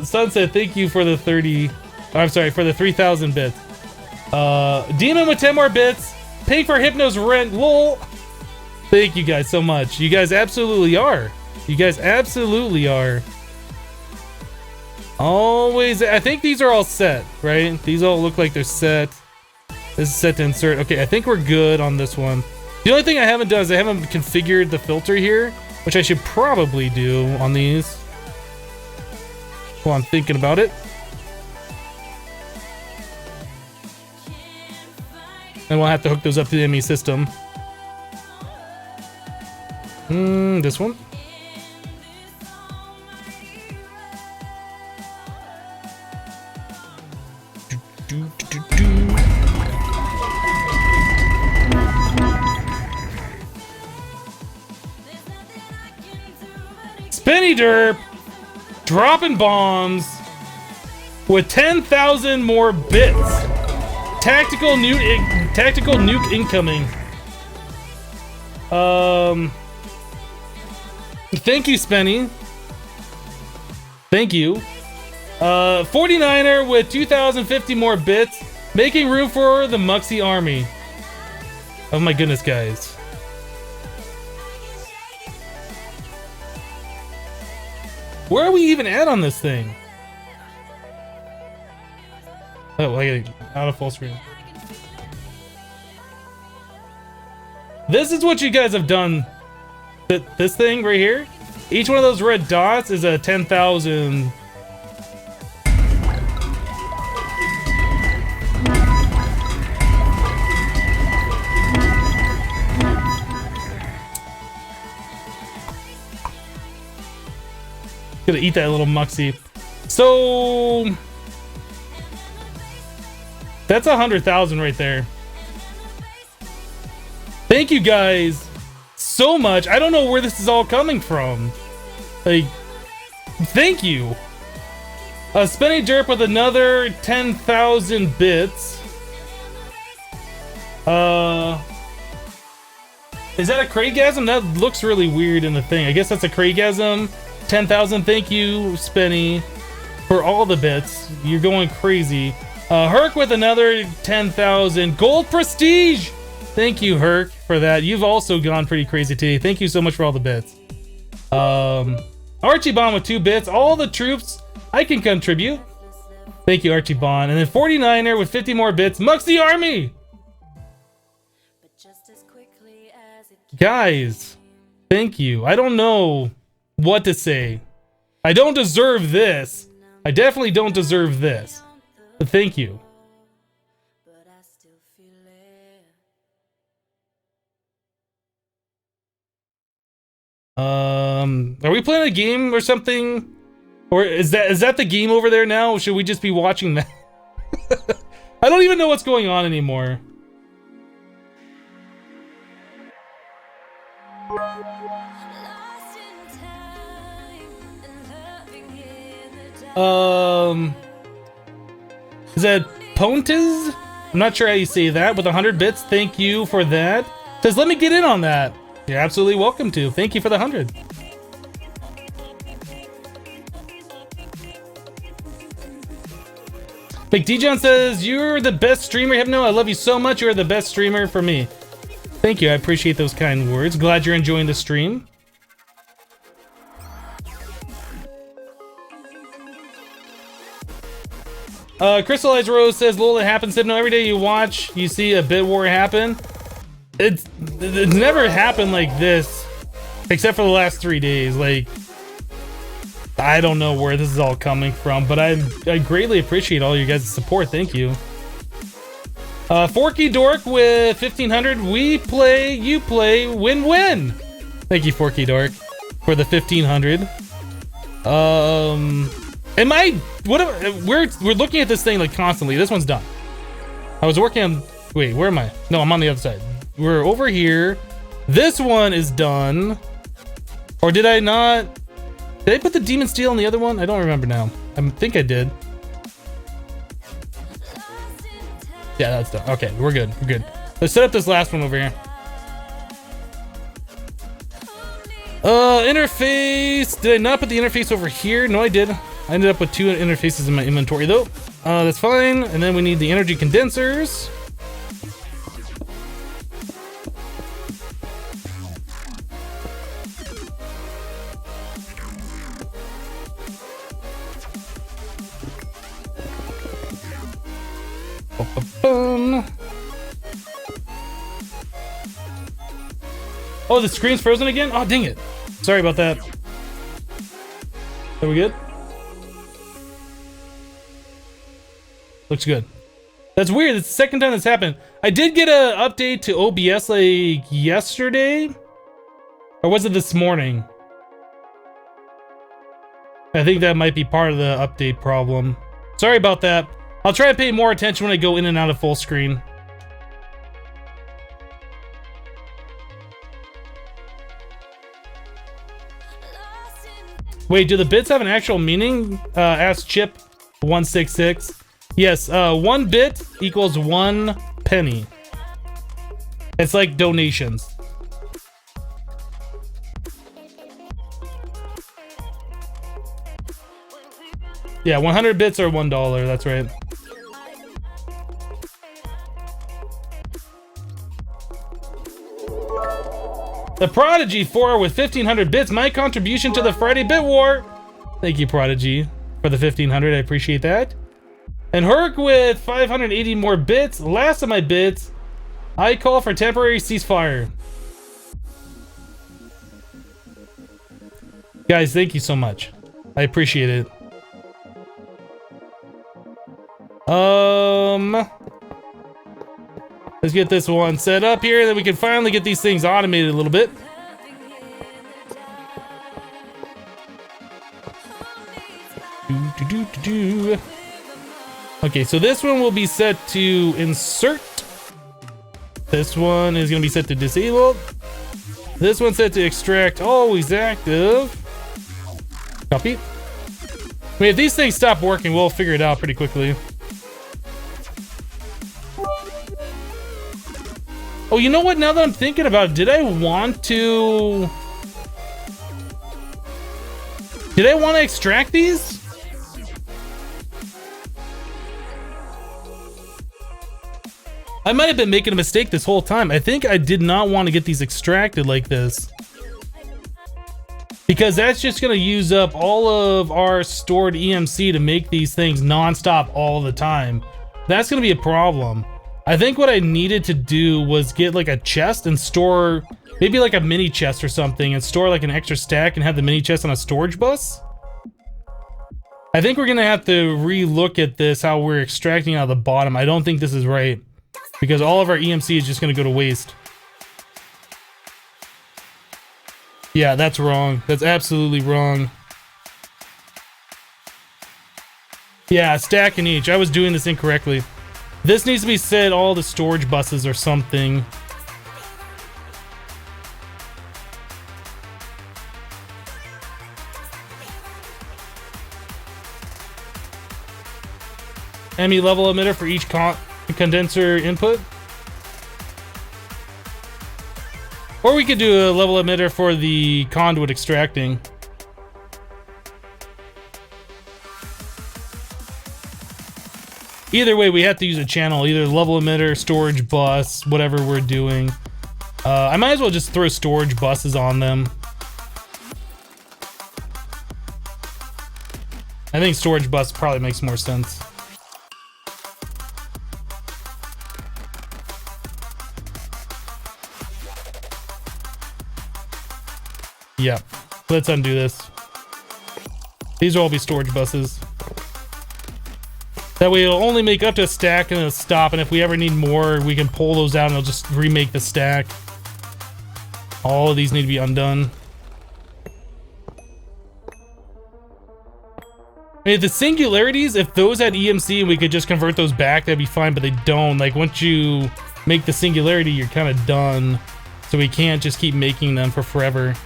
[SPEAKER 1] Sunset, thank you for the 30. I'm sorry, for the 3,000 bits. Demon with 10 more bits. Paying for Hypno's rent, lol. Thank you guys so much. You guys absolutely are. You guys absolutely are. Always, I think these are all set, right? These all look like they're set. This is set to insert. Okay, I think we're good on this one. The only thing I haven't done is I haven't configured the filter here, which I should probably do on these. While I'm thinking about it. And we'll have to hook those up to the ME system. This one. Spenny Derp dropping bombs with 10,000 more bits. Tactical nuke incoming. Thank you, Spenny. Thank you. 49er with 2,050 more bits, making room for the Muxie army. Oh my goodness, guys. Where are we even at on this thing? Oh, I got out of full screen. This is what you guys have done. This thing right here. Each one of those red dots is a 10,000. Gonna eat that little muxie. So that's 100,000 right there. Thank you guys so much. I don't know where this is all coming from. Like, thank you. Spenny Derp with another 10,000 bits. Is that a Craigasm? That looks really weird in the thing. I guess that's a Craigasm. 10,000. Thank you, Spenny, for all the bits. You're going crazy. Herc with another 10,000. Gold Prestige. Thank you, Herc, for that. You've also gone pretty crazy today. Thank you so much for all the bits. Archie Bond with 2 bits. All the troops I can contribute. Thank you, Archie Bond. And then 49er with 50 more bits. Muxie Army. Guys, thank you. I don't know what to say. I don't deserve this. I definitely don't deserve this. But thank you. Are we playing a game or something? Or is that the game over there now? Or should we just be watching that? I don't even know what's going on anymore. Is that Pontes? I'm not sure how you say that. With 100 bits, thank you for that. Says, let me get in on that. You're absolutely welcome to. Thank you for the 100. Big D-John says, you're the best streamer, Hypno. I love you so much. You're the best streamer for me. Thank you. I appreciate those kind words. Glad you're enjoying the stream. Crystallized Rose says, lol, it happens, Hypno. Every day you watch, you see a bit war happen. It's never happened like this, except for the last 3 days. Like, I don't know where this is all coming from, but I greatly appreciate all you guys' support. Thank you. Forky Dork with 1,500. We play, you play, win-win. Thank you, Forky Dork, for the 1,500. Am I? What? We're looking at this thing like constantly. This one's done. I was working on. Wait, where am I? No, I'm on the other side. We're over here. This one is done. Or did I not? Did I put the Demon Steel on the other one? I don't remember now. I think I did. Yeah, that's done. Okay, we're good. We're good. Let's set up this last one over here. Interface. Did I not put the interface over here? No, I did. I ended up with 2 interfaces in my inventory though. That's fine. And then we need the energy condensers. Oh, the screen's frozen again? Oh, dang it. Sorry about that. Are we good? Looks good. That's weird. It's the second time that's happened. I did get an update to OBS like yesterday. Or was it this morning? I think that might be part of the update problem. Sorry about that. I'll try to pay more attention when I go in and out of full screen. Wait, do the bits have an actual meaning? Asked Chip166. Yes, 1 bit equals 1 penny. It's like donations. Yeah, 100 bits are $1, that's right. The Prodigy 4 with 1500 bits, my contribution to the Friday Bit War. Thank you, Prodigy, for the 1500, I appreciate that. And Herc with 580 more bits, last of my bits. I call for temporary ceasefire. Guys, thank you so much. I appreciate it. Let's get this one set up here, then we can finally get these things automated a little bit. Okay, so this one will be set to insert. This one is going to be set to disable. This one's set to extract, always active. Copy. I mean, if these things stop working, we'll figure it out pretty quickly. Oh, you know what? Now that I'm thinking about it, did I want to extract these? I might have been making a mistake this whole time. I think I did not want to get these extracted like this, because that's just going to use up all of our stored EMC to make these things non-stop all the time. That's going to be a problem. I think what I needed to do was get like a chest and store, maybe like a mini chest or something, and store like an extra stack and have the mini chest on a storage bus. I think we're going to have to re-look at this, how we're extracting out of the bottom. I don't think this is right, because all of our EMC is just going to go to waste. Yeah, that's wrong. That's absolutely wrong. Yeah, a stack in each. I was doing this incorrectly. This needs to be set all the storage buses or something. ME level emitter for each condenser input. Or we could do a level emitter for the conduit extracting. Either way, we have to use a channel, either level emitter, storage bus, whatever we're doing. I might as well just throw storage buses on them. I think storage bus probably makes more sense. Yeah, let's undo this. These will all be storage buses. That way it'll only make up to a stack and it'll stop, and if we ever need more, we can pull those out and it'll just remake the stack. All of these need to be undone. I mean, the singularities, if those had EMC and we could just convert those back, that'd be fine, but they don't. Like, once you make the singularity, you're kind of done. So we can't just keep making them for forever.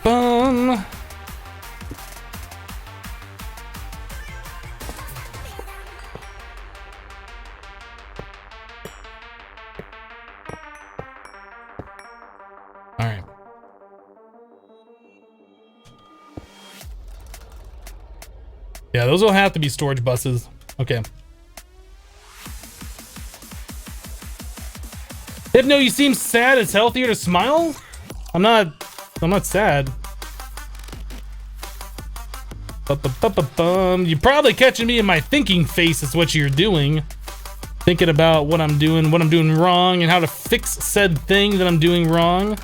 [SPEAKER 1] Bum. All right. Yeah, those will have to be storage buses. Okay. Hypno, you seem sad. It's healthier to smile? I'm not sad. You're probably catching me in my thinking face is what you're doing. Thinking about what I'm doing wrong, and how to fix said thing that I'm doing wrong.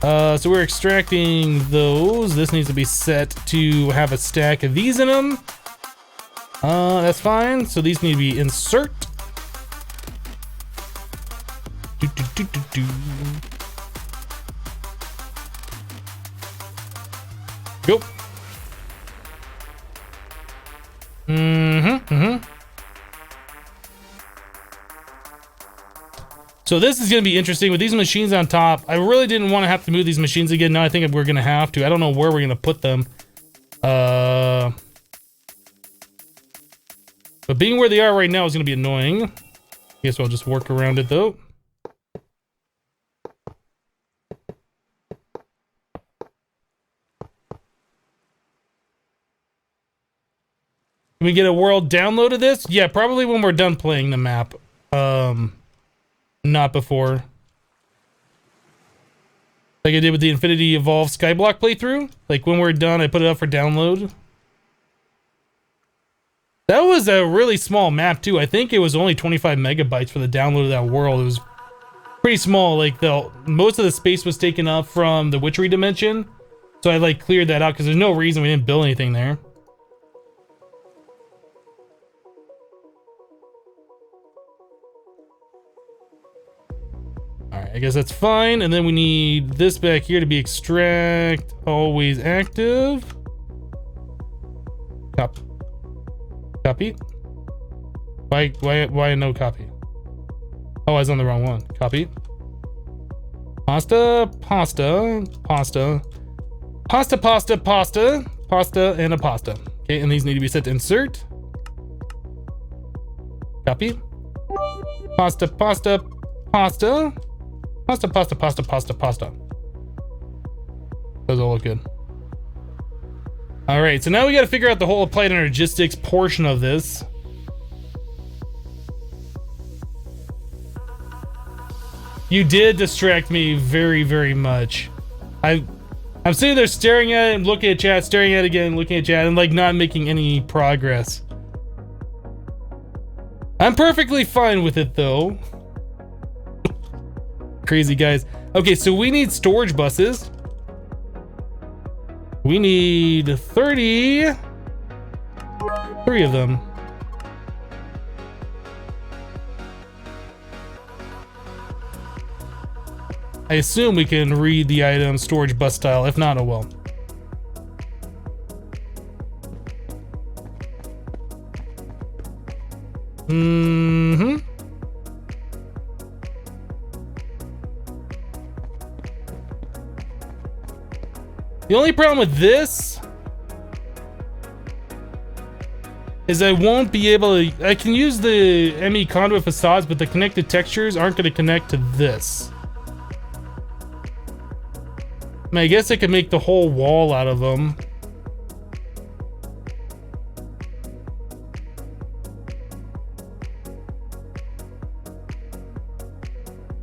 [SPEAKER 1] So we're extracting those. This needs to be set to have a stack of these in them. That's fine. So these need to be insert. Go. So this is going to be interesting with these machines on top. I really didn't want to have to move these machines again. Now I think we're going to have to. I don't know where we're going to put them. But being where they are right now is going to be annoying. Guess I'll just work around it though. Can we get a world download of this? Yeah, probably when we're done playing the map. Not before. Like I did with the Infinity Evolve Skyblock playthrough. Like when we're done, I put it up for download. That was a really small map too. I think it was only 25 megabytes for the download of that world. It was pretty small. Like most of the space was taken up from the witchery dimension. So I like cleared that out because there's no reason we didn't build anything there. Alright, I guess that's fine. And then we need this back here to be extract always active. Copy? Why no copy? Oh, I was on the wrong one. Copy. Pasta, and a pasta. Okay, and these need to be set to insert. Copy. Pasta. Those all look good. All right, so now we got to figure out the whole applied energistics portion of this. You did distract me very, very much. I'm sitting there staring at it and looking at chat, staring at it again, looking at chat, and like not making any progress. I'm perfectly fine with it though. Crazy guys. Okay, so we need storage buses. We need 33 of them. I assume we can read the item storage bus style. If not, oh well. The only problem with this is I won't be able to. I can use the ME conduit facades, but the connected textures aren't going to connect to this. I mean, I guess I could make the whole wall out of them.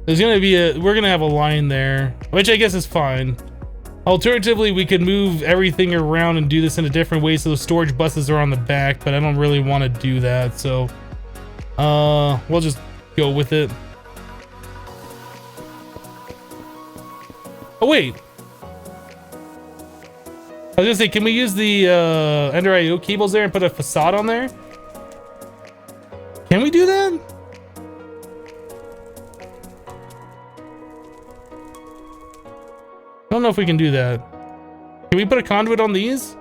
[SPEAKER 1] There's gonna be we're gonna have a line there, which I guess is fine. Alternatively, we could move everything around and do this in a different way so the storage buses are on the back, but I don't really want to do that, so we'll just go with it. Oh wait, I was gonna say, can we use the Ender IO cables there and put a facade on there? Can we do that? I don't know if we can do that. Can we put a conduit on these?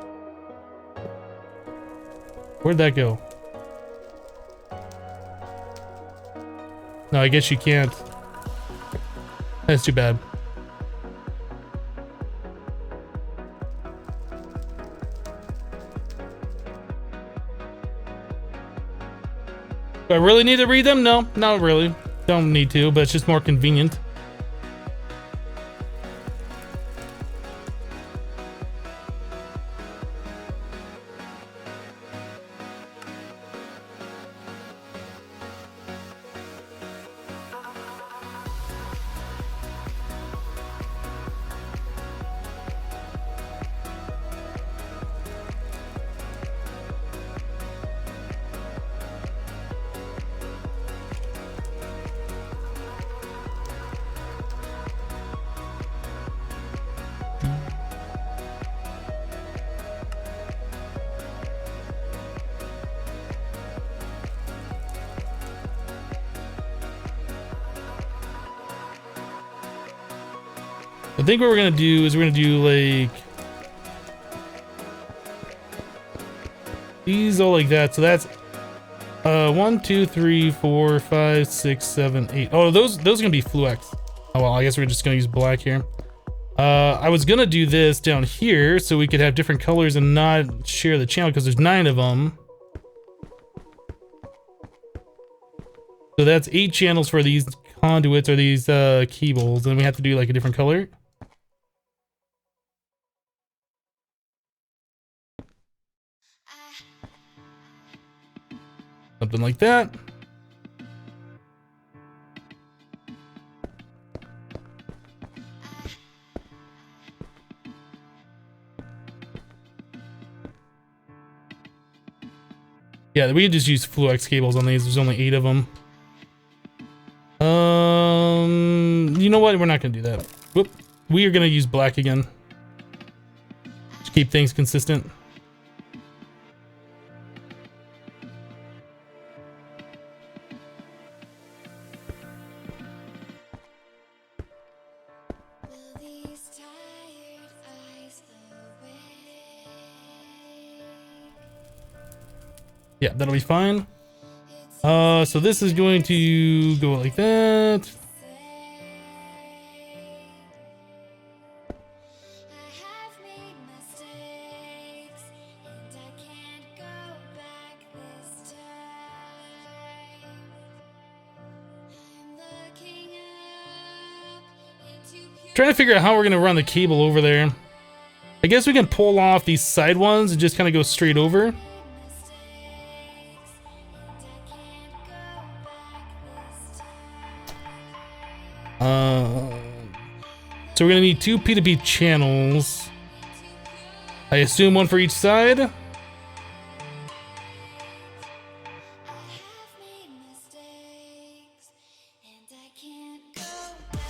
[SPEAKER 1] Where'd that go? No, I guess you can't. That's too bad. Do I really need to read them? No, not really. Don't need to, but it's just more convenient. I think what we're gonna do is we're gonna do like these all like that. So that's 1, 2, 3, 4, 5, 6, 7, 8. Oh, those are gonna be flux. Oh well, I guess we're just gonna use black here. I was gonna do this down here so we could have different colors and not share the channel because there's 9 of them. So that's 8 channels for these conduits or these cables, and we have to do like a different color. Something like that. Yeah, we could just use flux cables on these. There's only 8 of them. You know what? We're not gonna do that. Whoop. We are gonna use black again. To keep things consistent.
[SPEAKER 2] Will these tired eyes awake?
[SPEAKER 1] Yeah, that'll be fine. So this is going to go like that.
[SPEAKER 2] I have made mistakes, and I can't go back this time. I'm looking up into
[SPEAKER 1] Trying to figure out how we're gonna run the cable over there. I guess we can pull off these side ones and just kind of go straight over.
[SPEAKER 2] mistakes, and I can't go back this time.
[SPEAKER 1] So we're gonna need 2 P2P channels. I assume 1 for each side.
[SPEAKER 2] I have made mistakes, and I can't go back.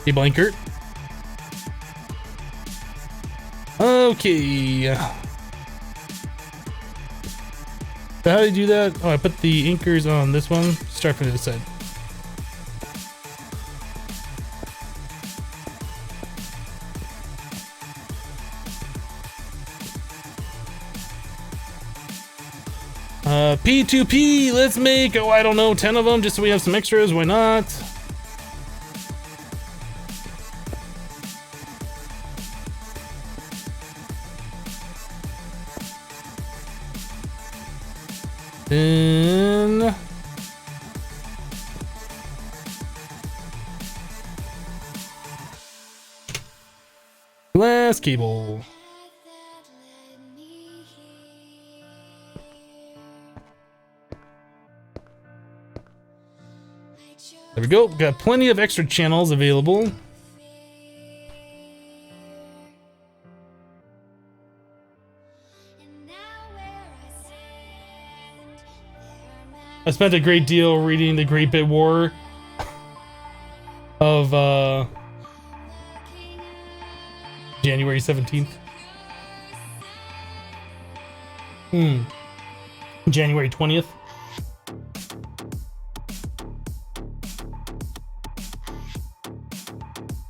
[SPEAKER 1] Cable anchor. Okay. So how do you do that? Oh, I put the anchors on this one. Start from the other side. P2P, let's make, oh, I don't know, 10 of them just so we have some extras. Why not? Then glass cable.
[SPEAKER 2] That led me here. I chose
[SPEAKER 1] There we go. Got plenty of extra channels available.
[SPEAKER 2] and now where I stand, there are
[SPEAKER 1] I spent a great deal reading the Great Bit War of
[SPEAKER 2] looking up
[SPEAKER 1] January 17th. January 20th.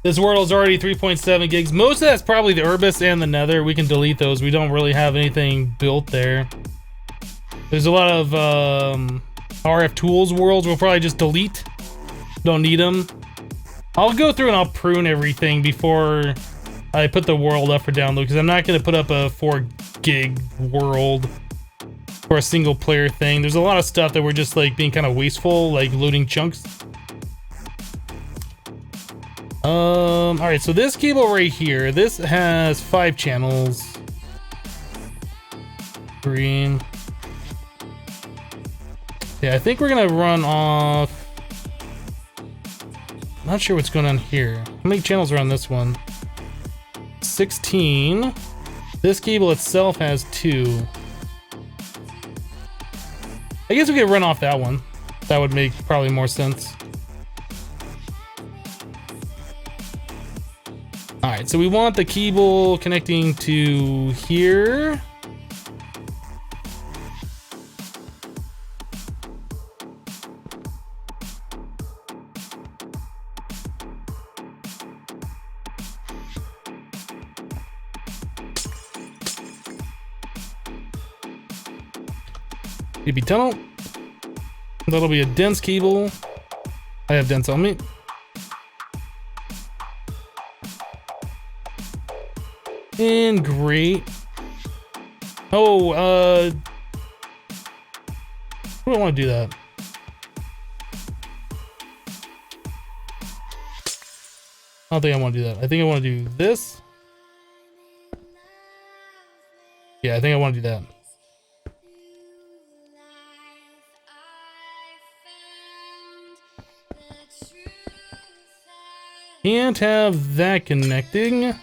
[SPEAKER 1] This world is already 3.7 gigs. Most of that's probably the Urbis and the Nether. We can delete those. We don't really have anything built there. There's a lot of RF Tools worlds we'll probably just delete. Don't need them. I'll go through and I'll prune everything before I put the world up for download, because I'm not going to put up a 4 gig world for a single player thing. There's a lot of stuff that we're just like being kind of wasteful, like loading chunks. All right, so this cable right here, this has 5 channels. Green. Yeah, I think we're gonna run off. Not sure what's going on here. How many channels are on this one? 16. This cable itself has 2. I guess we could run off that one. That would make probably more sense. All right, so we want the cable connecting to here. PP tunnel. That'll be a dense cable. I have dense on me. And great. Oh, I don't want to do that. I don't think I want to do that. I think I want to do this. Yeah, I think I want to do that. Can't have that connecting. There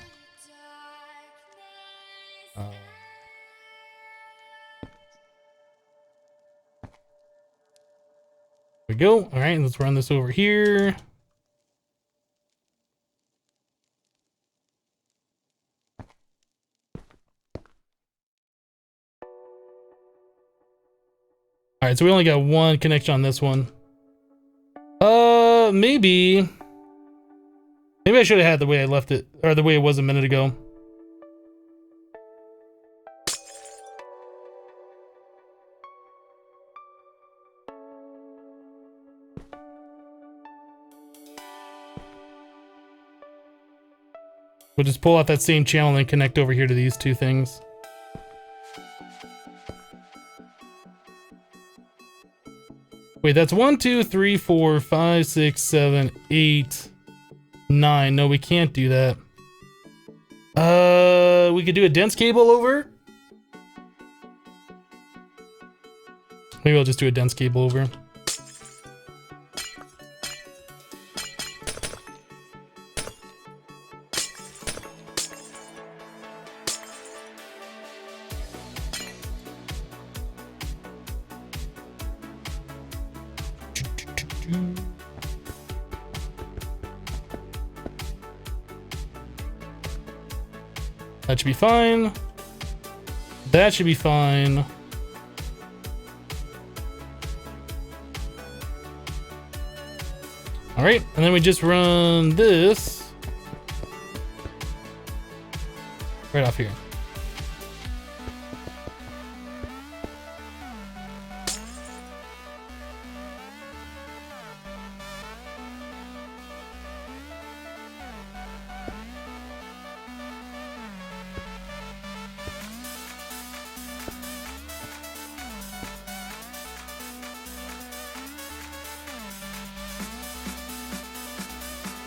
[SPEAKER 1] we go. All right, let's run this over here. All right, so we only got one connection on this one. Maybe I should have had the way I left it, or the way it was a minute ago. We'll just pull out that same channel and then connect over here to these two things. Wait, that's 1, 2, 3, 4, 5, 6, 7, 8, 9. No, we can't do that. We could do a dense cable over. Maybe I'll just do a dense cable over. That should be fine. That should be fine. All right, and then we just run this right off here.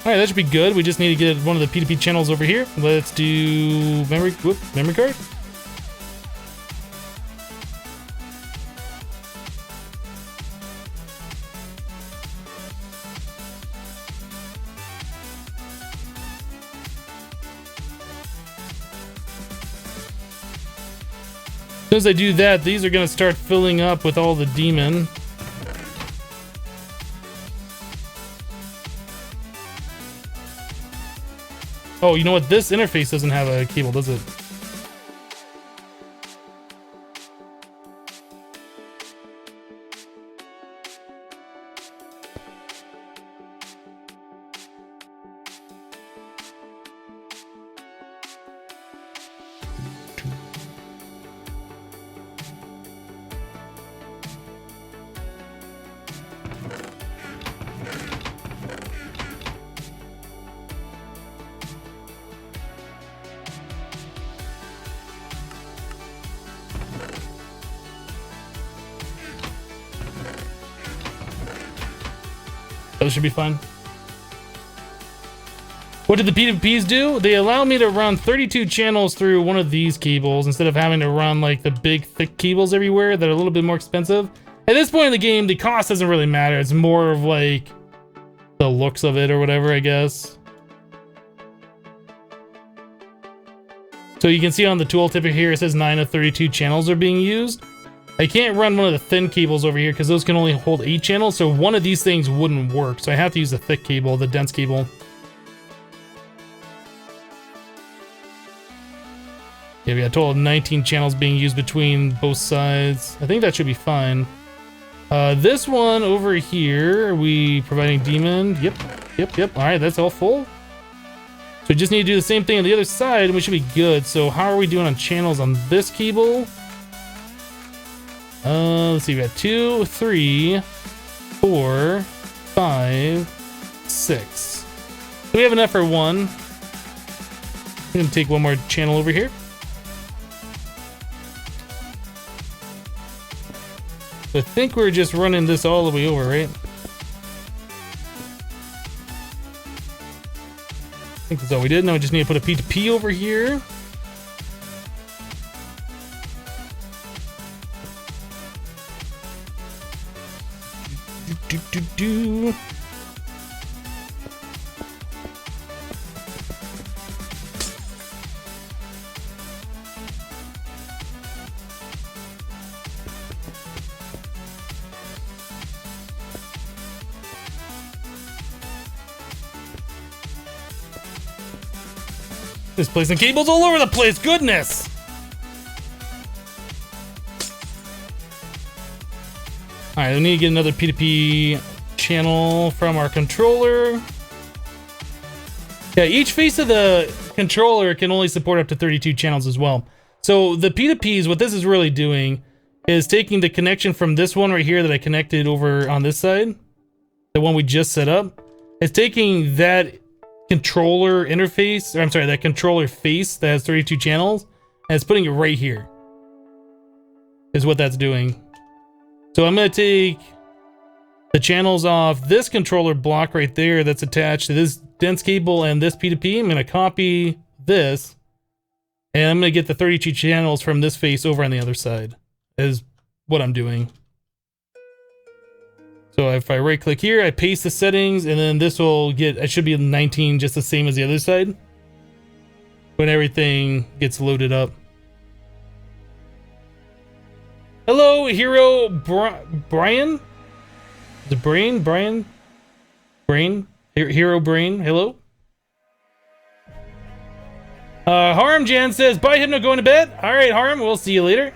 [SPEAKER 1] Alright, that should be good. We just need to get one of the P2P channels over here. Let's do memory card. As soon as I do that, these are going to start filling up with all the demon. Oh, you know what? This interface doesn't have a cable, does it? Those should be fine. What did the P2Ps do? They allow me to run 32 channels through one of these cables instead of having to run like the big thick cables everywhere that are a little bit more expensive. At this point in the game, the cost doesn't really matter. It's more of like the looks of it or whatever, I guess. So you can see on the tooltip here, it says 9 of 32 channels are being used. I can't run one of the thin cables over here because those can only hold 8 channels, so one of these things wouldn't work. So I have to use the thick cable, the dense cable. Yeah, we got a total of 19 channels being used between both sides. I think that should be fine. This one over here, are we providing demon? Yep. All right, that's all full. So we just need to do the same thing on the other side and we should be good. So how are we doing on channels on this cable? Let's see, we got 2, 3, 4, 5, 6. We have enough for one. I'm gonna take one more channel over here. I think we're just running this all the way over, right? I think that's all we did. Now we just need to put a P2P over here. Do. Just placing cables all over the place. Goodness. All right, we need to get another P2P channel from our controller. Yeah, each face of the controller can only support up to 32 channels as well. So the P2Ps, what this is really doing is taking the connection from this one right here that I connected over on this side, the one we just set up. It's taking that controller interface, or I'm sorry, that controller face that has 32 channels, and it's putting it right here, is what that's doing. So I'm going to take the channels off this controller block right there that's attached to this dense cable and this P2P. I'm going to copy this, and I'm going to get the 32 channels from this face over on the other side, is what I'm doing. So if I right click here, I paste the settings, and then this will get, it should be 19, just the same as the other side when everything gets loaded up. Hello, Hero Brian? The Brain? Brian? Brain? Hero Brain? Hello? Harm Jan says, bye Hypno, going to bed? Alright, Harm, we'll see you later.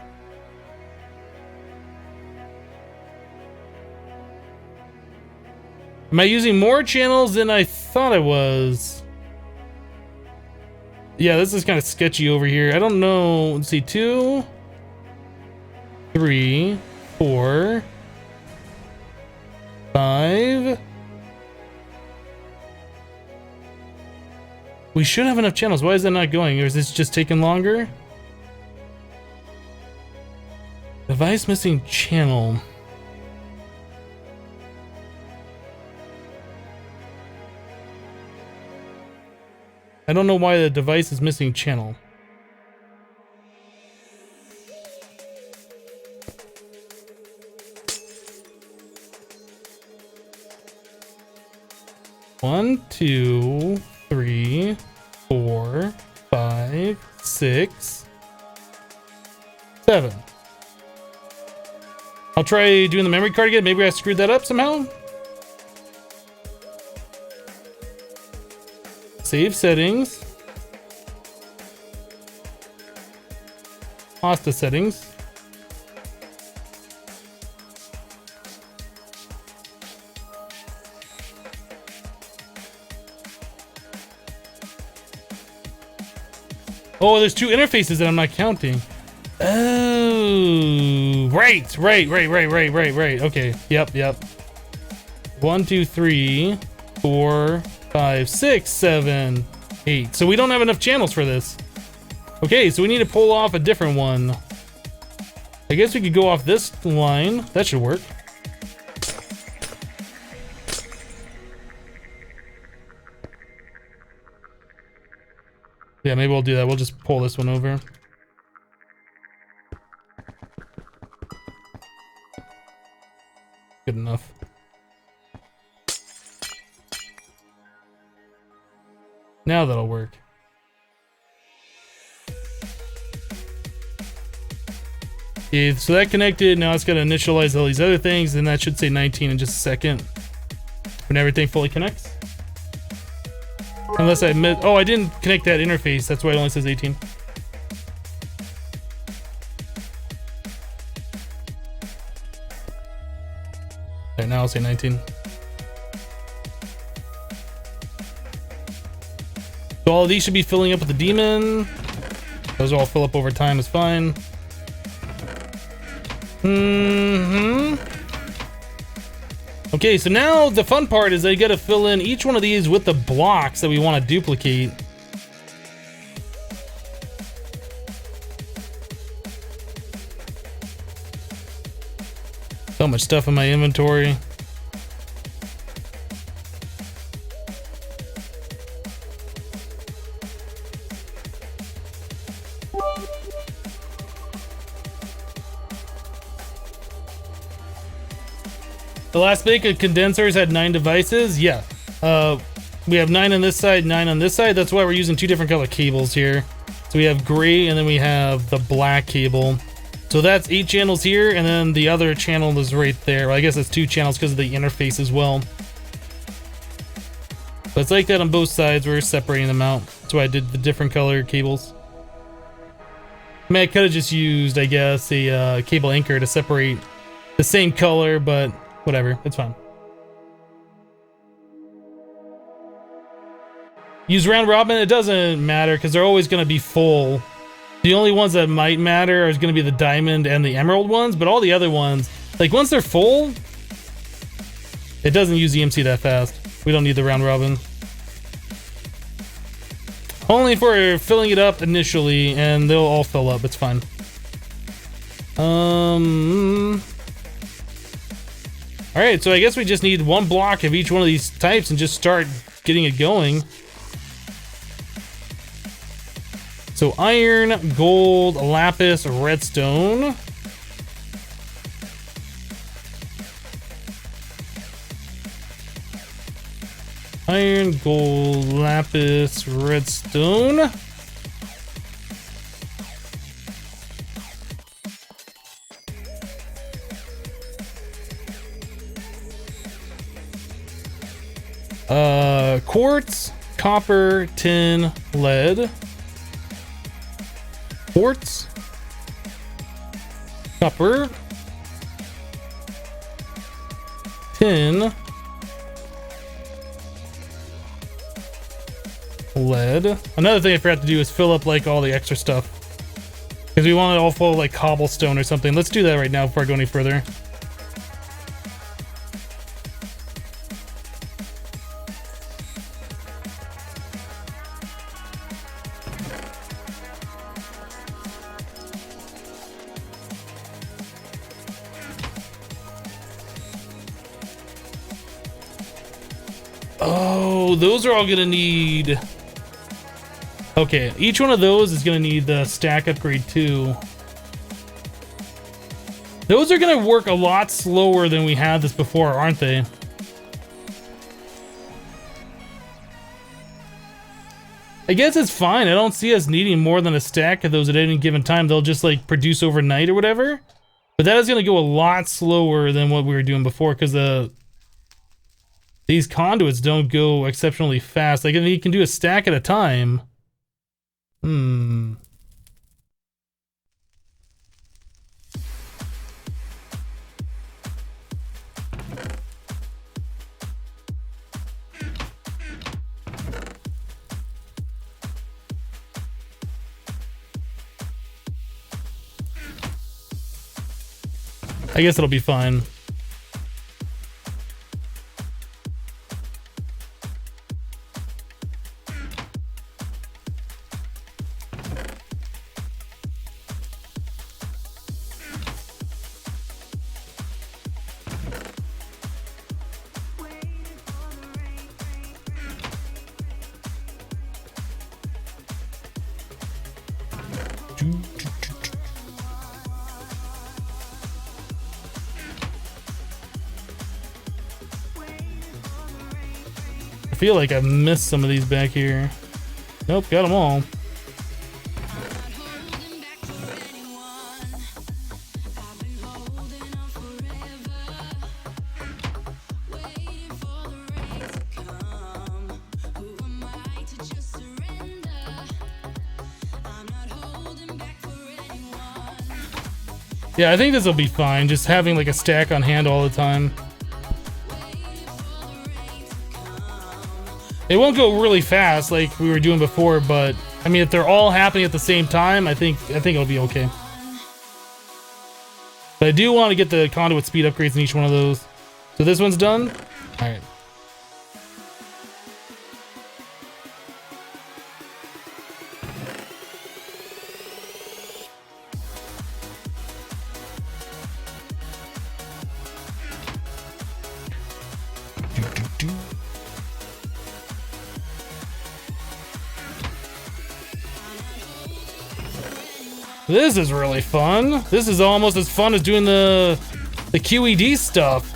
[SPEAKER 1] Am I using more channels than I thought I was? Yeah, this is kind of sketchy over here. I don't know. Let's see, 2, 3, 4, 5. We should have enough channels. Why is that not going? Or is this just taking longer? Device missing channel. I don't know why the device is missing channel. One, 2, 3, 4, 5, 6, 7. I'll try doing the memory card again. Maybe I screwed that up somehow. Save settings. Pasta settings. Oh, there's 2 interfaces that I'm not counting. Oh, right. Okay, yep. 1, 2, 3, 4, 5, 6, 7, 8. So we don't have enough channels for this. Okay, so we need to pull off a different one. I guess we could go off this line. That should work. Yeah, maybe we'll do that. We'll just pull this one over. Good enough. Now that'll work. Okay, so that connected. Now it's got to initialize all these other things, and that should say 19 in just a second when everything fully connects. Unless I admit, oh, I didn't connect that interface. That's why it only says 18. Okay, now I'll say 19. So all of these should be filling up with the demon. Those will all fill up over time, is fine. Okay, so now the fun part is I gotta fill in each one of these with the blocks that we want to duplicate. So much stuff in my inventory. The last big condensers had 9 devices. Yeah, we have 9 on this side, 9 on this side. That's why we're using 2 different color cables here. So we have gray and then we have the black cable. So that's 8 channels here, and then the other channel is right there. Well, I guess it's 2 channels because of the interface as well. But it's like that on both sides. We're separating them out. That's why I did the different color cables. I mean, I could have just used, I guess, a cable anchor to separate the same color, but whatever, it's fine. Use round robin, it doesn't matter because they're always going to be full. The only ones that might matter are going to be the diamond and the emerald ones, but all the other ones, like once they're full, it doesn't use EMC that fast. We don't need the round robin. Only if we're filling it up initially, and they'll all fill up, it's fine. Alright, so I guess we just need 1 block of each one of these types and just start getting it going. So iron, gold, lapis, redstone. Iron, gold, lapis, redstone. Quartz, copper, tin, lead. Quartz, copper, tin, lead. Another thing I forgot to do is fill up like all the extra stuff because we want it all full of like cobblestone or something. Let's do that right now before I go any further. Oh, those are all gonna need... Okay, each one of those is gonna need the stack upgrade too. Those are gonna work a lot slower than we had this before, aren't they? I guess it's fine. I don't see us needing more than a stack of those at any given time. They'll just like produce overnight or whatever. But that is gonna go a lot slower than what we were doing before because these conduits don't go exceptionally fast. Like, you can do a stack at a time. I guess it'll be fine. I feel like I've missed some of these back here. Nope, got them all. Yeah, I think this will be fine, just having like a stack on hand all the time. It won't go really fast like we were doing before, but I mean, if they're all happening at the same time, I think it'll be okay. But I do want to get the conduit speed upgrades in each one of those. So this one's done. All right. This is really fun. This is almost as fun as doing the QED stuff.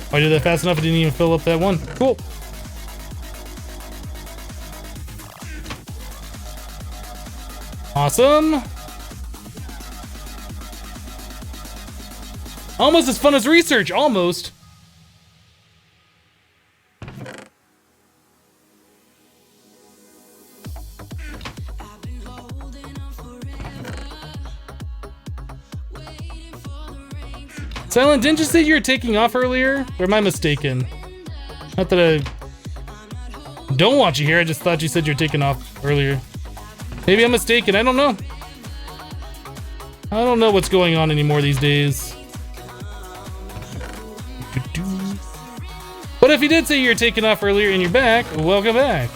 [SPEAKER 1] I did that fast enough, I didn't even fill up that one. Cool. Awesome. Almost as fun as research, almost. Silent, didn't you say you were taking off earlier? Or am I mistaken? Not that I don't want you here, I just thought you said you were taking off earlier. Maybe I'm mistaken, I don't know. I don't know what's going on anymore these days. But if you did say you were taking off earlier and you're back, welcome back.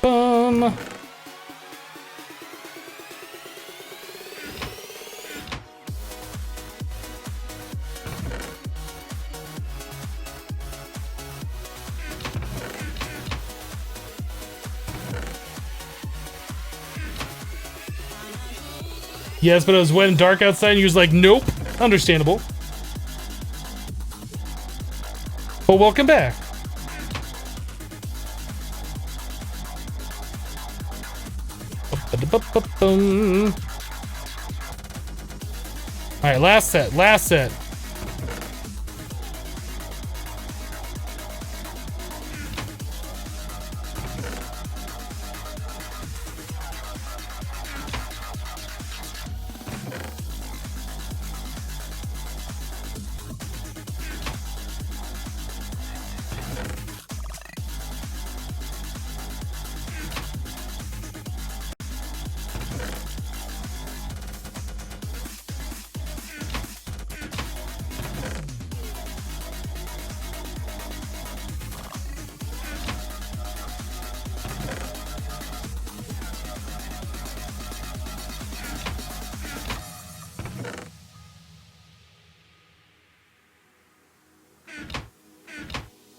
[SPEAKER 1] Bum. Yes, but it was wet and dark outside and you was like, nope. Understandable. Well, welcome back. Alright, last set, last set.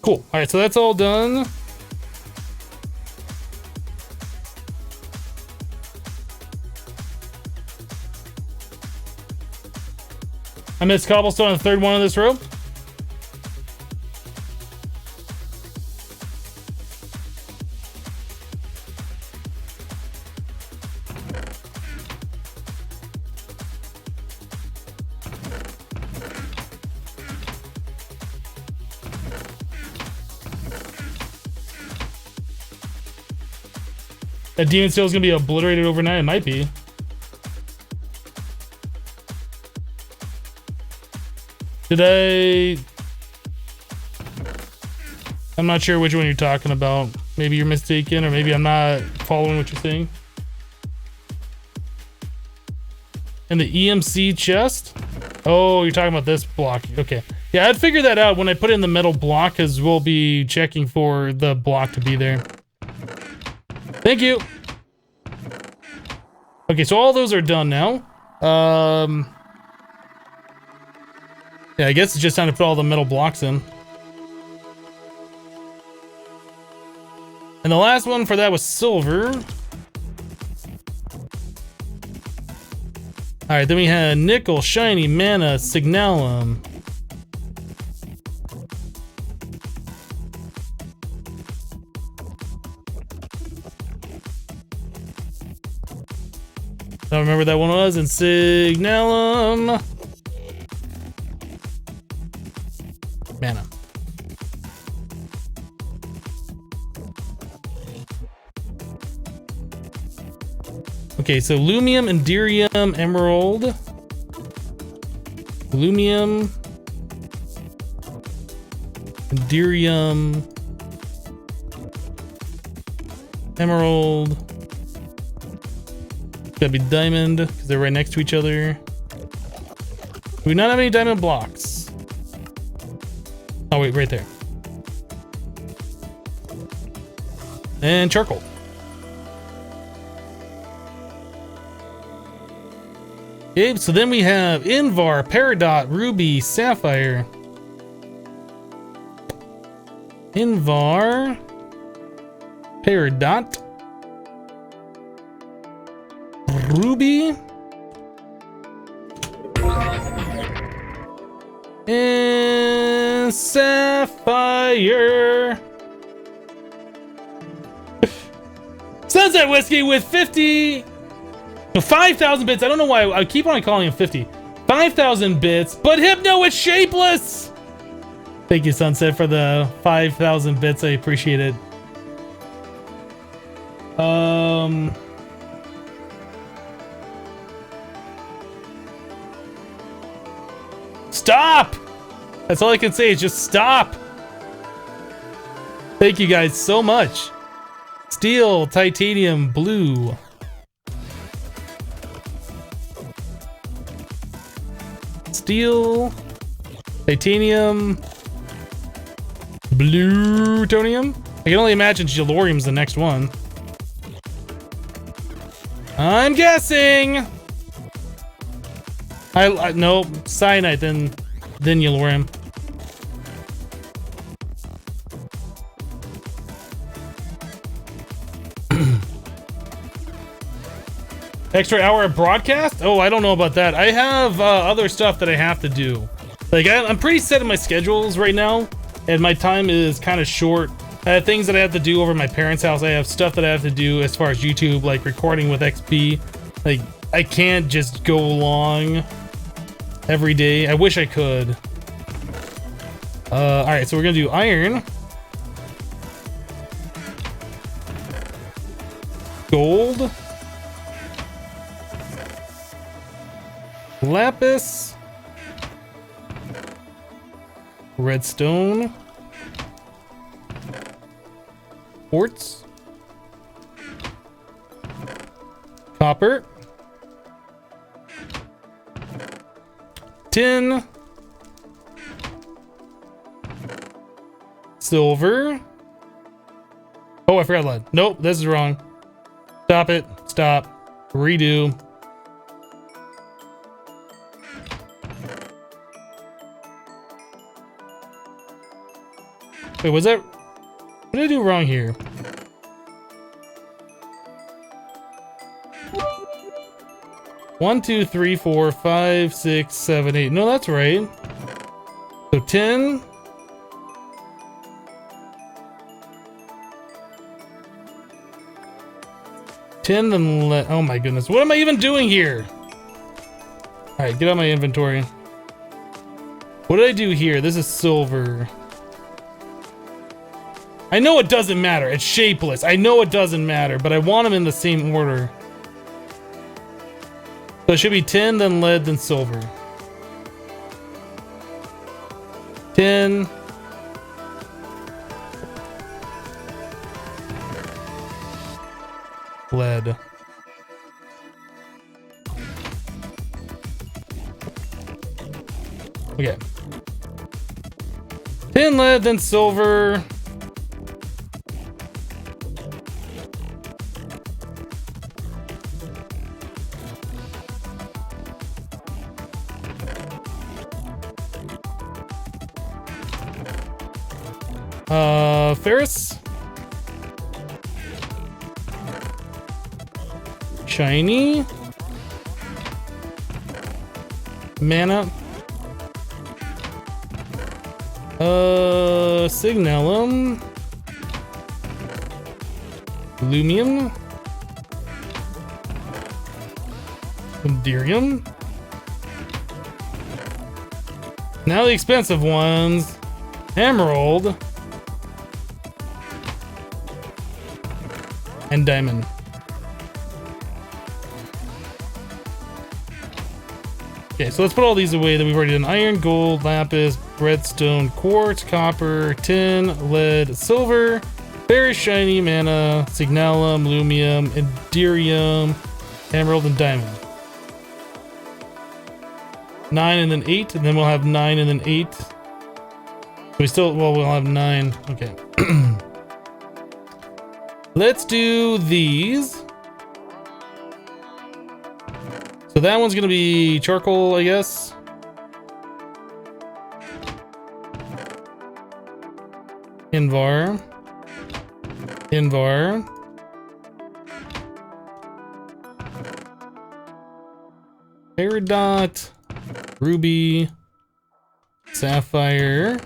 [SPEAKER 1] Cool. All right, so that's all done. I missed cobblestone on the third one of this row. That demon steel is gonna be obliterated overnight. It might be. I'm not sure which one you're talking about. Maybe you're mistaken, or maybe I'm not following what you're saying. In the EMC chest? Oh, you're talking about this block. Okay. Yeah, I'd figure that out when I put in the metal block, because we'll be checking for the block to be there. Thank you. Okay, so all those are done now. Yeah, I guess it's just time to put all the metal blocks in. And the last one for that was silver. Alright, then we had nickel, shiny, mana, signalum. I don't remember what that one was. And signalum. Mana. Okay, so lumium, enderium, emerald. Lumium. Enderium. Emerald. Gotta be diamond, because they're right next to each other. Do we not have any diamond blocks? Oh wait, right there. And charcoal. Okay, so then we have Invar, Peridot, Ruby, Sapphire. Invar, Peridot, Ruby, and Sapphire. Sunset Whiskey with 5,000 bits. I don't know why I keep on calling him 50. 5,000 bits, but Hypno is shapeless. Thank you, Sunset, for the 5,000 bits. I appreciate it. Stop! That's all I can say is just stop. Thank you guys so much. Steel, titanium, blue. Steel, titanium, plutonium. I can only imagine Gelorium's the next one. I'm guessing. No, cyanide, then Yellorium. Extra hour of broadcast? Oh, I don't know about that. I have other stuff that I have to do. Like, I'm pretty set in my schedules right now, and my time is kind of short. I have things that I have to do over at my parents' house. I have stuff that I have to do as far as YouTube, like recording with XP. Like, I can't just go along every day. I wish I could. Alright, so we're gonna do iron. Gold. Lapis. Redstone. Quartz. Copper. Tin. Silver. Oh, I forgot lead. Nope, this is wrong. Stop it. Stop. Redo. Wait, was that... What did I do wrong here? One, two, three, 4, 5, 6, 7, 8. No, that's right. So 10. Then oh my goodness. What am I even doing here? Alright, get out my inventory. What did I do here? This is silver. I know it doesn't matter. It's shapeless. I know it doesn't matter, but I want them in the same order. So it should be tin, then lead, then silver. Tin. Lead. Okay. Tin, lead, then silver. Ferrous. Shiny. mana. Signalum. Lumium. Dirium. Now the expensive ones. Emerald. And diamond. Okay, so let's put all these away that we've already done. Iron, gold, lapis, redstone, quartz, copper, tin, lead, silver, very shiny mana, signalum, lumium, enderium, emerald, and diamond. 9 and then 8, and then we'll have 9 and then 8. We'll have 9. Okay. Let's do these. So that one's gonna be charcoal, I guess. Invar. Peridot. Ruby. Sapphire.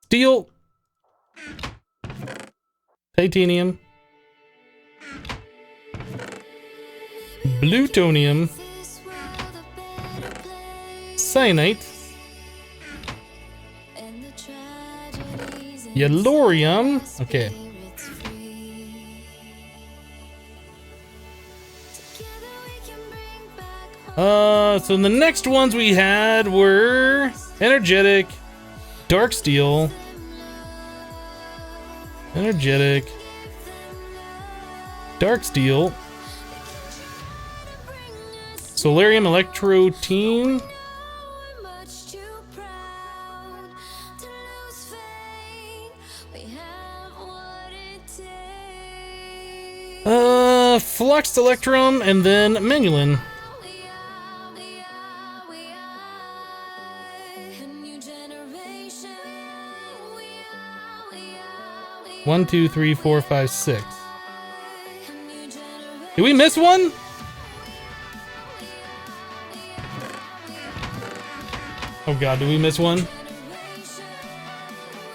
[SPEAKER 1] Steel. Titanium. Plutonium. Cyanite. Yellorium. Okay. So the next ones we had were energetic, dark steel, energetic, dark steel, solarium, electrotine, fluxed electrum, and then manulin. One, two, three, four, five, six. Did we miss one? Oh god, did we miss one?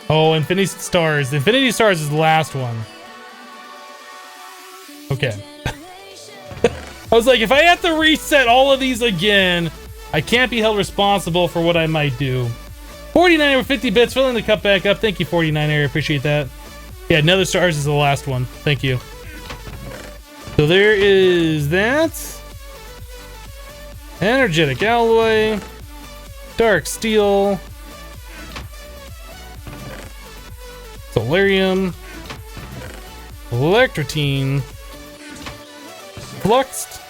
[SPEAKER 1] Oh, Infinity Stars. Infinity Stars is the last one. Okay. I was like, if I have to reset all of these again, I can't be held responsible for what I might do. 49 with 50 bits, filling the cup back up. Thank you, 49. I appreciate that. Yeah, Nether Stars is the last one. Thank you. So there is that. Energetic alloy. Dark steel. Solarium. Electrotine. Fluxed.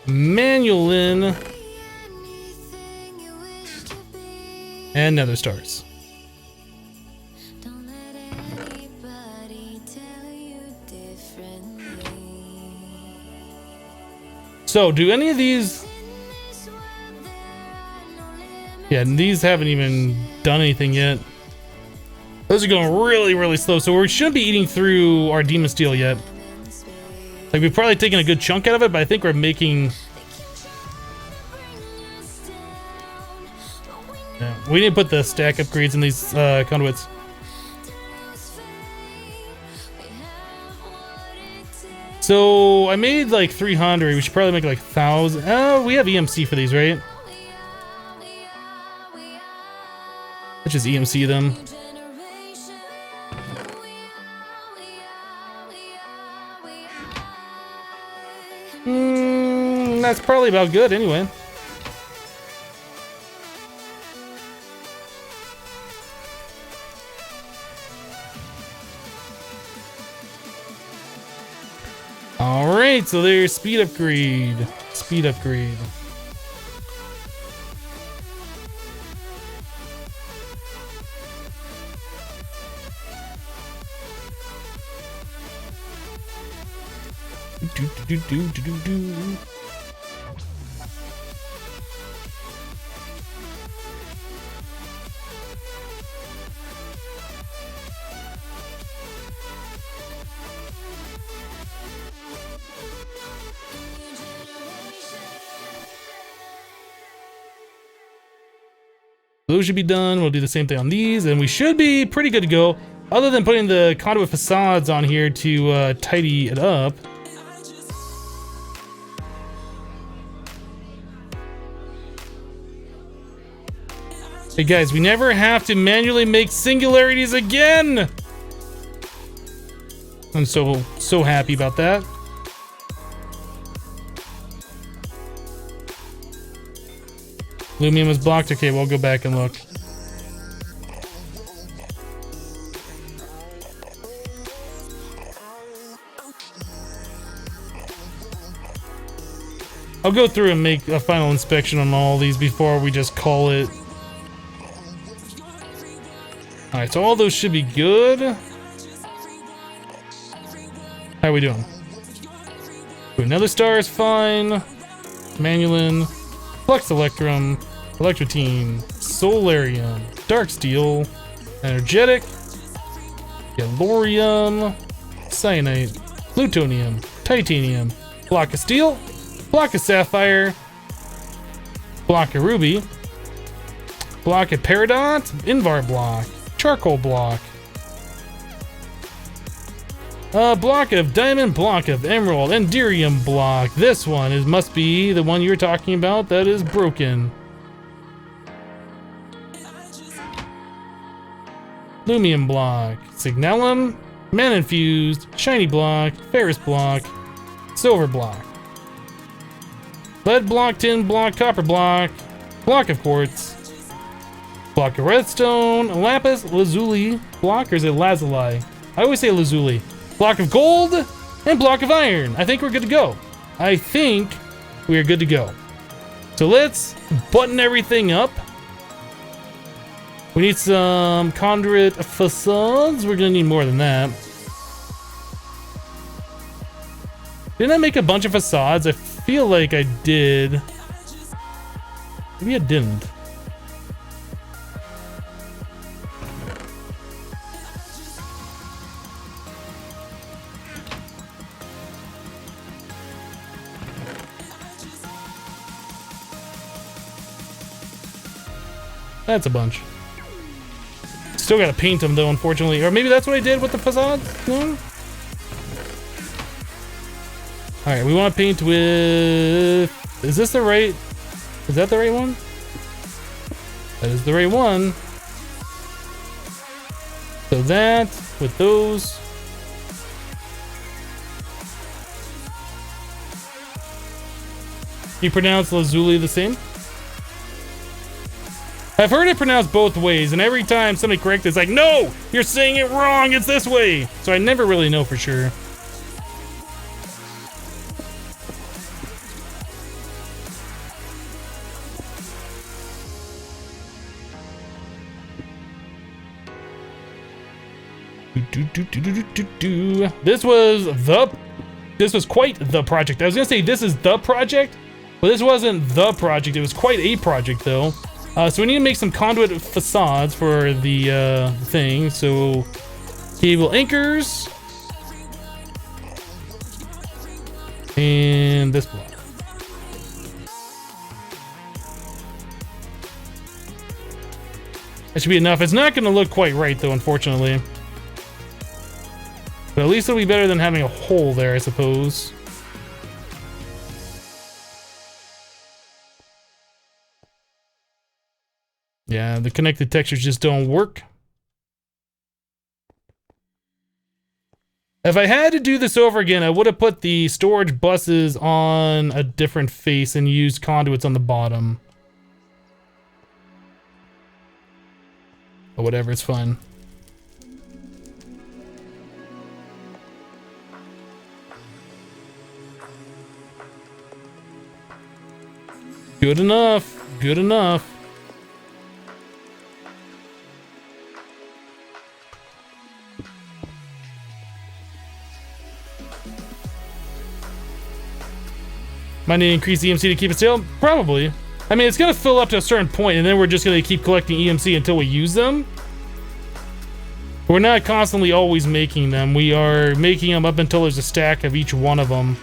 [SPEAKER 1] Manulin. And Nether Stars. So, do any of these... Yeah, and these haven't even done anything yet. Those are going really, really slow, so we shouldn't be eating through our Demon Steel yet. Like, we've probably taken a good chunk out of it, but I think we're making... Yeah, we need to put the stack upgrades in these conduits. So I made like 300. We should probably make like 1,000. Oh, we have EMC for these, right? Let's just EMC them. That's probably about good anyway. Alright, so there's speed upgrade. Speed upgrade. Do. Those should be done. We'll do the same thing on these, and we should be pretty good to go. Other than putting the conduit facades on here to tidy it up. Hey guys, we never have to manually make singularities again! I'm so happy about that. Lumium is blocked. Okay, we'll go back and look. I'll go through and make a final inspection on all these before we just call it. Alright, so all those should be good. How are we doing? Another star is fine. Manulin, Flux Electrum, Electrotine, Solarium, Dark Steel, Energetic, Galorium, Cyanite, Plutonium, Titanium, Block of Steel, Block of Sapphire, Block of Ruby, Block of Peridot, Invar Block, Charcoal Block, Block of Diamond, Block of Emerald, Enderium Block. This one must be the one you're talking about that is broken. Lumium Block, Signalum, Mana Infused, Shiny Block, Ferrous Block, Silver Block, Lead Block, Tin Block, Copper Block, Block of Quartz, Block of Redstone, Lapis Lazuli Block, or is it Lazuli? I always say Lazuli. Block of Gold, and Block of Iron. I think we're good to go. I think we are good to go. So let's button everything up. We need some conduit facades. We're gonna need more than that. Didn't I make a bunch of facades? I feel like I did. Maybe I didn't. That's a bunch. Still gotta paint them though, unfortunately. Or maybe that's what I did with the facade? No? Alright, we want to paint with... Is this the right... Is that the right one? That is the right one. So that, with those... You pronounce Lazuli the same? I've heard it pronounced both ways, and every time somebody corrects it, it's like, no, you're saying it wrong, it's this way. So I never really know for sure. This was quite the project. I was gonna say this is the project, but this wasn't the project. It was quite a project though. So we need to make some conduit facades for the thing. So cable anchors and this block. That should be enough. It's not going to look quite right though, unfortunately. But at least it'll be better than having a hole there, I suppose. Yeah, the connected textures just don't work. If I had to do this over again, I would have put the storage buses on a different face and used conduits on the bottom. But whatever, it's fine. Good enough. Good enough. Might need to increase EMC to keep it still? Probably. I mean, it's going to fill up to a certain point, and then we're just going to keep collecting EMC until we use them. We're not constantly always making them. We are making them up until there's a stack of each one of them.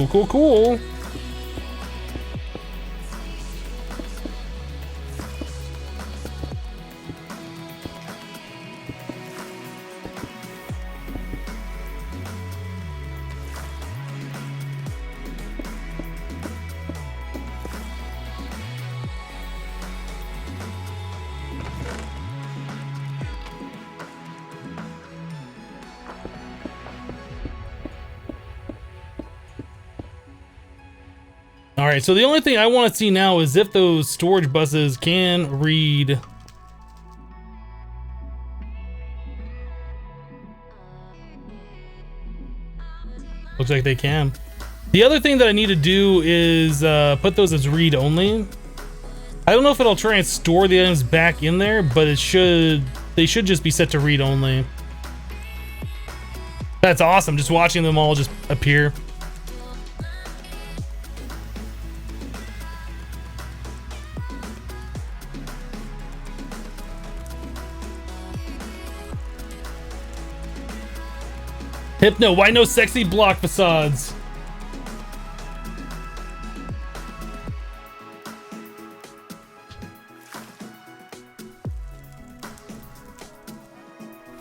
[SPEAKER 1] Cool, cool, cool. All right, so the only thing I want to see now is if those storage buses can read. Looks like they can. The other thing that I need to do is put those as read only. I don't know if it'll try and store the items back in there, but it should. They should just be set to read only. That's awesome, just watching them all just appear. Hypno, why no sexy block facades?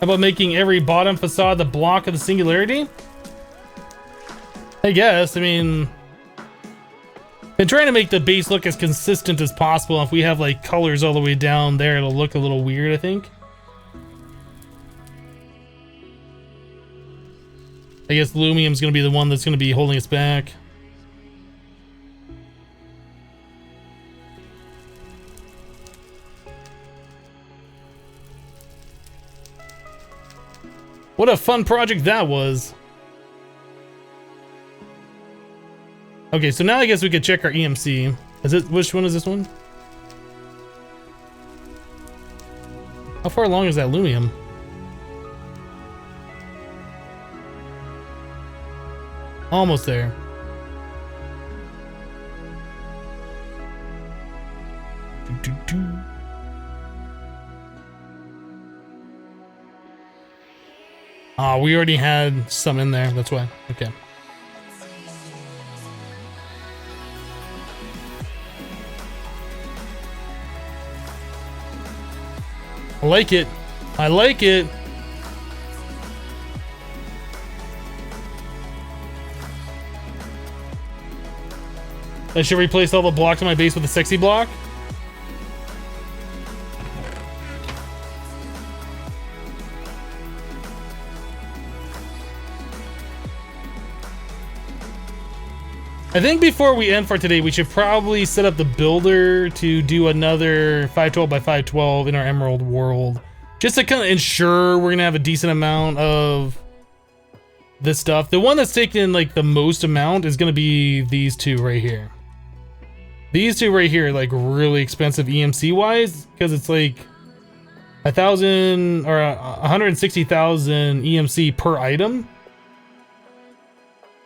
[SPEAKER 1] How about making every bottom facade the block of the singularity? I guess, I mean... been trying to make the base look as consistent as possible. If we have like colors all the way down there, it'll look a little weird, I think. I guess Lumium's gonna be the one that's gonna be holding us back. What a fun project that was. Okay, so now I guess we could check our EMC. Is it, which one is this one? How far along is that Lumium? Almost there. Ah, we already had some in there, that's why. Okay. I like it. I like it. I should replace all the blocks on my base with a sexy block. I think before we end for today, we should probably set up the builder to do another 512 by 512 in our Emerald world. Just to kind of ensure we're gonna have a decent amount of this stuff. The one that's taking like the most amount is gonna be these two right here. These two right here are like really expensive EMC wise, because it's like 1,000 or 160,000 EMC per item.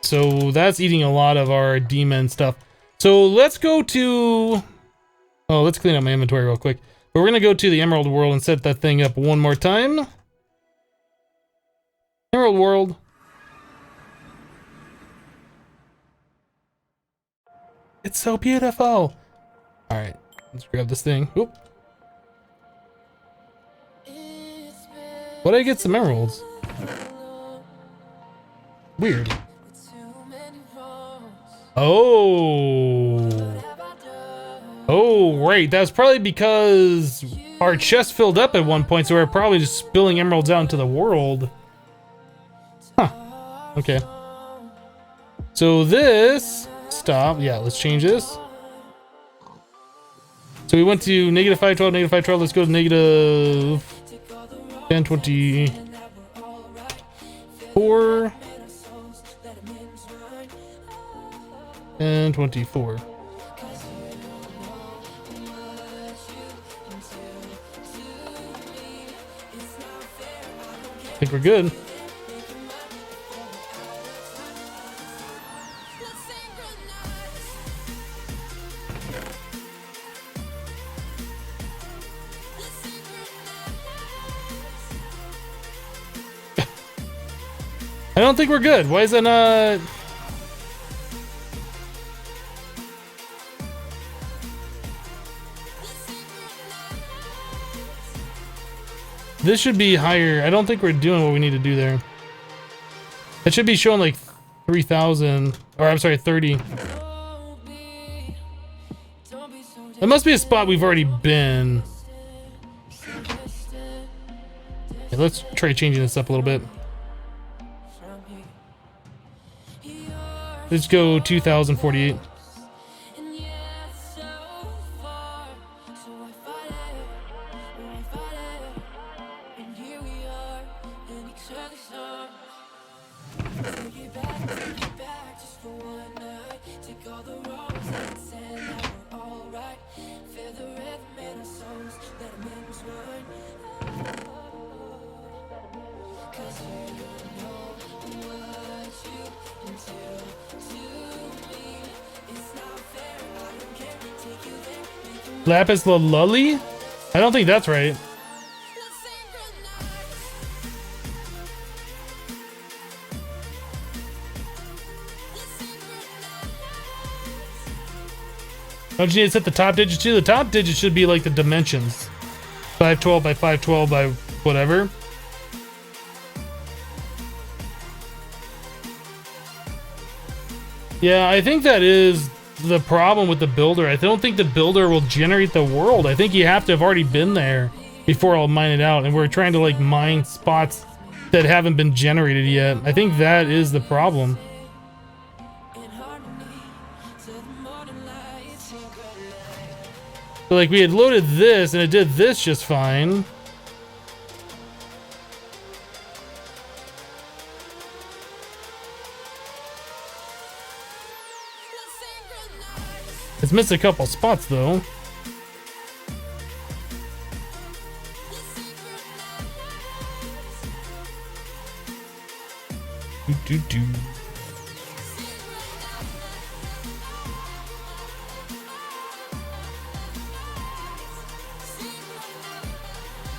[SPEAKER 1] So that's eating a lot of our demon stuff. So let's go to, oh, let's clean up my inventory real quick. But we're gonna go to the Emerald world and set that thing up one more time. Emerald world. It's so beautiful. All right, let's grab this thing. Oop. What did I get some emeralds? Weird. Oh. Oh, right. That's probably because our chest filled up at one point, so we're probably just spilling emeralds out into the world. Huh. Okay. So this... Stop. Yeah, let's change this. So we went to negative 512, negative 512. Let's go to negative 1024 and 24. I think we're good. I don't think we're good. Why is that not... This should be higher. I don't think we're doing what we need to do there. It should be showing like 3,000, or I'm sorry, 30. It must be a spot we've already been. Okay, let's try changing this up a little bit. Let's go 2,048. Lapis Lazuli? I don't think that's right. Don't you need to set the top digits too? The top digit should be like the dimensions. 512 by 512 by whatever. Yeah, I think that is the problem with the builder. I don't think the builder will generate the world. I think you have to have already been there before I'll mine it out. And we're trying to like mine spots that haven't been generated yet. I think that is the problem. So like we had loaded this and it did this just fine. It's missed a couple spots though. Do.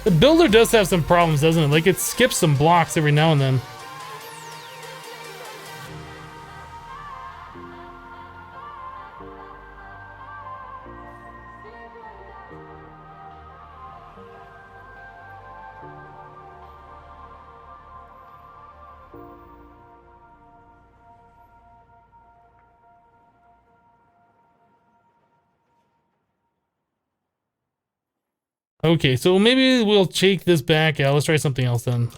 [SPEAKER 1] The builder does have some problems, doesn't it? Like it skips some blocks every now and then. Okay, so maybe we'll take this back out. Let's try something else then.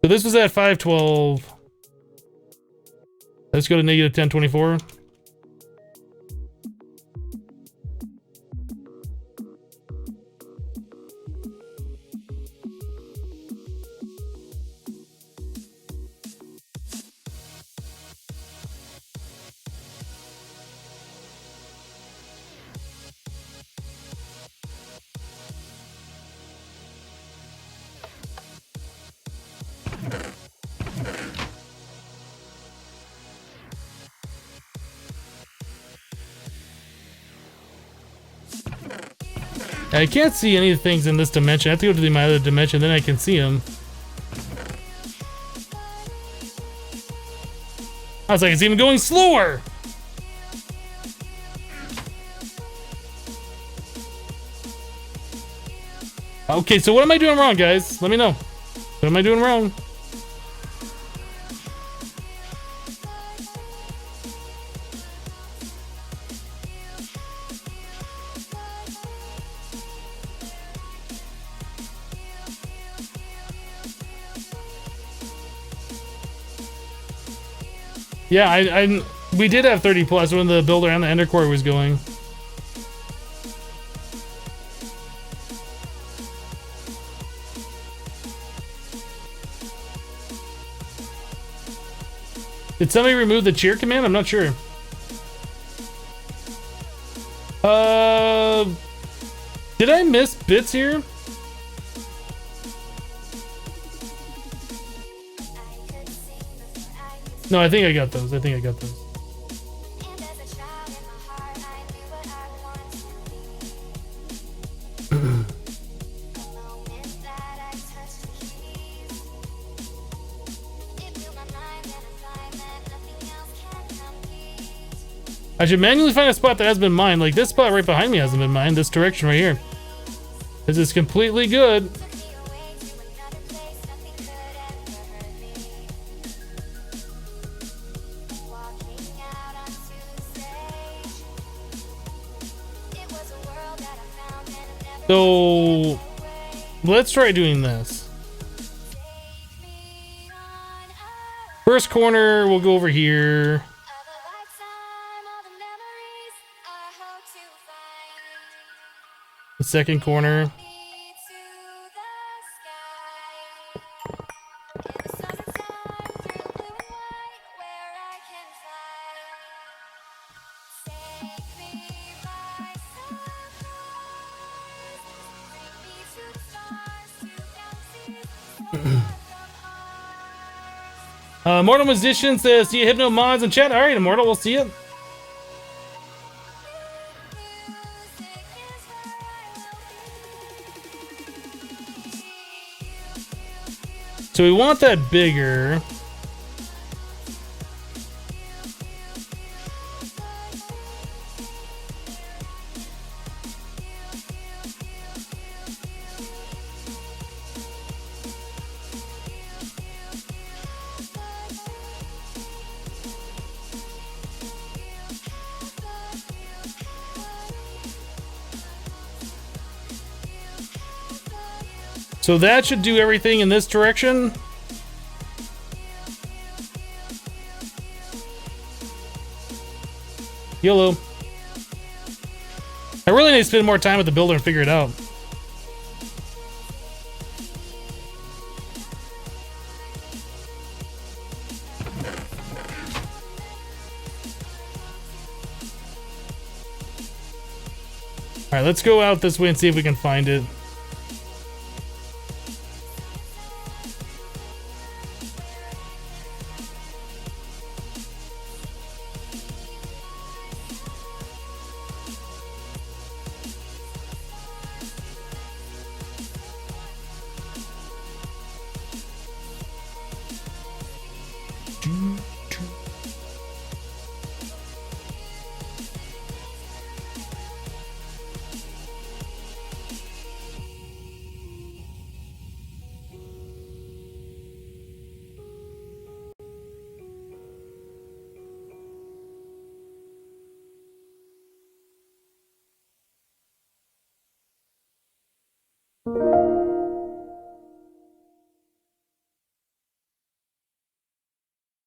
[SPEAKER 1] So this was at 512. Let's go to negative 1024. I can't see any of the things in this dimension. I have to go to my other dimension, then I can see them. I was like, it's even going slower! Okay, so what am I doing wrong, guys? Let me know. What am I doing wrong? Yeah, we did have 30 plus when the builder and the ender core was going. Did somebody remove the cheer command? I'm not sure. Did I miss bits here? No, I think I got those. I should manually find a spot that has been mined. Like this spot right behind me hasn't been mined. This direction right here. This is completely good. So let's try doing this. First corner, we'll go over here. The second corner. Immortal Musician says, see you Hypno mods in chat. Alright, Immortal, we'll see you. So we want that bigger. So that should do everything in this direction. YOLO. I really need to spend more time with the builder and figure it out. Alright, let's go out this way and see if we can find it.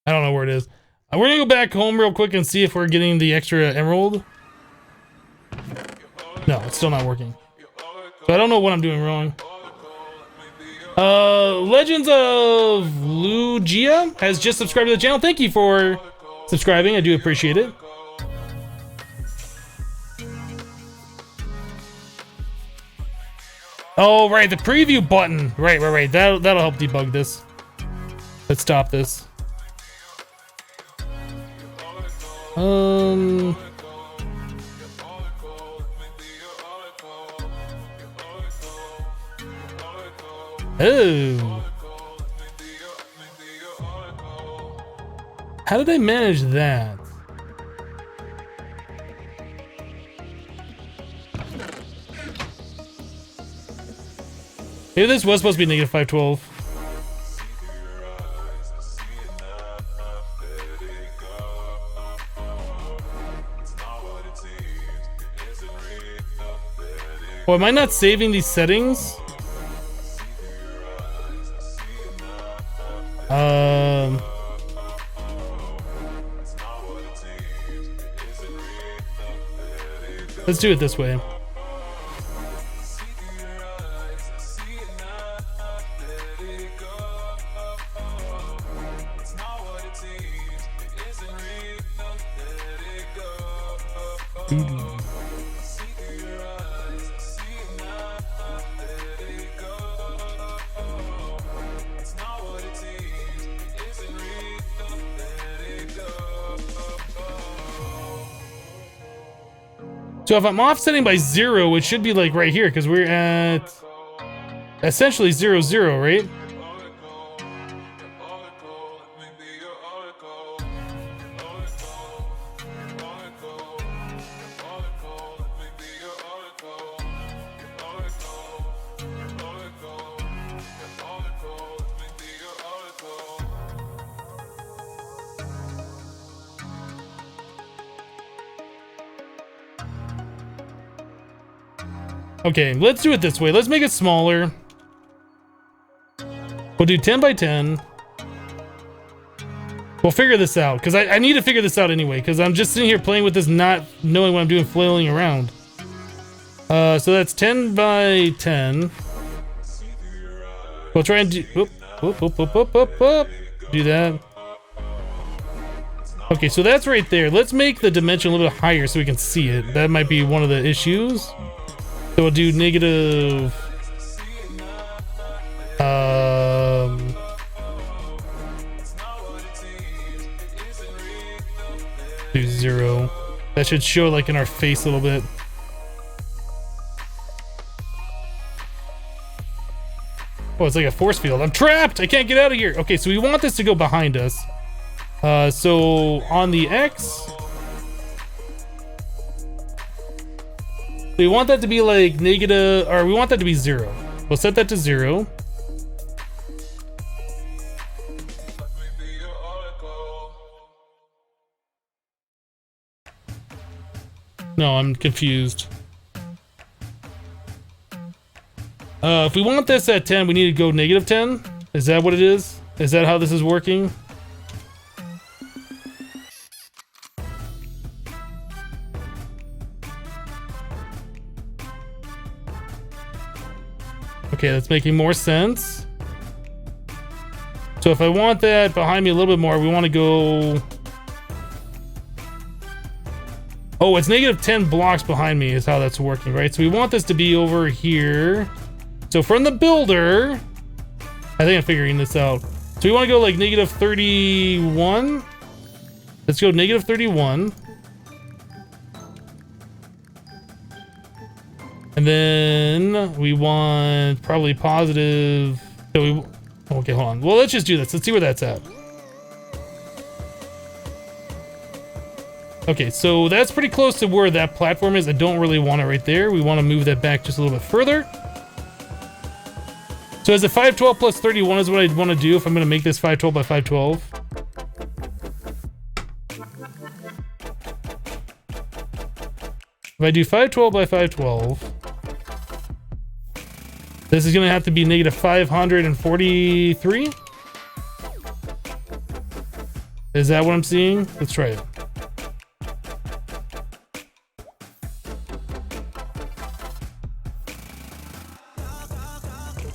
[SPEAKER 1] I don't know where it is. We're gonna go back home real quick and see if we're getting the extra emerald. No, it's still not working. So I don't know what I'm doing wrong. Legends of Lugia has just subscribed to the channel. Thank you for subscribing. I do appreciate it. Oh, right, the preview button. Right. That'll help debug this. Let's stop this. Oh. How did I manage that? Maybe this was supposed to be negative 512. Oh, am I not saving these settings? Let's do it this way. So if I'm offsetting by 0, it should be like right here, because we're at essentially 0, 0, right? Okay, let's do it this way. Let's make it smaller. We'll do 10 by 10. We'll figure this out, because I need to figure this out anyway, because I'm just sitting here playing with this, not knowing what I'm doing, flailing around. So that's 10 by 10. We'll try and do... Do that. Okay, so that's right there. Let's make the dimension a little bit higher so we can see it. That might be one of the issues. So we'll do negative... do 0. That should show like in our face a little bit. Oh, it's like a force field. I'm trapped! I can't get out of here! Okay, so we want this to go behind us. So on the X... we want that to be like negative... or we want that to be 0. We'll set that to 0. No, I'm confused. If we want this at 10, we need to go negative 10? Is that what it is? Is that how this is working? Okay, that's making more sense. So if I want that behind me a little bit more, we want to go... oh, it's negative 10 blocks behind me is how that's working, right? So we want this to be over here. So from the builder, I think I'm figuring this out. So we want to go like negative 31. Let's go negative 31. And then we want probably positive. So we, okay, hold on. Well, let's just do this. Let's see where that's at. Okay, so that's pretty close to where that platform is. I don't really want it right there. We want to move that back just a little bit further. So as a 512 plus 31 is what I'd want to do if I'm going to make this 512 by 512. If I do 512 by 512, this is going to have to be negative 543. Is that what I'm seeing? Let's try it.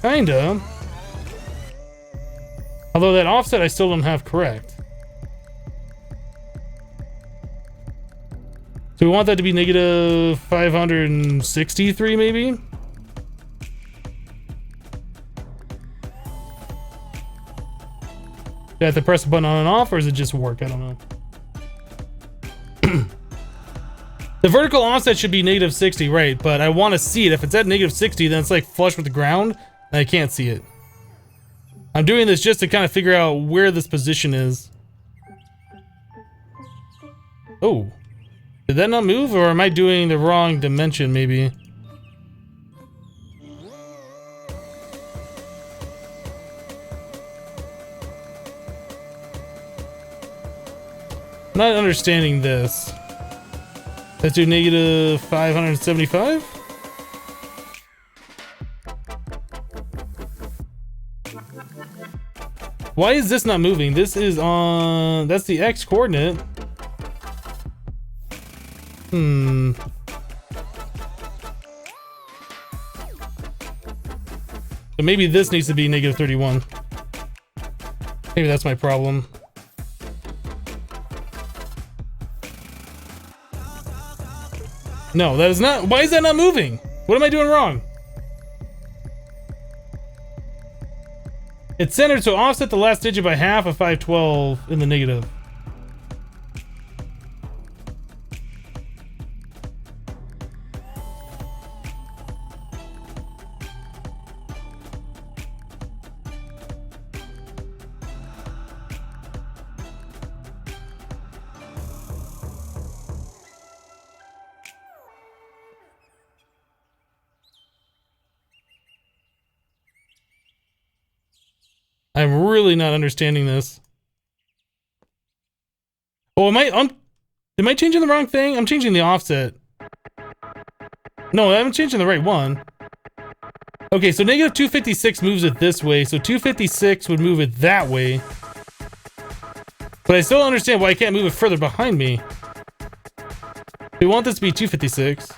[SPEAKER 1] Kinda. Although that offset I still don't have correct. So we want that to be negative 563 maybe? Do I have to press the button on and off, or does it just work? I don't know. The vertical offset should be negative 60, right? But I want to see it. If it's at negative 60, then it's like flush with the ground, and I can't see it. I'm doing this just to kind of figure out where this position is. Oh. Did that not move, or am I doing the wrong dimension, maybe? I'm not understanding this. Let's do negative 575. Why is this not moving? This is on... that's the X coordinate. So maybe this needs to be negative 31. Maybe that's my problem. No, that is not. Why is that not moving? What am I doing wrong? It's centered, so offset the last digit by half of 512 in the negative. I'm really not understanding this. Oh, am I changing the wrong thing? I'm changing the offset. No, I haven't changed the right one. Okay, so negative 256 moves it this way, so 256 would move it that way. But I still don't understand why I can't move it further behind me. We want this to be 256.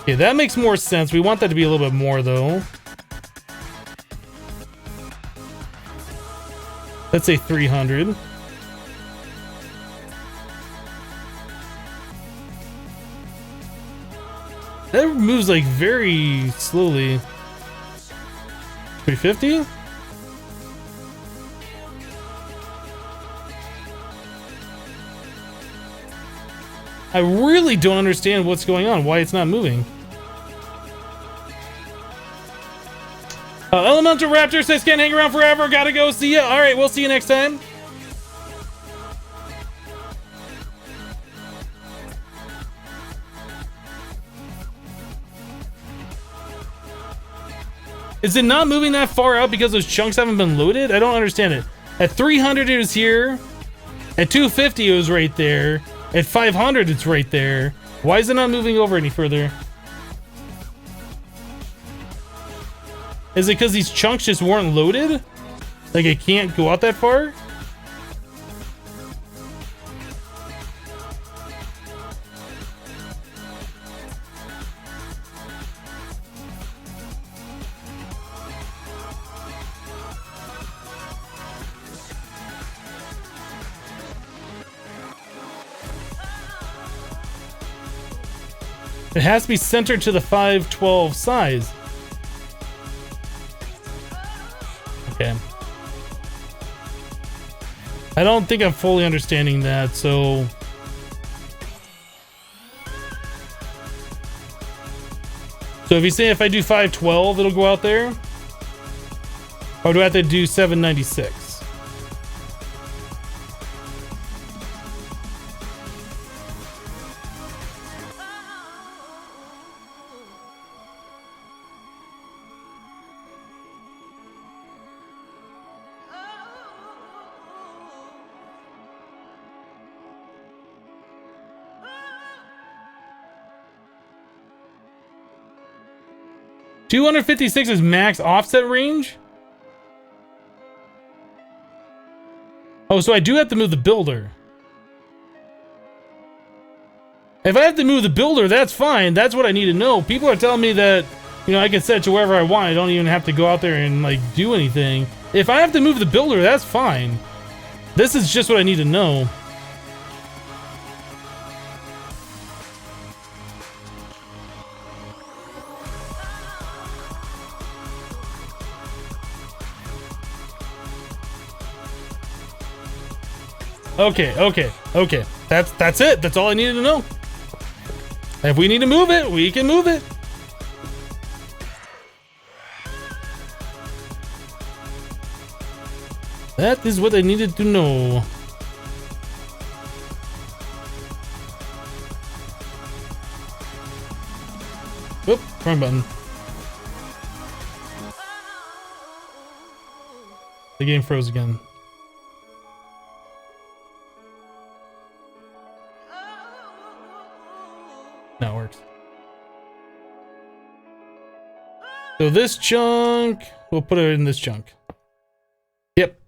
[SPEAKER 1] Okay, that makes more sense. We want that to be a little bit more, though. Let's say 300. That moves like very slowly. 350? I really don't understand what's going on, why it's not moving. Elemental Raptor says can't hang around forever, gotta go, see ya. Alright, we'll see you next time. Is it not moving that far out because those chunks haven't been loaded? I don't understand it. At 300 it was here. At 250 it was right there. At 500 it's right there. Why is it not moving over any further? Is it because these chunks just weren't loaded? Like it can't go out that far? It has to be centered to the 512 size. Okay. I don't think I'm fully understanding that, so... So if you say if I do 512, it'll go out there? Or do I have to do 796? $256 is max offset range? Oh, so I do have to move the builder. If I have to move the builder, that's fine. That's what I need to know. People are telling me that, you know, I can set it to wherever I want. I don't even have to go out there and, like, do anything. If I have to move the builder, that's fine. This is just what I need to know. Okay. That's it. That's all I needed to know. If we need to move it, we can move it. That is what I needed to know. Oop, wrong button. The game froze again. Now it works. So this chunk, we'll put it in this chunk. Yep.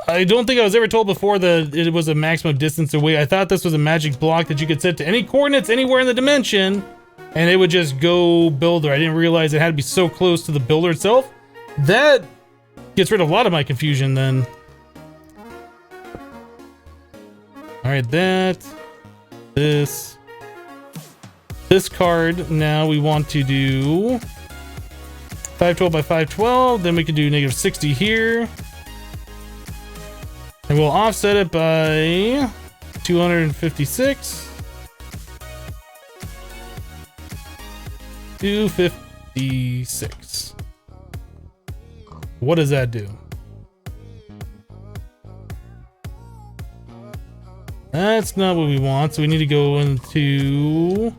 [SPEAKER 1] I don't think I was ever told before that it was a maximum distance away. I thought this was a magic block that you could set to any coordinates anywhere in the dimension, and it would just go builder. I didn't realize it had to be so close to the builder itself. That gets rid of a lot of my confusion then. Alright, this card, now we want to do 512 by 512, then we can do negative 60 here. And we'll offset it by 256. 256. What does that do? That's not what we want, so we need to go into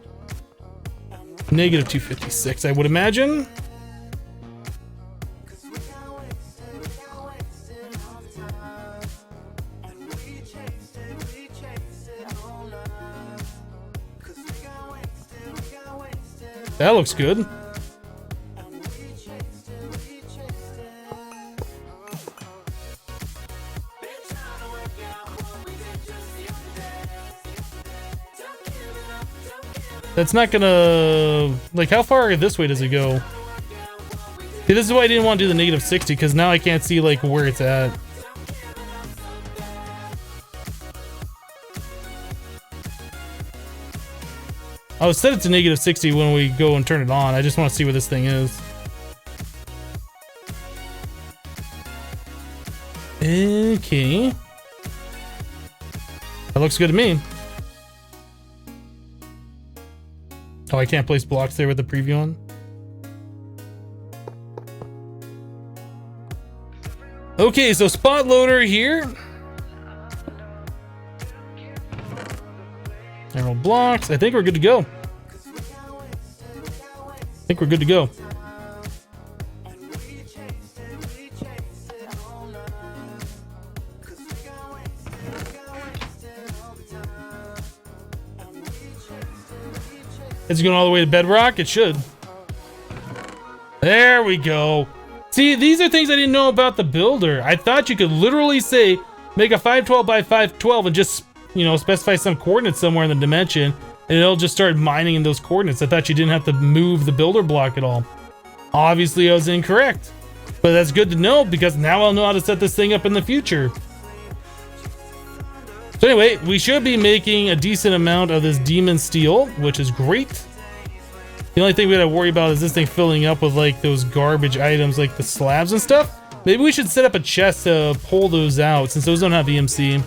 [SPEAKER 1] negative 256, I would imagine. That looks good. That's not gonna... Like, how far this way does it go? See, this is why I didn't want to do the negative 60, because now I can't see, like, where it's at. I'll set it to negative 60 when we go and turn it on. I just want to see where this thing is. Okay. That looks good to me. Oh, I can't place blocks there with the preview on. Okay, so spot loader here. Emerald blocks. I think we're good to go. I think we're good to go. Is it going all the way to bedrock? It should. There we go. See, these are things I didn't know about the builder. I thought you could literally say, make a 512 by 512 and just, you know, specify some coordinates somewhere in the dimension, and it'll just start mining in those coordinates. I thought you didn't have to move the builder block at all. Obviously, I was incorrect. But that's good to know, because now I'll know how to set this thing up in the future. So anyway, we should be making a decent amount of this demon steel, which is great. The only thing we gotta worry about is this thing filling up with like those garbage items like the slabs and stuff. Maybe we should set up a chest to pull those out, since those don't have EMC.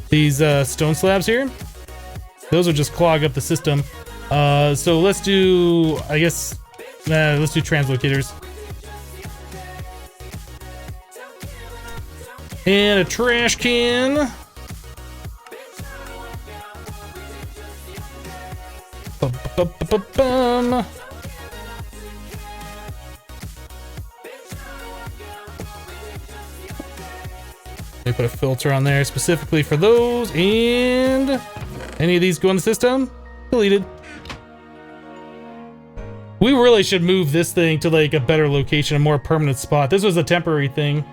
[SPEAKER 1] These stone slabs here, those will just clog up the system. So let's do, I guess, let's do translocators. And a trash can. Bum. They put a filter on there specifically for those, and any of these go in the system? Deleted. We really should move this thing to like a better location, a more permanent spot. This was a temporary thing.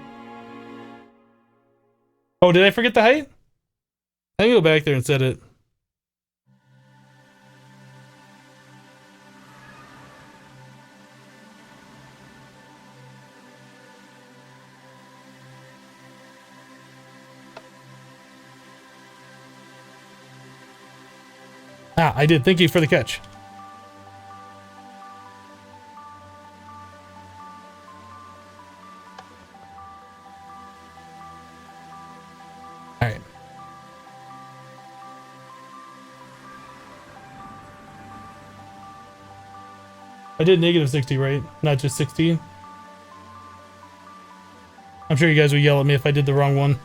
[SPEAKER 1] Oh, did I forget the height? I can go back there and set it. Ah, I did. Thank you for the catch. All right. I did negative 60, right? Not just 60. I'm sure you guys will yell at me if I did the wrong one.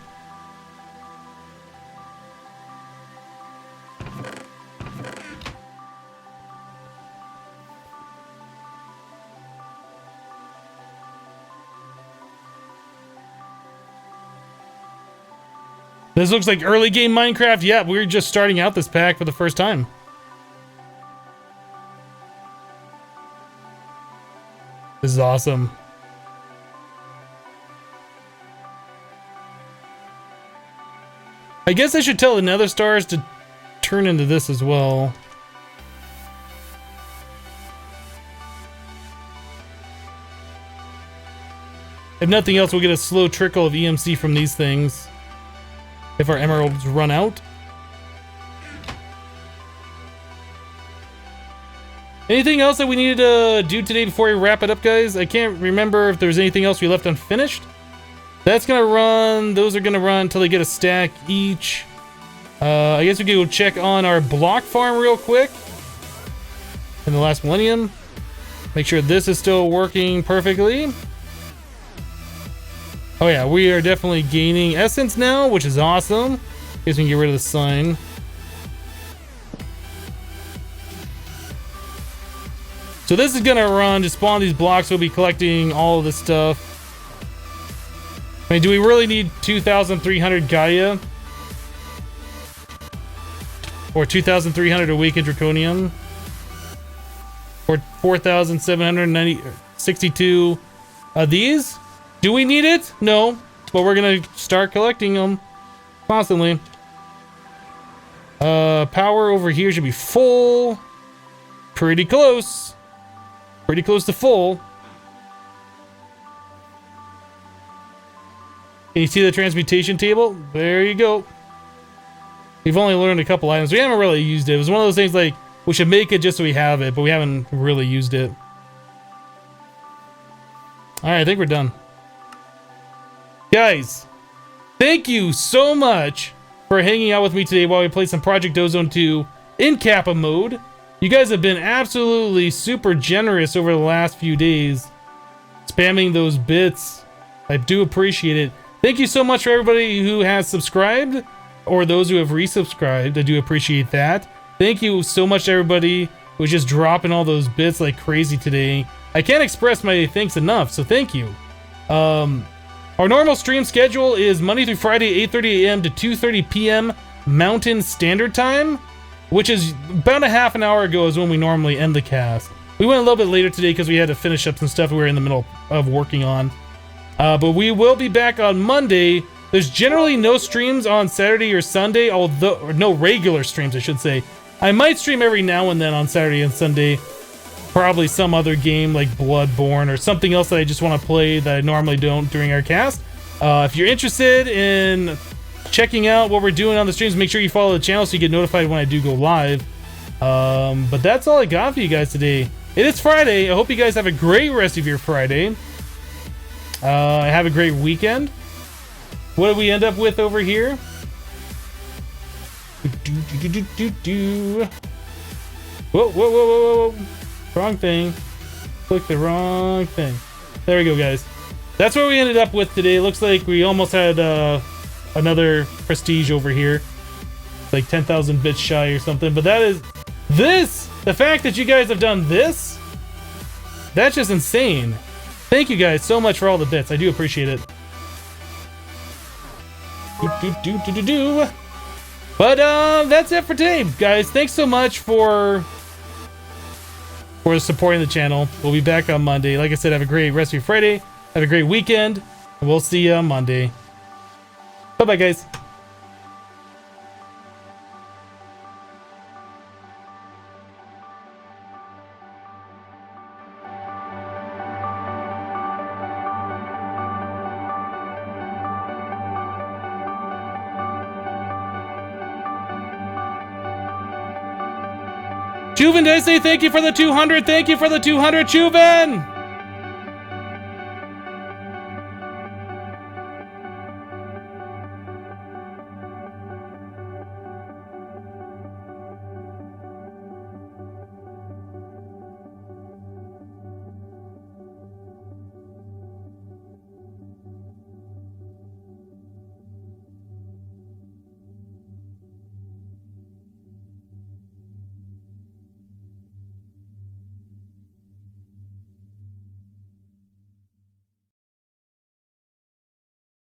[SPEAKER 1] This looks like early game Minecraft. Yeah, we're just starting out this pack for the first time. This is awesome. I guess I should tell the Nether Stars to turn into this as well. If nothing else, we'll get a slow trickle of EMC from these things if our emeralds run out. Anything else that we needed to do today before we wrap it up, guys? I can't remember if there's anything else we left unfinished. That's gonna run, those are gonna run until they get a stack each. I guess we could go check on our block farm real quick in the last millennium. Make sure this is still working perfectly. Oh yeah, we are definitely gaining essence now, which is awesome. Guess we can get rid of the sign. So this is gonna run to spawn these blocks. We'll be collecting all of this stuff. I mean, do we really need 2,300 Gaia? Or 2,300 a week in Draconium? for 4,762 of these. Do we need it? No, but we're gonna start collecting them constantly. Power over here should be full. Pretty close. Pretty close to full. Can you see the transmutation table? There you go. We've only learned a couple items. We haven't really used it. It was one of those things like, we should make it just so we have it, but we haven't really used it. Alright, I think we're done. Guys, thank you so much for hanging out with me today while we played some Project Ozone 2 in Kappa mode. You guys have been absolutely super generous over the last few days, spamming those bits. I do appreciate it. Thank you so much for everybody who has subscribed, or those who have resubscribed. I do appreciate that. Thank you so much to everybody who's just dropping all those bits like crazy today. I can't express my thanks enough, so thank you. Our normal stream schedule is Monday through Friday, 8:30 a.m. to 2:30 p.m. Mountain Standard Time, which is about a half an hour ago is when we normally end the cast. We went a little bit later today because we had to finish up some stuff we were in the middle of working on. But we will be back on Monday. There's generally no streams on Saturday or Sunday, although, or no regular streams, I should say. I might stream every now and then on Saturday and Sunday. Probably some other game like Bloodborne or something else that I just want to play that I normally don't during our cast. If you're interested in checking out what we're doing on the streams, make sure you follow the channel so you get notified when I do go live. But that's all I got for you guys today. It is Friday. I hope you guys have a great rest of your Friday. Have a great weekend. What did we end up with over here? Whoa, whoa, whoa, whoa, whoa. Wrong thing. Click the wrong thing. There we go, guys. That's what we ended up with today. Looks like we almost had another prestige over here. Like 10,000 bits shy or something. But that is... This! The fact that you guys have done this? That's just insane. Thank you guys so much for all the bits. I do appreciate it. But that's it for today, guys. Thanks so much for supporting the channel. We'll be back on Monday. Like I said, have a great rest of your Friday. Have a great weekend. And we'll see you on Monday. Bye-bye, guys. Juven, did I say thank you for the 200? Thank you for the 200, Juven!